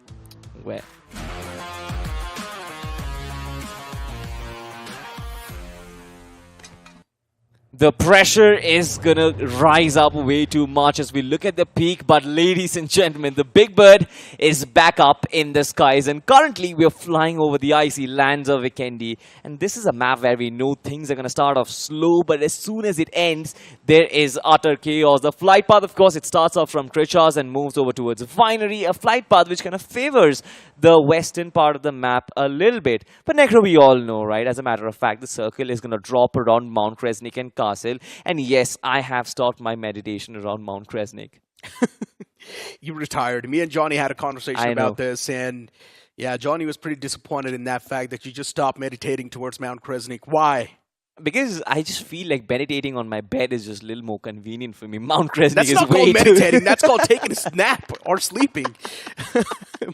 Where? The pressure is gonna rise up way too much as we look at the peak, but ladies and gentlemen, the Big Bird is back up in the skies, and currently we are flying over the icy lands of Vikendi, and this is a map where we know things are gonna start off slow, but as soon as it ends, there is utter chaos. The flight path, of course, it starts off from Krichas and moves over towards Vinery, a flight path which kind of favors the western part of the map a little bit. But Necro, we all know, right? As a matter of fact, the circle is gonna drop around Mount Kresnik and Castle. And yes, I have stopped my meditation around Mount Kresnik. You retired. Me and Johnny had a conversation about this, and yeah, Johnny was pretty disappointed in that fact that you just stopped meditating towards Mount Kresnik. Why? Because I just feel like meditating on my bed is just a little more convenient for me. Mount Kresnik is way too... That's not called meditating. That's called taking a nap or sleeping.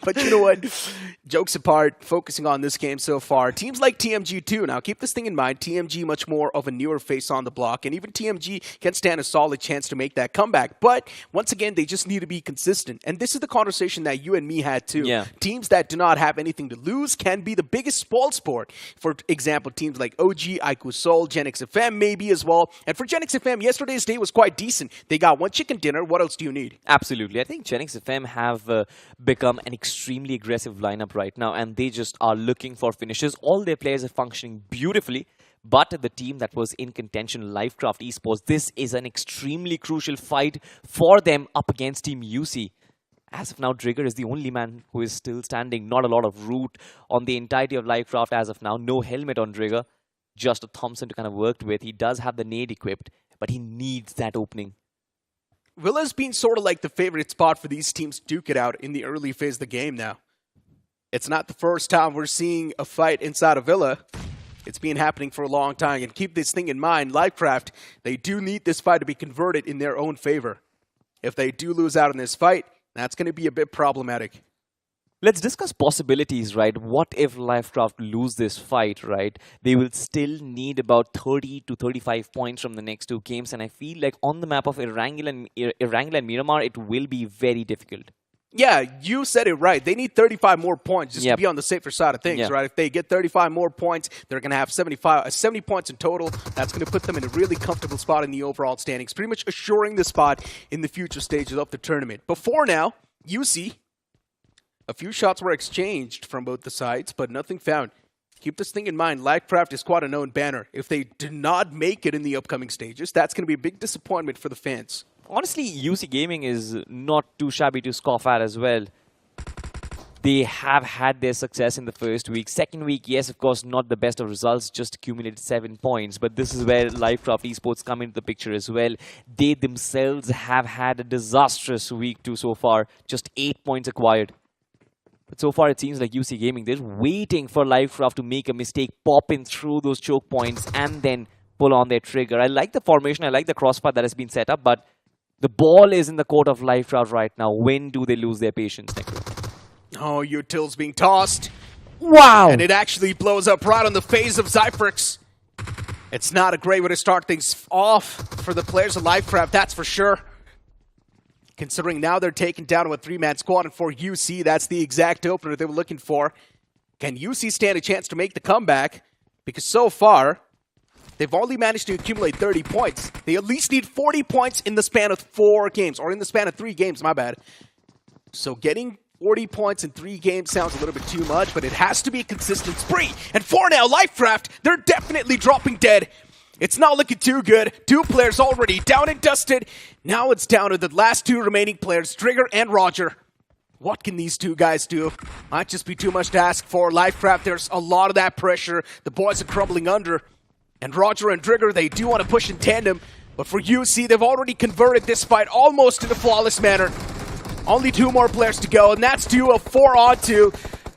But you know what? Jokes apart, focusing on this game so far. Teams like TMG too. Now, keep this thing in mind. TMG much more of a newer face on the block. And even TMG can stand a solid chance to make that comeback. But once again, they just need to be consistent. And this is the conversation that you and me had too. Yeah. Teams that do not have anything to lose can be the biggest spoiled sport. For example, teams like OG, iQOO Seoul, GENxFM maybe as well. And for GENxFM, yesterday's day was quite decent. They got one chicken dinner. What else do you need? Absolutely. I think GENxFM have become an extremely aggressive lineup right now, and they just are looking for finishes. All their players are functioning beautifully. But the team that was in contention, LIVECRAFT Esports, this is an extremely crucial fight for them up against Team UC. As of now, Drigger is the only man who is still standing. Not a lot of root on the entirety of LIVECRAFT as of now. No helmet on Drigger. Just a Thompson to kind of work with. He does have the nade equipped, but he needs that opening. Villa's been sort of like the favorite spot for these teams to duke it out in the early phase of the game now. It's not the first time we're seeing a fight inside of Villa. It's been happening for a long time. And keep this thing in mind, LIVECRAFT, they do need this fight to be converted in their own favor. If they do lose out in this fight, that's going to be a bit problematic. Let's discuss possibilities, right? What if LIVECRAFT lose this fight, right? They will still need about 30 to 35 points from the next 2 games. And I feel like on the map of Erangle and Miramar, it will be very difficult. Yeah, you said it right. They need 35 more points just to be on the safer side of things, right? If they get 35 more points, they're going to have 70 points in total. That's going to put them in a really comfortable spot in the overall standings, pretty much assuring the spot in the future stages of the tournament. Before now, you see, a few shots were exchanged from both the sides, but nothing found. Keep this thing in mind, LIVECRAFT is quite a known banner. If they do not make it in the upcoming stages, that's going to be a big disappointment for the fans. Honestly, UC Gaming is not too shabby to scoff at as well. They have had their success in the first week. Second week, yes, of course, not the best of results, just accumulated 7 points. But this is where LIVECRAFT Esports come into the picture as well. They themselves have had a disastrous week too so far. Just 8 points acquired. But so far, it seems like UC Gaming, they're waiting for LIVECRAFT to make a mistake, pop in through those choke points, and then pull on their trigger. I like the formation. I like the crossfire that has been set up, but the ball is in the court of LIVECRAFT right now. When do they lose their patience, Necro? Oh, Util's being tossed. Wow! And it actually blows up right on the face of Zyphrix. It's not a great way to start things off for the players of LIVECRAFT, that's for sure. Considering now they're taken down to a 3-man squad, and for UC, that's the exact opener they were looking for. Can UC stand a chance to make the comeback? Because so far, they've only managed to accumulate 30 points. They at least need 40 points in the span of 4 games, or in the span of 3 games, my bad. So getting 40 points in 3 games sounds a little bit too much, but it has to be a consistent spree. And for now, LIVECRAFT, they're definitely dropping dead. It's not looking too good. 2 players already down and dusted. Now it's down to the last 2 remaining players, Trigger and Roger. What can these 2 guys do? Might just be too much to ask for. LIVECRAFT, there's a lot of that pressure. The boys are crumbling under. And Roger and Trigger, they do want to push in tandem. But for UC, they've already converted this fight almost in a flawless manner. Only 2 more players to go, and that's 2 of 4 on 2.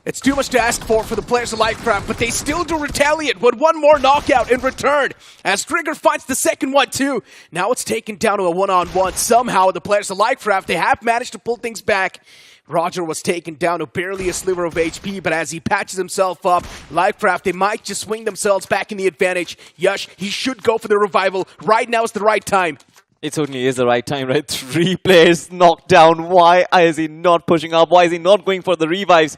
It's too much to ask for the players of LIVECRAFT, but they still do retaliate with 1 more knockout in return. As Trigger finds the second one too. Now it's taken down to a 1-on-1. Somehow the players of LIVECRAFT, they have managed to pull things back. Roger was taken down to barely a sliver of HP, but as he patches himself up, LIVECRAFT, they might just swing themselves back in the advantage. Yush, he should go for the revival. Right now is the right time. It certainly is the right time, right? 3 players knocked down. Why is he not pushing up? Why is he not going for the revives?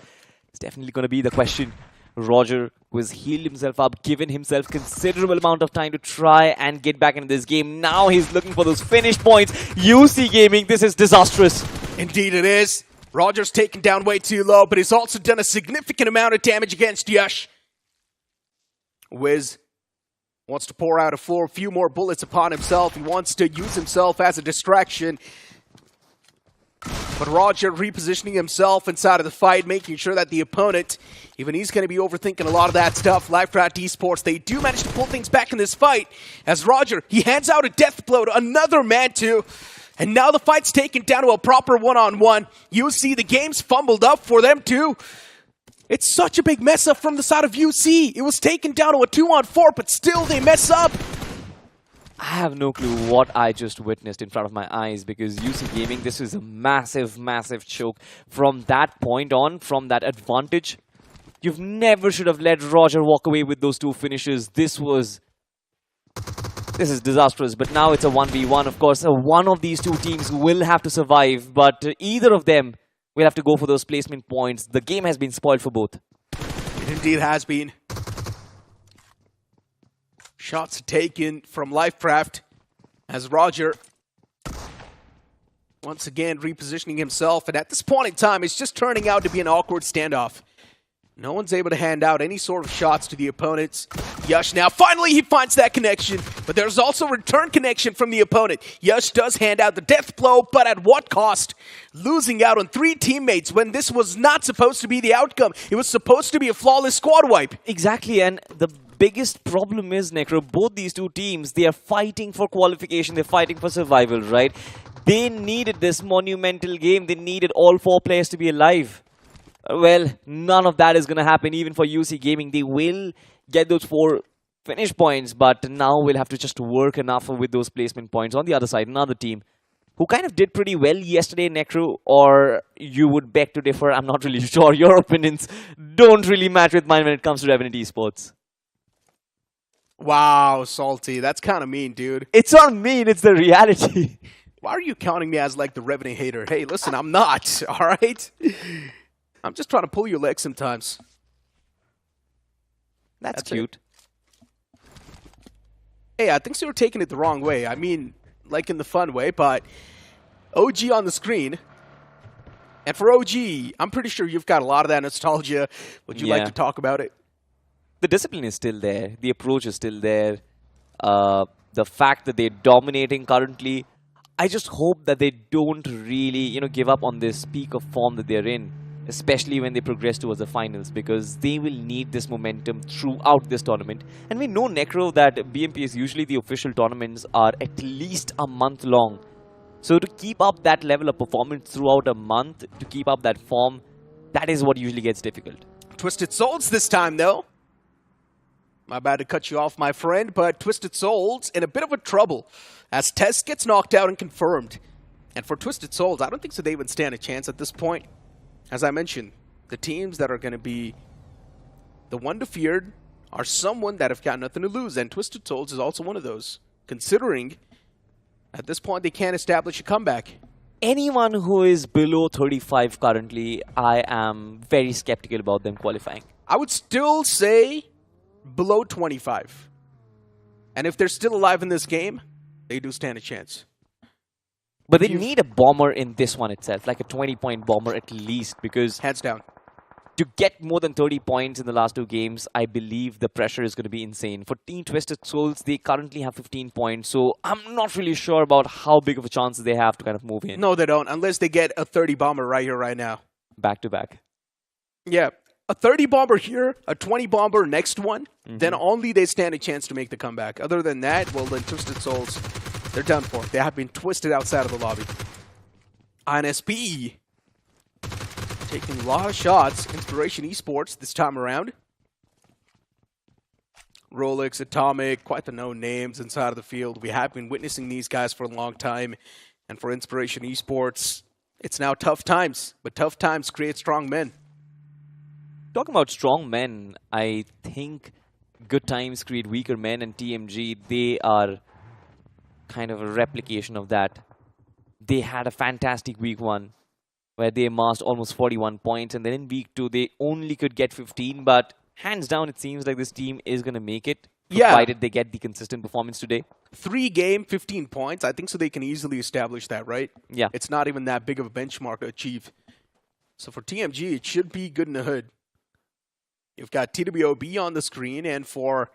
It's definitely going to be the question. Roger was healed himself up, given himself considerable amount of time to try and get back into this game. Now he's looking for those finish points. UC Gaming, this is disastrous. Indeed it is. Roger's taken down way too low, but he's also done a significant amount of damage against Yush. Wiz wants to pour out a few more bullets upon himself. He wants to use himself as a distraction. But Roger repositioning himself inside of the fight, making sure that the opponent, even he's going to be overthinking a lot of that stuff. LIVECRAFT Esports, they do manage to pull things back in this fight. As Roger, he hands out a death blow to another man too. And now the fight's taken down to a proper 1-on-1. You see the game's fumbled up for them too. It's such a big mess up from the side of UC. It was taken down to a 2-on-4, but still they mess up. I have no clue what I just witnessed in front of my eyes, because UC Gaming, this is a massive, massive choke. From that point on, from that advantage, you never should have let Roger walk away with those 2 finishes. This is disastrous, but now it's a 1v1. Of course, one of these 2 teams will have to survive, but either of them will have to go for those placement points. The game has been spoiled for both. It indeed has been. Shots taken from LIVECRAFT as Roger once again repositioning himself, and at this point in time it's just turning out to be an awkward standoff. No one's able to hand out any sort of shots to the opponents. Yush now, finally he finds that connection, but there's also return connection from the opponent. Yush does hand out the death blow, but at what cost? Losing out on 3 teammates when this was not supposed to be the outcome. It was supposed to be a flawless squad wipe. Exactly, and the biggest problem is, Necro, both these 2 teams, they are fighting for qualification, they're fighting for survival, right? They needed this monumental game, they needed all 4 players to be alive. Well, none of that is going to happen even for UC Gaming. They will get those 4 finish points, but now we'll have to just work enough with those placement points. On the other side, another team who kind of did pretty well yesterday, Necro, or you would beg to differ. I'm not really sure. Your opinions don't really match with mine when it comes to Revenant Esports. Wow, Salty. That's kind of mean, dude. It's not mean, it's the reality. Why are you counting me as like the Revenant hater? Hey, listen, I'm not, all right? I'm just trying to pull your leg sometimes. That's cute. Hey, I think so you're taking it the wrong way. I mean, like in the fun way, but OG on the screen. And for OG, I'm pretty sure you've got a lot of that nostalgia. Would you like to talk about it? The discipline is still there. The approach is still there. The fact that they're dominating currently, I just hope that they don't really, give up on this peak of form that they're in, especially when they progress towards the finals, because they will need this momentum throughout this tournament. And we know, Necro, that BMPS, usually the official tournaments are at least a month long. So to keep up that level of performance throughout a month, to keep up that form, that is what usually gets difficult. Twisted Souls this time, though. My bad to cut you off, my friend, but Twisted Souls in a bit of a trouble as Test gets knocked out and confirmed. And for Twisted Souls, I don't think so they even stand a chance at this point. As I mentioned, the teams that are going to be the one to feared are someone that have got nothing to lose, and Twisted Souls is also one of those, considering at this point they can't establish a comeback. Anyone who is below 35 currently, I am very skeptical about them qualifying. I would still say below 25. And if they're still alive in this game, they do stand a chance. But they need a bomber in this one itself, like a 20-point bomber at least, because hands down, to get more than 30 points in the last two games, I believe the pressure is going to be insane. For Team Twisted Souls, they currently have 15 points, so I'm not really sure about how big of a chance they have to kind of move in. No, they don't, unless they get a 30 bomber right here, right now. Back to back. Yeah. A 30 bomber here, a 20 bomber next one, then only they stand a chance to make the comeback. Other than that, well, then Twisted Souls, they're done for. They have been twisted outside of the lobby. INSP taking a lot of shots. Inspiration Esports this time around. Rolex, Atomic, quite the known names inside of the field. We have been witnessing these guys for a long time. And for Inspiration Esports, it's now tough times. But tough times create strong men. Talking about strong men, I think good times create weaker men, and TMG, they are kind of a replication of that. They had a fantastic week 1 where they amassed almost 41 points, and then in week 2 they only could get 15, but hands down it seems like this team is going to make it, provided they get the consistent performance today. 3 game, 15 points, I think so they can easily establish that, right? Yeah. It's not even that big of a benchmark to achieve. So for TMG, it should be good in the hood. You've got TWOB on the screen, and for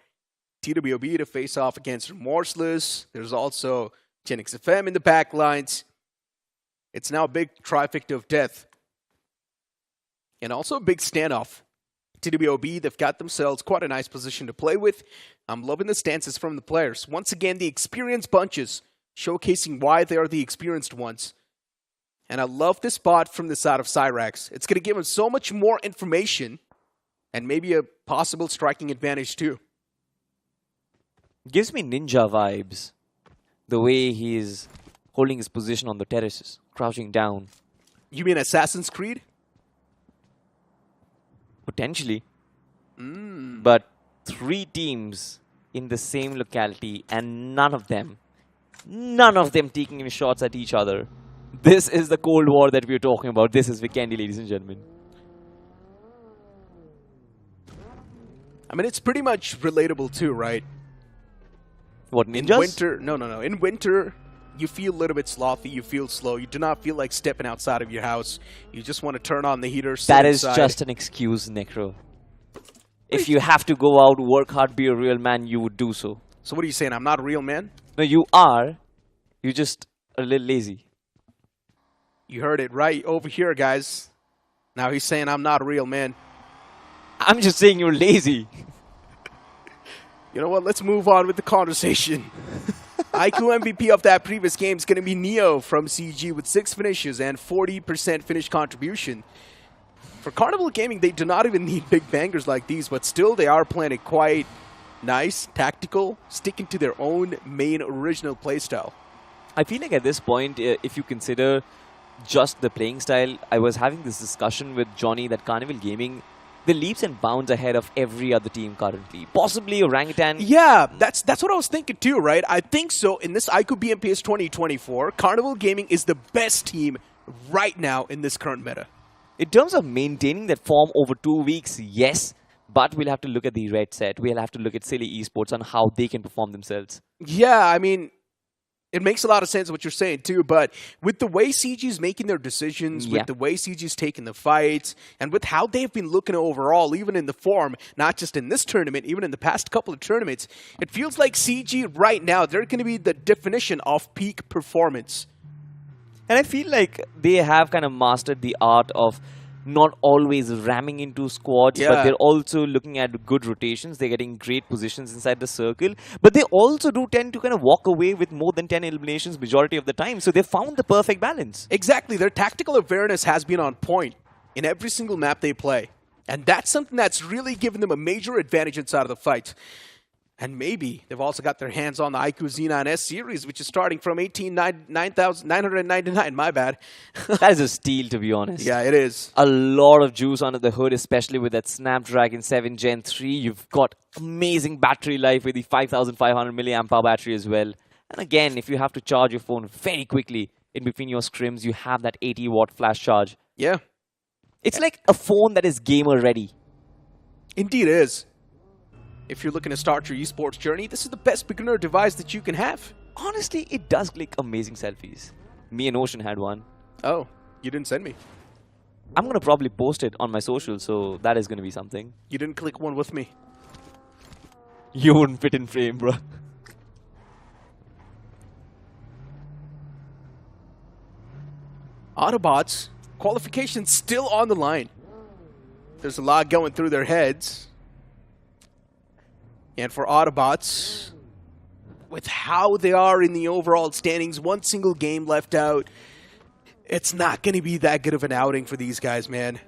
TWOB to face off against Remorseless, there's also GENxFM in the back lines. It's now a big trifecta of death. And also a big standoff. TWOB, they've got themselves quite a nice position to play with. I'm loving the stances from the players. Once again, the experienced bunches, showcasing why they are the experienced ones. And I love this spot from the side of Cyrax. It's going to give them so much more information, and maybe a possible striking advantage too. Gives me ninja vibes. The way he's holding his position on the terraces, crouching down. You mean Assassin's Creed? Potentially. But 3 teams in the same locality, and none of them taking any shots at each other. This is the Cold War that we're talking about. This is Vikendi, ladies and gentlemen. I mean, it's pretty much relatable too, right? What, ninjas? In winter, no. In winter, you feel a little bit slothy, you feel slow, you do not feel like stepping outside of your house. You just want to turn on the heater, sit That is inside. just an excuse, Necro. If you have to go out, work hard, be a real man, you would do so. So what are you saying? I'm not a real man? No, you are. You're just a little lazy. You heard it right over here, guys. Now he's saying I'm not a real man. I'm just saying you're lazy. You know what? Let's move on with the conversation. iQOO MVP of that previous game is going to be Neo from CG with 6 finishes and 40% finish contribution. For Carnival Gaming, they do not even need big bangers like these, but still they are playing it quite nice, tactical, sticking to their own main original playstyle. I feel like at this point, if you consider just the playing style, I was having this discussion with Johnny that Carnival Gaming, they're leaps and bounds ahead of every other team currently. Possibly Orangutan. Yeah, that's what I was thinking too, right? I think so. In this iQOO BMPS 2024, Carnival Gaming is the best team right now in this current meta. In terms of maintaining that form over 2 weeks, yes. But we'll have to look at the red set. We'll have to look at Silly Esports on how they can perform themselves. Yeah, I mean, it makes a lot of sense what you're saying too, but with the way CG's making their decisions, with the way CG's taking the fights, and with how they've been looking overall, even in the form, not just in this tournament, even in the past couple of tournaments, it feels like CG right now, they're going to be the definition of peak performance. And I feel like they have kind of mastered the art of not always ramming into squads, but they're also looking at good rotations. They're getting great positions inside the circle. But they also do tend to kind of walk away with more than 10 eliminations majority of the time. So they found the perfect balance. Exactly. Their tactical awareness has been on point in every single map they play. And that's something that's really given them a major advantage inside of the fight. And maybe they've also got their hands on the iQOO Z9S series, which is starting from 9,999, my bad. That is a steal, to be honest. Yeah, it is. A lot of juice under the hood, especially with that Snapdragon 7 Gen 3. You've got amazing battery life with the 5,500 milliamp hour battery as well. And again, if you have to charge your phone very quickly in between your scrims, you have that 80-watt flash charge. Yeah. It's like a phone that is gamer-ready. Indeed it is. If you're looking to start your esports journey, this is the best beginner device that you can have. Honestly, it does click amazing selfies. Me and Ocean had one. Oh, you didn't send me. I'm going to probably post it on my social, so that is going to be something. You didn't click one with me. You wouldn't fit in frame, bro. Autobotz, qualification still on the line. There's a lot going through their heads. And for Autobotz, with how they are in the overall standings, one single game left out, it's not going to be that good of an outing for these guys, man.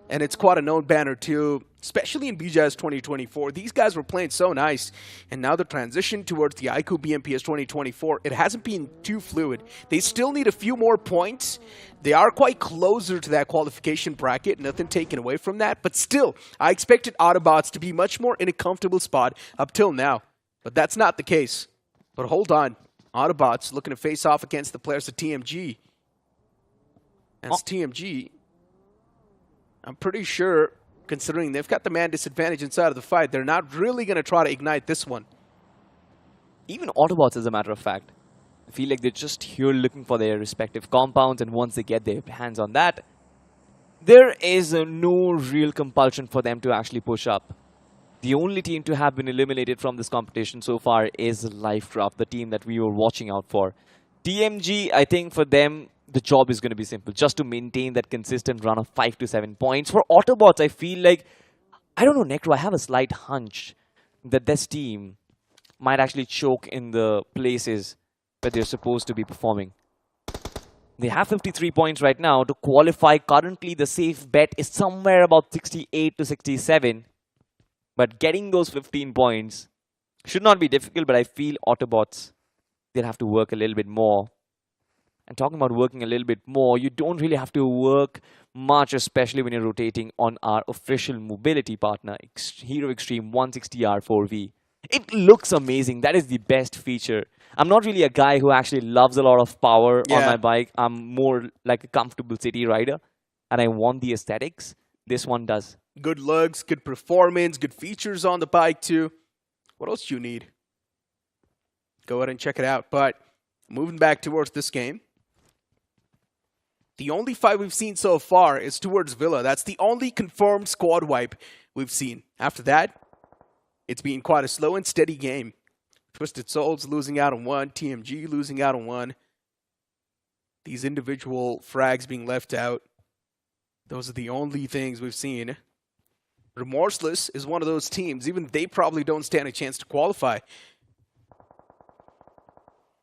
And it's quite a known banner too, especially in BGS 2024. These guys were playing so nice, and now the transition towards the iQOO BMPS 2024, it hasn't been too fluid. They still need a few more points. They are quite closer to that qualification bracket, nothing taken away from that, but still, I expected Autobotz to be much more in a comfortable spot up till now. But that's not the case. But hold on, Autobotz looking to face off against the players of TMG. As TMG, I'm pretty sure, considering they've got the man disadvantage inside of the fight, they're not really going to try to ignite this one. Even Autobotz, as a matter of fact, I feel like they're just here looking for their respective compounds, and once they get their hands on that, there is no real compulsion for them to actually push up. The only team to have been eliminated from this competition so far is LIVECRAFT, the team that we were watching out for. TMG, I think for them, the job is going to be simple, just to maintain that consistent run of 5 to 7 points. For Autobotz, I feel like, I don't know, Necro, I have a slight hunch that this team might actually choke in the places that they're supposed to be performing. They have 53 points right now. To qualify, currently the safe bet is somewhere about 68 to 67. But getting those 15 points should not be difficult, but I feel Autobotz, they'll have to work a little bit more. And talking about working a little bit more, you don't really have to work much, especially when you're rotating on our official mobility partner, Hero Xtreme 160R4V. It looks amazing. That is the best feature. I'm not really a guy who actually loves a lot of power on my bike. I'm more like a comfortable city rider, and I want the aesthetics. This one does. Good looks, good performance, good features on the bike too. What else do you need? Go ahead and check it out. But moving back towards this game, the only fight we've seen so far is towards Villa. That's the only confirmed squad wipe we've seen. After that, it's been quite a slow and steady game. Twisted Souls losing out on one, TMG losing out on one. These individual frags being left out. Those are the only things we've seen. Remorseless is one of those teams. Even they probably don't stand a chance to qualify.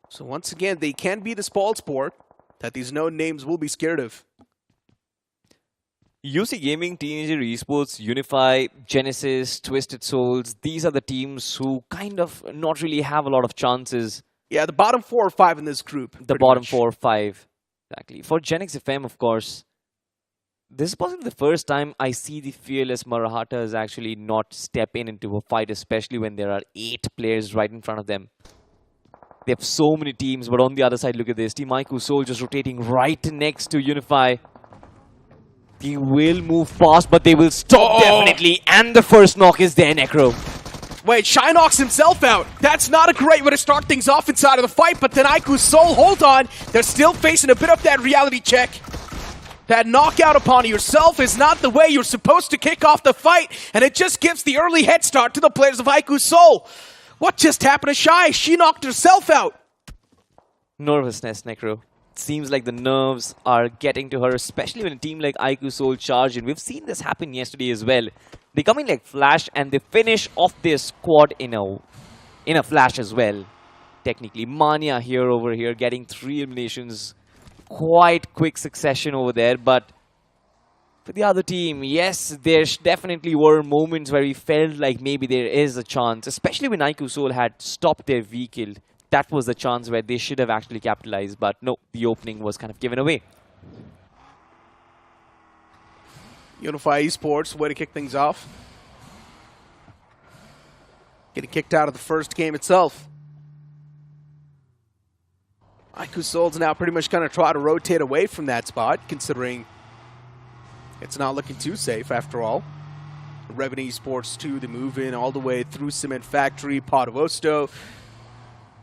So once again, they can be the spoil sport that these known names will be scared of. UC Gaming, Teenager Esports, Unify, Genesis, Twisted Souls, these are the teams who kind of not really have a lot of chances. Yeah, the bottom 4 or 5 in this group. The bottom 4 or 5, exactly. For GENxFM, of course, This is possibly the first time I see the fearless Marahatas actually not step into a fight, especially when there are 8 players right in front of them. They have so many teams, but on the other side, look at this. Team iQOO Soul just rotating right next to Unify. They will move fast, but they will stop definitely. And the first knock is there, Necro. Wait, Shy knocks himself out. That's not a great way to start things off inside of the fight, but then iQOO Soul, hold on. They're still facing a bit of that reality check. That knockout upon yourself is not the way you're supposed to kick off the fight, and it just gives the early head start to the players of iQOO Soul. What just happened to Shy? She knocked herself out. Nervousness, Necro. Seems like the nerves are getting to her, especially when a team like iQOO Soul charge in. We've seen this happen yesterday as well. They come in like flash and they finish off their squad in a flash as well. Technically, Mania over here getting 3 eliminations. Quite quick succession over there, but for the other team, yes, there definitely were moments where we felt like maybe there is a chance, especially when iQOO Soul had stopped their vehicle. That was the chance where they should have actually capitalized, but no, the opening was kind of given away. Unify Esports, way to kick things off. Getting kicked out of the first game itself. iQOO Soul's now pretty much going to try to rotate away from that spot, considering it's not looking too safe after all. Revenant Esports 2, they move in all the way through Cement Factory. Autobotz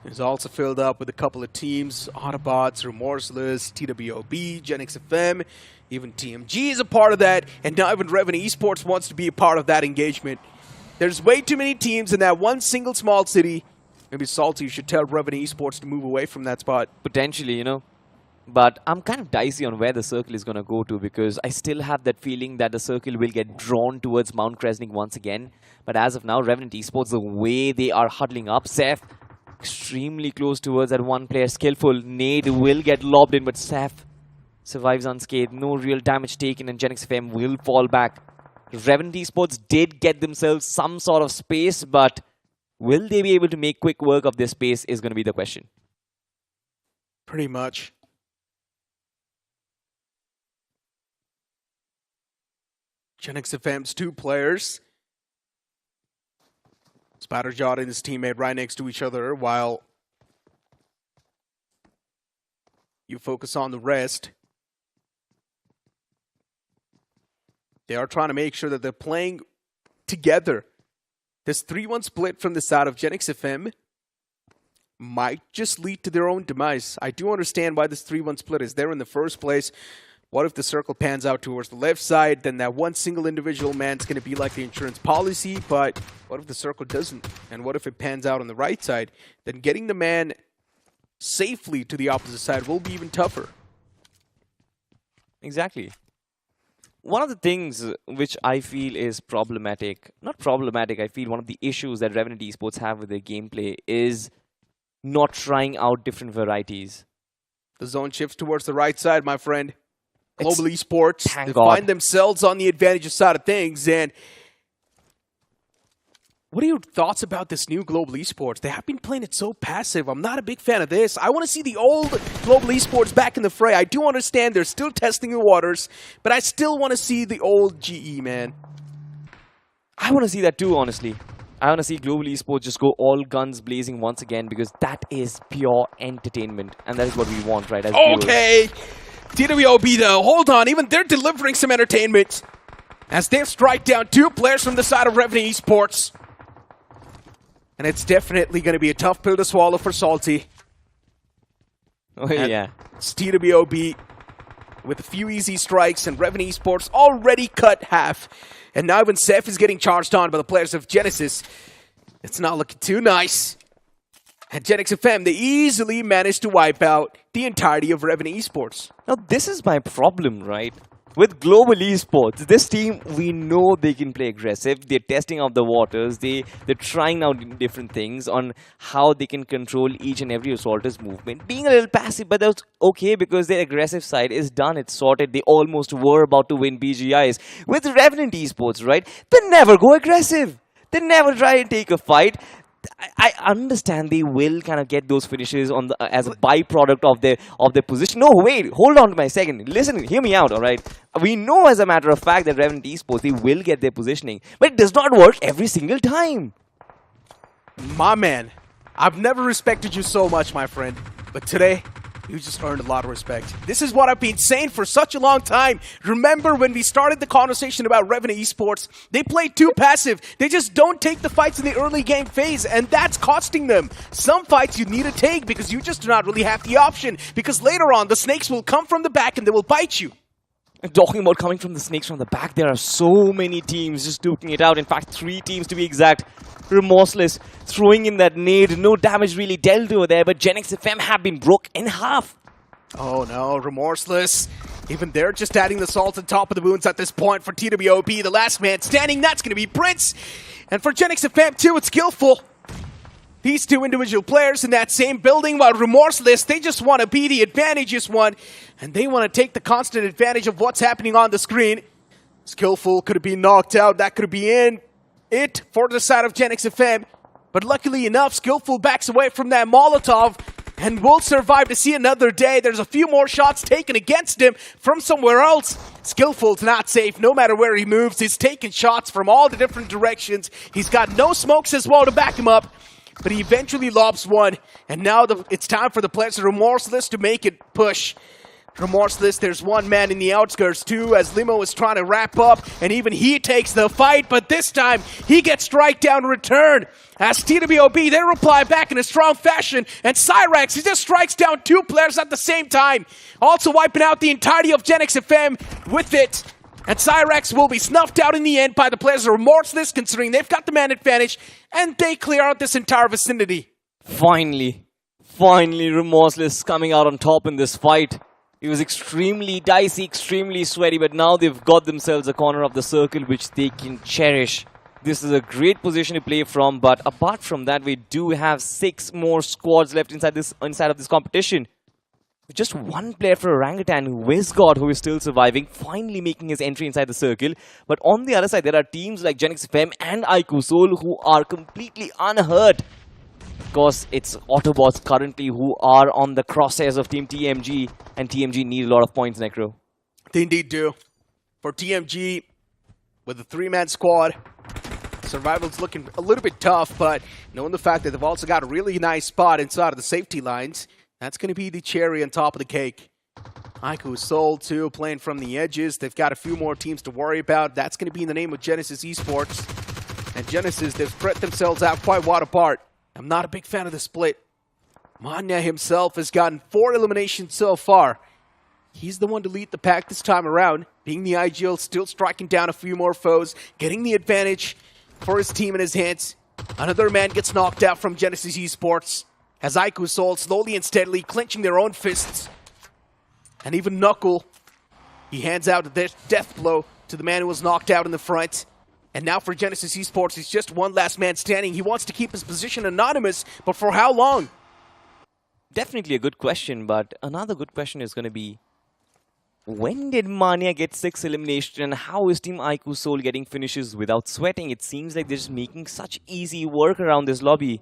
is also filled up with a couple of teams. Autobotz, REMORSELESS, TWOB, GENxFM, even TMG is a part of that, and now even Revenant Esports wants to be a part of that engagement. There's way too many teams in that one single small city. Maybe Salty should tell Revenant Esports to move away from that spot. Potentially, you know. But I'm kind of dicey on where the circle is going to go to, because I still have that feeling that the circle will get drawn towards Mount Kresnik once again. But as of now, Revenant Esports, the way they are huddling up, Seth extremely close towards that one player, skillful. Nade will get lobbed in, but Seth survives unscathed. No real damage taken, and GENxFM will fall back. Revenant Esports did get themselves some sort of space, but will they be able to make quick work of this space is going to be the question. Pretty much. GENxFM's 2 players. Spatterjot and his teammate right next to each other, while you focus on the rest. They are trying to make sure that they're playing together. This 3-1 split from the side of GENxFM might just lead to their own demise. I do understand why this 3-1 split is there in the first place. What if the circle pans out towards the left side? Then that one single individual man's going to be like the insurance policy. But what if the circle doesn't? And what if it pans out on the right side? Then getting the man safely to the opposite side will be even tougher. Exactly. One of the things which I feel is problematic, not problematic, I feel one of the issues that Revenant Esports have with their gameplay is not trying out different varieties. The zone shifts towards the right side, my friend. Global Esports, they God. find themselves on the advantage side of things. And what are your thoughts about this new Global Esports? They have been playing it so passive. I'm not a big fan of this. I want to see the old Global Esports back in the fray. I do understand they're still testing the waters, but I still want to see the old GE, man. I want to see that too, honestly. I want to see Global Esports just go all guns blazing once again, because that is pure entertainment. And that is what we want, right? As okay. viewers. TWOB though, hold on, even they're delivering some entertainment as they strike down 2 players from the side of Revenant Esports. And it's definitely going to be a tough pill to swallow for Salty. Oh yeah. It's TWOB with a few easy strikes, and Revenant Esports already cut half. And now even Seth is getting charged on by the players of Genesis. It's not looking too nice. And GENxFM, they easily managed to wipe out the entirety of Revenant Esports. Now, this is my problem, right? With Global Esports, this team, we know they can play aggressive. They're testing out the waters. They're trying out different things on how they can control each and every assaulter's movement. Being a little passive, but that's okay, because their aggressive side is done. It's sorted. They almost were about to win BGIs. With Revenant Esports, right? They never go aggressive. They never try and take a fight. I understand they will kind of get those finishes on the as a byproduct of their position. No, wait, hold on to my second. Listen, hear me out, all right? We know as a matter of fact that Revenant Esports, they will get their positioning, but it does not work every single time. My man, I've never respected you so much, my friend, but today, you just earned a lot of respect. This is what I've been saying for such a long time. Remember when we started the conversation about Revenant Esports? They play too passive. They just don't take the fights in the early game phase, and that's costing them. Some fights you need to take because you just do not really have the option. Because later on, the snakes will come from the back and they will bite you. And talking about coming from the snakes from the back, there are so many teams just duking it out. In fact, 3 teams to be exact. Remorseless, throwing in that nade. No damage really dealt over there, but GENxFM have been broke in half. Oh no, Remorseless. Even they're just adding the salt on top of the wounds at this point for TWOB. The last man standing, that's going to be Prince. And for GENxFM too, it's Skillful. These 2 individual players in that same building, while Remorseless, they just want to be the advantageous one. And they want to take the constant advantage of what's happening on the screen. Skillful could have been knocked out. That could have been it for the side of GENxFM. But luckily enough, Skillful backs away from that Molotov and will survive to see another day. There's a few more shots taken against him from somewhere else. Skillful's not safe no matter where he moves. He's taking shots from all the different directions. He's got no smokes as well to back him up. But he eventually lobs one. And now it's time for the players of Remorseless to make it push. Remorseless, there's one man in the outskirts too, as Limo is trying to wrap up, and even he takes the fight, but this time, he gets strike down in return. As TWOB, they reply back in a strong fashion, and Cyrax, he just strikes down 2 players at the same time, also wiping out the entirety of GENxFM with it. And Cyrax will be snuffed out in the end by the players of Remorseless, considering they've got the man advantage, and they clear out this entire vicinity. Finally, Remorseless coming out on top in this fight. It was extremely dicey, extremely sweaty, but now they've got themselves a corner of the circle which they can cherish. This is a great position to play from, but apart from that, we do have 6 more squads left inside of this competition. Just 1 player for Orangutan, WindGod, who is still surviving, finally making his entry inside the circle. But on the other side, there are teams like GENxFM and iQOO who are completely unhurt. Of course, it's Autobotz currently who are on the crosshairs of Team TMG, and TMG need a lot of points, Necro. They indeed do. For TMG, with a 3-man squad, survival's looking a little bit tough, but knowing the fact that they've also got a really nice spot inside of the safety lines, that's going to be the cherry on top of the cake. iQOO Soul, too, playing from the edges. They've got a few more teams to worry about. That's going to be in the name of Genesis Esports. And Genesis, they've spread themselves out quite wide apart. I'm not a big fan of the split. Manya himself has gotten 4 eliminations so far. He's the one to lead the pack this time around, being the IGL, still striking down a few more foes, getting the advantage for his team in his hands. Another man gets knocked out from Genesis Esports, as iQOO Soul slowly and steadily clenching their own fists. And even Knuckle, he hands out a death blow to the man who was knocked out in the front. And now for Genesis Esports, he's just one last man standing. He wants to keep his position anonymous, but for how long? Definitely a good question, but another good question is going to be, when did Mania get 6 eliminations, and how is Team iQOO Soul getting finishes without sweating? It seems like they're just making such easy work around this lobby.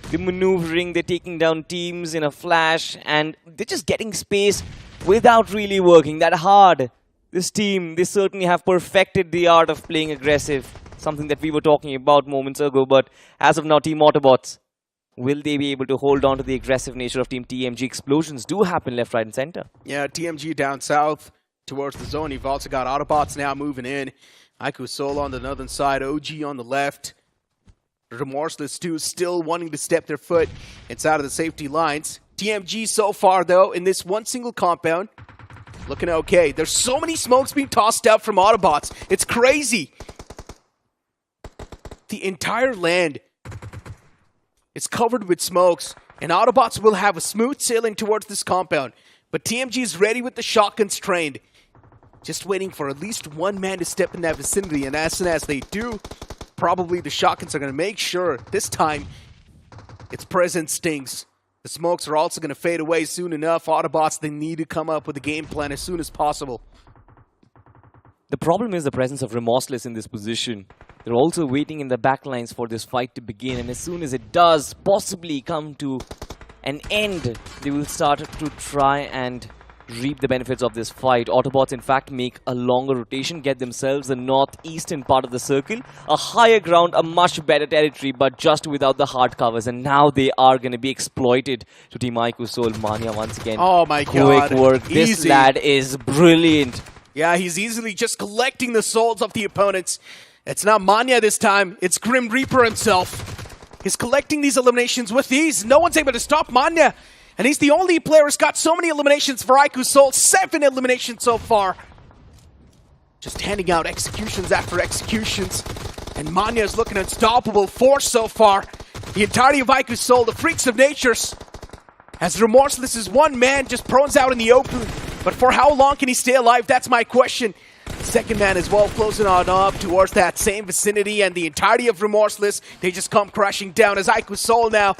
They're maneuvering, they're taking down teams in a flash, and they're just getting space without really working that hard. This team, they certainly have perfected the art of playing aggressive, something that we were talking about moments ago, but as of now, Team Autobotz, will they be able to hold on to the aggressive nature of Team TMG? Explosions do happen left, right, and center. Yeah, TMG down south towards the zone. You've also got Autobotz now moving in. iQOO Soul on the northern side, OG on the left. Remorseless too, still wanting to step their foot inside of the safety lines. TMG so far, though, in this one single compound, looking okay. There's so many smokes being tossed out from Autobotz. It's crazy. The entire land is covered with smokes, and Autobotz will have a smooth sailing towards this compound. But TMG is ready with the shotguns trained, just waiting for at least one man to step in that vicinity. And as soon as they do, probably the shotguns are going to make sure this time its presence stings. The smokes are also going to fade away soon enough. Autobotz, they need to come up with a game plan as soon as possible. The problem is the presence of Remorseless in this position. They're also waiting in the backlines for this fight to begin, and as soon as it does possibly come to an end, they will start to try and reap the benefits of this fight. Autobotz in fact make a longer rotation, get themselves the northeastern part of the circle, a higher ground, a much better territory, but just without the hard covers, and now they are going to be exploited to Team iQOO Soul. Mania once again. Oh my god. Quick work. This Easy. lad is brilliant. Yeah, he's easily just collecting the souls of the opponents. It's not Mania this time, it's Grim Reaper himself. He's collecting these eliminations with ease. No one's able to stop Mania. And he's the only player who's got so many eliminations for iQOO Soul. 7 eliminations so far. Just handing out executions after executions. And Mania is looking unstoppable. 4 so far. The entirety of iQOO Soul, the freaks of natures. As Remorseless is one man just prones out in the open. But for how long can he stay alive? That's my question. Second man as well, closing on up towards that same vicinity. And the entirety of Remorseless, they just come crashing down as iQOO Soul now.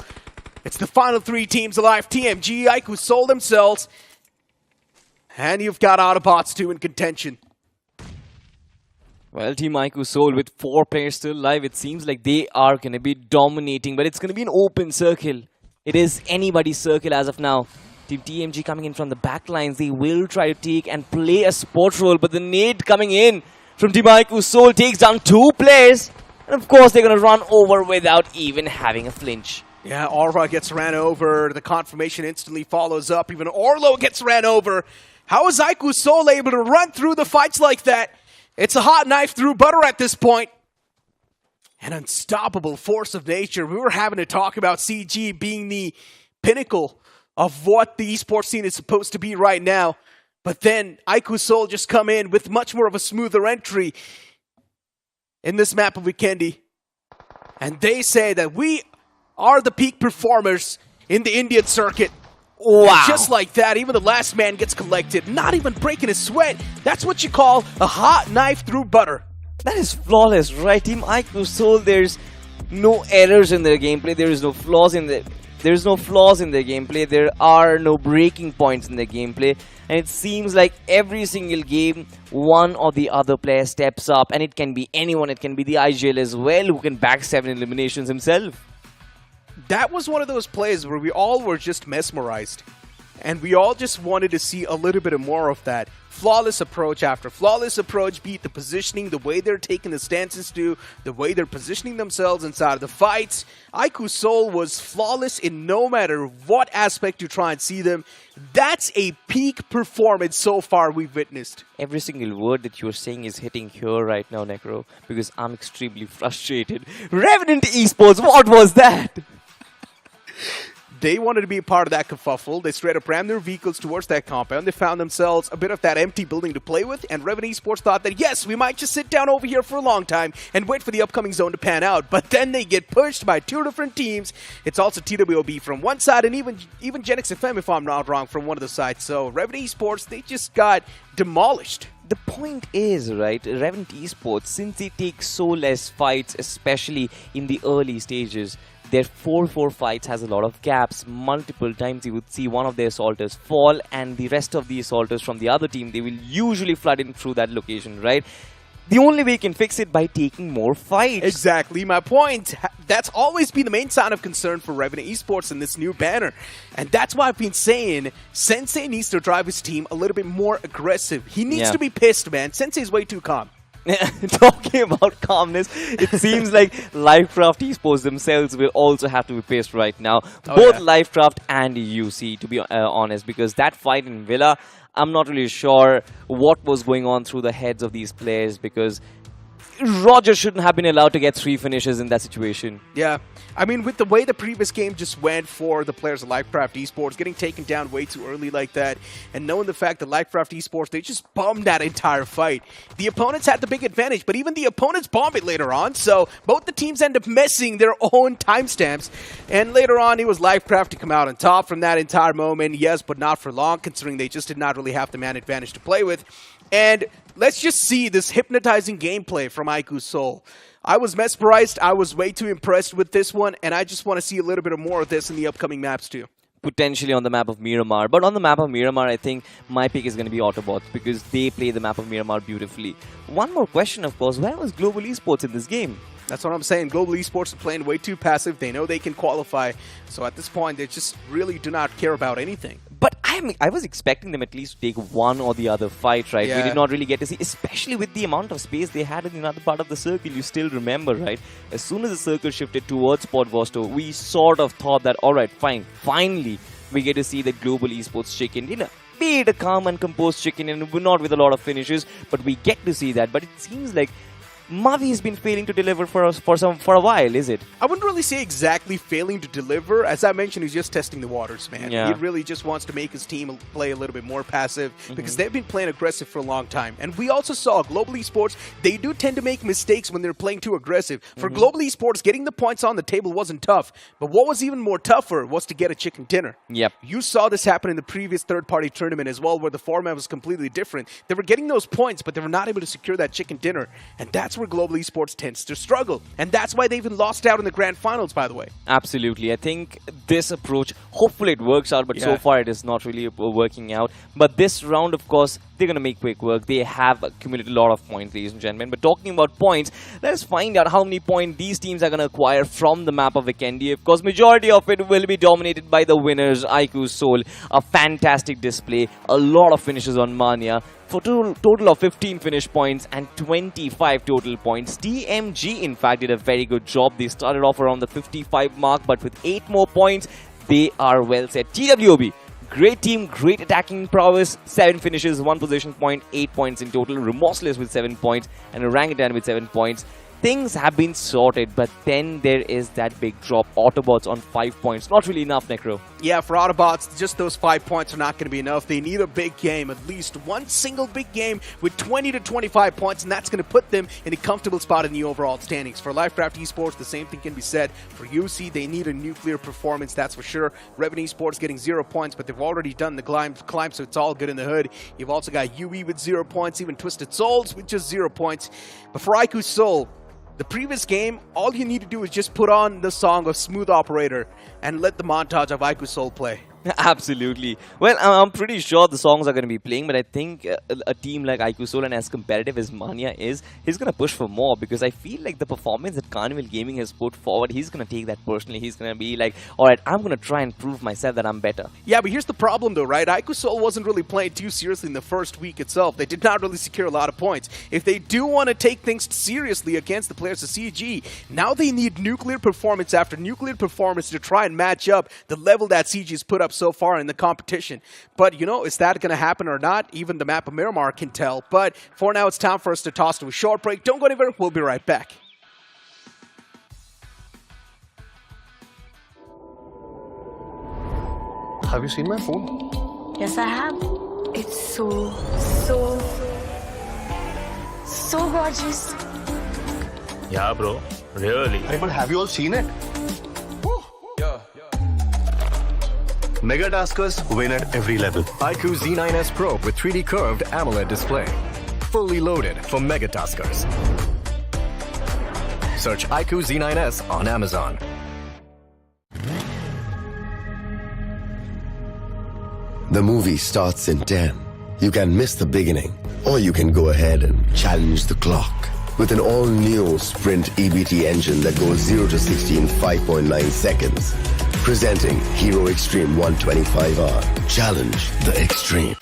It's the final 3 teams alive. TMG, iQOO Soul themselves. And you've got Autobotz too in contention. Well, Team iQOO Soul with 4 players still alive, it seems like they are going to be dominating. But it's going to be an open circle. It is anybody's circle as of now. Team TMG coming in from the backlines. They will try to take and play a support role. But the nade coming in from Team iQOO Soul takes down 2 players. And of course, they're going to run over without even having a flinch. Yeah, Aura gets ran over. The confirmation instantly follows up. Even Orlo gets ran over. How is iQOO Soul able to run through the fights like that? It's a hot knife through butter at this point. An unstoppable force of nature. We were having to talk about CG being the pinnacle of what the esports scene is supposed to be right now. But then iQOO Soul just come in with much more of a smoother entry in this map of Vikendi. And they say that we are the peak performers in the Indian circuit. Wow. And just like that, even the last man gets collected, not even breaking a sweat. That's what you call a hot knife through butter. That is flawless, right? Team iQOO Soul, there's no errors in their gameplay. There is no flaws in their gameplay. There are no breaking points in their gameplay. And it seems like every single game, one or the other player steps up. And it can be anyone. It can be the IGL as well, who can back 7 eliminations himself. That was one of those plays where we all were just mesmerized. And we all just wanted to see a little bit more of that. Flawless approach after flawless approach, be it the positioning, the way they're taking the stances to, the way they're positioning themselves inside of the fights. iQOO Soul was flawless in no matter what aspect you try and see them. That's a peak performance so far we've witnessed. Every single word that you're saying is hitting here right now, Necro, because I'm extremely frustrated. Revenant Esports, what was that? They wanted to be a part of that kerfuffle. They straight up ran their vehicles towards that compound. They found themselves a bit of that empty building to play with, and Revenant Esports thought that, yes, we might just sit down over here for a long time and wait for the upcoming zone to pan out. But then they get pushed by 2 different teams. It's also TWOB from one side, and even GENxFM, if I'm not wrong, from one of the sides. So Revenant Esports, they just got demolished. The point is, right, Revenant Esports, since they take so less fights, especially in the early stages, their 4-4 fights has a lot of gaps. Multiple times you would see one of their assaulters fall, and the rest of the assaulters from the other team, they will usually flood in through that location, right? The only way you can fix it by taking more fights. Exactly my point. That's always been the main sign of concern for Revenant Esports in this new banner. And that's why I've been saying Sensei needs to drive his team a little bit more aggressive. He needs to be pissed, man. Sensei's way too calm. Talking about calmness, it seems like LIVECRAFT Esports themselves will also have to be pissed right now. Both LIVECRAFT and UC, to be honest, because that fight in Villa, I'm not really sure what was going on through the heads of these players, because Roger shouldn't have been allowed to get 3 finishes in that situation. Yeah, I mean, with the way the previous game just went for the players of LIVECRAFT Esports, getting taken down way too early like that, and knowing the fact that LIVECRAFT Esports, they just bombed that entire fight. The opponents had the big advantage, but even the opponents bombed it later on, so both the teams end up missing their own timestamps, and later on, it was LIVECRAFT to come out on top from that entire moment, yes, but not for long, considering they just did not really have the man advantage to play with. And let's just see this hypnotizing gameplay from iQOO Soul. I was mesmerized. I was way too impressed with this one, and I just want to see a little bit more of this in the upcoming maps too. potentially on the map of Miramar. But on the map of Miramar, I think my pick is going to be Autobotz because they play the map of Miramar beautifully. One more question, of course, where was Global Esports in this game? That's what I'm saying. Global Esports are playing way too passive. They know they can qualify. So at this point, they just really do not care about anything. But I was expecting them at least to take one or the other fight, right? Yeah. We did not really get to see, especially with the amount of space they had in another part of the circle. You still remember, right? As soon as the circle shifted towards Port Vosto, we sort of thought that, all right, fine, finally, we get to see the Global Esports chicken dinner. Be it a calm and composed chicken and not with a lot of finishes, but we get to see that. But it seems like Mavi has been failing to deliver for us for a while, is it? I wouldn't really say exactly failing to deliver. As I mentioned, he's just testing the waters, man. Yeah. He really just wants to make his team play a little bit more passive because they've been playing aggressive for a long time. And we also saw Global Esports, they do tend to make mistakes when they're playing too aggressive. For Global Esports, getting the points on the table wasn't tough. But what was even more tougher was to get a chicken dinner. Yep. You saw this happen in the previous third-party tournament as well, where the format was completely different. They were getting those points, but they were not able to secure that chicken dinner. And that's where Global Esports tends to struggle. And that's why they even lost out in the grand finals, by the way. Absolutely. I think this approach, hopefully it works out, but so far it is not really working out. But this round, of course, they're going to make quick work. They have accumulated a lot of points, ladies and gentlemen. But talking about points, let us find out how many points these teams are going to acquire from the map of Vikendi. Of course, majority of it will be dominated by the winners, iQOO Soul. A fantastic display, a lot of finishes on Mania. For total of 15 finish points and 25 total points. TMG, in fact, did a very good job. They started off around the 55 mark, but with 8 more points, they are well set. TWOB, great team, great attacking prowess, 7 finishes, 1 position point, 8 points in total. Remorseless with 7 points and Orangutan with 7 points. Things have been sorted, but then there is that big drop. Autobotz on 5 points. Not really enough, Necro. Yeah, for Autobotz, just those 5 points are not going to be enough. They need a big game, at least one single big game with 20 to 25 points, and that's going to put them in a comfortable spot in the overall standings. For LIVECRAFT Esports, the same thing can be said. For UC, they need a nuclear performance, that's for sure. Revenant Esports getting 0 points, but they've already done the climb, so it's all good in the hood. You've also got UE with 0 points, even Twisted Souls with just 0 points. But for iQOO Soul, the previous game, all you need to do is just put on the song of Smooth Operator and let the montage of iQOO Soul play. Absolutely. Well, I'm pretty sure the songs are going to be playing, but I think a team like iQOO Soul and as competitive as Mania is, he's going to push for more because I feel like the performance that Carnival Gaming has put forward, he's going to take that personally. He's going to be like, all right, I'm going to try and prove myself that I'm better. Yeah, but here's the problem though, right? iQOO Soul wasn't really playing too seriously in the first week itself. They did not really secure a lot of points. If they do want to take things seriously against the players of CG, now they need nuclear performance after nuclear performance to try and match up the level that CG has put up so far in the competition. But, you know, is that going to happen or not? Even the map of Miramar can tell. But for now, it's time for us to toss to a short break. Don't go anywhere. We'll be right back. Have you seen my phone? Yes, I have. It's so gorgeous. Yeah, bro. Really? Hey, but have you all seen it? Mega Taskers win at every level. iQOO Z9S Pro with 3D curved AMOLED display. Fully loaded for Mega Taskers. Search iQOO Z9S on Amazon. The movie starts in 10. You can miss the beginning, or you can go ahead and challenge the clock. With an all-new Sprint EBT engine that goes 0 to 60 in 5.9 seconds. Presenting Hero Xtreme 125R. Challenge the Extreme.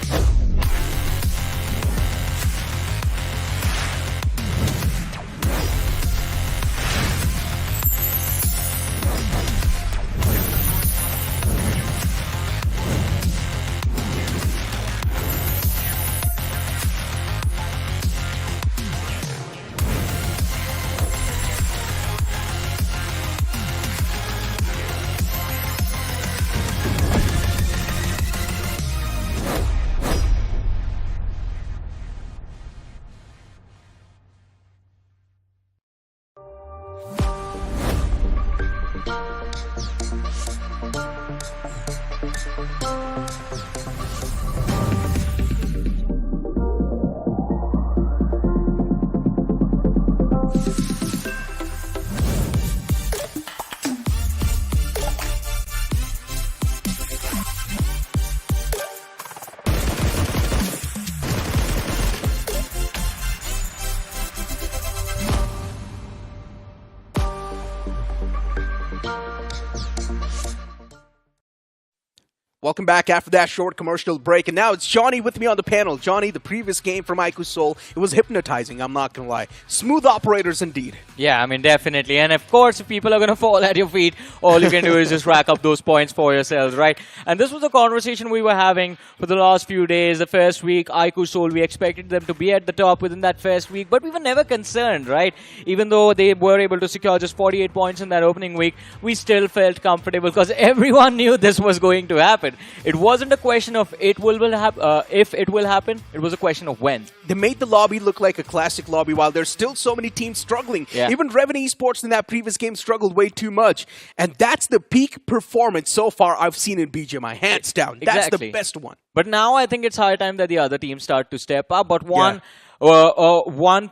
Welcome back after that short commercial break. And now it's Johnny with me on the panel. Johnny, the previous game from iQOO Seoul, it was hypnotizing, I'm not going to lie. Smooth operators indeed. Yeah, I mean, definitely. And of course, if people are going to fall at your feet, all you can do is just rack up those points for yourselves, right? And this was a conversation we were having for the last few days. The first week, iQOO Seoul, we expected them to be at the top within that first week, but we were never concerned, right? Even though they were able to secure just 48 points in that opening week, we still felt comfortable because everyone knew this was going to happen. It wasn't a question of if it will happen. It was a question of when. They made the lobby look like a classic lobby while there's still so many teams struggling. Yeah. Even Revenant Esports in that previous game struggled way too much. And that's the peak performance so far I've seen in BGMI. Hands down. That's Exactly. the best one. But now I think it's high time that the other teams start to step up. But one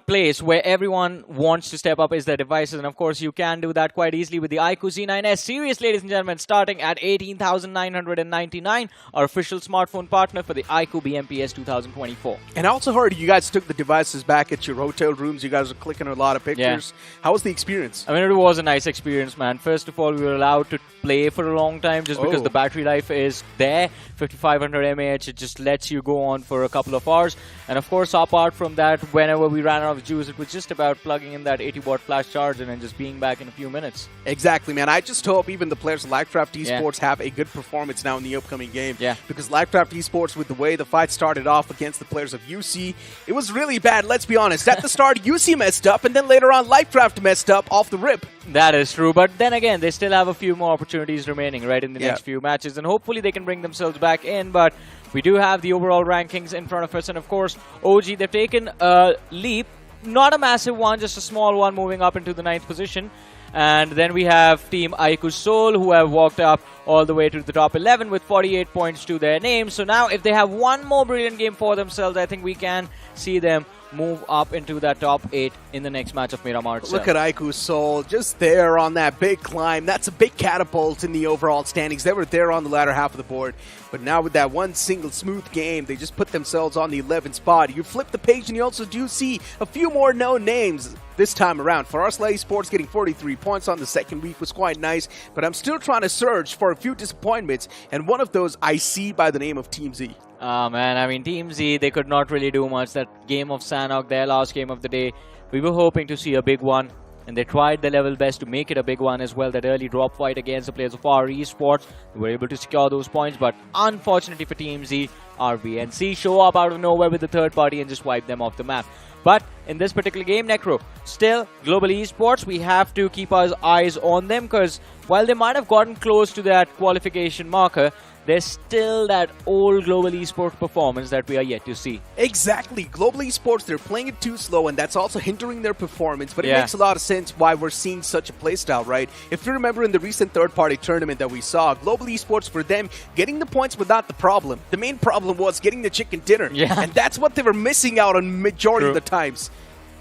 place where everyone wants to step up is their devices. And of course, you can do that quite easily with the iQOO Z9S series, ladies and gentlemen, starting at 18,999, our official smartphone partner for the iQOO BMPS 2024. And I also heard you guys took the devices back at your hotel rooms. You guys were clicking a lot of pictures. Yeah. How was the experience? I mean, it was a nice experience, man. First of all, we were allowed to play for a long time just because the battery life is there. 5500 mAh, it just lets you go on for a couple of hours. And of course, apart from that, whenever we ran out of juice, it was just about plugging in that 80-watt flash charge and then just being back in a few minutes. Exactly, man. I just hope even the players of LIVECRAFT Esports have a good performance now in the upcoming game. Yeah. Because LIVECRAFT Esports, with the way the fight started off against the players of UC, it was really bad, let's be honest. At the start, UC messed up, and then later on, LIVECRAFT messed up off the rip. That is true, but then again, they still have a few more opportunities remaining, right, in the next few matches, and hopefully they can bring themselves back in, but we do have the overall rankings in front of us, and of course, OG, they've taken a leap, not a massive one, just a small one, moving up into the 9th position. And then we have Team iQOO Seoul, who have walked up all the way to the top 11 with 48 points to their name. So now if they have one more brilliant game for themselves, I think we can see them move up into that top 8 in the next match of Miramar itself. Look at iQOO Seoul, just there on that big climb. That's a big catapult in the overall standings. They were there on the latter half of the board. But now with that one single smooth game, they just put themselves on the 11th spot. You flip the page and you also do see a few more known names this time around. For us, Esports getting 43 points on the second week was quite nice, but I'm still trying to search for a few disappointments, and one of those I see by the name of Team Z. Oh man, I mean, Team Z, they could not really do much. That game of Sanhok, their last game of the day, we were hoping to see a big one, and they tried their level best to make it a big one as well. That early drop fight against the players of Esports, they were able to secure those points, but unfortunately for Team Z, RVNC show up out of nowhere with the third party and just wipe them off the map. But in this particular game, Necro, still Global Esports, we have to keep our eyes on them, because while they might have gotten close to that qualification marker, there's still that old Global Esports performance that we are yet to see. Exactly. Global Esports, they're playing it too slow, and that's also hindering their performance. But it Yeah. makes a lot of sense why we're seeing such a playstyle, right? If you remember in the recent third-party tournament that we saw, Global Esports, for them, getting the points was not the problem. The main problem was getting the chicken dinner. Yeah. And that's what they were missing out on majority of the times.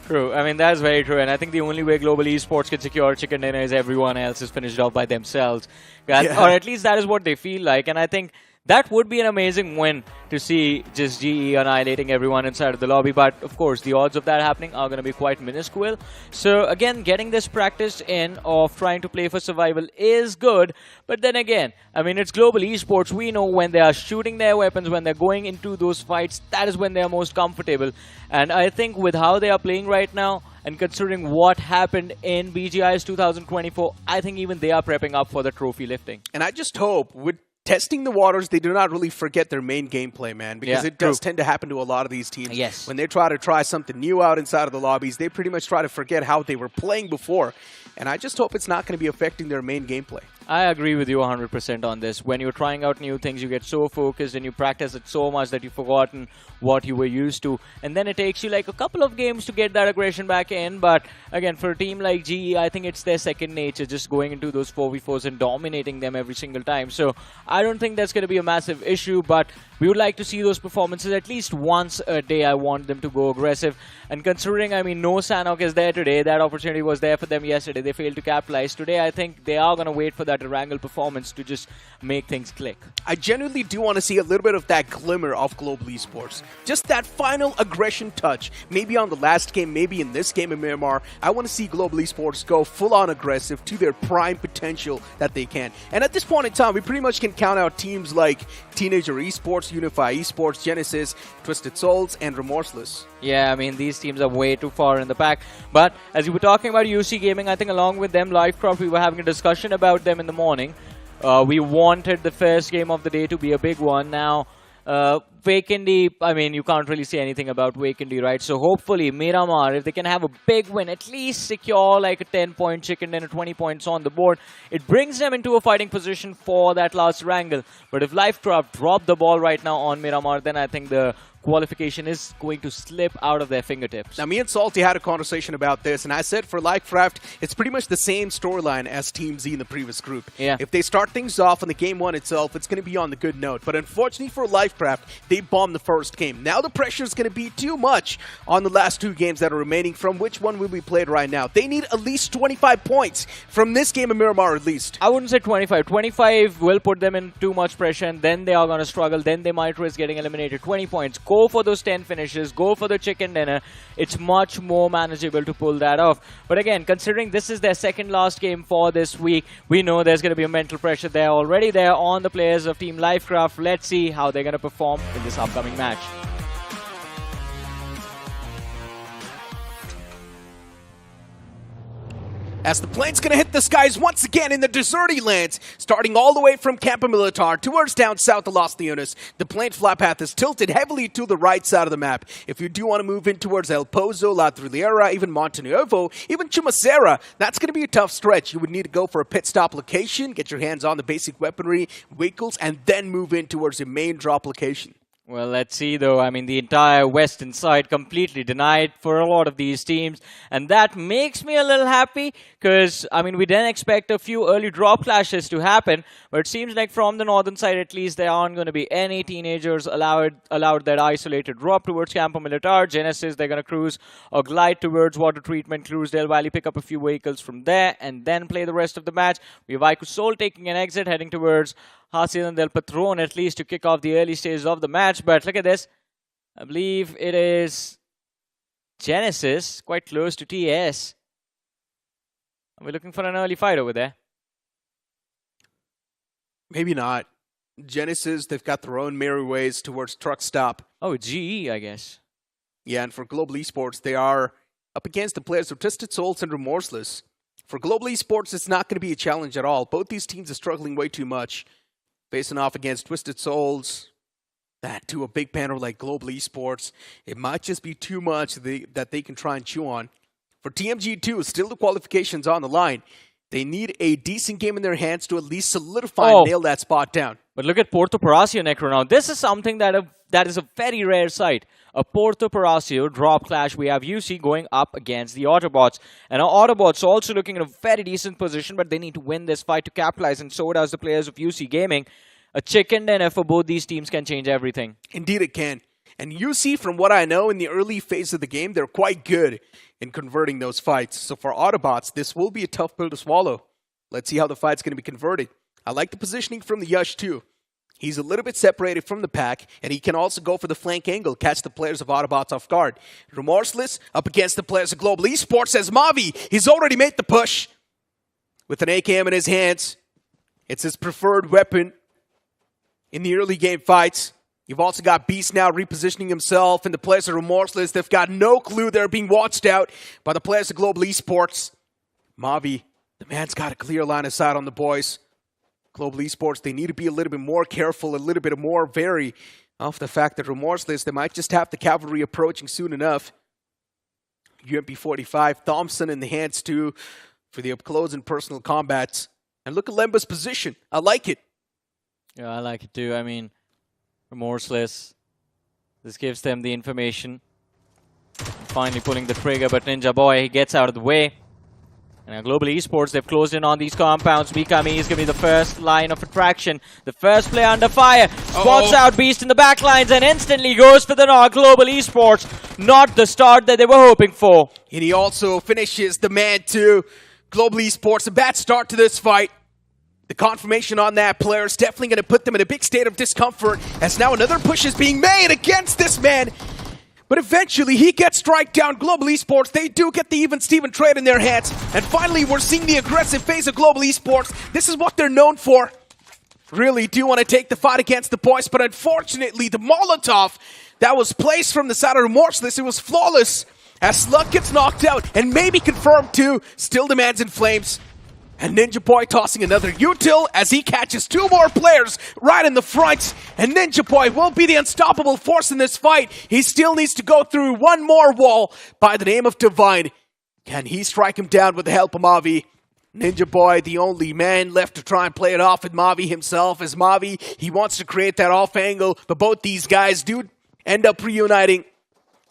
True. I mean, that's very true. And I think the only way Global Esports can secure chicken dinner is everyone else is finished off by themselves. Or at least that is what they feel like. And I think that would be an amazing win to see just GE annihilating everyone inside of the lobby. But of course, the odds of that happening are going to be quite minuscule. So again, getting this practice in of trying to play for survival is good. But then again, I mean, it's Global Esports. We know when they are shooting their weapons, when they're going into those fights, that is when they are most comfortable. And I think with how they are playing right now, and considering what happened in BGI's 2024, I think even they are prepping up for the trophy lifting. And I just hope with testing the waters, they do not really forget their main gameplay, man, because it does tend to happen to a lot of these teams. Yes. When they try something new out inside of the lobbies, they pretty much try to forget how they were playing before. And I just hope it's not going to be affecting their main gameplay. I agree with you 100% on this. When you're trying out new things, you get so focused and you practice it so much that you've forgotten what you were used to. And then it takes you like a couple of games to get that aggression back in. But again, for a team like GE, I think it's their second nature, just going into those 4v4s and dominating them every single time. So I don't think that's going to be a massive issue. But we would like to see those performances at least once a day. I want them to go aggressive. And considering, I mean, no Sanhok is there today, that opportunity was there for them yesterday. They failed to capitalize. Today, I think they are going to wait for that Erangle performance to just make things click. I genuinely do want to see a little bit of that glimmer of Global Esports. Just that final aggression touch. Maybe on the last game, maybe in this game in Miramar. I want to see Global Esports go full-on aggressive to their prime potential that they can. And at this point in time, we pretty much can count out teams like Teenager Esports, Unify Esports, Genesis, Twisted Souls, and Remorseless. Yeah, I mean, these teams are way too far in the pack. But as you were talking about UC Gaming, I think along with them, LIVECRAFT, we were having a discussion about them in the morning. We wanted the first game of the day to be a big one. Now, Vikendi, I mean, you can't really say anything about Vikendi, right? So hopefully, Miramar, if they can have a big win, at least secure like a 10-point chicken dinner, 20 points on the board, it brings them into a fighting position for that last Erangle. But if LIVECRAFT drop the ball right now on Miramar, then I think the qualification is going to slip out of their fingertips. Now, me and Salty had a conversation about this, and I said for LIVECRAFT, it's pretty much the same storyline as Team Z in the previous group. Yeah. If they start things off on the game one itself, it's going to be on the good note. But unfortunately for LIVECRAFT, they bombed the first game. Now the pressure is going to be too much on the last two games that are remaining, from which one will be played right now. They need at least 25 points from this game of Miramar at least. I wouldn't say 25. 25 will put them in too much pressure, and then they are going to struggle. Then they might risk getting eliminated. 20 points. Go for those 10 finishes. Go for the chicken dinner. It's much more manageable to pull that off. But again, considering this is their second last game for this week, we know there's going to be a mental pressure there already there on the players of Team LIVECRAFT. Let's see how they're going to perform in this upcoming match. As the plane's going to hit the skies once again in the deserty lands, starting all the way from Campo Militar towards down south of Los Leones. The plane flight path is tilted heavily to the right side of the map. If you do want to move in towards El Pozo, La Triliera, even Monte Nuevo, even Chumacera, that's going to be a tough stretch. You would need to go for a pit stop location, get your hands on the basic weaponry, vehicles, and then move in towards the main drop location. Well, let's see though. I mean, the entire western side completely denied for a lot of these teams. And that makes me a little happy because, I mean, we didn't expect a few early drop clashes to happen. But it seems like from the northern side, at least, there aren't going to be any teenagers allowed that isolated drop towards Campo Militar. Genesis, they're going to cruise or glide towards Water Treatment, Cruisedale Valley, pick up a few vehicles from there, and then play the rest of the match. We have iQOO Soul taking an exit, heading towards Hacienda del Patron, at least to kick off the early stages of the match. But look at this. I believe it is Genesis, quite close to TS. Are we looking for an early fight over there? Maybe not. Genesis, they've got their own merry ways towards truck stop. Oh, GE, I guess. Yeah, and for Global Esports, they are up against the players of Twisted Souls and Remorseless. For Global Esports, it's not going to be a challenge at all. Both these teams are struggling way too much. Facing off against Twisted Souls, that to a big panel like Global Esports, it might just be too much that they can try and chew on. For TMG2, still the qualifications on the line. They need a decent game in their hands to at least solidify and nail that spot down. But look at Porto Palacio Necro now. This is something that is a very rare sight. A Porto Palacio drop clash. We have UC going up against the Autobotz. And our Autobotz also looking in a very decent position, but they need to win this fight to capitalize, and so does the players of UC Gaming. A chicken dinner for both these teams can change everything. Indeed it can. And UC, from what I know, in the early phase of the game, they're quite good in converting those fights. So for Autobotz, this will be a tough pill to swallow. Let's see how the fight's going to be converted. I like the positioning from the Yush too. He's a little bit separated from the pack, and he can also go for the flank angle, catch the players of Autobotz off guard. Remorseless up against the players of Global Esports as Mavi. He's already made the push with an AKM in his hands. It's his preferred weapon in the early game fights. You've also got Beast now repositioning himself, and the players are Remorseless. They've got no clue they're being watched out by the players of Global Esports. Mavi, the man's got a clear line of sight on the boys. Global Esports, they need to be a little bit more careful, a little bit more wary of the fact that Remorseless, they might just have the cavalry approaching soon enough. UMP-45, Thompson in the hands too for the up-close and personal combats. And look at Lemba's position. I like it. Yeah, I like it too. I mean, Remorseless. This gives them the information. Finally pulling the trigger, but Ninja Boy, he gets out of the way. And now Global Esports, they've closed in on these compounds. Mikami is going to be the first line of attraction. The first player under fire. Spots out Beast in the back lines and instantly goes for the knock. Global Esports, not the start that they were hoping for. And he also finishes the man too. Global Esports, a bad start to this fight. The confirmation on that player is definitely going to put them in a big state of discomfort, as now another push is being made against this man. But eventually, he gets strike down. Global Esports, they do get the even Steven trade in their hands. And finally, we're seeing the aggressive phase of Global Esports. This is what they're known for. Really do want to take the fight against the boys, but unfortunately, the Molotov that was placed from the side of Remorseless, it was flawless. As Slug gets knocked out, and maybe confirmed too, still demands in flames. And Ninja Boy tossing another util as he catches two more players right in the front. And Ninja Boy will be the unstoppable force in this fight. He still needs to go through one more wall by the name of Divine. Can he strike him down with the help of Mavi? Ninja Boy, the only man left to try and play it off with Mavi himself. As Mavi, he wants to create that off angle, but both these guys do end up reuniting.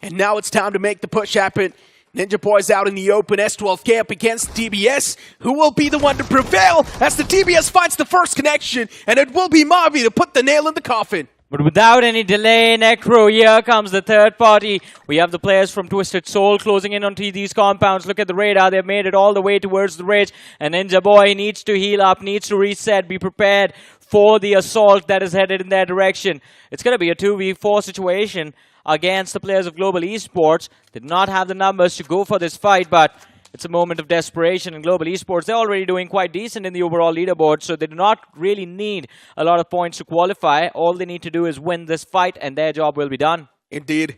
And now it's time to make the push happen. Ninja Boy's out in the open, S12K up against TBS, who will be the one to prevail as the TBS finds the first connection, and it will be Mavi to put the nail in the coffin. But without any delay, Necro, here comes the third party. We have the players from Twisted Soul closing in onto these compounds. Look at the radar. They've made it all the way towards the ridge. And Ninja Boy needs to heal up, needs to reset, be prepared for the assault that is headed in their direction. It's going to be a 2v4 situation against the players of Global Esports. Did not have the numbers to go for this fight, but it's a moment of desperation. In Global Esports, they're already doing quite decent in the overall leaderboard, so they do not really need a lot of points to qualify. All they need to do is win this fight, and their job will be done. Indeed.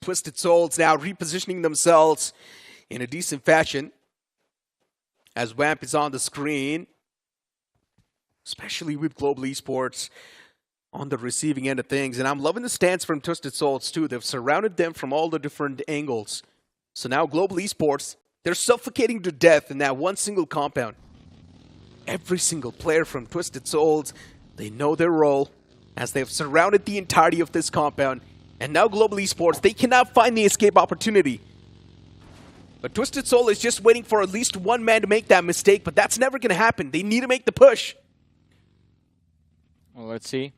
Twisted Souls now repositioning themselves in a decent fashion as WAMP is on the screen, especially with Global Esports on the receiving end of things. And I'm loving the stance from Twisted Souls too. They've surrounded them from all the different angles. So now Global Esports, they're suffocating to death in that one single compound. Every single player from Twisted Souls, they know their role as they've surrounded the entirety of this compound. And now Global Esports, they cannot find the escape opportunity. But Twisted Soul is just waiting for at least one man to make that mistake, but that's never going to happen. They need to make the push. Well, let's see.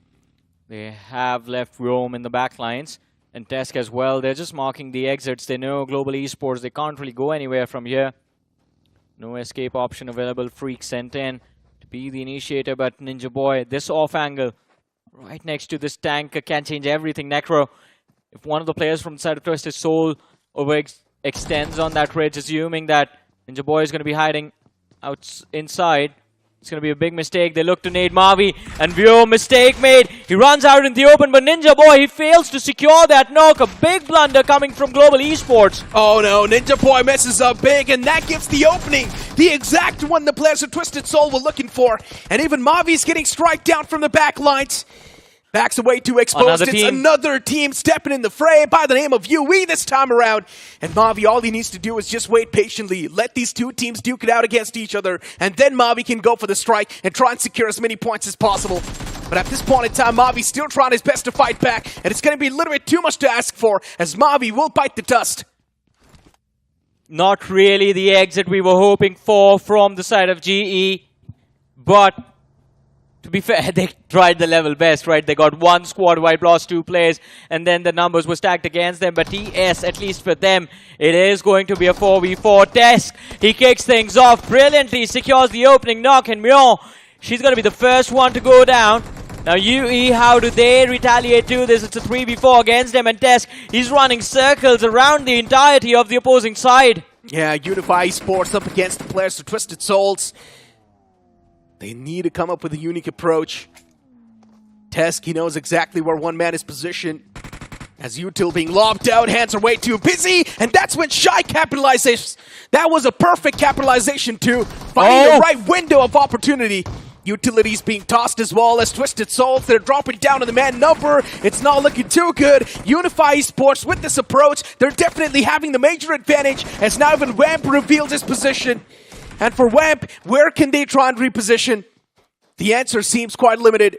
They have left Rome in the back lines. And Tesk as well. They're just marking the exits. They know Global Esports, they can't really go anywhere from here. No escape option available. Freak sent in to be the initiator, but Ninja Boy, this off angle right next to this tank can change everything. Necro, if one of the players from the side of Twisted Soul extends on that ridge, assuming that Ninja Boy is going to be hiding out inside, it's going to be a big mistake. They look to nade Mavi, and Vio, mistake made. He runs out in the open, but Ninja Boy, he fails to secure that knock. A big blunder coming from Global Esports. Oh no, Ninja Boy messes up big, and that gives the opening. The exact one the players of Twisted Soul were looking for. And even Mavi's getting strike down from the back lines. Backs away to exposed. It's another team stepping in the fray by the name of UE this time around. And Mavi, all he needs to do is just wait patiently. Let these two teams duke it out against each other. And then Mavi can go for the strike and try and secure as many points as possible. But at this point in time, Mavi's still trying his best to fight back. And it's going to be a little bit too much to ask for, as Mavi will bite the dust. Not really the exit we were hoping for from the side of GE. But to be fair, they tried the level best, right? They got one squad wipe, lost 2 players, and then the numbers were stacked against them. But TS, at least for them, it is going to be a 4v4 test. He kicks things off brilliantly, secures the opening knock, and Myon, she's going to be the first one to go down. Now UE, how do they retaliate to this? It's a 3v4 against them, and Tesk, he's running circles around the entirety of the opposing side. Yeah, Unify Esports up against the players of Twisted Souls. They need to come up with a unique approach. Tesk, he knows exactly where one man is positioned. As Util being lobbed out, hands are way too busy, and that's when Shy capitalizes. That was a perfect capitalization too, finding the right window of opportunity. Utilities being tossed as well as Twisted Souls. They're dropping down on the man number. It's not looking too good. Unify Esports with this approach, they're definitely having the major advantage as now even WAMP reveals his position. And for WAMP, where can they try and reposition? The answer seems quite limited.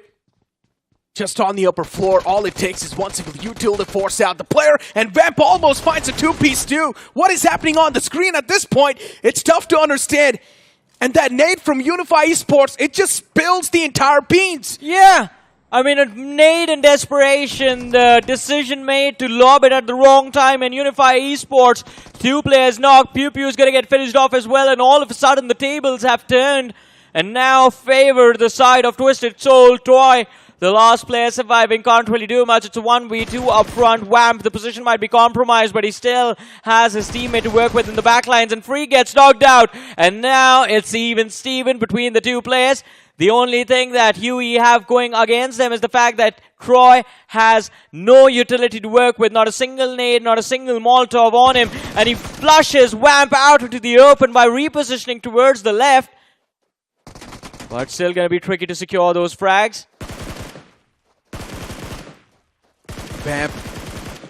Just on the upper floor, all it takes is one single util to force out the player, and Vamp almost finds a two-piece too. What is happening on the screen at this point? It's tough to understand. And that nade from Unify Esports, it just spills the entire beans. Yeah. I mean, a nade in desperation, the decision made to lob it at the wrong time, and Unify Esports, 2 players knocked, Pew Pew's gonna get finished off as well, and all of a sudden the tables have turned, and now favor the side of Twisted Soul. Troy, the last player surviving, can't really do much. It's a 1v2 up front. Wamp, the position might be compromised, but he still has his teammate to work with in the backlines, and Free gets knocked out, and now it's even Steven between the 2 players. The only thing that Huey have going against them is the fact that Crore has no utility to work with, not a single nade, not a single Molotov on him, and he flushes Wamp out into the open by repositioning towards the left. But still going to be tricky to secure those frags. Vamp,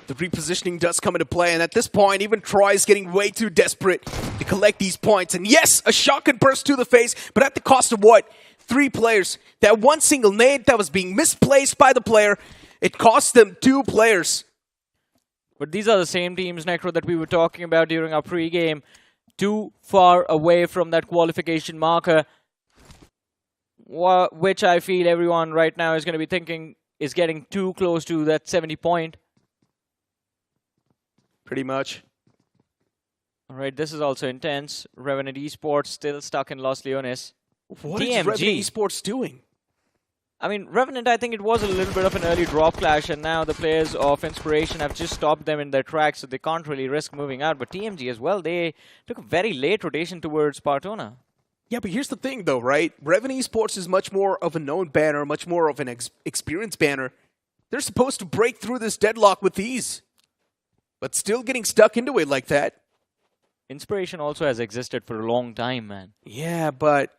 the repositioning does come into play, and at this point, even Troy is getting way too desperate to collect these points. And yes, a shotgun burst to the face, but at the cost of what? 3 players. That one single nade that was being misplaced by the player, it cost them 2 players. But these are the same teams, Necro, that we were talking about during our pre-game. Too far away from that qualification marker, which I feel everyone right now is going to be thinking is getting too close to that 70 point. Pretty much. Alright, this is also intense. Revenant Esports still stuck in Los Leones. What is Revenant Esports doing? I mean, Revenant, I think it was a little bit of an early drop clash, and now the players of Inspiration have just stopped them in their tracks, so they can't really risk moving out. But TMG as well, they took a very late rotation towards Spartona. Yeah, but here's the thing, though, right? Revenant Esports is much more of a known banner, much more of an experienced banner. They're supposed to break through this deadlock with ease, but still getting stuck into it like that. Inspiration also has existed for a long time, man. Yeah, but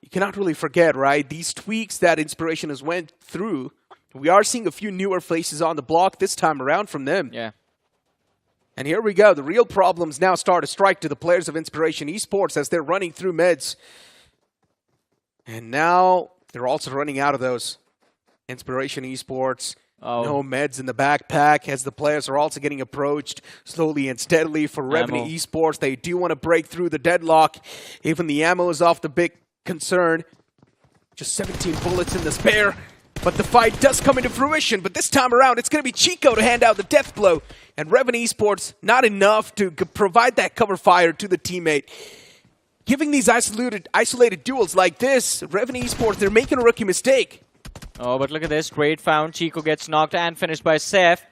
you cannot really forget, right? These tweaks that Inspiration has went through, we are seeing a few newer faces on the block this time around from them. Yeah. And here we go. The real problems now start to strike to the players of Inspiration Esports as they're running through meds. And now they're also running out of those. Inspiration Esports, no meds in the backpack as the players are also getting approached slowly and steadily for Revenant Esports. They do want to break through the deadlock. Even the ammo is off the big concern. Just 17 bullets in the spare. But the fight does come into fruition. But this time around, it's going to be Chico to hand out the death blow. And Revenant Esports, not enough to provide that cover fire to the teammate. Giving these isolated duels like this, Revenant Esports, they're making a rookie mistake. Oh, but look at this. Great found. Chico gets knocked and finished by Seth.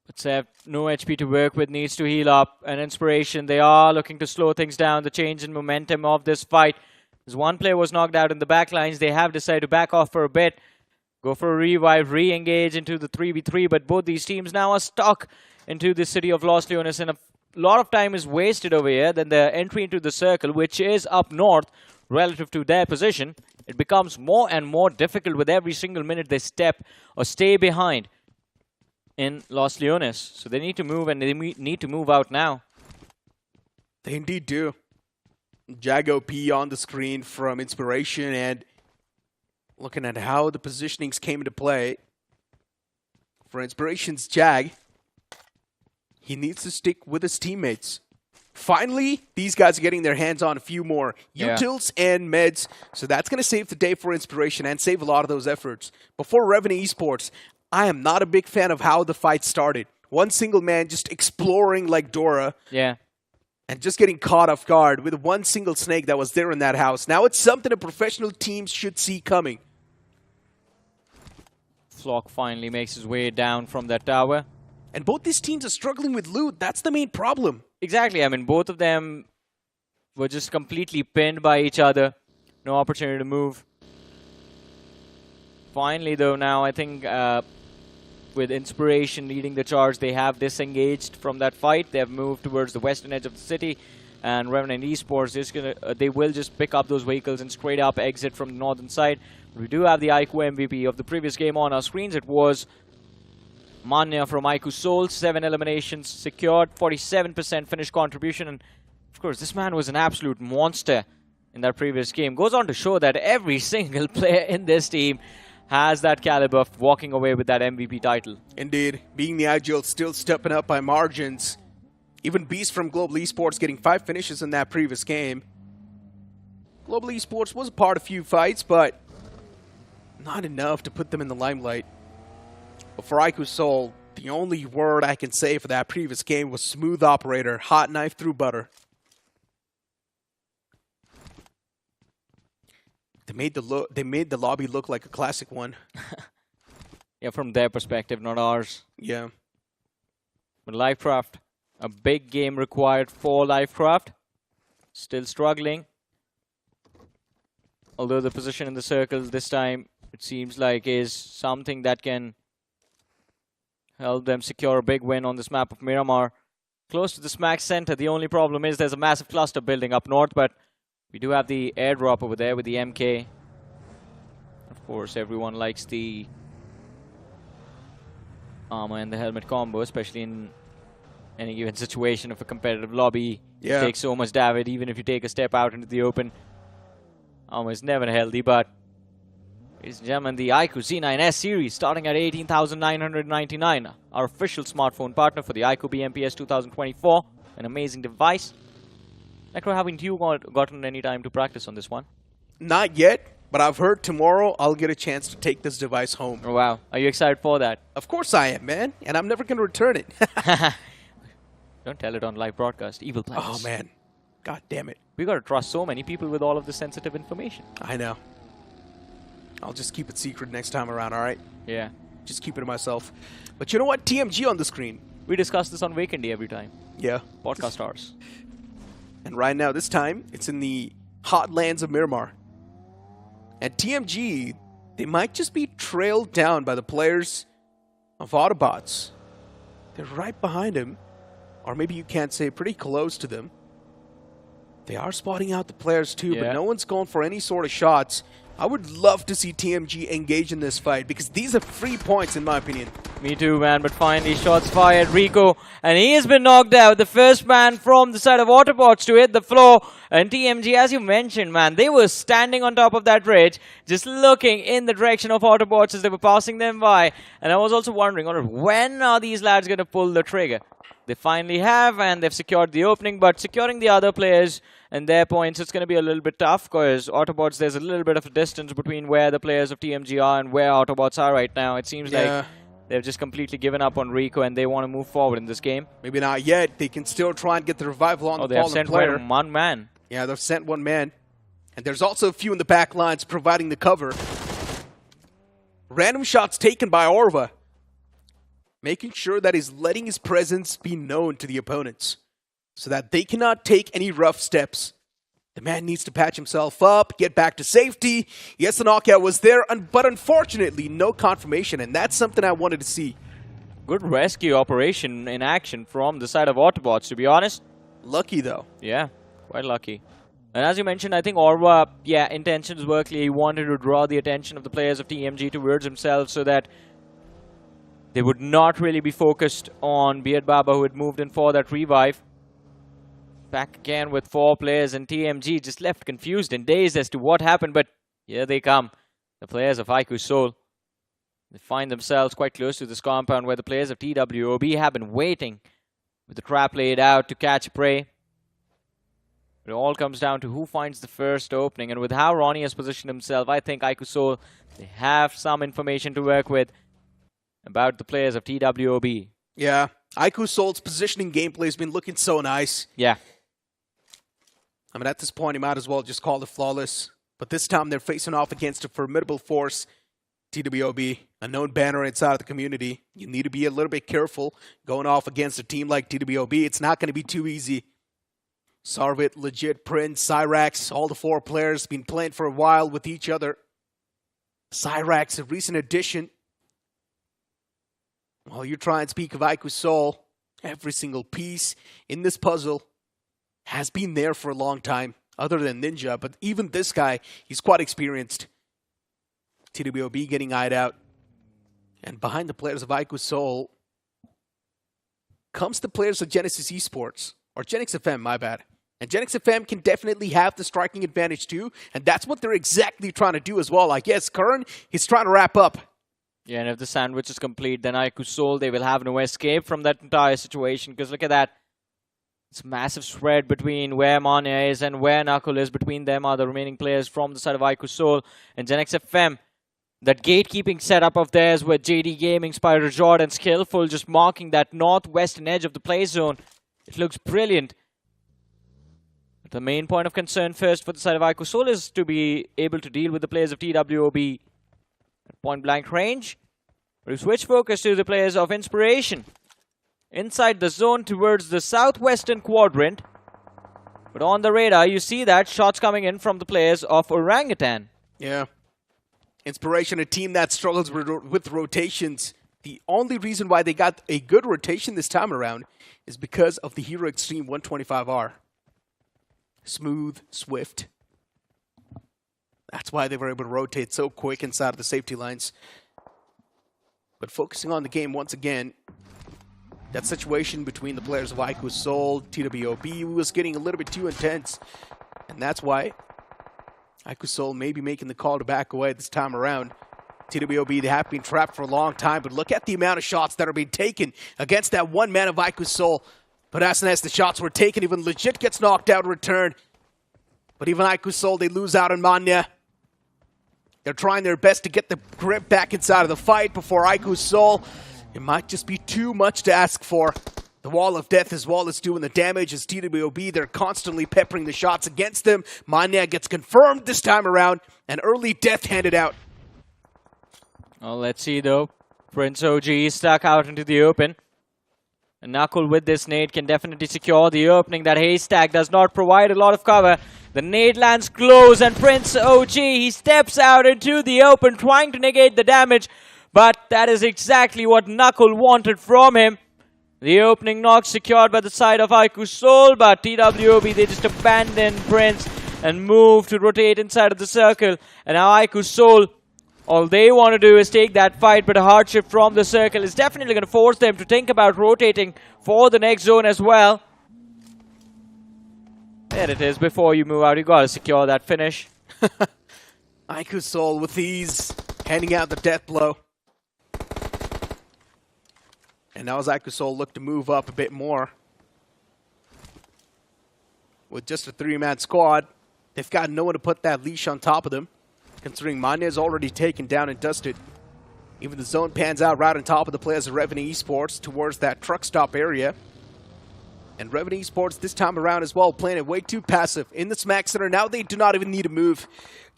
But Seth, no HP to work with, needs to heal up. And Inspiration, they are looking to slow things down. The change in momentum of this fight. As one player was knocked out in the backlines, they have decided to back off for a bit. Go for a revive, re-engage into the 3v3. But both these teams now are stuck into the city of Los Leones. And a lot of time is wasted over here. Then the entry into the circle, which is up north relative to their position. It becomes more and more difficult with every single minute they step or stay behind in Los Leones. So they need to move, and they need to move out now. They indeed do. Jago P on the screen from Inspiration, and looking at how the positionings came into play. For Inspiration's Jag, he needs to stick with his teammates. Finally, these guys are getting their hands on a few more utils and meds, so that's going to save the day for Inspiration and save a lot of those efforts. Before Revenant Esports, I am not a big fan of how the fight started. One single man just exploring like Dora. Yeah. And just getting caught off guard with one single snake that was there in that house. Now it's something a professional team should see coming. Flock finally makes his way down from that tower. And both these teams are struggling with loot. That's the main problem. Exactly. I mean, both of them were just completely pinned by each other. No opportunity to move. Finally, though, now I think with Inspiration leading the charge, they have disengaged from that fight. They have moved towards the western edge of the city. And Revenant Esports is they will just pick up those vehicles and straight up exit from the northern side. We do have the iQOO MVP of the previous game on our screens. It was Manya from iQOO Soul. 7 eliminations secured, 47% finish contribution. And of course, this man was an absolute monster in that previous game goes on to show that every single player in this team has that caliber of walking away with that MVP title. Indeed. Being the IGL still stepping up by margins. Even Beast from Global Esports getting 5 finishes in that previous game. Global Esports was a part of a few fights, but not enough to put them in the limelight. But for iQOO Seoul, the only word I can say for that previous game was smooth operator, hot knife through butter. They made the lobby look like a classic one. Yeah, from their perspective, not ours. Yeah. But LIVECRAFT, a big game required for LIVECRAFT. Still struggling. Although the position in the circles this time, it seems like, is something that can help them secure a big win on this map of Miramar. Close to the smack center. The only problem is there's a massive cluster building up north, but we do have the airdrop over there with the MK. Of course, everyone likes the armor and the helmet combo, especially in any given situation of a competitive lobby. Yeah. You take so much damage, even if you take a step out into the open. Armor is never healthy, but ladies and gentlemen, the iQOO Z9S series starting at 18,999. Our official smartphone partner for the iQOO BMPS 2024. An amazing device. Necro, haven't you gotten any time to practice on this one? Not yet, but I've heard tomorrow I'll get a chance to take this device home. Oh, wow. Are you excited for that? Of course I am, man. And I'm never going to return it. Don't tell it on live broadcast. Evil plans. Oh, man. God damn it. We got to trust so many people with all of this sensitive information. I know. I'll just keep it secret next time around, all right? Yeah. Just keep it to myself. But you know what? TMG on the screen. We discuss this on Vikendi every time. Yeah. Podcast stars. And right now, this time, it's in the hot lands of Miramar. And TMG, they might just be trailed down by the players of Autobotz. They're right behind him. Or maybe you can't say pretty close to them. They are spotting out the players too, but no one's going for any sort of shots. I would love to see TMG engage in this fight because these are free points in my opinion. Me too, man, but finally shots fired. Rico, and he has been knocked out. The first man from the side of Autobotz to hit the floor. And TMG, as you mentioned, man, they were standing on top of that bridge, just looking in the direction of Autobotz as they were passing them by. And I was also wondering, when are these lads going to pull the trigger? They finally have, and they've secured the opening, but securing the other players and their points, it's going to be a little bit tough because Autobotz, there's a little bit of a distance between where the players of TMG are and where Autobotz are right now. It seems like they've just completely given up on Rico and they want to move forward in this game. Maybe not yet. They can still try and get the revival on the they have fallen sent player. one man. Yeah, they've sent one man. And there's also a few in the back lines providing the cover. Random shots taken by Orva, making sure that he's letting his presence be known to the opponents so that they cannot take any rough steps. The man needs to patch himself up, get back to safety. Yes, the knockout was there, but unfortunately, no confirmation, and that's something I wanted to see. Good rescue operation in action from the side of Autobotz, to be honest. Lucky, though. Yeah, quite lucky. And as you mentioned, I think Orva, intentions were clear. He wanted to draw the attention of the players of TMG towards himself so that they would not really be focused on Beard Baba, who had moved in for that revive. Back again with 4 players, and TMG just left confused and dazed as to what happened. But here they come, the players of iQOO Seoul. They find themselves quite close to this compound where the players of TWOB have been waiting with the trap laid out to catch prey. It all comes down to who finds the first opening. And with how Ronnie has positioned himself, I think iQOO Seoul, they have some information to work with about the players of TWOB. Yeah, iQOO Seoul's positioning gameplay has been looking so nice. Yeah. I mean, at this point, you might as well just call it flawless. But this time, they're facing off against a formidable force, TWOB, a known banner inside of the community. You need to be a little bit careful going off against a team like TWOB. It's not going to be too easy. Sarvit, Legit, Prince, Cyrax, all the 4 players been playing for a while with each other. Cyrax, a recent addition. While you try and speak of iQOO Seoul, every single piece in this puzzle has been there for a long time, other than Ninja. But even this guy, he's quite experienced. TWOB getting eyed out. And behind the players of iQOO Seoul comes the players of Genesis Esports. Or GENxFM, my bad. And GENxFM can definitely have the striking advantage too, and that's what they're exactly trying to do as well. I guess Kern, he's trying to wrap up. Yeah, and if the sandwich is complete, then iQOO Seoul, they will have no escape from that entire situation. Because look at that. It's a massive spread between where Mania is and where Knuckle is. Between them are the remaining players from the side of iQOO Seoul and GENxFM. That gatekeeping setup of theirs with JD Gaming, Spider Jordan, Skillful, just marking that northwestern edge of the play zone. It looks brilliant. But the main point of concern first for the side of iQOO Seoul is to be able to deal with the players of TWOB at point blank range. We switch focus to the players of Inspiration. Inside the zone towards the southwestern quadrant. But on the radar, you see that shots coming in from the players of Orangutan. Yeah. Inspiration, a team that struggles with rotations. The only reason why they got a good rotation this time around is because of the Hero Xtreme 125R. Smooth, swift. That's why they were able to rotate so quick inside of the safety lines. But focusing on the game once again, that situation between the players of iQOO Seoul, TWOB was getting a little bit too intense. And that's why iQOO Seoul may be making the call to back away this time around. TWOB, they have been trapped for a long time, but look at the amount of shots that are being taken against that one man of iQOO Seoul. But as soon as the shots were taken, even Legit gets knocked out in return. But even iQOO Seoul, they lose out on Mania. They're trying their best to get the grip back inside of the fight before iQOO Seoul. It might just be too much to ask for. The Wall of Death as well is doing the damage as TWOB. They're constantly peppering the shots against them. Mania gets confirmed this time around. An early death handed out. Well, let's see though. Prince OG is stuck out into the open. And Knuckle with this nade can definitely secure the opening. That haystack does not provide a lot of cover. The nade lands close and Prince OG, he steps out into the open trying to negate the damage. But that is exactly what Knuckle wanted from him. The opening knock secured by the side of iQOO Seoul, but TWOB, they just abandon Prince and move to rotate inside of the circle. And now iQOO Seoul, all they want to do is take that fight, but a hardship from the circle is definitely going to force them to think about rotating for the next zone as well. There it is. Before you move out, you got to secure that finish. iQOO Seoul with ease, handing out the death blow. And now as iQOO Seoul look to move up a bit more. With just a 3-man squad, they've got no one to put that leash on top of them. Considering Mania is already taken down and dusted. Even the zone pans out right on top of the players of Revenant Esports towards that truck stop area. And Revenant Esports this time around as well, playing it way too passive. In the Smack Center, now they do not even need to move.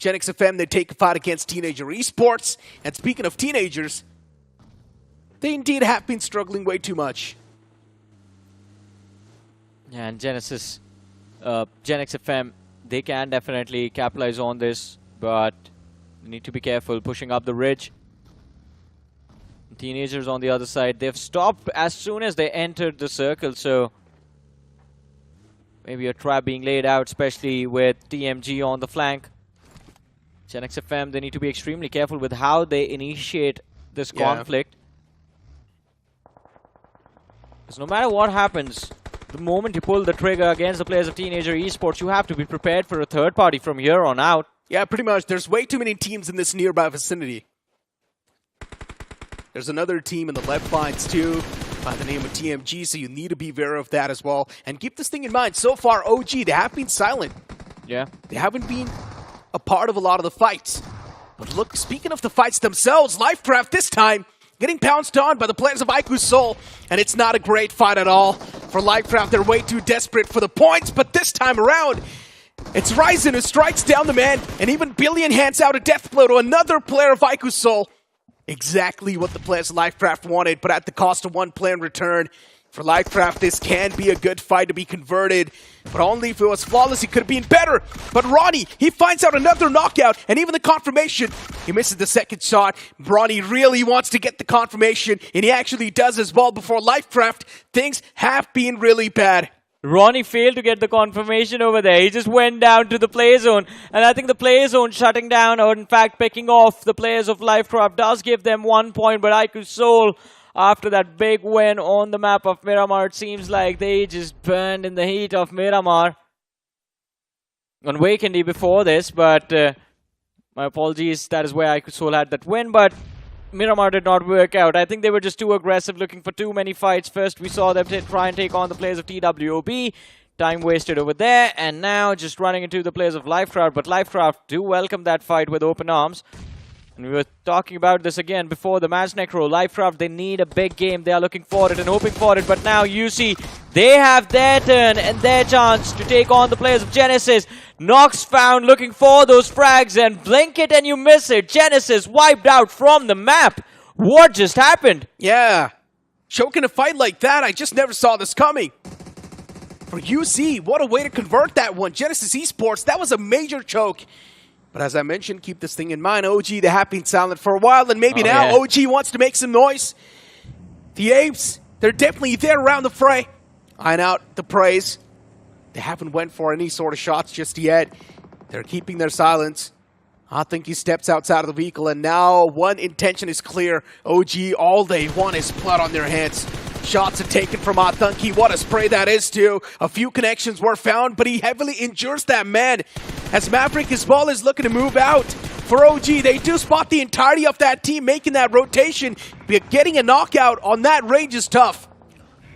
GENxFM, they take a fight against Teenager Esports. And speaking of teenagers, they indeed have been struggling way too much. Yeah, and GENxFM, they can definitely capitalize on this, but they need to be careful pushing up the ridge. Teenagers on the other side, they've stopped as soon as they entered the circle, so maybe a trap being laid out, especially with TMG on the flank. GENxFM, they need to be extremely careful with how they initiate this conflict. Because no matter what happens, the moment you pull the trigger against the players of Teenager Esports, you have to be prepared for a third party from here on out. Yeah, pretty much. There's way too many teams in this nearby vicinity. There's another team in the left lines too, by the name of TMG, so you need to be aware of that as well. And keep this thing in mind, so far OG, they have been silent. Yeah. They haven't been a part of a lot of the fights. But look, speaking of the fights themselves, LIVECRAFT this time getting pounced on by the players of iQOO Seoul. And it's not a great fight at all for LIVECRAFT. They're way too desperate for the points, but this time around, it's Ryzen who strikes down the man, and even Billion hands out a death blow to another player of iQOO Seoul. Exactly what the players of LIVECRAFT wanted, but at the cost of one player in return. For LIVECRAFT, this can be a good fight to be converted, but only if it was flawless, it could have been better. But Ronnie, he finds out another knockout, and even the confirmation. He misses the second shot. Ronnie really wants to get the confirmation, and he actually does as well. Before LIVECRAFT, things have been really bad. Ronnie failed to get the confirmation over there. He just went down to the play zone. And I think the play zone shutting down, or in fact picking off the players of LIVECRAFT, does give them 1 point. But iQOO Seoul, after that big win on the map of Miramar, it seems like they just burned in the heat of Miramar. on Vikendi before this, but my apologies, that is where iQOO had that win, but Miramar did not work out. I think they were just too aggressive, looking for too many fights. First, we saw them try and take on the players of TWOB. Time wasted over there, and now just running into the players of LIVECRAFT, but LIVECRAFT do welcome that fight with open arms. And we were talking about this again before the match, Necro. LIVECRAFT, they need a big game. They are looking for it and hoping for it. But now you see they have their turn and their chance to take on the players of Genesis. Nox found looking for those frags and blink it and you miss it. Genesis wiped out from the map. What just happened? Yeah. Choking a fight like that, I just never saw this coming. For UC, what a way to convert that one. Genesis Esports, that was a major choke. But as I mentioned, keep this thing in mind. OG, they have been silent for a while, and maybe now OG wants to make some noise. The Apes, they're definitely there around the fray. Eyeing out the praise. They haven't went for any sort of shots just yet. They're keeping their silence. I think he steps outside of the vehicle, and now one intention is clear. OG, all they want is blood on their hands. Shots are taken from Atanki. What a spray that is, too. A few connections were found, but he heavily injures that man. As Maverick as well is looking to move out. For OG, they do spot the entirety of that team making that rotation. But getting a knockout on that range is tough.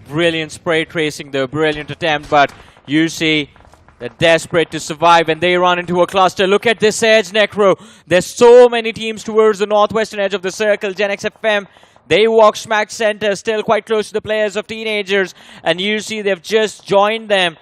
Brilliant spray tracing, though. Brilliant attempt, but you see they're desperate to survive, and they run into a cluster. Look at this edge, Necro. There's so many teams towards the northwestern edge of the circle. GENxFM, they walk smack center, still quite close to the players of Teenagers. And you see they've just joined them.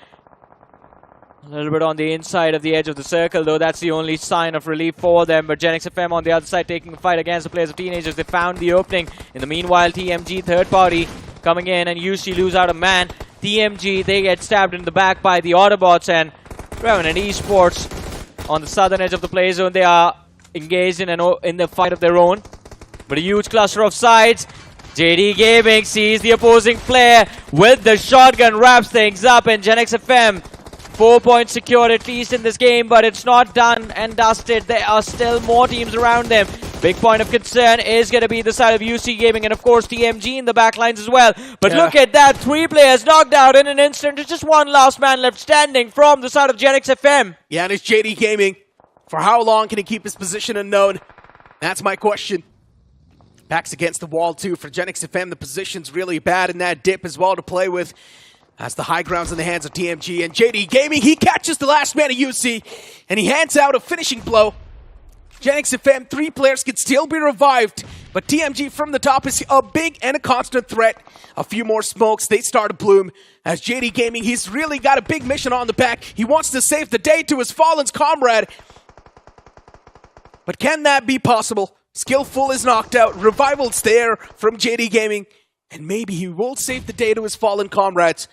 A little bit on the inside of the edge of the circle, though. That's the only sign of relief for them. But GENxFM on the other side taking the fight against the players of Teenagers. They found the opening. In the meanwhile, TMG, third party, coming in, and UC lose out a man. TMG, they get stabbed in the back by the Autobotz, and Revenant Esports on the southern edge of the play zone. They are engaged in the fight of their own. But a huge cluster of sides. JD Gaming sees the opposing player with the shotgun, wraps things up, and GENxFM 4 points secured at least in this game, but it's not done and dusted. There are still more teams around them. Big point of concern is going to be the side of UC Gaming and, of course, TMG in the back lines as well. But look at that. 3 players knocked out in an instant. There's just one last man left standing from the side of GENxFM. Yeah, and it's JD Gaming. For how long can he keep his position unknown? That's my question. Backs against the wall, too. For GENxFM, the position's really bad in that dip as well to play with. As the high ground's in the hands of TMG. And JD Gaming, he catches the last man of UC. And he hands out a finishing blow. GENxFM, 3 players can still be revived. But TMG from the top is a big and a constant threat. A few more smokes, they start to bloom. As JD Gaming, he's really got a big mission on the back. He wants to save the day to his fallen comrade. But can that be possible? Skillful is knocked out. Revival's there from JD Gaming. And maybe he will save the day to his fallen comrades.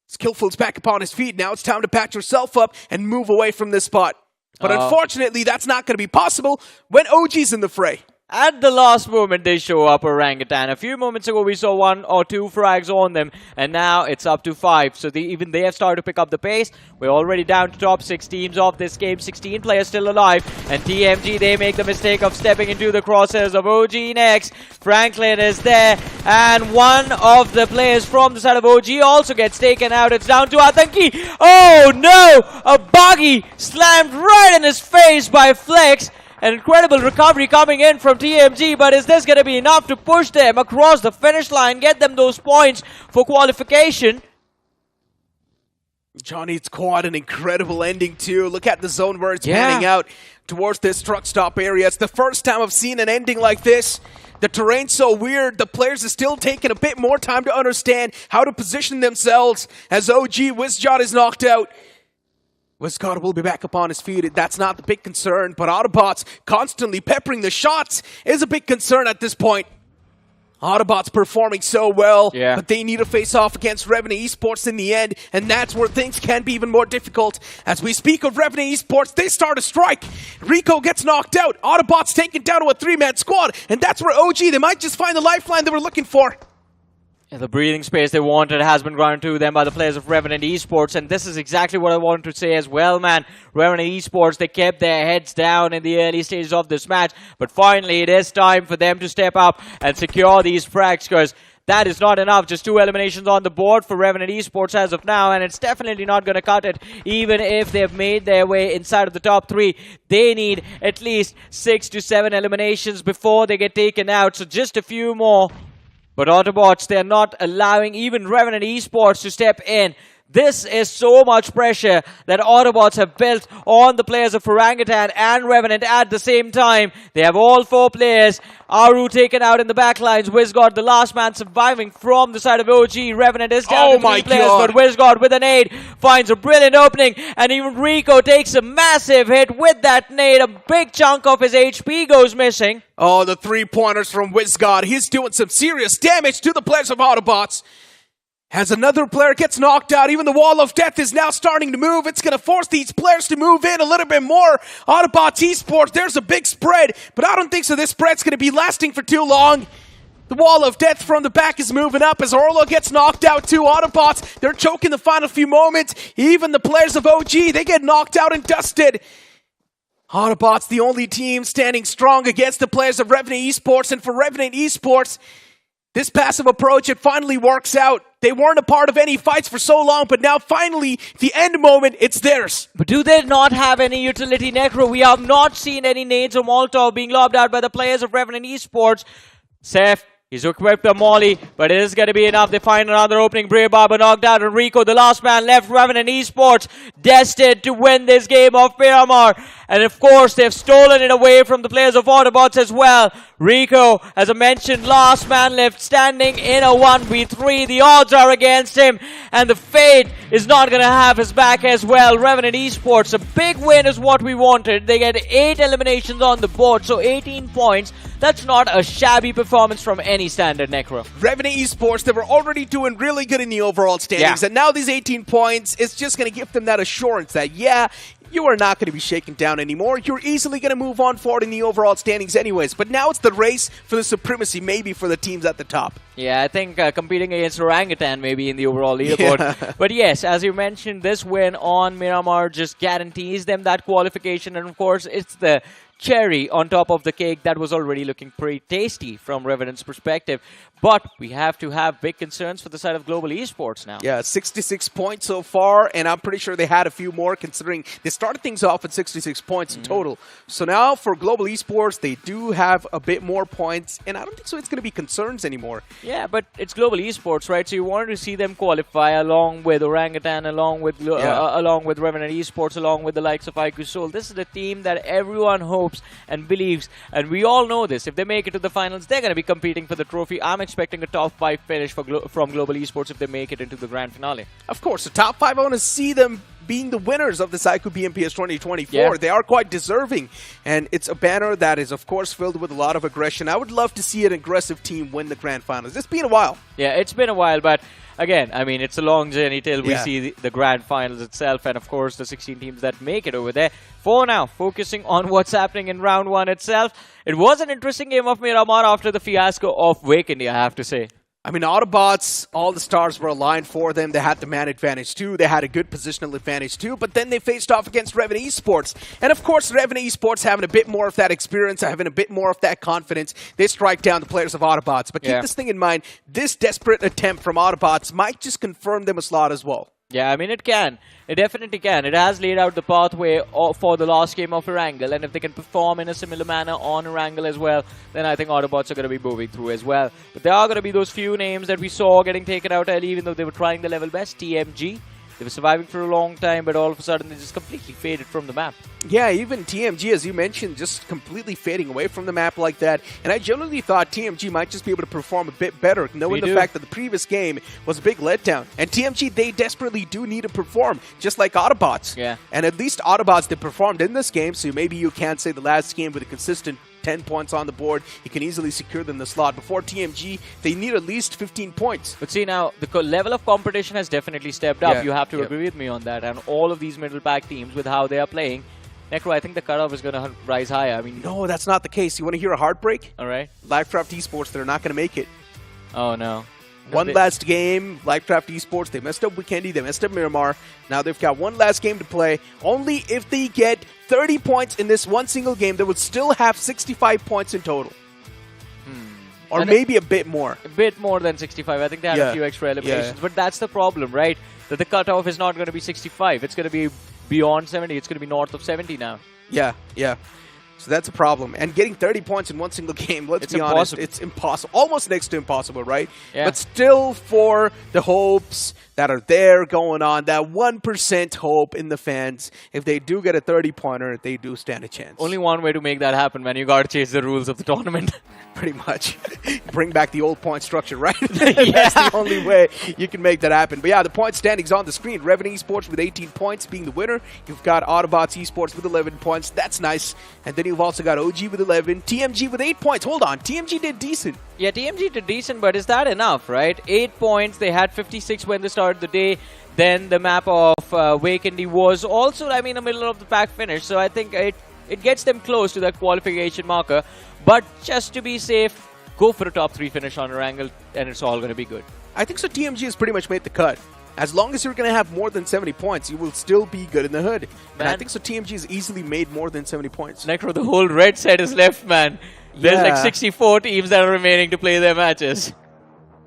Skillful's back upon his feet. Now it's time to patch yourself up and move away from this spot. But unfortunately, that's not going to be possible when OG's in the fray. At the last moment, they show up Orangutan. A few moments ago, we saw 1 or 2 frags on them, and now it's up to 5. So even they have started to pick up the pace. We're already down to top 6 teams of this game. 16 players still alive, and TMG, they make the mistake of stepping into the crosshairs of OG next. Franklin is there, and one of the players from the side of OG also gets taken out. It's down to Atanki. Oh no! A buggy slammed right in his face by Flex. An incredible recovery coming in from TMG, but is this going to be enough to push them across the finish line, get them those points for qualification? Johnny, it's quite an incredible ending too. Look at the zone where it's panning out towards this truck stop area. It's the first time I've seen an ending like this. The terrain's so weird. The players are still taking a bit more time to understand how to position themselves as OG WindGod is knocked out. WindGod will be back up on his feet. That's not the big concern, but Autobotz constantly peppering the shots is a big concern at this point. Autobotz performing so well, but they need to face off against Revenant Esports in the end, and that's where things can be even more difficult. As we speak of Revenant Esports, they start a strike. Rico gets knocked out. Autobotz taken down to a 3-man squad, and that's where OG, they might just find the lifeline they were looking for. The breathing space they wanted has been granted to them by the players of Revenant Esports, and this is exactly what I wanted to say as well, man. Revenant Esports, they kept their heads down in the early stages of this match, but finally it is time for them to step up and secure these frags, because that is not enough. Just 2 eliminations on the board for Revenant Esports as of now, and it's definitely not going to cut it. Even if they've made their way inside of the top 3, they need at least 6 to 7 eliminations before they get taken out. So just a few more. But Autobotz, they're not allowing even Revenant Esports to step in. This is so much pressure that Autobotz have built on the players of Orangutan and Revenant at the same time. They have all 4 players. iQOO taken out in the backlines. WindGod, the last man surviving from the side of OG. Revenant is down to 3 players, but WindGod with a nade finds a brilliant opening, and even Rico takes a massive hit with that nade. A big chunk of his HP goes missing. Oh, the 3-pointers from WindGod. He's doing some serious damage to the players of Autobotz. As another player gets knocked out, even the wall of death is now starting to move. It's going to force these players to move in a little bit more. Autobotz Esports, there's a big spread, but I don't think so this spread's going to be lasting for too long. The wall of death from the back is moving up as Orlo gets knocked out too. Autobotz, they're choking the final few moments. Even the players of OG, they get knocked out and dusted. Autobotz, the only team standing strong against the players of Revenant Esports, and for Revenant Esports, this passive approach, it finally works out. They weren't a part of any fights for so long, but now finally, the end moment, it's theirs. But do they not have any utility, Necro? We have not seen any nades or Molotov being lobbed out by the players of Revenant Esports. Seth, he's equipped with Molly, but it is going to be enough. They find another opening. Brave Barber knocked out, and Rico, the last man left. Revenant Esports destined to win this game of Miramar. And of course, they've stolen it away from the players of Autobotz as well. Rico, as I mentioned, last man left standing in a 1v3. The odds are against him, and the fate is not going to have his back as well. Revenant Esports, a big win is what we wanted. They get 8 eliminations on the board, so 18 points. That's not a shabby performance from any standard, Necro. Revenant Esports, they were already doing really good in the overall standings, and now these 18 points is just going to give them that assurance that, yeah, you are not going to be shaken down anymore. You're easily going to move on forward in the overall standings anyways. But now it's the race for the supremacy, maybe for the teams at the top. Yeah, I think competing against Orangutan maybe in the overall leaderboard. Yeah. But yes, as you mentioned, this win on Miramar just guarantees them that qualification. And of course, it's the cherry on top of the cake that was already looking pretty tasty from Revenant's perspective. But we have to have big concerns for the side of Global Esports now. Yeah, 66 points so far, and I'm pretty sure they had a few more considering they started things off at 66 points in total. So now for Global Esports, they do have a bit more points, and I don't think so it's going to be concerns anymore. Yeah, but it's Global Esports, right? So you wanted to see them qualify along with Orangutan, along with Revenant Esports, along with the likes of iQOO Seoul. This is the team that everyone hopes and believes, and we all know this. If they make it to the finals, they're going to be competing for the trophy. I'm expecting a top 5 finish from Global Esports if they make it into the grand finale. Of course, the top 5, I want to see them being the winners of this iQOO BMPS 2024. Yeah. They are quite deserving, and it's a banner that is, of course, filled with a lot of aggression. I would love to see an aggressive team win the grand finals. It's been a while. Yeah, it's been a while, but again, I mean, it's a long journey till we see the grand finals itself, and of course, the 16 teams that make it over there. For now, focusing on what's happening in round 1 itself, it was an interesting game of Miramar after the fiasco of Vikendi, I have to say. I mean, Autobotz, all the stars were aligned for them. They had the man advantage too. They had a good positional advantage too. But then they faced off against Revenant Esports. And of course, Revenant Esports having a bit more of that experience, having a bit more of that confidence. They strike down the players of Autobotz. But keep this thing in mind. This desperate attempt from Autobotz might just confirm them a slot as well. Yeah, I mean, it can. It definitely can. It has laid out the pathway for the last game of Erangle, and if they can perform in a similar manner on Erangle as well, then I think Autobotz are going to be moving through as well. But there are going to be those few names that we saw getting taken out early, even though they were trying the level best. TMG, they were surviving for a long time, but all of a sudden they just completely faded from the map. Yeah, even TMG, as you mentioned, just completely fading away from the map like that. And I genuinely thought TMG might just be able to perform a bit better, knowing the fact that the previous game was a big letdown. And TMG, they desperately do need to perform, just like Autobotz. Yeah. And at least Autobotz, they performed in this game, so maybe you can't say the last game with a consistent 10 points on the board, you can easily secure them the slot. Before TMG, they need at least 15 points. But see now, the level of competition has definitely stepped up. You have to agree with me on that. And all of these middle pack teams, with how they are playing, Necro, I think the cutoff is going to rise higher. I mean, no, that's not the case. You want to hear a heartbreak? All right. LIVECRAFT Esports, they're not going to make it. Oh, no. One last game, LIVECRAFT Esports, they messed up Vikendi, they messed up Miramar. Now they've got one last game to play. Only if they get 30 points in this one single game, they would still have 65 points in total. Or and maybe a bit more. A bit more than 65. I think they had a few extra eliminations. But that's the problem, right? That the cutoff is not going to be 65. It's going to be beyond 70. It's going to be north of 70 now. Yeah, yeah. So that's a problem. And getting 30 points in one single game, let's be honest, it's impossible. Almost next to impossible, right? Yeah. But still, for the hopes that are there going on, that 1% hope in the fans, if they do get a 30-pointer, they do stand a chance. Only one way to make that happen, man. You got to change the rules of the tournament. Pretty much. Bring back the old point structure, right? That's the only way you can make that happen. But yeah, the point standings on the screen. Revenant Esports with 18 points being the winner. You've got Autobotz Esports with 11 points. That's nice. And then you've also got OG with 11. TMG with 8 points. Hold on. TMG did decent. Yeah, TMG did decent, but is that enough, right? 8 points. They had 56 when they started the day. Then the map of Vikendi was also, I mean, a middle of the pack finish. So I think it gets them close to that qualification marker. But just to be safe, go for a top 3 finish on Erangle, and it's all going to be good. I think so. TMG has pretty much made the cut. As long as you're going to have more than 70 points, you will still be good in the hood. And I think so. TMG has easily made more than 70 points. Necro, the whole red set is left, man. There's like 64 teams that are remaining to play their matches.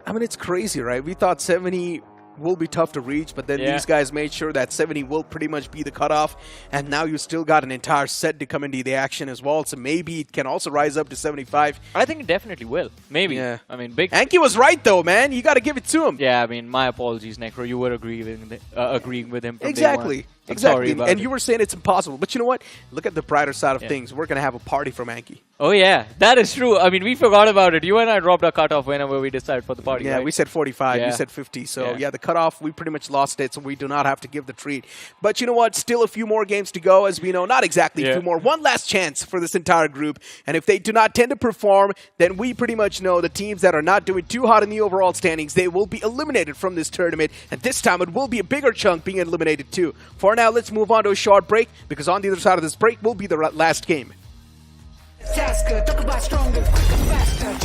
I mean, it's crazy, right? We thought 70 will be tough to reach, but then these guys made sure that 70 will pretty much be the cutoff, and now you still got an entire set to come into the action as well, so maybe it can also rise up to 75. I think it definitely will. Maybe. Yeah. I mean, big... Anki was right, though, man. You got to give it to him. Yeah, I mean, my apologies, Necro. You were agreeing with him from Exactly. day one. Exactly. Sorry and you were saying it's impossible. But you know what? Look at the brighter side of things. We're going to have a party from Anki. Oh, yeah. That is true. I mean, we forgot about it. You and I dropped our cutoff whenever we decided for the party, Yeah, right? we said 45. Yeah. You said 50. So, yeah, the cutoff, we pretty much lost it, so we do not have to give the treat. But you know what? Still a few more games to go, as we know. Not exactly a few more. One last chance for this entire group. And if they do not tend to perform, then we pretty much know the teams that are not doing too hot in the overall standings, they will be eliminated from this tournament. And this time, it will be a bigger chunk being eliminated too. For now, let's move on to a short break, because on the other side of this break will be the last game. Tasker, talk about stronger, quicker, faster.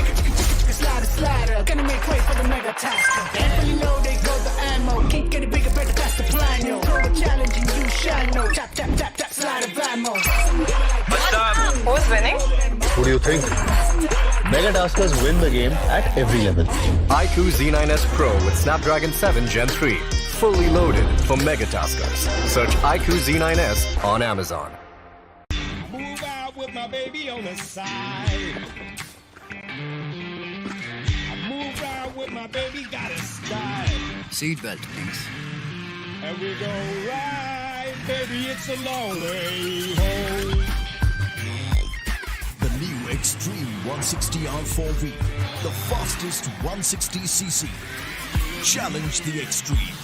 Slider, slider, gonna make way for the mega tasker. Fully loaded, go the ammo. Can't get it bigger, better, that's the plan, yo. Crore challenging, you shall know. Tap, tap, tap, tap, slide of ammo. Who's winning? Who do you think? Mega Taskers win the game at every level. iQOO Z9S Pro with Snapdragon 7 Gen 3. Fully loaded for Mega Taskers. Search iQOO Z9S on Amazon. Move out with my baby on the side. I move out with my baby, got a style. Seatbelt, please. And we go right, baby, it's a long way home. The new Xtreme 160R4V, the fastest 160cc. Challenge the Xtreme.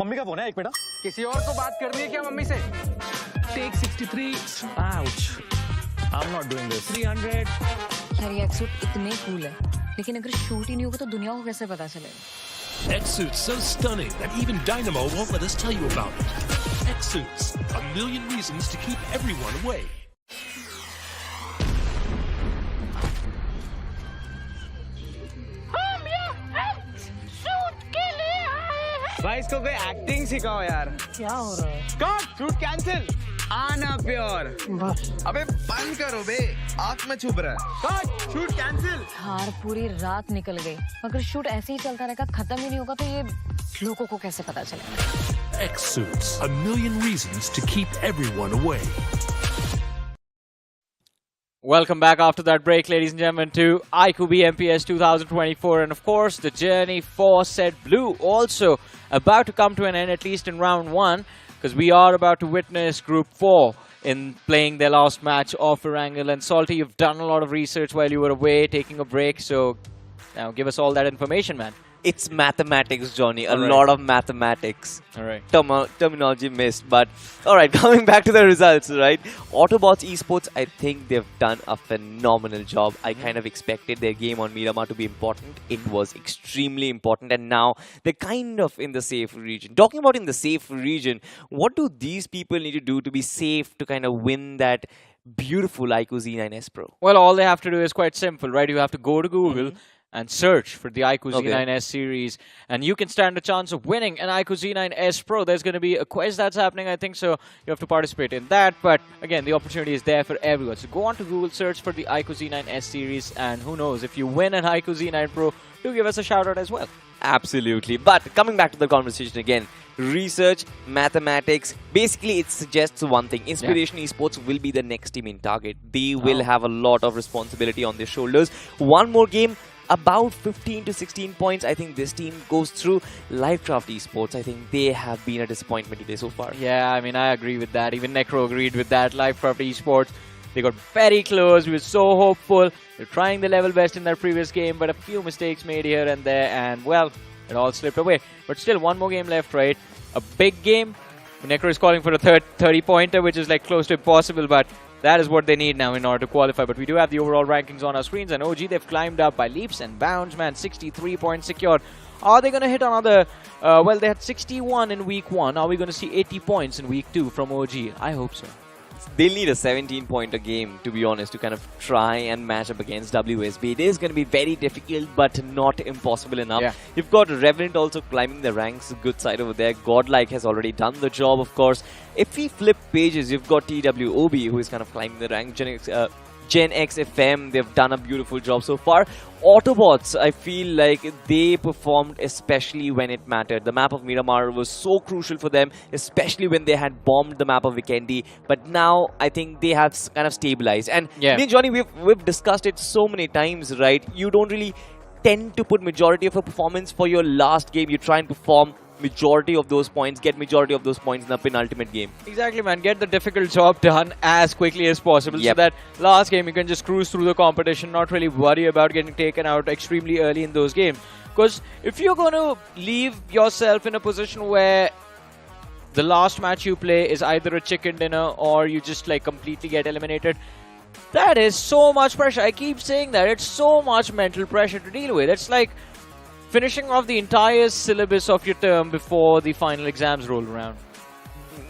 Mummy का phone है एक minute किसी और को बात करनी है क्या मम्मी से take 63 ouch I am not doing this 300 यार ये एक्सूट इतने कूल है लेकिन अगर शूट ही नहीं होगा तो दुनिया को कैसे पता चलेगा X-Suit's so stunning that even Dynamo won't let us tell you about it. X-Suits, a million reasons to keep everyone away. भाई इसको कोई एक्टिंग सिखाओ यार क्या हो रहा है स्कॉट शूट कैंसिल आना प्योर अबे बंद करो बे आंख में छुप रहा है स्कॉट शूट कैंसिल यार पूरी रात निकल गई अगर शूट ऐसे ही चलता रहेगा खत्म ही नहीं होगा तो ये लोगों को कैसे पता चलेगा X-Suits, a million reasons to keep everyone away. Welcome back after that break, ladies and gentlemen, to iQOO BMPS 2024. And of course, the journey for Set Blue also about to come to an end, at least in round 1, because we are about to witness Group 4. in playing their last match of Erangle. And Salty, you've done a lot of research while you were away, taking a break. So now give us all that information, man. It's mathematics, Johnny. A Alright. lot of mathematics. Alright. Terminology missed, but alright, coming back to the results, right? Autobotz Esports, I think they've done a phenomenal job. I kind of expected their game on Miramar to be important. It was extremely important, and now they're kind of in the safe region. Talking about in the safe region, what do these people need to do to be safe to kind of win that beautiful iQOO Z9S Pro? Well, all they have to do is quite simple, right? You have to go to Google and search for the iQOO Z9S series, and you can stand a chance of winning an iQOO Z9S Pro. There's going to be a quiz that's happening, I think, so you have to participate in that. But again, the opportunity is there for everyone. So go on to Google, search for the iQOO Z9S series, and who knows, if you win an iQOO Z9 Pro, do give us a shout out as well. Absolutely. But coming back to the conversation again, research, mathematics, basically it suggests one thing. Inspiration Esports will be the next team in target. They will have a lot of responsibility on their shoulders. One more game, about 15 to 16 points, I think this team goes through. LIVECRAFT Esports, I think they have been a disappointment today so far. Yeah, I mean, I agree with that. Even Necro agreed with that. LIVECRAFT Esports, they got very close. We were so hopeful. They're trying the level best in their previous game, but a few mistakes made here and there, and well, it all slipped away. But still, one more game left, right? A big game. Necro is calling for a 30-pointer, which is like close to impossible, but that is what they need now in order to qualify. But we do have the overall rankings on our screens, and OG, they've climbed up by leaps and bounds, man. 63 points secured. Are they going to hit another... well, they had 61 in week 1. Are we going to see 80 points in week 2 from OG? I hope so. They'll need a 17-pointer game, to be honest, to kind of try and match up against WSB. It is going to be very difficult, but not impossible enough. Yeah. You've got Revenant also climbing the ranks, good side over there. Godlike has already done the job, of course. If we flip pages, you've got TWOB, who is kind of climbing the rank. GENxFM, they've done a beautiful job so far. Autobotz, I feel like they performed especially when it mattered. The map of Miramar was so crucial for them, especially when they had bombed the map of Vikendi. But now, I think they have kind of stabilized. And me and Johnny, we've discussed it so many times, right? You don't really tend to put majority of a performance for your last game. You try and perform majority of those points, get majority of those points in the penultimate game. Exactly, man. Get the difficult job done as quickly as possible so that last game you can just cruise through the competition, not really worry about getting taken out extremely early in those games. Because if you're going to leave yourself in a position where the last match you play is either a chicken dinner or you just like completely get eliminated, that is so much pressure. I keep saying that. It's so much mental pressure to deal with. It's like finishing off the entire syllabus of your term before the final exams roll around.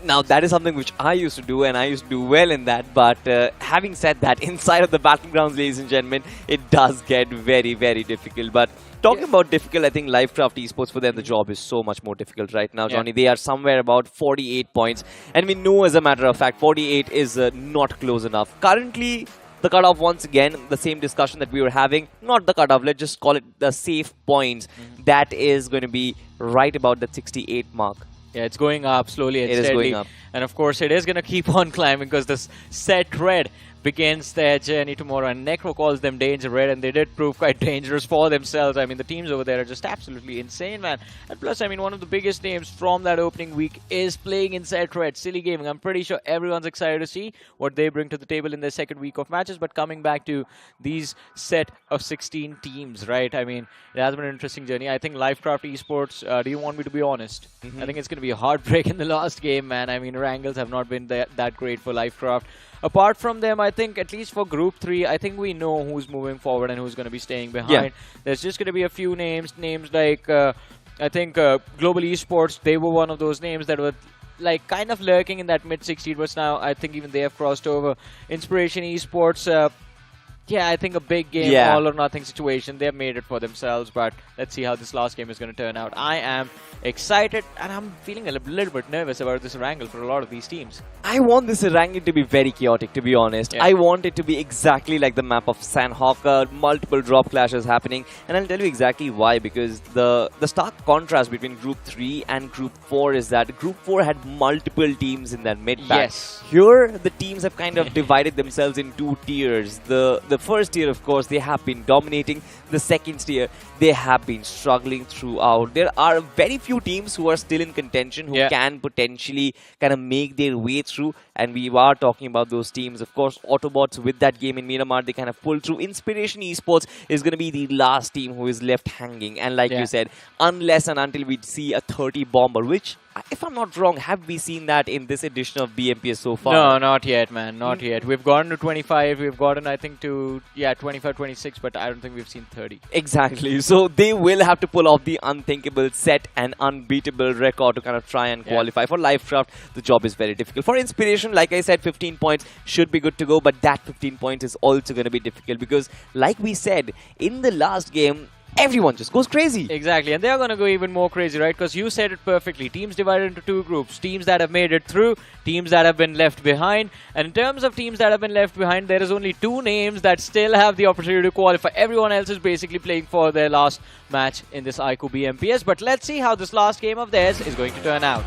Now, that is something which I used to do, and I used to do well in that. But having said that, inside of the Battlegrounds, ladies and gentlemen, it does get very, very difficult. But talking about difficult, I think LIVECRAFT Esports, for them, the job is so much more difficult right now, Johnny. They are somewhere about 48 points. And we know, as a matter of fact, 48 is not close enough. Currently, the cutoff, once again, the same discussion that we were having, not the cutoff, let's just call it the safe points. That is going to be right about that 68 mark. Yeah, it's going up slowly and steadily. It is going up. And of course, it is going to keep on climbing because this set red begins their journey tomorrow. And Necro calls them Danger Red, and they did prove quite dangerous for themselves. I mean, the teams over there are just absolutely insane, man. And plus, I mean, one of the biggest names from that opening week is playing in set red. Silly Gaming. I'm pretty sure everyone's excited to see what they bring to the table in their second week of matches. But coming back to these set of 16 teams, right? I mean, it has been an interesting journey. I think LIVECRAFT Esports, do you want me to be honest? I think it's going to be a heartbreak in the last game, man. I mean, Erangles have not been that great for LIVECRAFT. Apart from them, I think, at least for Group 3, I think we know who's moving forward and who's going to be staying behind. There's just going to be a few names like, I think, Global Esports, they were one of those names that were like kind of lurking in that mid-16, but now I think even they have crossed over. Inspiration Esports, I think a big game, all or nothing situation. They've made it for themselves, but let's see how this last game is going to turn out. I am excited, and I'm feeling a little bit nervous about this Erangle for a lot of these teams. I want this Erangle to be very chaotic, to be honest. I want it to be exactly like the map of Sanhok, multiple drop clashes happening, and I'll tell you exactly why, because the stark contrast between Group 3 and Group 4 is that Group 4 had multiple teams in that mid-pack. Here, the teams have kind of divided themselves in two tiers. The the first tier, of course, they have been dominating. The second tier, they have been struggling throughout. There are very few teams who are still in contention, who can potentially kind of make their way through. And we are talking about those teams. Of course, Autobotz with that game in Miramar, they kind of pulled through. Inspiration Esports is going to be the last team who is left hanging. And like you said, unless and until we see a 30 bomber, which, if I'm not wrong, have we seen that in this edition of BMPS so far? No, not yet, man. Not yet. We've gotten to 25. We've gotten, I think, to, 25, 26. But I don't think we've seen 30. Exactly. So they will have to pull off the unthinkable, set an unbeatable record to kind of try and qualify. For LiveCraft, the job is very difficult. For Inspiration, like I said, 15 points should be good to go. But that 15 points is also going to be difficult because, like we said, in the last game, everyone just goes crazy. Exactly, and they're going to go even more crazy, right? Because you said it perfectly. Teams divided into two groups. Teams that have made it through, teams that have been left behind. And in terms of teams that have been left behind, there is only 2 names that still have the opportunity to qualify. Everyone else is basically playing for their last match in this iQOO BMPS. But let's see how this last game of theirs is going to turn out.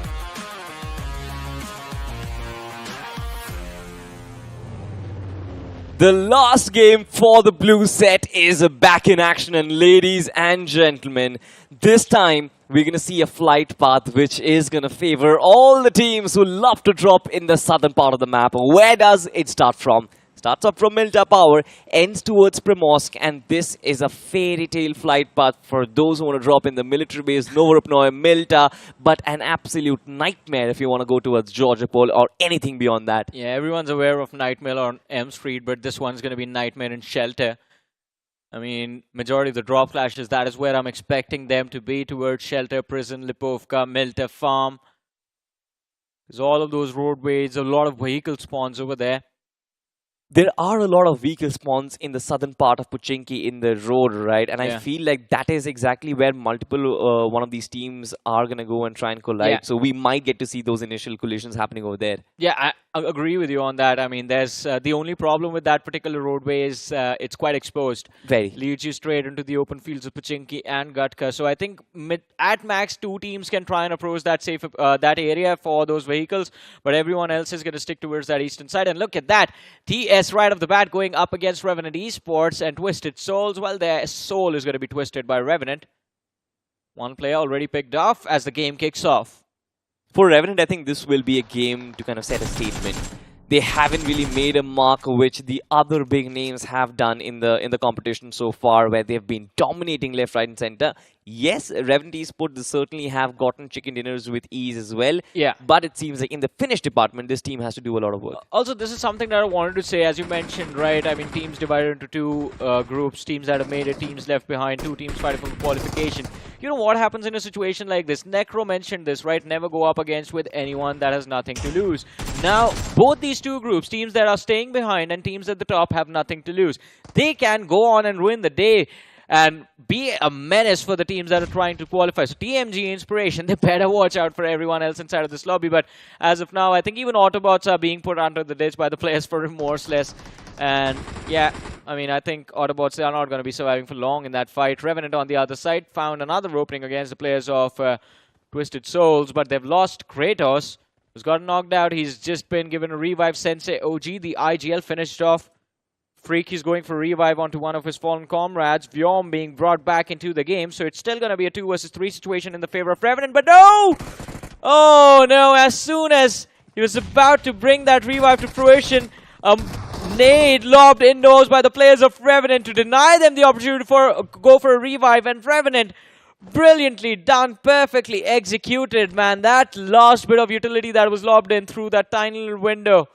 The last game for the blue set is back in action, and ladies and gentlemen, this time we're going to see a flight path which is going to favor all the teams who love to drop in the southern part of the map. Where does it start from? Starts up from Milta Power, ends towards Primorsk, and this is a fairy tale flight path for those who want to drop in the military base, Novorupnoy, Milta, but an absolute nightmare if you want to go towards Georgia Pole or anything beyond that. Yeah, everyone's aware of Nightmare on M Street, but this one's going to be Nightmare in Shelter. I mean, majority of the drop clashes, that is where I'm expecting them to be, towards Shelter, Prison, Lipovka, Milta, Farm. There's all of those roadways, a lot of vehicle spawns over there. There are a lot of vehicle spawns in the southern part of Pochinki in the road, right? And I feel like that is exactly where multiple one of these teams are going to go and try and collide. So we might get to see those initial collisions happening over there. Yeah, I agree with you on that. I mean, there's the only problem with that particular roadway is it's quite exposed. Very. Leads you straight into the open fields of Pochinki and Gatka. So I think at max 2 teams can try and approach that safe that area for those vehicles, but everyone else is going to stick towards that eastern side. And look at that. TS right off the bat going up against Revenant Esports and Twisted Souls. Well, their soul is going to be twisted by Revenant. One player already picked off as the game kicks off. For Revenant, I think this will be a game to kind of set a statement. They haven't really made a mark which the other big names have done in the competition so far, where they've been dominating left, right, and center. Yes, Revenant Esports, they certainly have gotten chicken dinners with ease as well. Yeah. But it seems like in the finish department, this team has to do a lot of work. Also, this is something that I wanted to say, as you mentioned, right? I mean, teams divided into 2 groups, teams that have made it, teams left behind, 2 teams fighting for qualification. You know what happens in a situation like this? Necro mentioned this, right? Never go up against with anyone that has nothing to lose. Now, both these 2 groups, teams that are staying behind and teams at the top, have nothing to lose. They can go on and win the day and be a menace for the teams that are trying to qualify. So TMG Inspiration, they better watch out for everyone else inside of this lobby. But as of now, I think even Autobotz are being put under the ditch by the players for Remorseless. And yeah, I mean, I think Autobotz are not going to be surviving for long in that fight. Revenant on the other side found another opening against the players of Twisted Souls, but they've lost Kratos, who's got knocked out. He's just been given a revive. Sensei OG, the IGL, finished off. Freak is going for revive onto one of his fallen comrades. Vyom being brought back into the game. So it's still going to be a 2 versus 3 situation in the favor of Revenant. But no! Oh no, as soon as he was about to bring that revive to fruition, nade lobbed indoors by the players of Revenant to deny them the opportunity to go for a revive. And Revenant, brilliantly done, perfectly executed, man. That last bit of utility that was lobbed in through that tiny little window.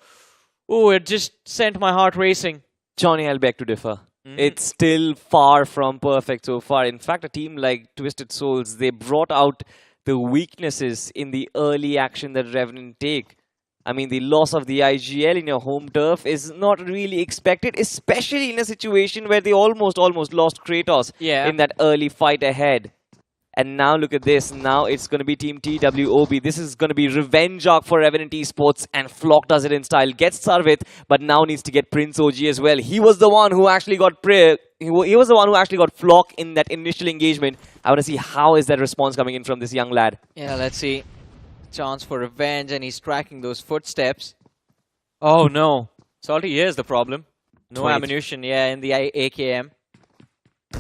Oh, it just sent my heart racing. Johnny, I'll beg to differ. It's still far from perfect so far. In fact, a team like Twisted Souls, they brought out the weaknesses in the early action that Revenant take. I mean, the loss of the IGL in your home turf is not really expected, especially in a situation where they almost lost Kratos in that early fight ahead. And now look at this. Now it's going to be Team TWOB. This is going to be revenge arc for Revenant Esports. And Flock does it in style. Gets Sarvit, but now needs to get Prince OG as well. He was the one who actually got he was the one who actually got Flock in that initial engagement. I want to see how is that response coming in from this young lad. Yeah, let's see. Chance for revenge, and he's tracking those footsteps. Oh no. Salty, here's the problem. No ammunition, yeah, in the AKM.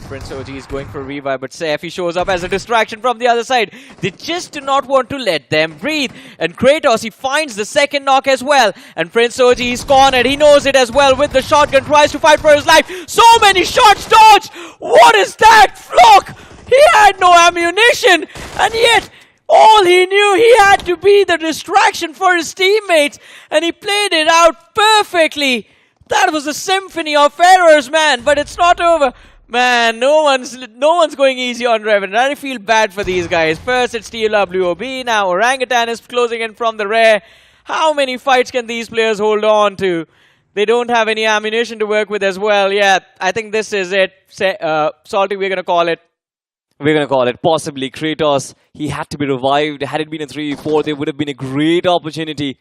Prince OG is going for a revive, but Saifi shows up as a distraction from the other side. They just do not want to let them breathe. And Kratos, he finds the second knock as well. And Prince OG is cornered. He knows it as well with the shotgun. Tries to fight for his life. So many shots dodged. What is that? Flock! He had no ammunition. And yet, all he knew, he had to be the distraction for his teammates. And he played it out perfectly. That was a symphony of errors, man. But it's not over. Man, no one's going easy on Revenant. I feel bad for these guys. First it's TWOB, now Orangutan is closing in from the rear. How many fights can these players hold on to? They don't have any ammunition to work with as well. Yeah, I think this is it. Salty, we're going to call it. We're going to call it possibly Kratos. He had to be revived. Had it been a 3-4, there would have been a great opportunity.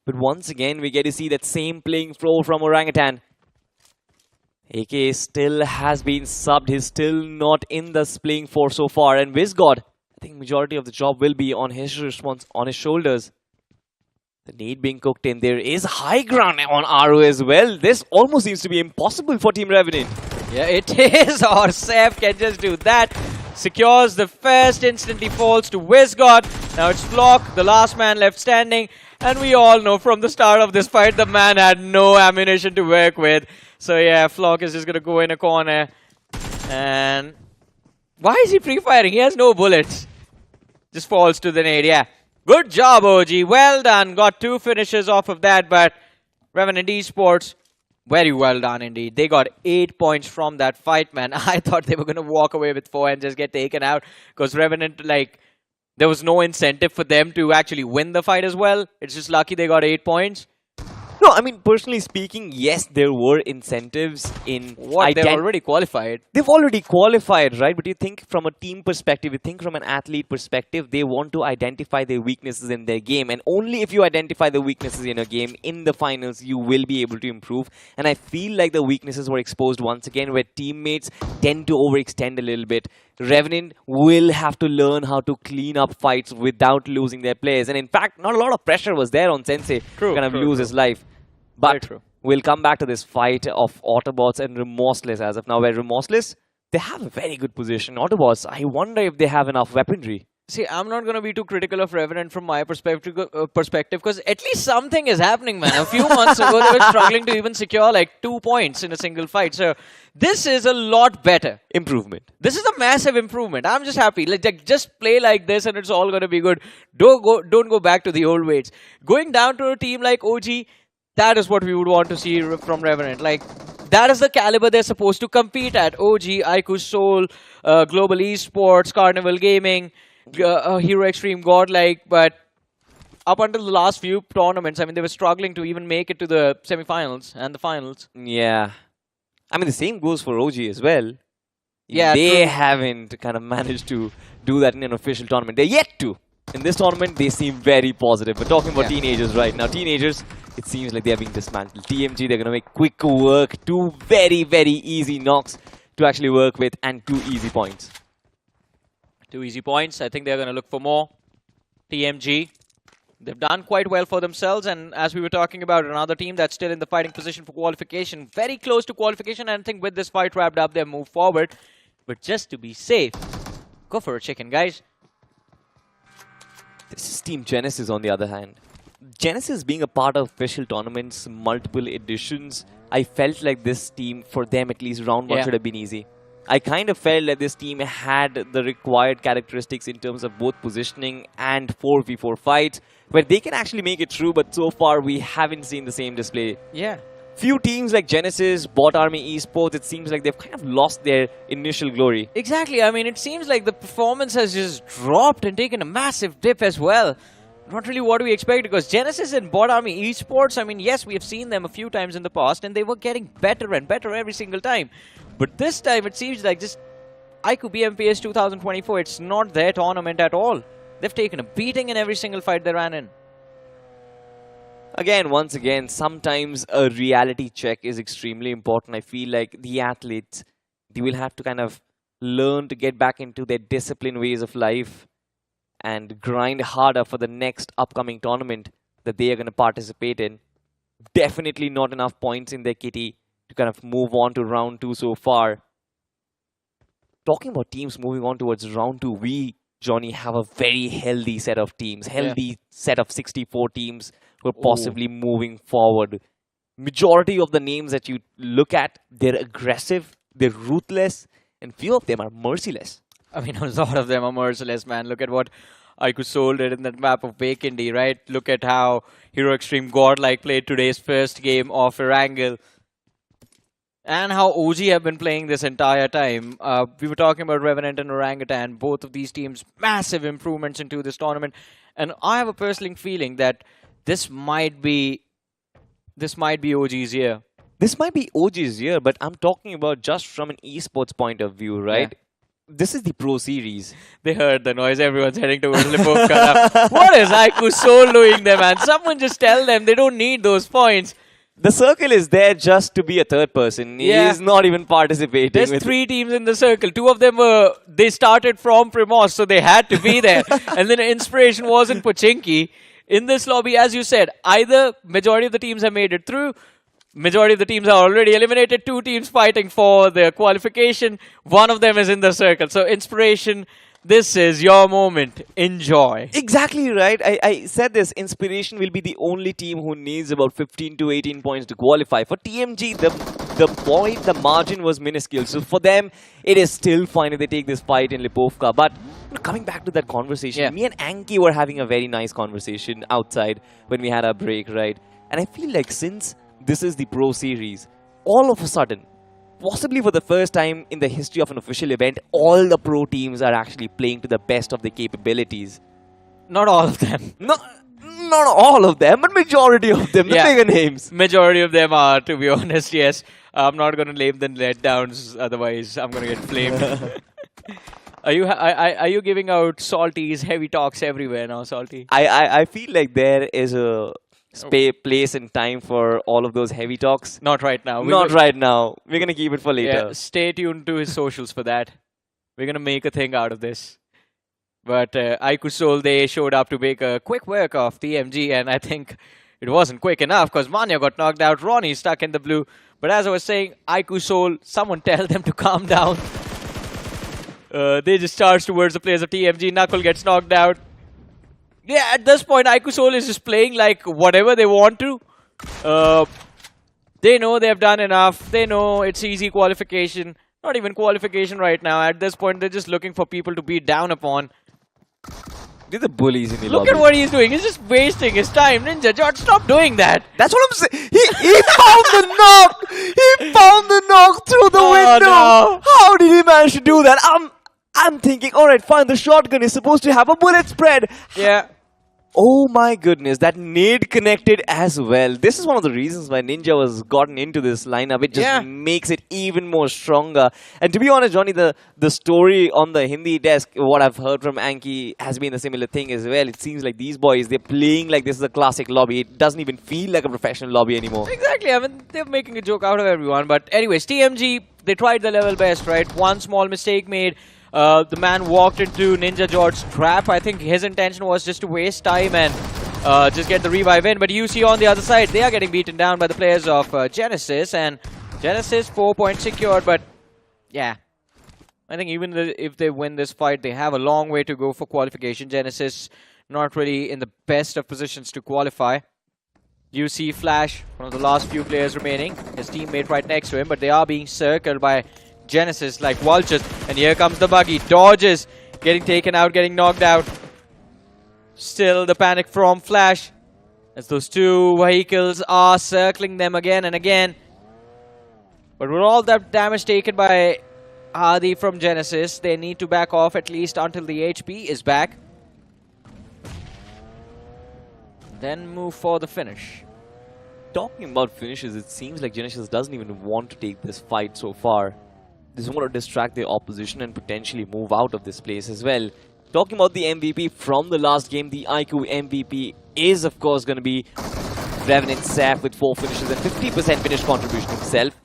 But once again, we get to see that same playing flow from Orangutan. AK still has been subbed. He's still not in the playing force so far. And WindGod, I think majority of the job will be on his response, on his shoulders. The nade being cooked in. There is high ground on RO as well. This almost seems to be impossible for Team Revenant. Yeah, it is. Or Sef can just do that. Secures the first, instantly falls to WindGod. Now it's Flock, the last man left standing. And we all know from the start of this fight, the man had no ammunition to work with. So yeah, Flock is just going to go in a corner. And why is he pre-firing? He has no bullets. Just falls to the nade, yeah. Good job, OG. Well done. Got 2 finishes off of that, but Revenant Esports, very well done indeed. They got 8 points from that fight, man. I thought they were going to walk away with 4 and just get taken out. Because Revenant, like, there was no incentive for them to actually win the fight as well. It's just lucky they got 8 points. No, I mean, personally speaking, yes, there were incentives in... What? They're already qualified. They've already qualified, right? But you think from a team perspective, you think from an athlete perspective, they want to identify their weaknesses in their game. And only if you identify the weaknesses in a game, in the finals, you will be able to improve. And I feel like the weaknesses were exposed once again, where teammates tend to overextend a little bit. Revenant will have to learn how to clean up fights without losing their players. And in fact, not a lot of pressure was there on Sensei to kind of lose his life. But we'll come back to this fight of Autobotz and Remorseless as of now. Where Remorseless, they have a very good position. Autobotz, I wonder if they have enough weaponry. See, I'm not going to be too critical of Revenant from my perspective, because at least something is happening, man. A few months ago, they were struggling to even secure like 2 points in a single fight. So this is a lot better. Improvement. This is a massive improvement. I'm just happy. Like, just play like this and it's all going to be good. Don't go back to the old ways. Going down to a team like OG, that is what we would want to see from Revenant. Like, that is the caliber they're supposed to compete at. OG, iQOO, Soul, Global Esports, Carnival Gaming, Hero Xtreme, Godlike. But up until the last few tournaments, I mean, they were struggling to even make it to the semifinals and the finals. Yeah. I mean, the same goes for OG as well. Yeah, they haven't kind of managed to do that in an official tournament. They're yet to. In this tournament, they seem very positive. We're talking about teenagers right now. Teenagers, it seems like they're being dismantled. TMG, they're going to make quick work. 2 very, very easy knocks to actually work with and 2 easy points. 2 easy points. I think they're going to look for more. TMG, they've done quite well for themselves. And as we were talking about, another team that's still in the fighting position for qualification. Very close to qualification. And I think with this fight wrapped up, they'll move forward. But just to be safe, go for a chicken, guys. This is Team Genesis on the other hand. Genesis being a part of official tournaments, multiple editions, I felt like this team, for them at least, round 1 should have been easy. I kind of felt that this team had the required characteristics in terms of both positioning and 4v4 fights, where they can actually make it through, but so far we haven't seen the same display. Yeah. Few teams like Genesis, Bot Army Esports, it seems like they've kind of lost their initial glory. Exactly. I mean, it seems like the performance has just dropped and taken a massive dip as well. Not really what we expect, because Genesis and Bot Army Esports, I mean, yes, we have seen them a few times in the past, and they were getting better and better every single time. But this time, it seems like just iQOO BMPS 2024, it's not their tournament at all. They've taken a beating in every single fight they ran in. Again, once again, sometimes a reality check is extremely important. I feel like the athletes, they will have to kind of learn to get back into their disciplined ways of life and grind harder for the next upcoming tournament that they are going to participate in. Definitely not enough points in their kitty to kind of move on to round 2 so far. Talking about teams moving on towards round 2, we, Johnny, have a very healthy set of teams. Healthy set of 64 teams who are possibly moving forward. Majority of the names that you look at, they're aggressive, they're ruthless, and few of them are merciless. I mean, a lot of them are merciless, man. Look at what iQOO did in that map of Vikendi, right? Look at how Hero Xtreme Godlike played today's first game of Erangle. And how OG have been playing this entire time. We were talking about Revenant and Orangutan. Both of these teams, massive improvements into this tournament. And I have a personal feeling that this might be OG's year. This might be OG's year, but I'm talking about just from an esports point of view, right? Yeah. This is the Pro Series. They heard the noise. Everyone's heading towards Lipovka. What is iQOO doing there, man? Someone just tell them they don't need those points. The circle is there just to be a third person. Yeah. He's not even participating. There's 3 teams in the circle. 2 of them they started from Primos, so they had to be there. And then inspiration wasn't Pochinki. In this lobby, as you said, either majority of the teams have made it through, majority of the teams are already eliminated, 2 teams fighting for their qualification, 1 of them is in the circle. So inspiration, this is your moment. Enjoy. Exactly right. I said this. Inspiration will be the only team who needs about 15 to 18 points to qualify. For TMG, the margin was minuscule. So for them, it is still fine if they take this fight in Lipovka. But coming back to that conversation, me and Anki were having a very nice conversation outside when we had our break, right? And I feel like since this is the Pro Series, all of a sudden, possibly for the first time in the history of an official event, all the pro teams are actually playing to the best of their capabilities. Not all of them. Not all of them, but majority of them, the bigger names. Majority of them are, to be honest, yes. I'm not going to name them letdowns, otherwise I'm going to get flamed. Are you giving out Salty's heavy talks everywhere now, Salty? I feel like there is a place and time for all of those heavy talks. Not right now. Not right now. We're going to keep it for later. Yeah, stay tuned to his socials for that. We're going to make a thing out of this. But iQOO, they showed up to make a quick work of TMG, and I think it wasn't quick enough because Manya got knocked out. Ronnie stuck in the blue. But as I was saying, iQOO, someone tell them to calm down. They just charge towards the players of TMG. Knuckle gets knocked out. Yeah, at this point, iQOO is just playing like whatever they want to. They know they have done enough. They know it's easy qualification. Not even qualification right now. At this point, they're just looking for people to beat down upon. They're the bullies in the Look lobby. at what he's doing. He's just wasting his time. Ninja George, stop doing that. That's what I'm saying. He found the knock. He found the knock through the window. No. How did he manage to do that? I'm thinking, all right, fine. The shotgun is supposed to have a bullet spread. Yeah. Oh my goodness, that nade connected as well. This is one of the reasons why Ninja was gotten into this lineup. It just makes it even more stronger. And to be honest, Johnny, the story on the Hindi desk, what I've heard from Anki has been a similar thing as well. It seems like these boys, they're playing like this is a classic lobby. It doesn't even feel like a professional lobby anymore. Exactly. I mean, they're making a joke out of everyone. But anyways, TMG, they tried the level best, right? One small mistake made. The man walked into Ninja George's trap. I think his intention was just to waste time and just get the revive in. But you see on the other side, they are getting beaten down by the players of Genesis. And Genesis, 4 points secured. But yeah, I think even if they win this fight, they have a long way to go for qualification. Genesis not really in the best of positions to qualify. You see Flash, one of the last few players remaining. His teammate right next to him. But they are being circled by Genesis like vultures, and here comes the buggy. Dodges, getting taken out, getting knocked out. Still the panic from Flash as those 2 vehicles are circling them again and again. But with all that damage taken by Adi from Genesis, they need to back off at least until the HP is back. Then move for the finish. Talking about finishes, it seems like Genesis doesn't even want to take this fight so far. They just want to distract their opposition and potentially move out of this place as well. Talking about the MVP from the last game, the iQOO MVP is of course going to be Revenant Saf with 4 finishes and 50% finish contribution himself.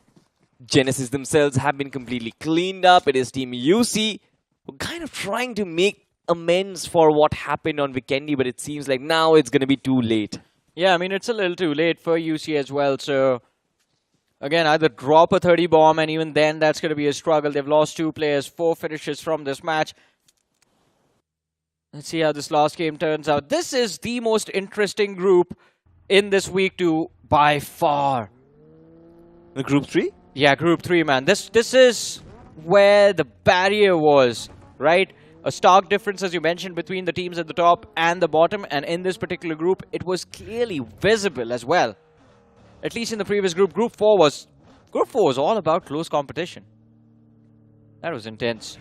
Genesis themselves have been completely cleaned up. It is Team UC who kind of trying to make amends for what happened on Vikendi, but it seems like now it's going to be too late. Yeah, I mean, it's a little too late for UC as well, so Again, either drop a 30 bomb, and even then, that's going to be a struggle. They've lost 2 players, 4 finishes from this match. Let's see how this last game turns out. This is the most interesting group in this week 2 by far. The Group 3? Yeah, Group 3, man. This is where the barrier was, right? A stark difference, as you mentioned, between the teams at the top and the bottom. And in this particular group, it was clearly visible as well. At least in the previous group, Group 4 was all about close competition. That was intense.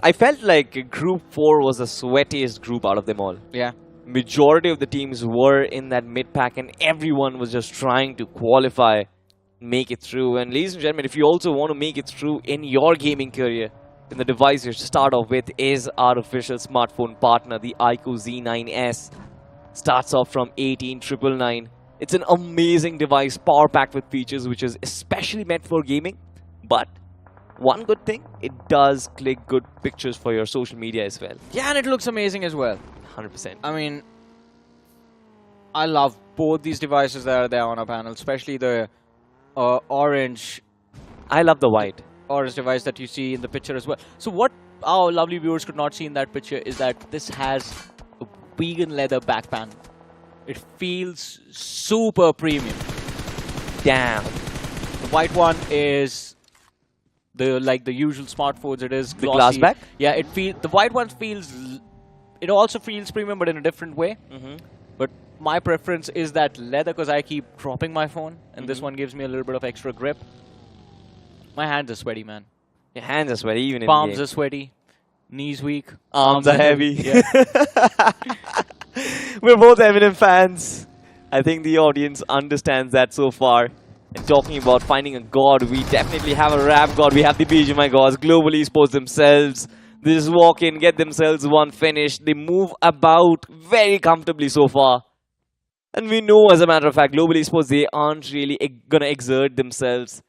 I felt like Group 4 was the sweatiest group out of them all. Yeah. Majority of the teams were in that mid-pack and everyone was just trying to qualify, make it through. And ladies and gentlemen, if you also want to make it through in your gaming career, then the device you should start off with is our official smartphone partner, the iQOO Z9S. Starts off from 18,999. It's an amazing device, power-packed with features which is especially meant for gaming. But one good thing, it does click good pictures for your social media as well. Yeah, and it looks amazing as well. 100%. I mean, I love both these devices that are there on our panel, especially the orange. I love the white. Orange device that you see in the picture as well. So what our lovely viewers could not see in that picture is that this has a vegan leather back panel. It feels super premium. Damn. The white one is like the usual smartphones. It is glossy. The glass back? Yeah, the white one feels. It also feels premium, but in a different way. But my preference is that leather because I keep dropping my phone, and this one gives me a little bit of extra grip. My hands are sweaty, man. Your hands are sweaty, even in palms game. Are sweaty. Knees weak. Arms are heavy. Yeah. We're both Eminem fans. I think the audience understands that so far. And talking about finding a god, we definitely have a rap god. We have the BGMI gods, Global Esports themselves. They just walk in, get themselves one finish. They move about very comfortably so far. And we know, as a matter of fact, Global Esports, they aren't really gonna exert themselves.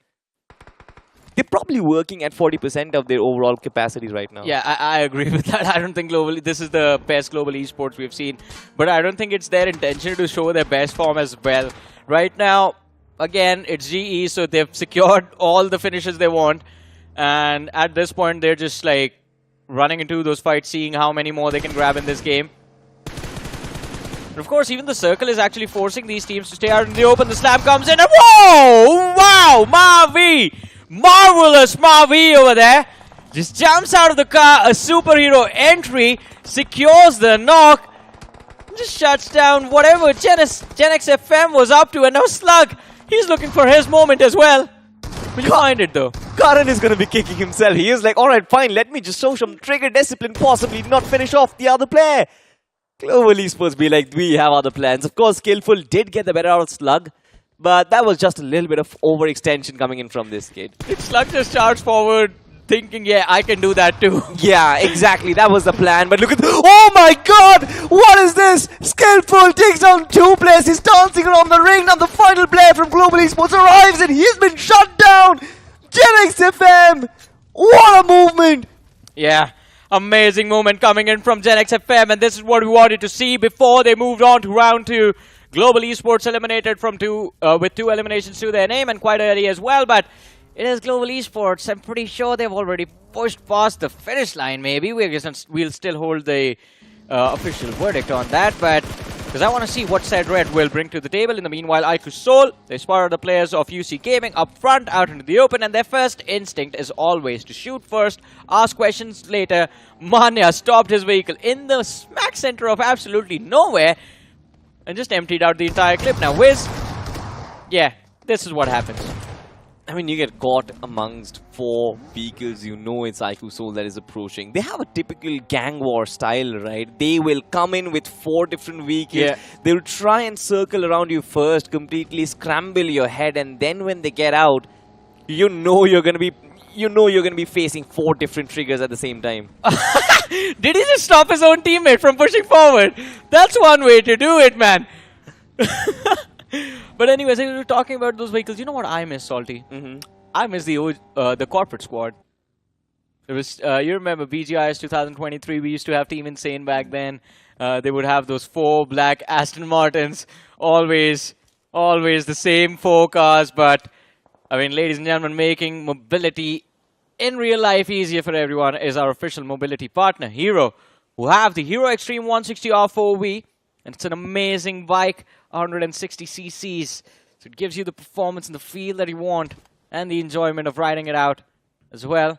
They're probably working at 40% of their overall capacity right now. Yeah, I agree with that. I don't think this is the best global esports we've seen. But I don't think it's their intention to show their best form as well. Right now, again, it's GE, so they've secured all the finishes they want. And at this point, they're just like running into those fights, seeing how many more they can grab in this game. And of course, even the circle is actually forcing these teams to stay out in the open. The slam comes in and whoa! Wow! Mavi! Marvelous Mavi over there. Just jumps out of the car. A superhero entry. Secures the knock. Just shuts down whatever GENxFM was up to. And now Slug, he's looking for his moment as well. Will you find it though? Karan is going to be kicking himself. He is like, alright, fine, let me just show some trigger discipline, possibly not finish off the other player. Global Esports be like, we have other plans. Of course, Skillful did get the better out of Slug. But that was just a little bit of overextension coming in from this kid. Slug just charged forward, thinking, yeah, I can do that too. Yeah, exactly. That was the plan. But look at... Oh my god! What is this? Skillful takes down 2 players. He's dancing around the ring. Now the final player from Global Esports arrives and he's been shut down! GENxFM! What a movement! Yeah. Amazing movement coming in from GENxFM. And this is what we wanted to see before they moved on to round 2. Global Esports eliminated from with 2 eliminations to their name and quite early as well, but it is Global Esports. I'm pretty sure they've already pushed past the finish line. Maybe we'll still hold the official verdict on that, but because I want to see what Said Red will bring to the table. In the meanwhile, iQOO Soul, they spotted the players of UC Gaming up front, out into the open, and their first instinct is always to shoot first, ask questions later. Manya stopped his vehicle in the smack center of absolutely nowhere. And just emptied out the entire clip. Now, Wiz, yeah, this is what happens. I mean, you get caught amongst 4 vehicles, you know it's iQOO Soul that is approaching. They have a typical gang war style, right? They will come in with 4 different vehicles. Yeah. They'll try and circle around you first, completely scramble your head, and then when they get out, you know you're going to be facing 4 different triggers at the same time. Did he just stop his own teammate from pushing forward? That's one way to do it, man. But anyways, we were talking about those vehicles. You know what I miss, Salty? I miss the corporate squad. There was, you remember BGIS 2023, we used to have Team Insane back then. They would have those 4 black Aston Martins. Always the same 4 cars, but I mean, ladies and gentlemen, making mobility in real life easier for everyone is our official mobility partner, Hero, who have the Hero Xtreme 160 R4V, and it's an amazing bike, 160 cc's. So it gives you the performance and the feel that you want, and the enjoyment of riding it out as well.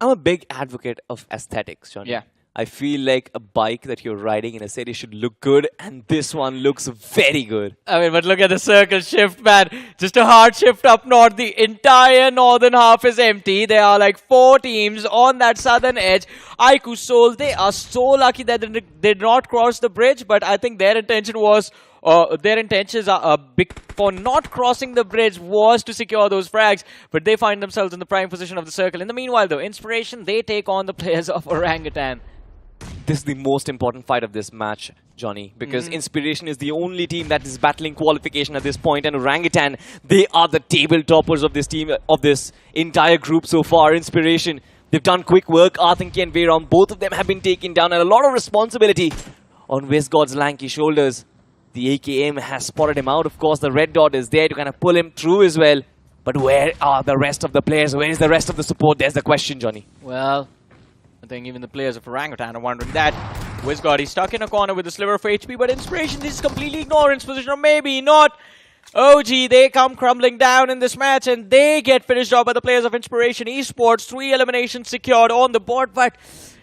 I'm a big advocate of aesthetics, Johnny. Yeah. I feel like a bike that you're riding in a city should look good, and this one looks very good. I mean, but look at the circle shift, man. Just a hard shift up north. The entire northern half is empty. There are like 4 teams on that southern edge. iQOO Seoul, they are so lucky that they did not cross the bridge, but I think their intention was, their intentions are big for not crossing the bridge was to secure those frags, but they find themselves in the prime position of the circle. In the meanwhile, though, Inspiration, they take on the players of Orangutan. This is the most important fight of this match, Johnny, because Inspiration is the only team that is battling qualification at this point, and Orangutan, they are the table toppers of this team, of this entire group so far. Inspiration, they've done quick work. Arthinki and Veyron, both of them have been taken down, and a lot of responsibility on WindGod's lanky shoulders. The AKM has spotted him out. Of course, the red dot is there to kind of pull him through as well. But where are the rest of the players? Where is the rest of the support? There's the question, Johnny. Well, I think even the players of Orangutan are wondering that. WindGod, he's stuck in a corner with a sliver of HP, but Inspiration is completely ignorant position, or maybe not. OG, they come crumbling down in this match, and they get finished off by the players of Inspiration Esports. 3 eliminations secured on the board, but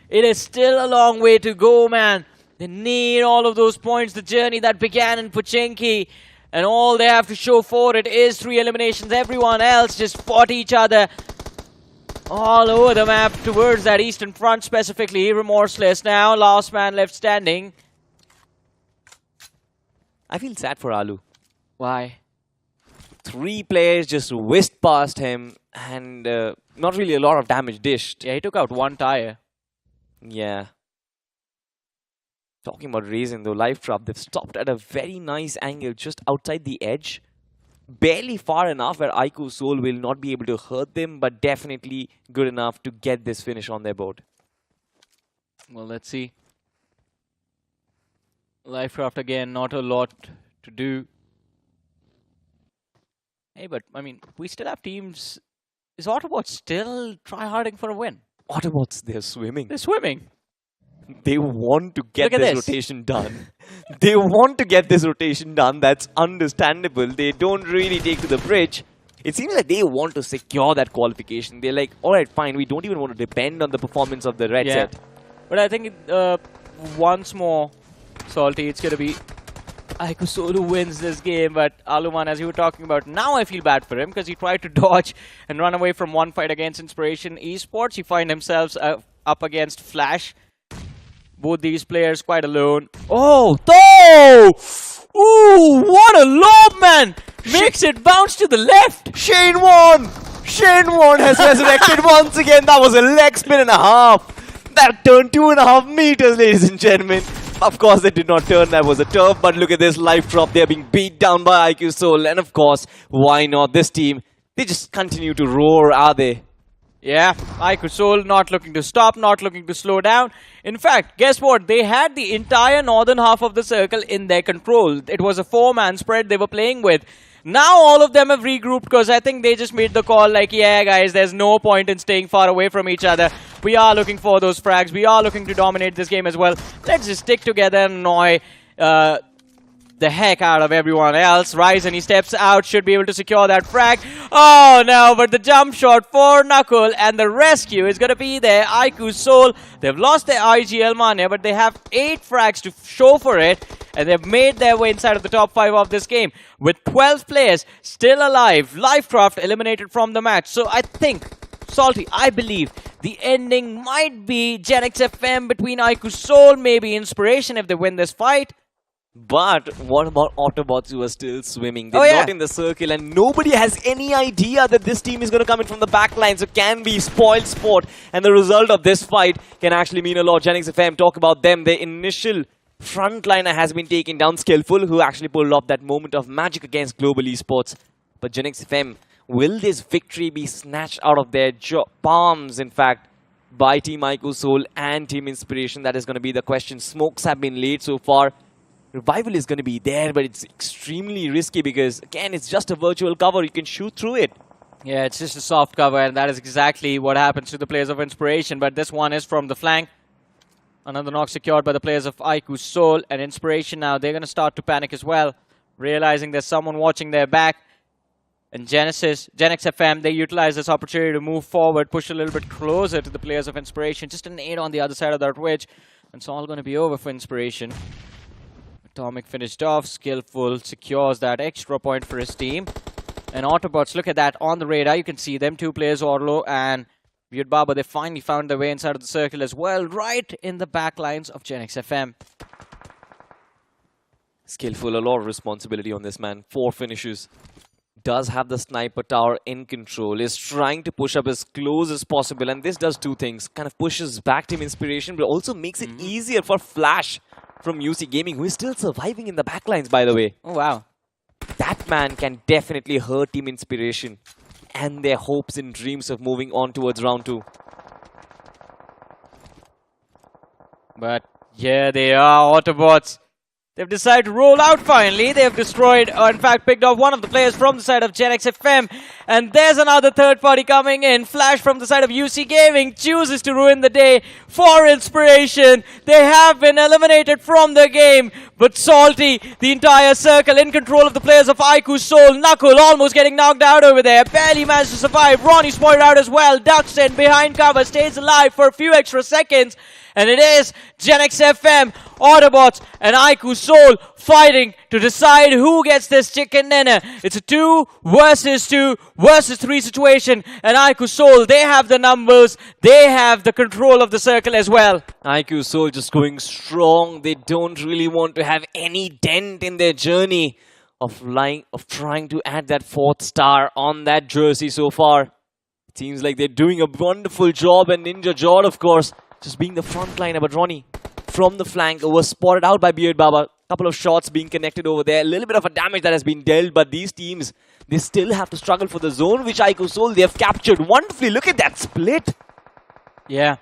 it is still a long way to go, man. They need all of those points. The journey that began in Pochinki, and all they have to show for it is 3 eliminations. Everyone else just fought each other all over the map towards that eastern front specifically. Remorseless now, last man left standing. I feel sad for Alu. Why? 3 players just whisked past him, and not really a lot of damage dished. Yeah, he took out 1 tire. Yeah. Talking about raising though, LIVECRAFT, they've stopped at a very nice angle just outside the edge. Barely far enough where iQOO Seoul will not be able to hurt them, but definitely good enough to get this finish on their board. Well, let's see. LIVECRAFT again, not a lot to do. Hey, but I mean, we still have teams. Is Autobotz still try-harding for a win? Autobotz, they're swimming. They're swimming. They want to get this rotation done. They want to get this rotation done. That's understandable. They don't really take to the bridge. It seems like they want to secure that qualification. They're like, all right, fine. We don't even want to depend on the performance of the red set. But I think once more, Salty, it's going to be iQOO Seoul who wins this game. But Aluman, as you were talking about, now I feel bad for him because he tried to dodge and run away from one fight against Inspiration Esports. He find himself up against Flash. Both these players quite alone. Oh, ooh, what a lob, man! Makes it bounce to the left. Shane won! Shane won has resurrected once again. That was a leg spin and a half. That turned 2.5 meters, ladies and gentlemen. Of course, they did not turn. That was a turf. But look at this LIVECRAFT. They're being beat down by iQOO Seoul. And of course, why not this team? They just continue to roar, are they? Yeah, iQOO Seoul not looking to stop, not looking to slow down. In fact, guess what? They had the entire northern half of the circle in their control. It was a 4-man spread they were playing with. Now all of them have regrouped because I think they just made the call like, yeah, guys, there's no point in staying far away from each other. We are looking for those frags. We are looking to dominate this game as well. Let's just stick together and annoy the heck out of everyone else. Rise and he steps out, should be able to secure that frag. Oh no, but the jump shot for Knuckle and the rescue is going to be there. iQOO Seoul, they've lost their IGL Mania, but they have 8 frags to show for it, and they've made their way inside of the top 5 of this game. With 12 players still alive, LIVECRAFT eliminated from the match. So I think, Salty, I believe the ending might be GENxFM between iQOO Seoul, maybe Inspiration if they win this fight. But what about Autobotz who are still swimming? They're not in the circle, and nobody has any idea that this team is going to come in from the back line. So can be spoiled sport, and the result of this fight can actually mean a lot. GENxFM, talk about them. Their initial frontliner has been taken down, Skillful, who actually pulled off that moment of magic against Global Esports. But GENxFM, will this victory be snatched out of their palms, in fact, by Team iQOO Seoul and Team Inspiration? That is going to be the question. Smokes have been laid so far. Revival is going to be there, but it's extremely risky because, again, it's just a virtual cover. You can shoot through it. Yeah, it's just a soft cover, and that is exactly what happens to the players of Inspiration. But this one is from the flank. Another knock secured by the players of iQOO Soul. And Inspiration now, they're going to start to panic as well, realizing there's someone watching their back. And GENxFM, they utilize this opportunity to move forward, push a little bit closer to the players of Inspiration. Just a nade on the other side of that wedge. And it's all going to be over for Inspiration. Atomic finished off, Skillful secures that extra point for his team. And Autobotz, look at that on the radar. You can see them, two players, Orlo and Baba. They finally found their way inside of the circle as well, right in the back lines of GENxFM. Skillful, a lot of responsibility on this man. 4 finishes. Does have the sniper tower in control. Is trying to push up as close as possible. And this does 2 things. Kind of pushes back Team Inspiration, but also makes it easier for Flash from UC Gaming, who is still surviving in the backlines, by the way. Oh, wow. That man can definitely hurt Team Inspiration and their hopes and dreams of moving on towards round 2. But yeah, they are Autobotz. They've decided to roll out finally. They've destroyed, or in fact picked off one of the players from the side of GENxFM. And there's another third party coming in. Flash from the side of UC Gaming chooses to ruin the day for Inspiration. They have been eliminated from the game. But Salty, the entire circle in control of the players of iQOO Soul. Knuckle almost getting knocked out over there. Barely managed to survive. Ronnie spoiled out as well. Ducks in behind cover. Stays alive for a few extra seconds. And it is GENxFM, Autobotz, and iQOO Soul fighting to decide who gets this chicken dinner. It's a 2 versus 2 versus 3 situation. And iQOO Soul, they have the numbers. They have the control of the circle as well. iQOO Soul just going strong. They don't really want to have any dent in their journey of trying to add that 4th star on that jersey so far. It seems like they're doing a wonderful job. And Ninja Jod, of course, just being the frontliner, but Ronnie from the flank was spotted out by Baba. Couple of shots being connected over there. A little bit of a damage that has been dealt, but these teams, they still have to struggle for the zone, which iQOO Soul, they have captured wonderfully. Look at that split. Yeah.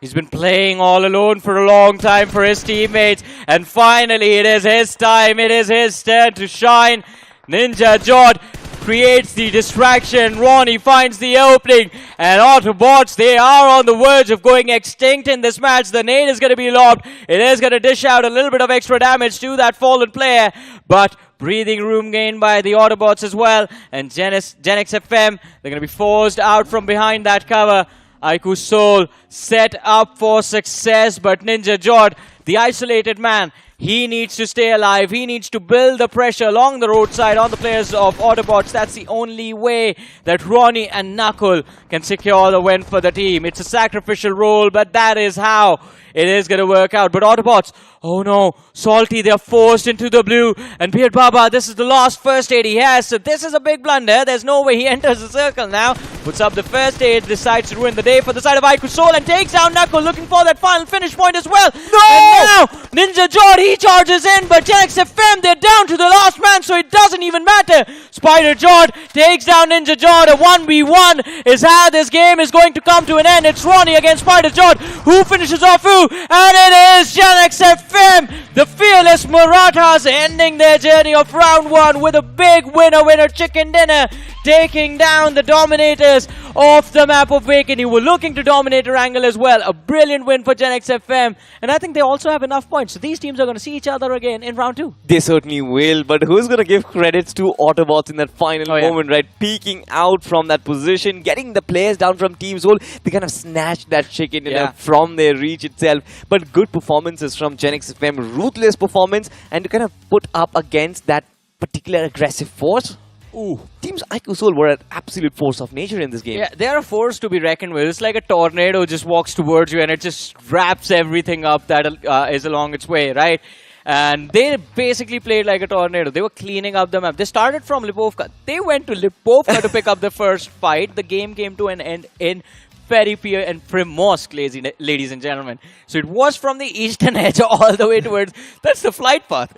He's been playing all alone for a long time for his teammates. And finally, it is his time. It is his turn to shine. Ninja Jod creates the distraction. Ronnie finds the opening. And Autobotz, they are on the verge of going extinct in this match. The nade is going to be lobbed. It is going to dish out a little bit of extra damage to that fallen player. But breathing room gained by the Autobotz as well. And GENxFM, they're going to be forced out from behind that cover. iQOO Soul set up for success. But Ninja Jod, the isolated man, he needs to stay alive. He needs to build the pressure along the roadside on the players of Autobotz. That's the only way that Ronnie and Knuckle can secure the win for the team. It's a sacrificial role, but that is how it is going to work out. But Autobotz, oh no, Salty, they're forced into the blue. And Beard Baba, this is the last first aid he has. So this is a big blunder. There's no way he enters the circle now. Puts up the first aid, decides to ruin the day for the side of iQOO Soul and takes down Knuckle, looking for that final finish point as well. No! And now, Ninja Jod, he charges in, but GENxFM, they're down to the last man, so it doesn't even matter. Spider Jod takes down Ninja Jod. A 1v1 is how this game is going to come to an end. It's Ronnie against Spider Jod. Who finishes off who? And it is GENxFM, the fearless Marathas, ending their journey of round 1 with a big winner chicken dinner, taking down the dominators off the map of Vikendi. We're looking to dominate Erangle as well. A brilliant win for GENxFM, and I think they also have enough points. So these teams are going to see each other again in round 2. They certainly will, but who's going to give credits to Autobotz in that final moment, right? Peeking out from that position, getting the players down from Team Soul. They kind of snatched that chicken dinner from their reach itself. But good performances from GENxFM, ruthless performance, and to kind of put up against that particular aggressive force. Ooh, teams iQOO Soul were an absolute force of nature in this game. Yeah, they're a force to be reckoned with. It's like a tornado just walks towards you and it just wraps everything up that is along its way, right? And they basically played like a tornado. They were cleaning up the map. They started from Lipovka. They went to Lipovka to pick up the first fight. The game came to an end in Peripia and Primorsk, ladies and gentlemen. So it was from the eastern edge all the way towards... That's the flight path.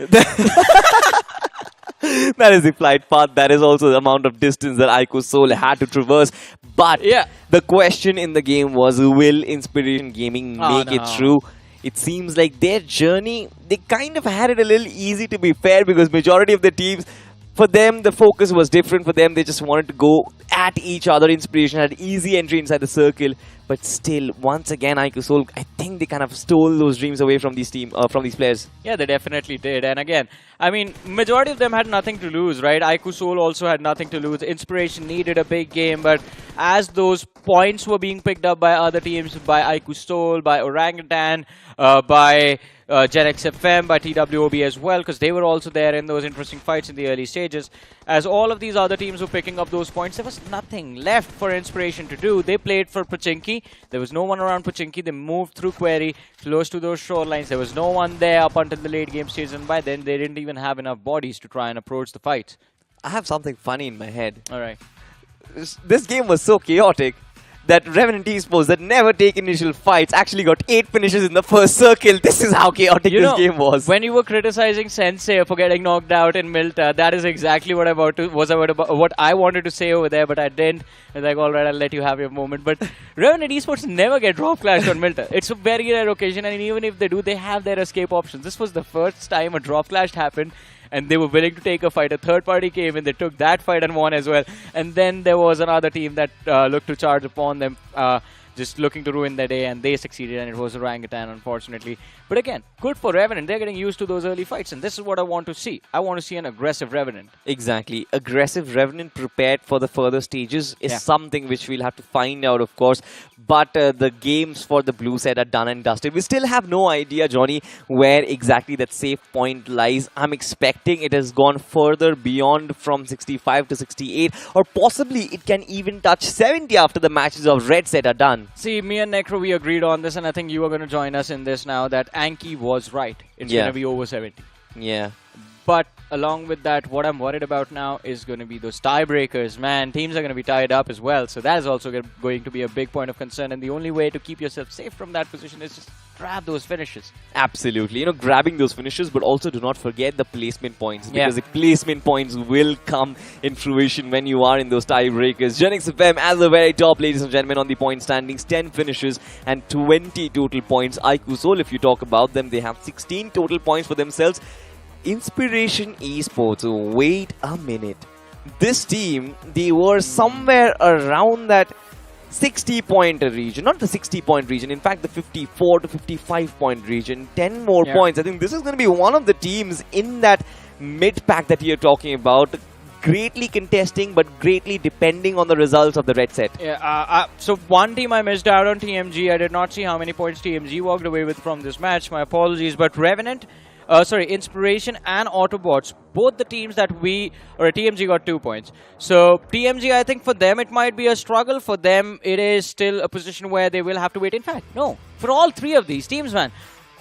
That is the flight path. That is also the amount of distance that iQOO Soul had to traverse. But the question in the game was, will Inspiration Gaming make it through? it seems like their journey, they kind of had it a little easy, to be fair, because majority of the teams, for them, the focus was different. For them, they just wanted to go at each other. Inspiration had easy entry inside the circle. But still, once again, iQOO, I think they kind of stole those dreams away from these players. Yeah, they definitely did. And again, I mean, majority of them had nothing to lose, right? iQOO also had nothing to lose. Inspiration needed a big game, but as those points were being picked up by other teams, by iQOO, by Orangutan, by GENxFM, by TWOB as well, because they were also there in those interesting fights in the early stages. As all of these other teams were picking up those points, there was nothing left for Inspiration to do. They played for Pochinki. There was no one around Pochinki. They moved through Query, close to those shorelines. There was no one there up until the late game stage, and by then they didn't even have enough bodies to try and approach the fight. I have something funny in my head. All right. This game was so chaotic that Revenant Esports, that never take initial fights, actually got 8 finishes in the first circle. This is how chaotic this game was. When you were criticizing Sensei for getting knocked out in Milta, that is exactly what what I wanted to say over there, but I didn't. I was like, all right, I'll let you have your moment. But Revenant Esports never get drop clashed on Milta. It's a very rare occasion, and even if they do, they have their escape options. This was the first time a drop clash happened, and they were willing to take a fight. A third party came in, they took that fight and won as well. And then there was another team that looked to charge upon them, just looking to ruin their day, and they succeeded, and it was Orangutan, unfortunately. But again, good for Revenant. They're getting used to those early fights, and this is what I want to see. I want to see an aggressive Revenant. Exactly. Aggressive Revenant prepared for the further stages is something which we'll have to find out, of course. But the games for the blue side are done and dusted. We still have no idea, Johnny, where exactly that safe point lies. I'm expecting it has gone further beyond from 65 to 68, or possibly it can even touch 70 after the matches of red set are done. See, me and Necro, we agreed on this, and I think you are going to join us in this now, that Anki was right. It's going to be over 70. Yeah. But along with that, what I'm worried about now is going to be those tiebreakers. Man, teams are going to be tied up as well. So that is also going to be a big point of concern. And the only way to keep yourself safe from that position is just grab those finishes. Absolutely. You know, grabbing those finishes, but also do not forget the placement points. Because the placement points will come in fruition when you are in those tiebreakers. GENxFM at the very top, ladies and gentlemen, on the point standings. 10 finishes and 20 total points. iQOO, if you talk about them, they have 16 total points for themselves. Inspiration Esports, wait a minute. This team, they were somewhere around that 60-point region, not the 60-point region, in fact the 54 to 55-point region, 10 more points. I think this is going to be one of the teams in that mid-pack that you're talking about, greatly contesting but greatly depending on the results of the red set. So one team I missed out on, TMG. I did not see how many points TMG walked away with from this match. My apologies, but Revenant, Inspiration and Autobotz, both the teams that TMG got 2 points. So TMG, I think for them it might be a struggle. For them it is still a position where they will have to wait. In fact, no, for all three of these teams, man,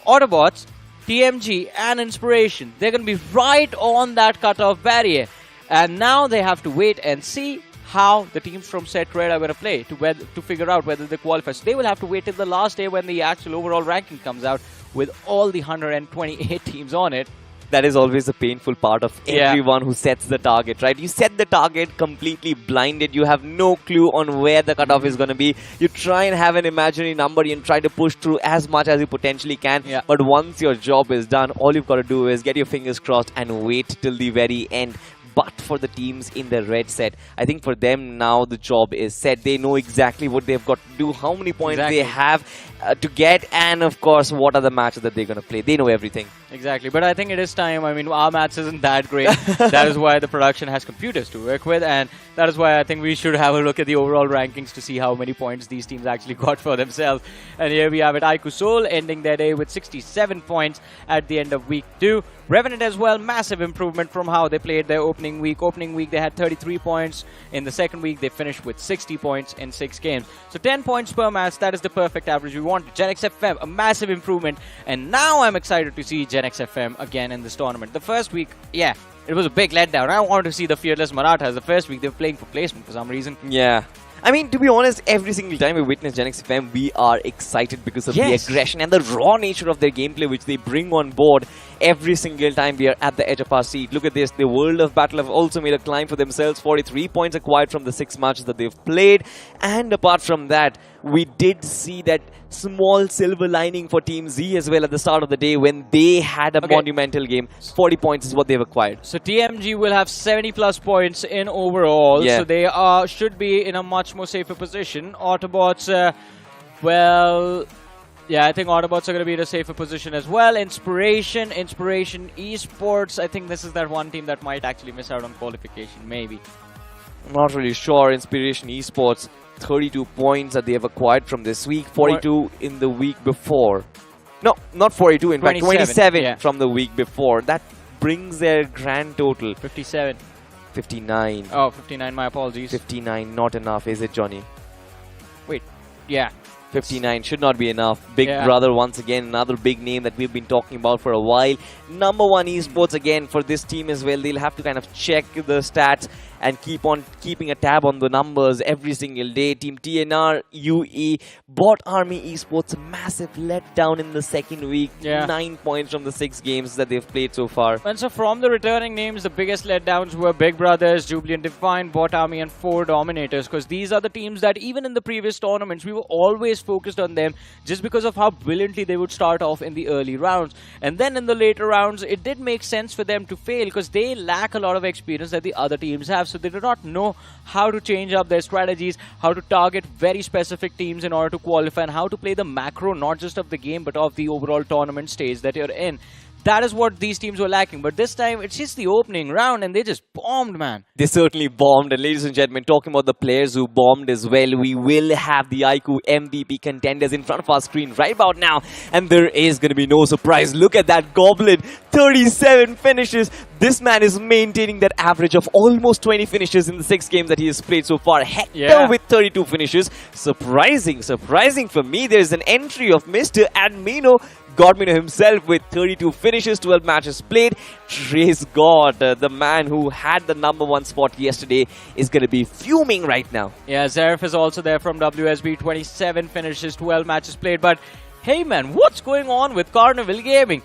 Autobotz, TMG and Inspiration, they're going to be right on that cutoff barrier. And now they have to wait and see how the teams from Set Red are going to play to figure out whether they qualify. So they will have to wait till the last day when the actual overall ranking comes out with all the 128 teams on it. That is always a painful part of everyone who sets the target, right? You set the target completely blinded. You have no clue on where the cutoff is going to be. You try and have an imaginary number and try to push through as much as you potentially can. But once your job is done, all you've got to do is get your fingers crossed and wait till the very end. But for the teams in the red set, I think for them now the job is set. They know exactly what they've got to do, how many points they have to get, and of course what are the matches that they're going to play. They know everything. Exactly, but I think it is time. I mean, our maths isn't that great. That is why the production has computers to work with, and that is why I think we should have a look at the overall rankings to see how many points these teams actually got for themselves. And here we have it, iQOO ending their day with 67 points at the end of week 2. Revenant as well, massive improvement from how they played their opening week. Opening week, they had 33 points. In the second week, they finished with 60 points in 6 games. So 10 points per match, that is the perfect average we want. GENxFM, a massive improvement. And now I'm excited to see GENxFM again in this tournament. The first week, it was a big letdown. I wanted to see the Fearless Marathas. The first week, they were playing for placement for some reason. Yeah. I mean, to be honest, every single time we witness GENxFM, we are excited because of the aggression and the raw nature of their gameplay which they bring on board. every single time we are at the edge of our seat. Look at this. The World of Battle have also made a climb for themselves. 43 points acquired from the 6 matches that they've played. And apart from that, we did see that small silver lining for Team Z as well at the start of the day when they had a monumental game. 40 points is what they've acquired. So TMG will have 70 plus points in overall. Yeah. So they should be in a much more safer position. Autobotz, well... Yeah, I think Autobotz are going to be in a safer position as well. Inspiration Esports. I think this is that one team that might actually miss out on qualification, maybe. I'm not really sure. Inspiration Esports, 32 points that they have acquired from this week. 42 in the week before. No, not 42. In fact, 27 from the week before. That brings their grand total. 57. 59. Oh, 59. My apologies. 59. Not enough, is it, Johnny? Wait. Yeah. 59 should not be enough. Big Brother once again, another big name that we've been talking about for a while. Number 1 Esports again for this team as well. They'll have to kind of check the stats and keep on keeping a tab on the numbers every single day. Team TNR, UE, Bot Army Esports, massive letdown in the second week. 9 points from the 6 games that they've played so far. And so from the returning names, the biggest letdowns were Big Brothers, Jubilant Divine, Bot Army and 4 Dominators, because these are the teams that even in the previous tournaments, we were always focused on them just because of how brilliantly they would start off in the early rounds. And then in the later rounds, it did make sense for them to fail because they lack a lot of experience that the other teams have. So they do not know how to change up their strategies, how to target very specific teams in order to qualify, and how to play the macro, not just of the game, but of the overall tournament stage that you're in. That is what these teams were lacking. But this time, it's just the opening round, and they just bombed, man. They certainly bombed. And ladies and gentlemen, talking about the players who bombed as well, we will have the iQOO MVP contenders in front of our screen right about now. And there is going to be no surprise. Look at that Goblin. 37 finishes. This man is maintaining that average of almost 20 finishes in the 6 games that he has played so far. Hector with 32 finishes. Surprising for me. There's an entry of Mr. Admino. Godmino himself with 32 finishes, 12 matches played. Trace God, the man who had the number 1 spot yesterday, is going to be fuming right now. Yeah, Zaref is also there from WSB. 27 finishes, 12 matches played. But hey man, what's going on with Carnival Gaming?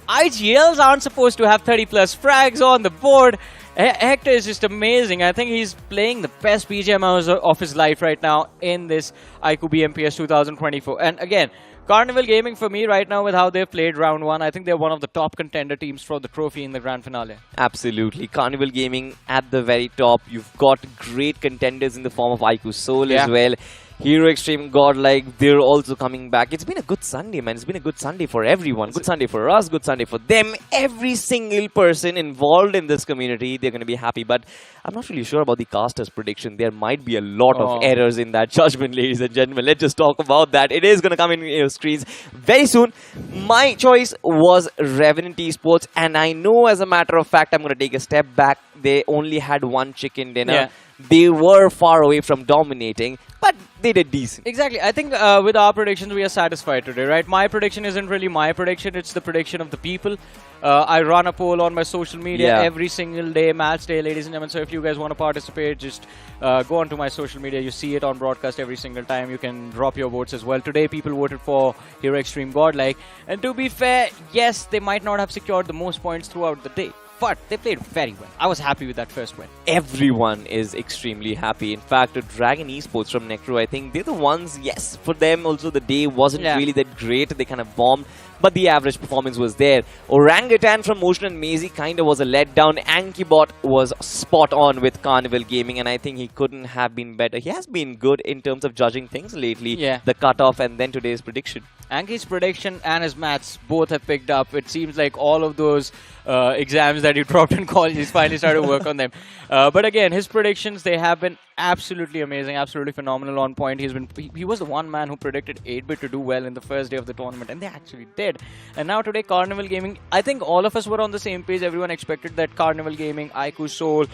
IGLs aren't supposed to have 30 plus frags on the board. Hector is just amazing. I think he's playing the best BGMI of his life right now in this iQOO BMPS 2024. And again, Carnival Gaming for me right now with how they've played round 1, I think they're one of the top contender teams for the trophy in the grand finale. Absolutely. Carnival Gaming at the very top. You've got great contenders in the form of iQOO Soul as well. Hero Xtreme, Godlike, they're also coming back. It's been a good Sunday, man. It's been a good Sunday for everyone. Good Sunday for us, good Sunday for them. Every single person involved in this community, they're going to be happy. But I'm not really sure about the caster's prediction. There might be a lot of errors in that judgment, ladies and gentlemen. Let's just talk about that. It is going to come in your screens very soon. My choice was Revenant Esports. And I know as a matter of fact, I'm going to take a step back. They only had 1 chicken dinner. They were far away from dominating, but they did decent. Exactly. I think with our predictions, we are satisfied today, right? My prediction isn't really my prediction. It's the prediction of the people. I run a poll on my social media every single day, match day, ladies and gentlemen. So if you guys want to participate, just go onto my social media. You see it on broadcast every single time. You can drop your votes as well. Today, people voted for Hero Xtreme Godlike. And to be fair, yes, they might not have secured the most points throughout the day, but they played very well. I was happy with that first win. Everyone is extremely happy. In fact, Dragon Esports from Necro, I think they're the ones, yes, for them also the day wasn't really that great. They kind of bombed, but the average performance was there. Orangutan from Motion and Maisie kind of was a letdown. Ankybot was spot on with Carnival Gaming, and I think he couldn't have been better. He has been good in terms of judging things lately. The cutoff and then today's prediction. Anki's prediction and his maths both have picked up. It seems like all of those exams that he dropped in college, he's finally started to work on them. But again, his predictions, they have been absolutely amazing, absolutely phenomenal on point. He was the one man who predicted 8-bit to do well in the first day of the tournament, and they actually did. And now today, Carnival Gaming, I think all of us were on the same page. Everyone expected that Carnival Gaming, iQOO Soul,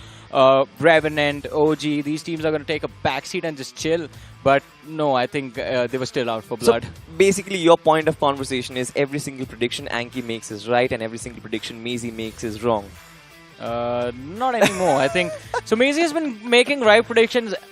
Revenant, OG, these teams are going to take a backseat and just chill. But no, I think they were still out for blood. So basically, your point of conversation is every single prediction Anki makes is right and every single prediction Maisie makes is wrong. Not anymore. I think so. Maisie has been making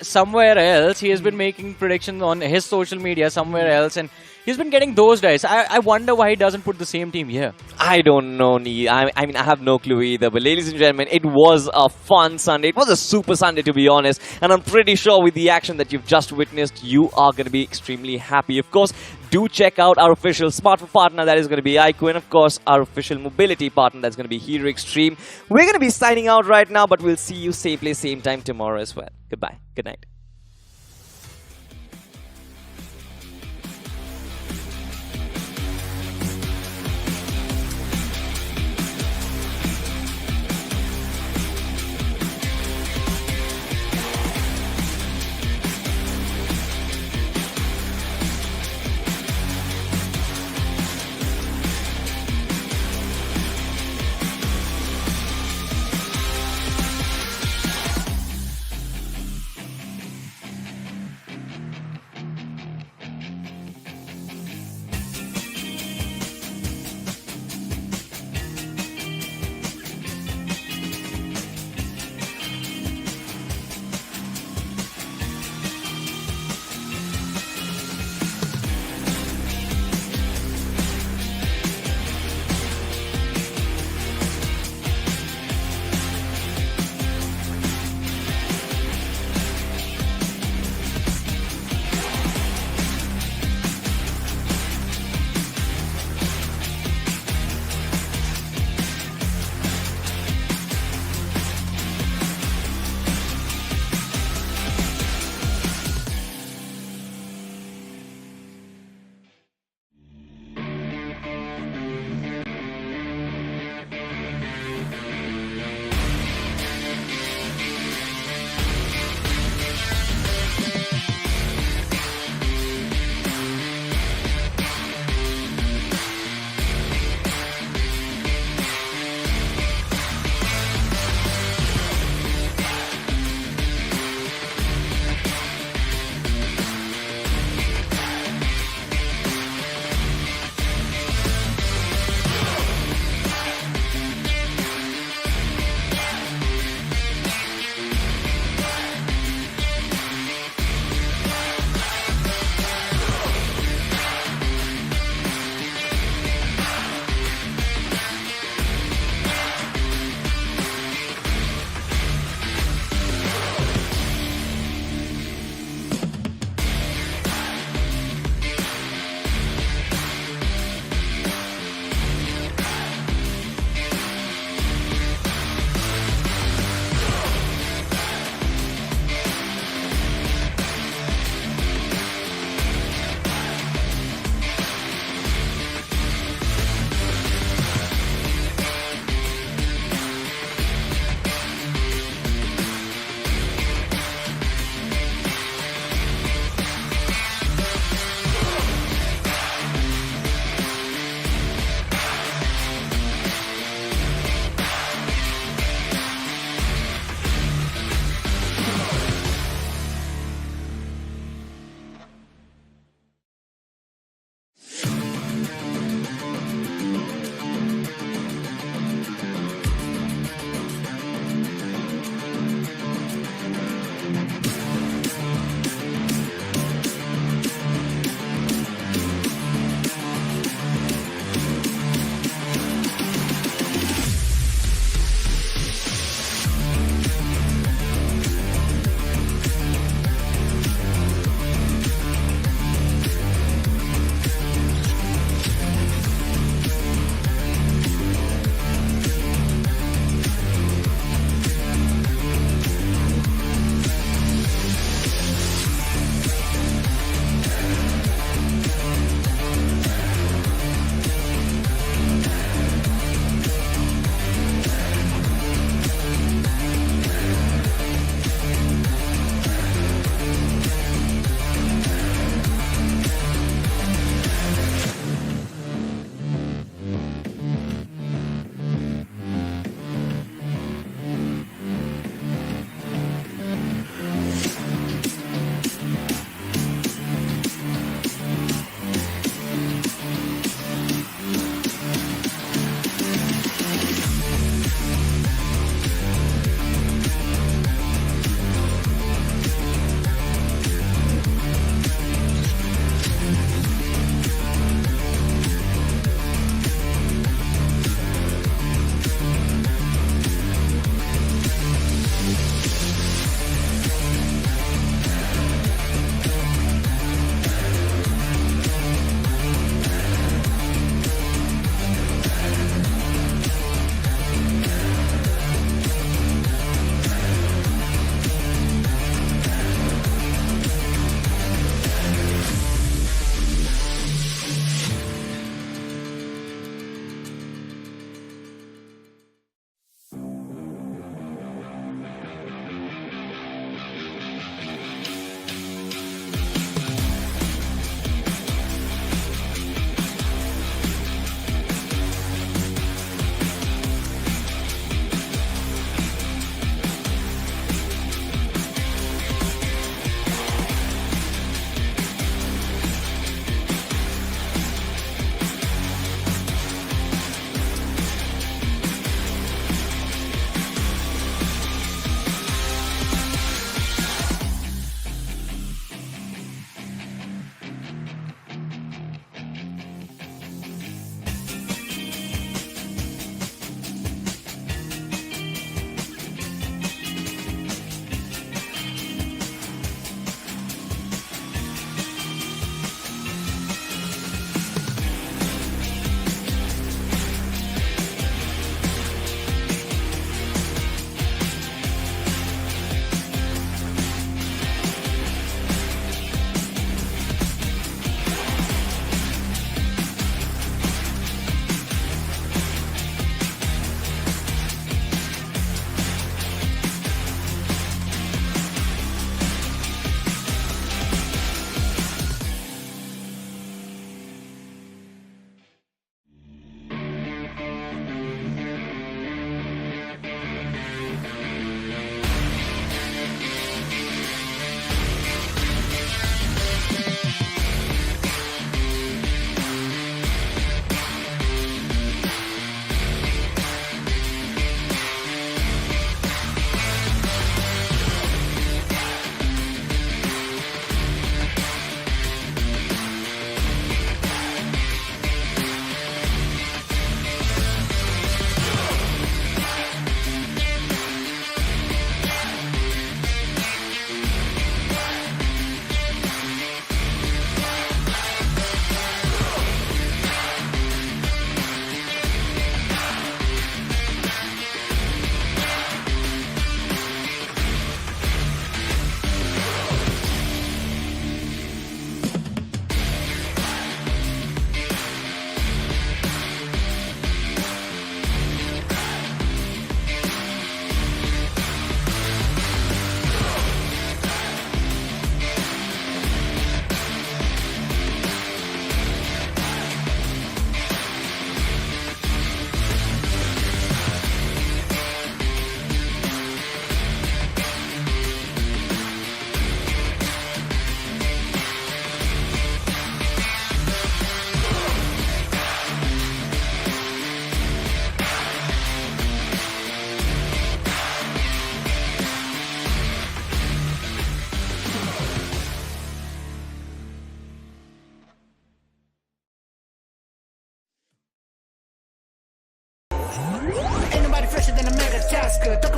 somewhere else. He has been making predictions on his social media somewhere else, and He's been getting those dice. I wonder why he doesn't put the same team here. I don't know, Nee. I mean, I have no clue either. But ladies and gentlemen, it was a fun Sunday. It was a super Sunday, to be honest. And I'm pretty sure with the action that you've just witnessed, you are going to be extremely happy. Of course, do check out our official smartphone partner, that is going to be iQOO, and of course, our official mobility partner, that's going to be Xtreme. We're going to be signing out right now, but we'll see you same place, same time tomorrow as well. Goodbye. Good night.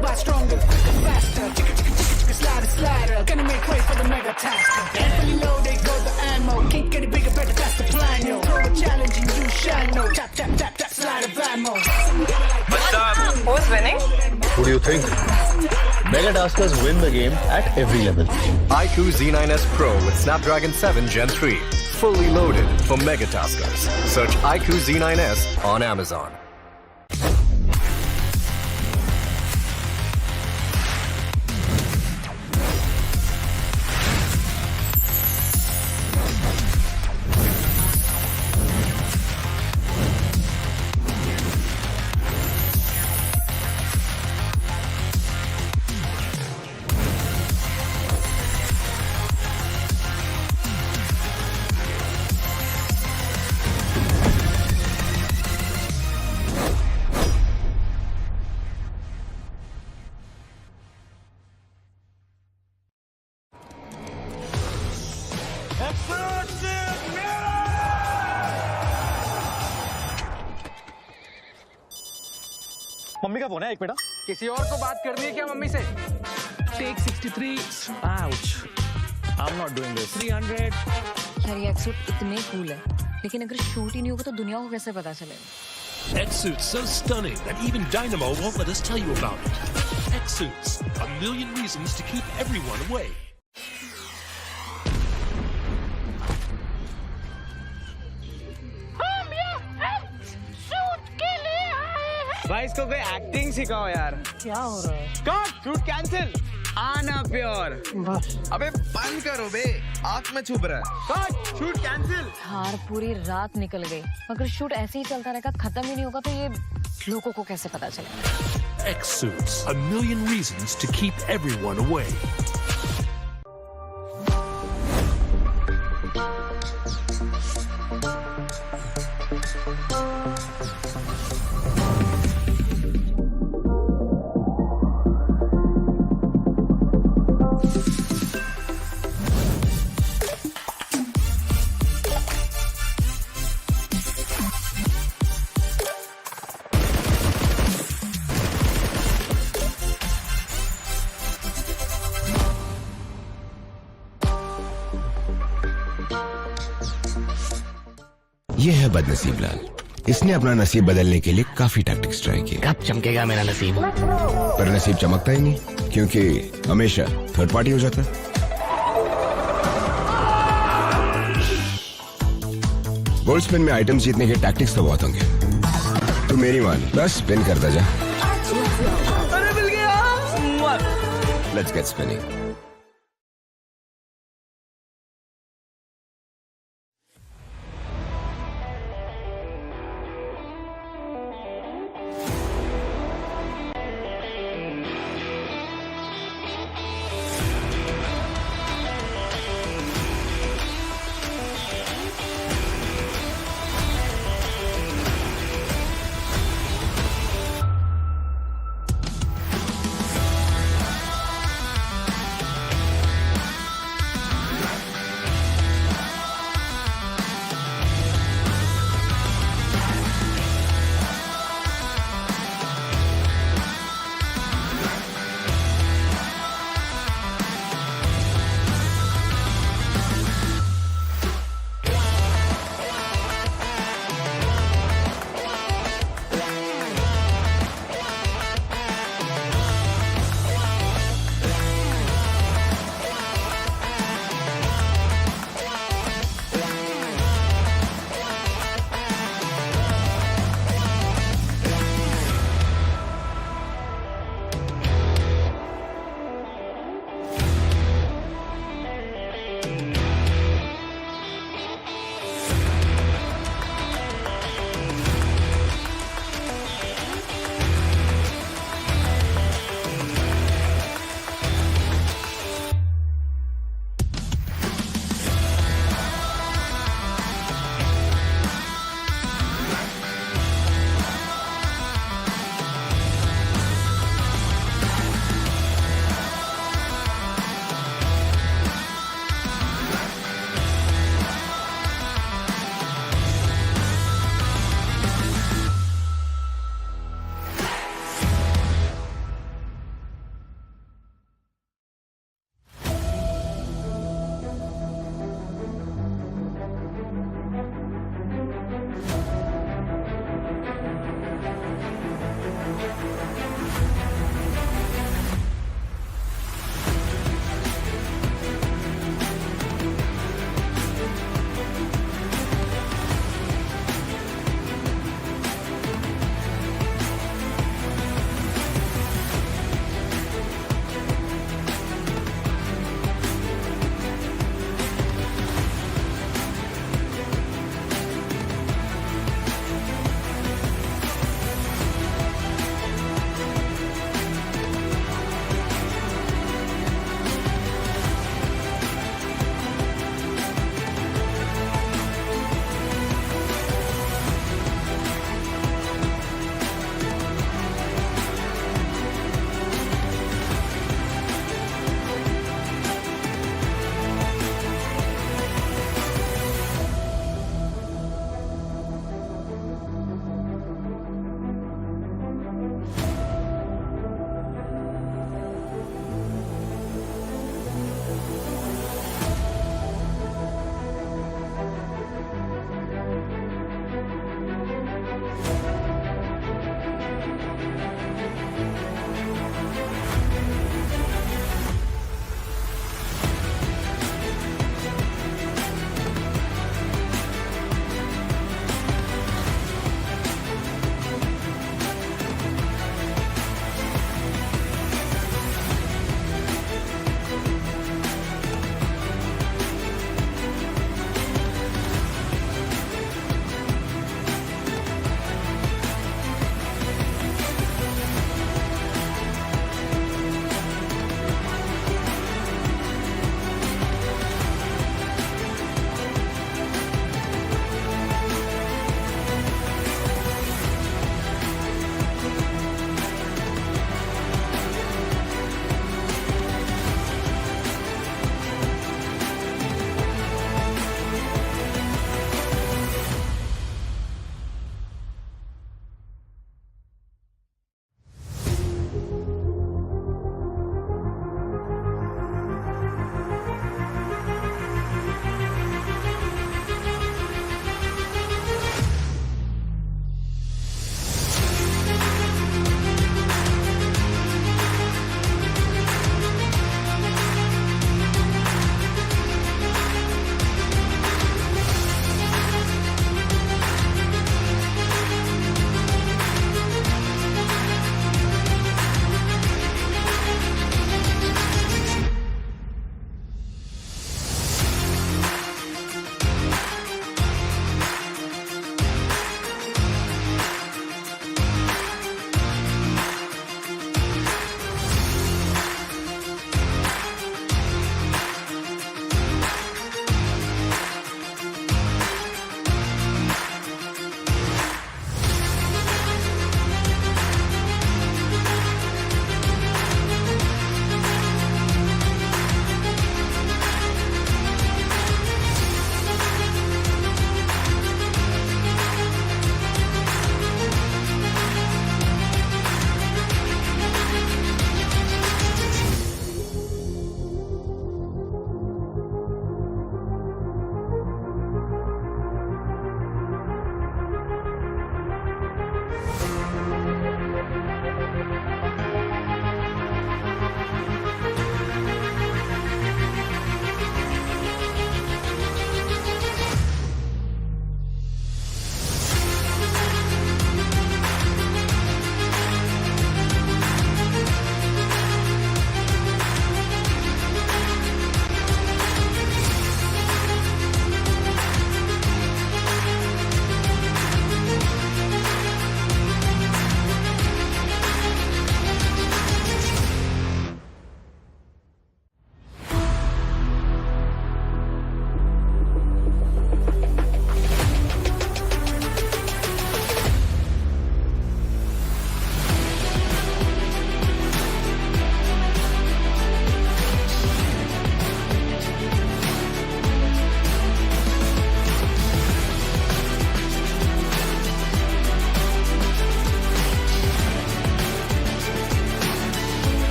about stronger, quicker, faster. Slider, slider, gonna make way for the mega tasker. Fully loaded, go the ammo. Can't get it bigger, better, that's the plan, yo. Throw a challenge and you shall know. Tap, tap, tap, tap, slide of ammo. What's up? Who's winning? Who do you think? Mega Taskers win the game at every level. iQOO Z9S Pro with Snapdragon 7 Gen 3. Fully loaded for Mega Taskers. Search iQOO Z9S on Amazon. Mummy का phone है एक बेटा किसी और को बात करनी है क्या मम्मी से take 63 ouch I am not doing this 300 यार ये एक्सूट इतने कूल है लेकिन अगर शूट ही नहीं होगा तो दुनिया को कैसे पता चलेगा X-Suit's so stunning that even Dynamo won't let us tell you about it. X-Suits, a million reasons to keep everyone away. भाई इसको कोई एक्टिंग सिखाओ यार क्या हो रहा है कट शूट कैंसिल आना प्योर अबे बंद करो बे आंख में छुप रहा है कट शूट कैंसिल यार पूरी रात निकल गई अगर शूट ऐसे ही चलता रहेगा खत्म ही नहीं होगा तो ये लोगों को कैसे पता चलेगा X-Suits, a million reasons to keep everyone away. ये है बदनसीब लाल इसने अपना नसीब बदलने के लिए काफी टैक्टिक्स ट्राई किए कब चमकेगा मेरा नसीब पर नसीब चमकता ही नहीं क्योंकि हमेशा थर्ड पार्टी हो जाता है गोल्ड स्पिन में आइटम्स जीतने के टैक्टिक्स तो बहुत होंगे तू मेरी मान बस स्पिन करता जा अरे मिल गया लेट्स गेट स्पिनिंग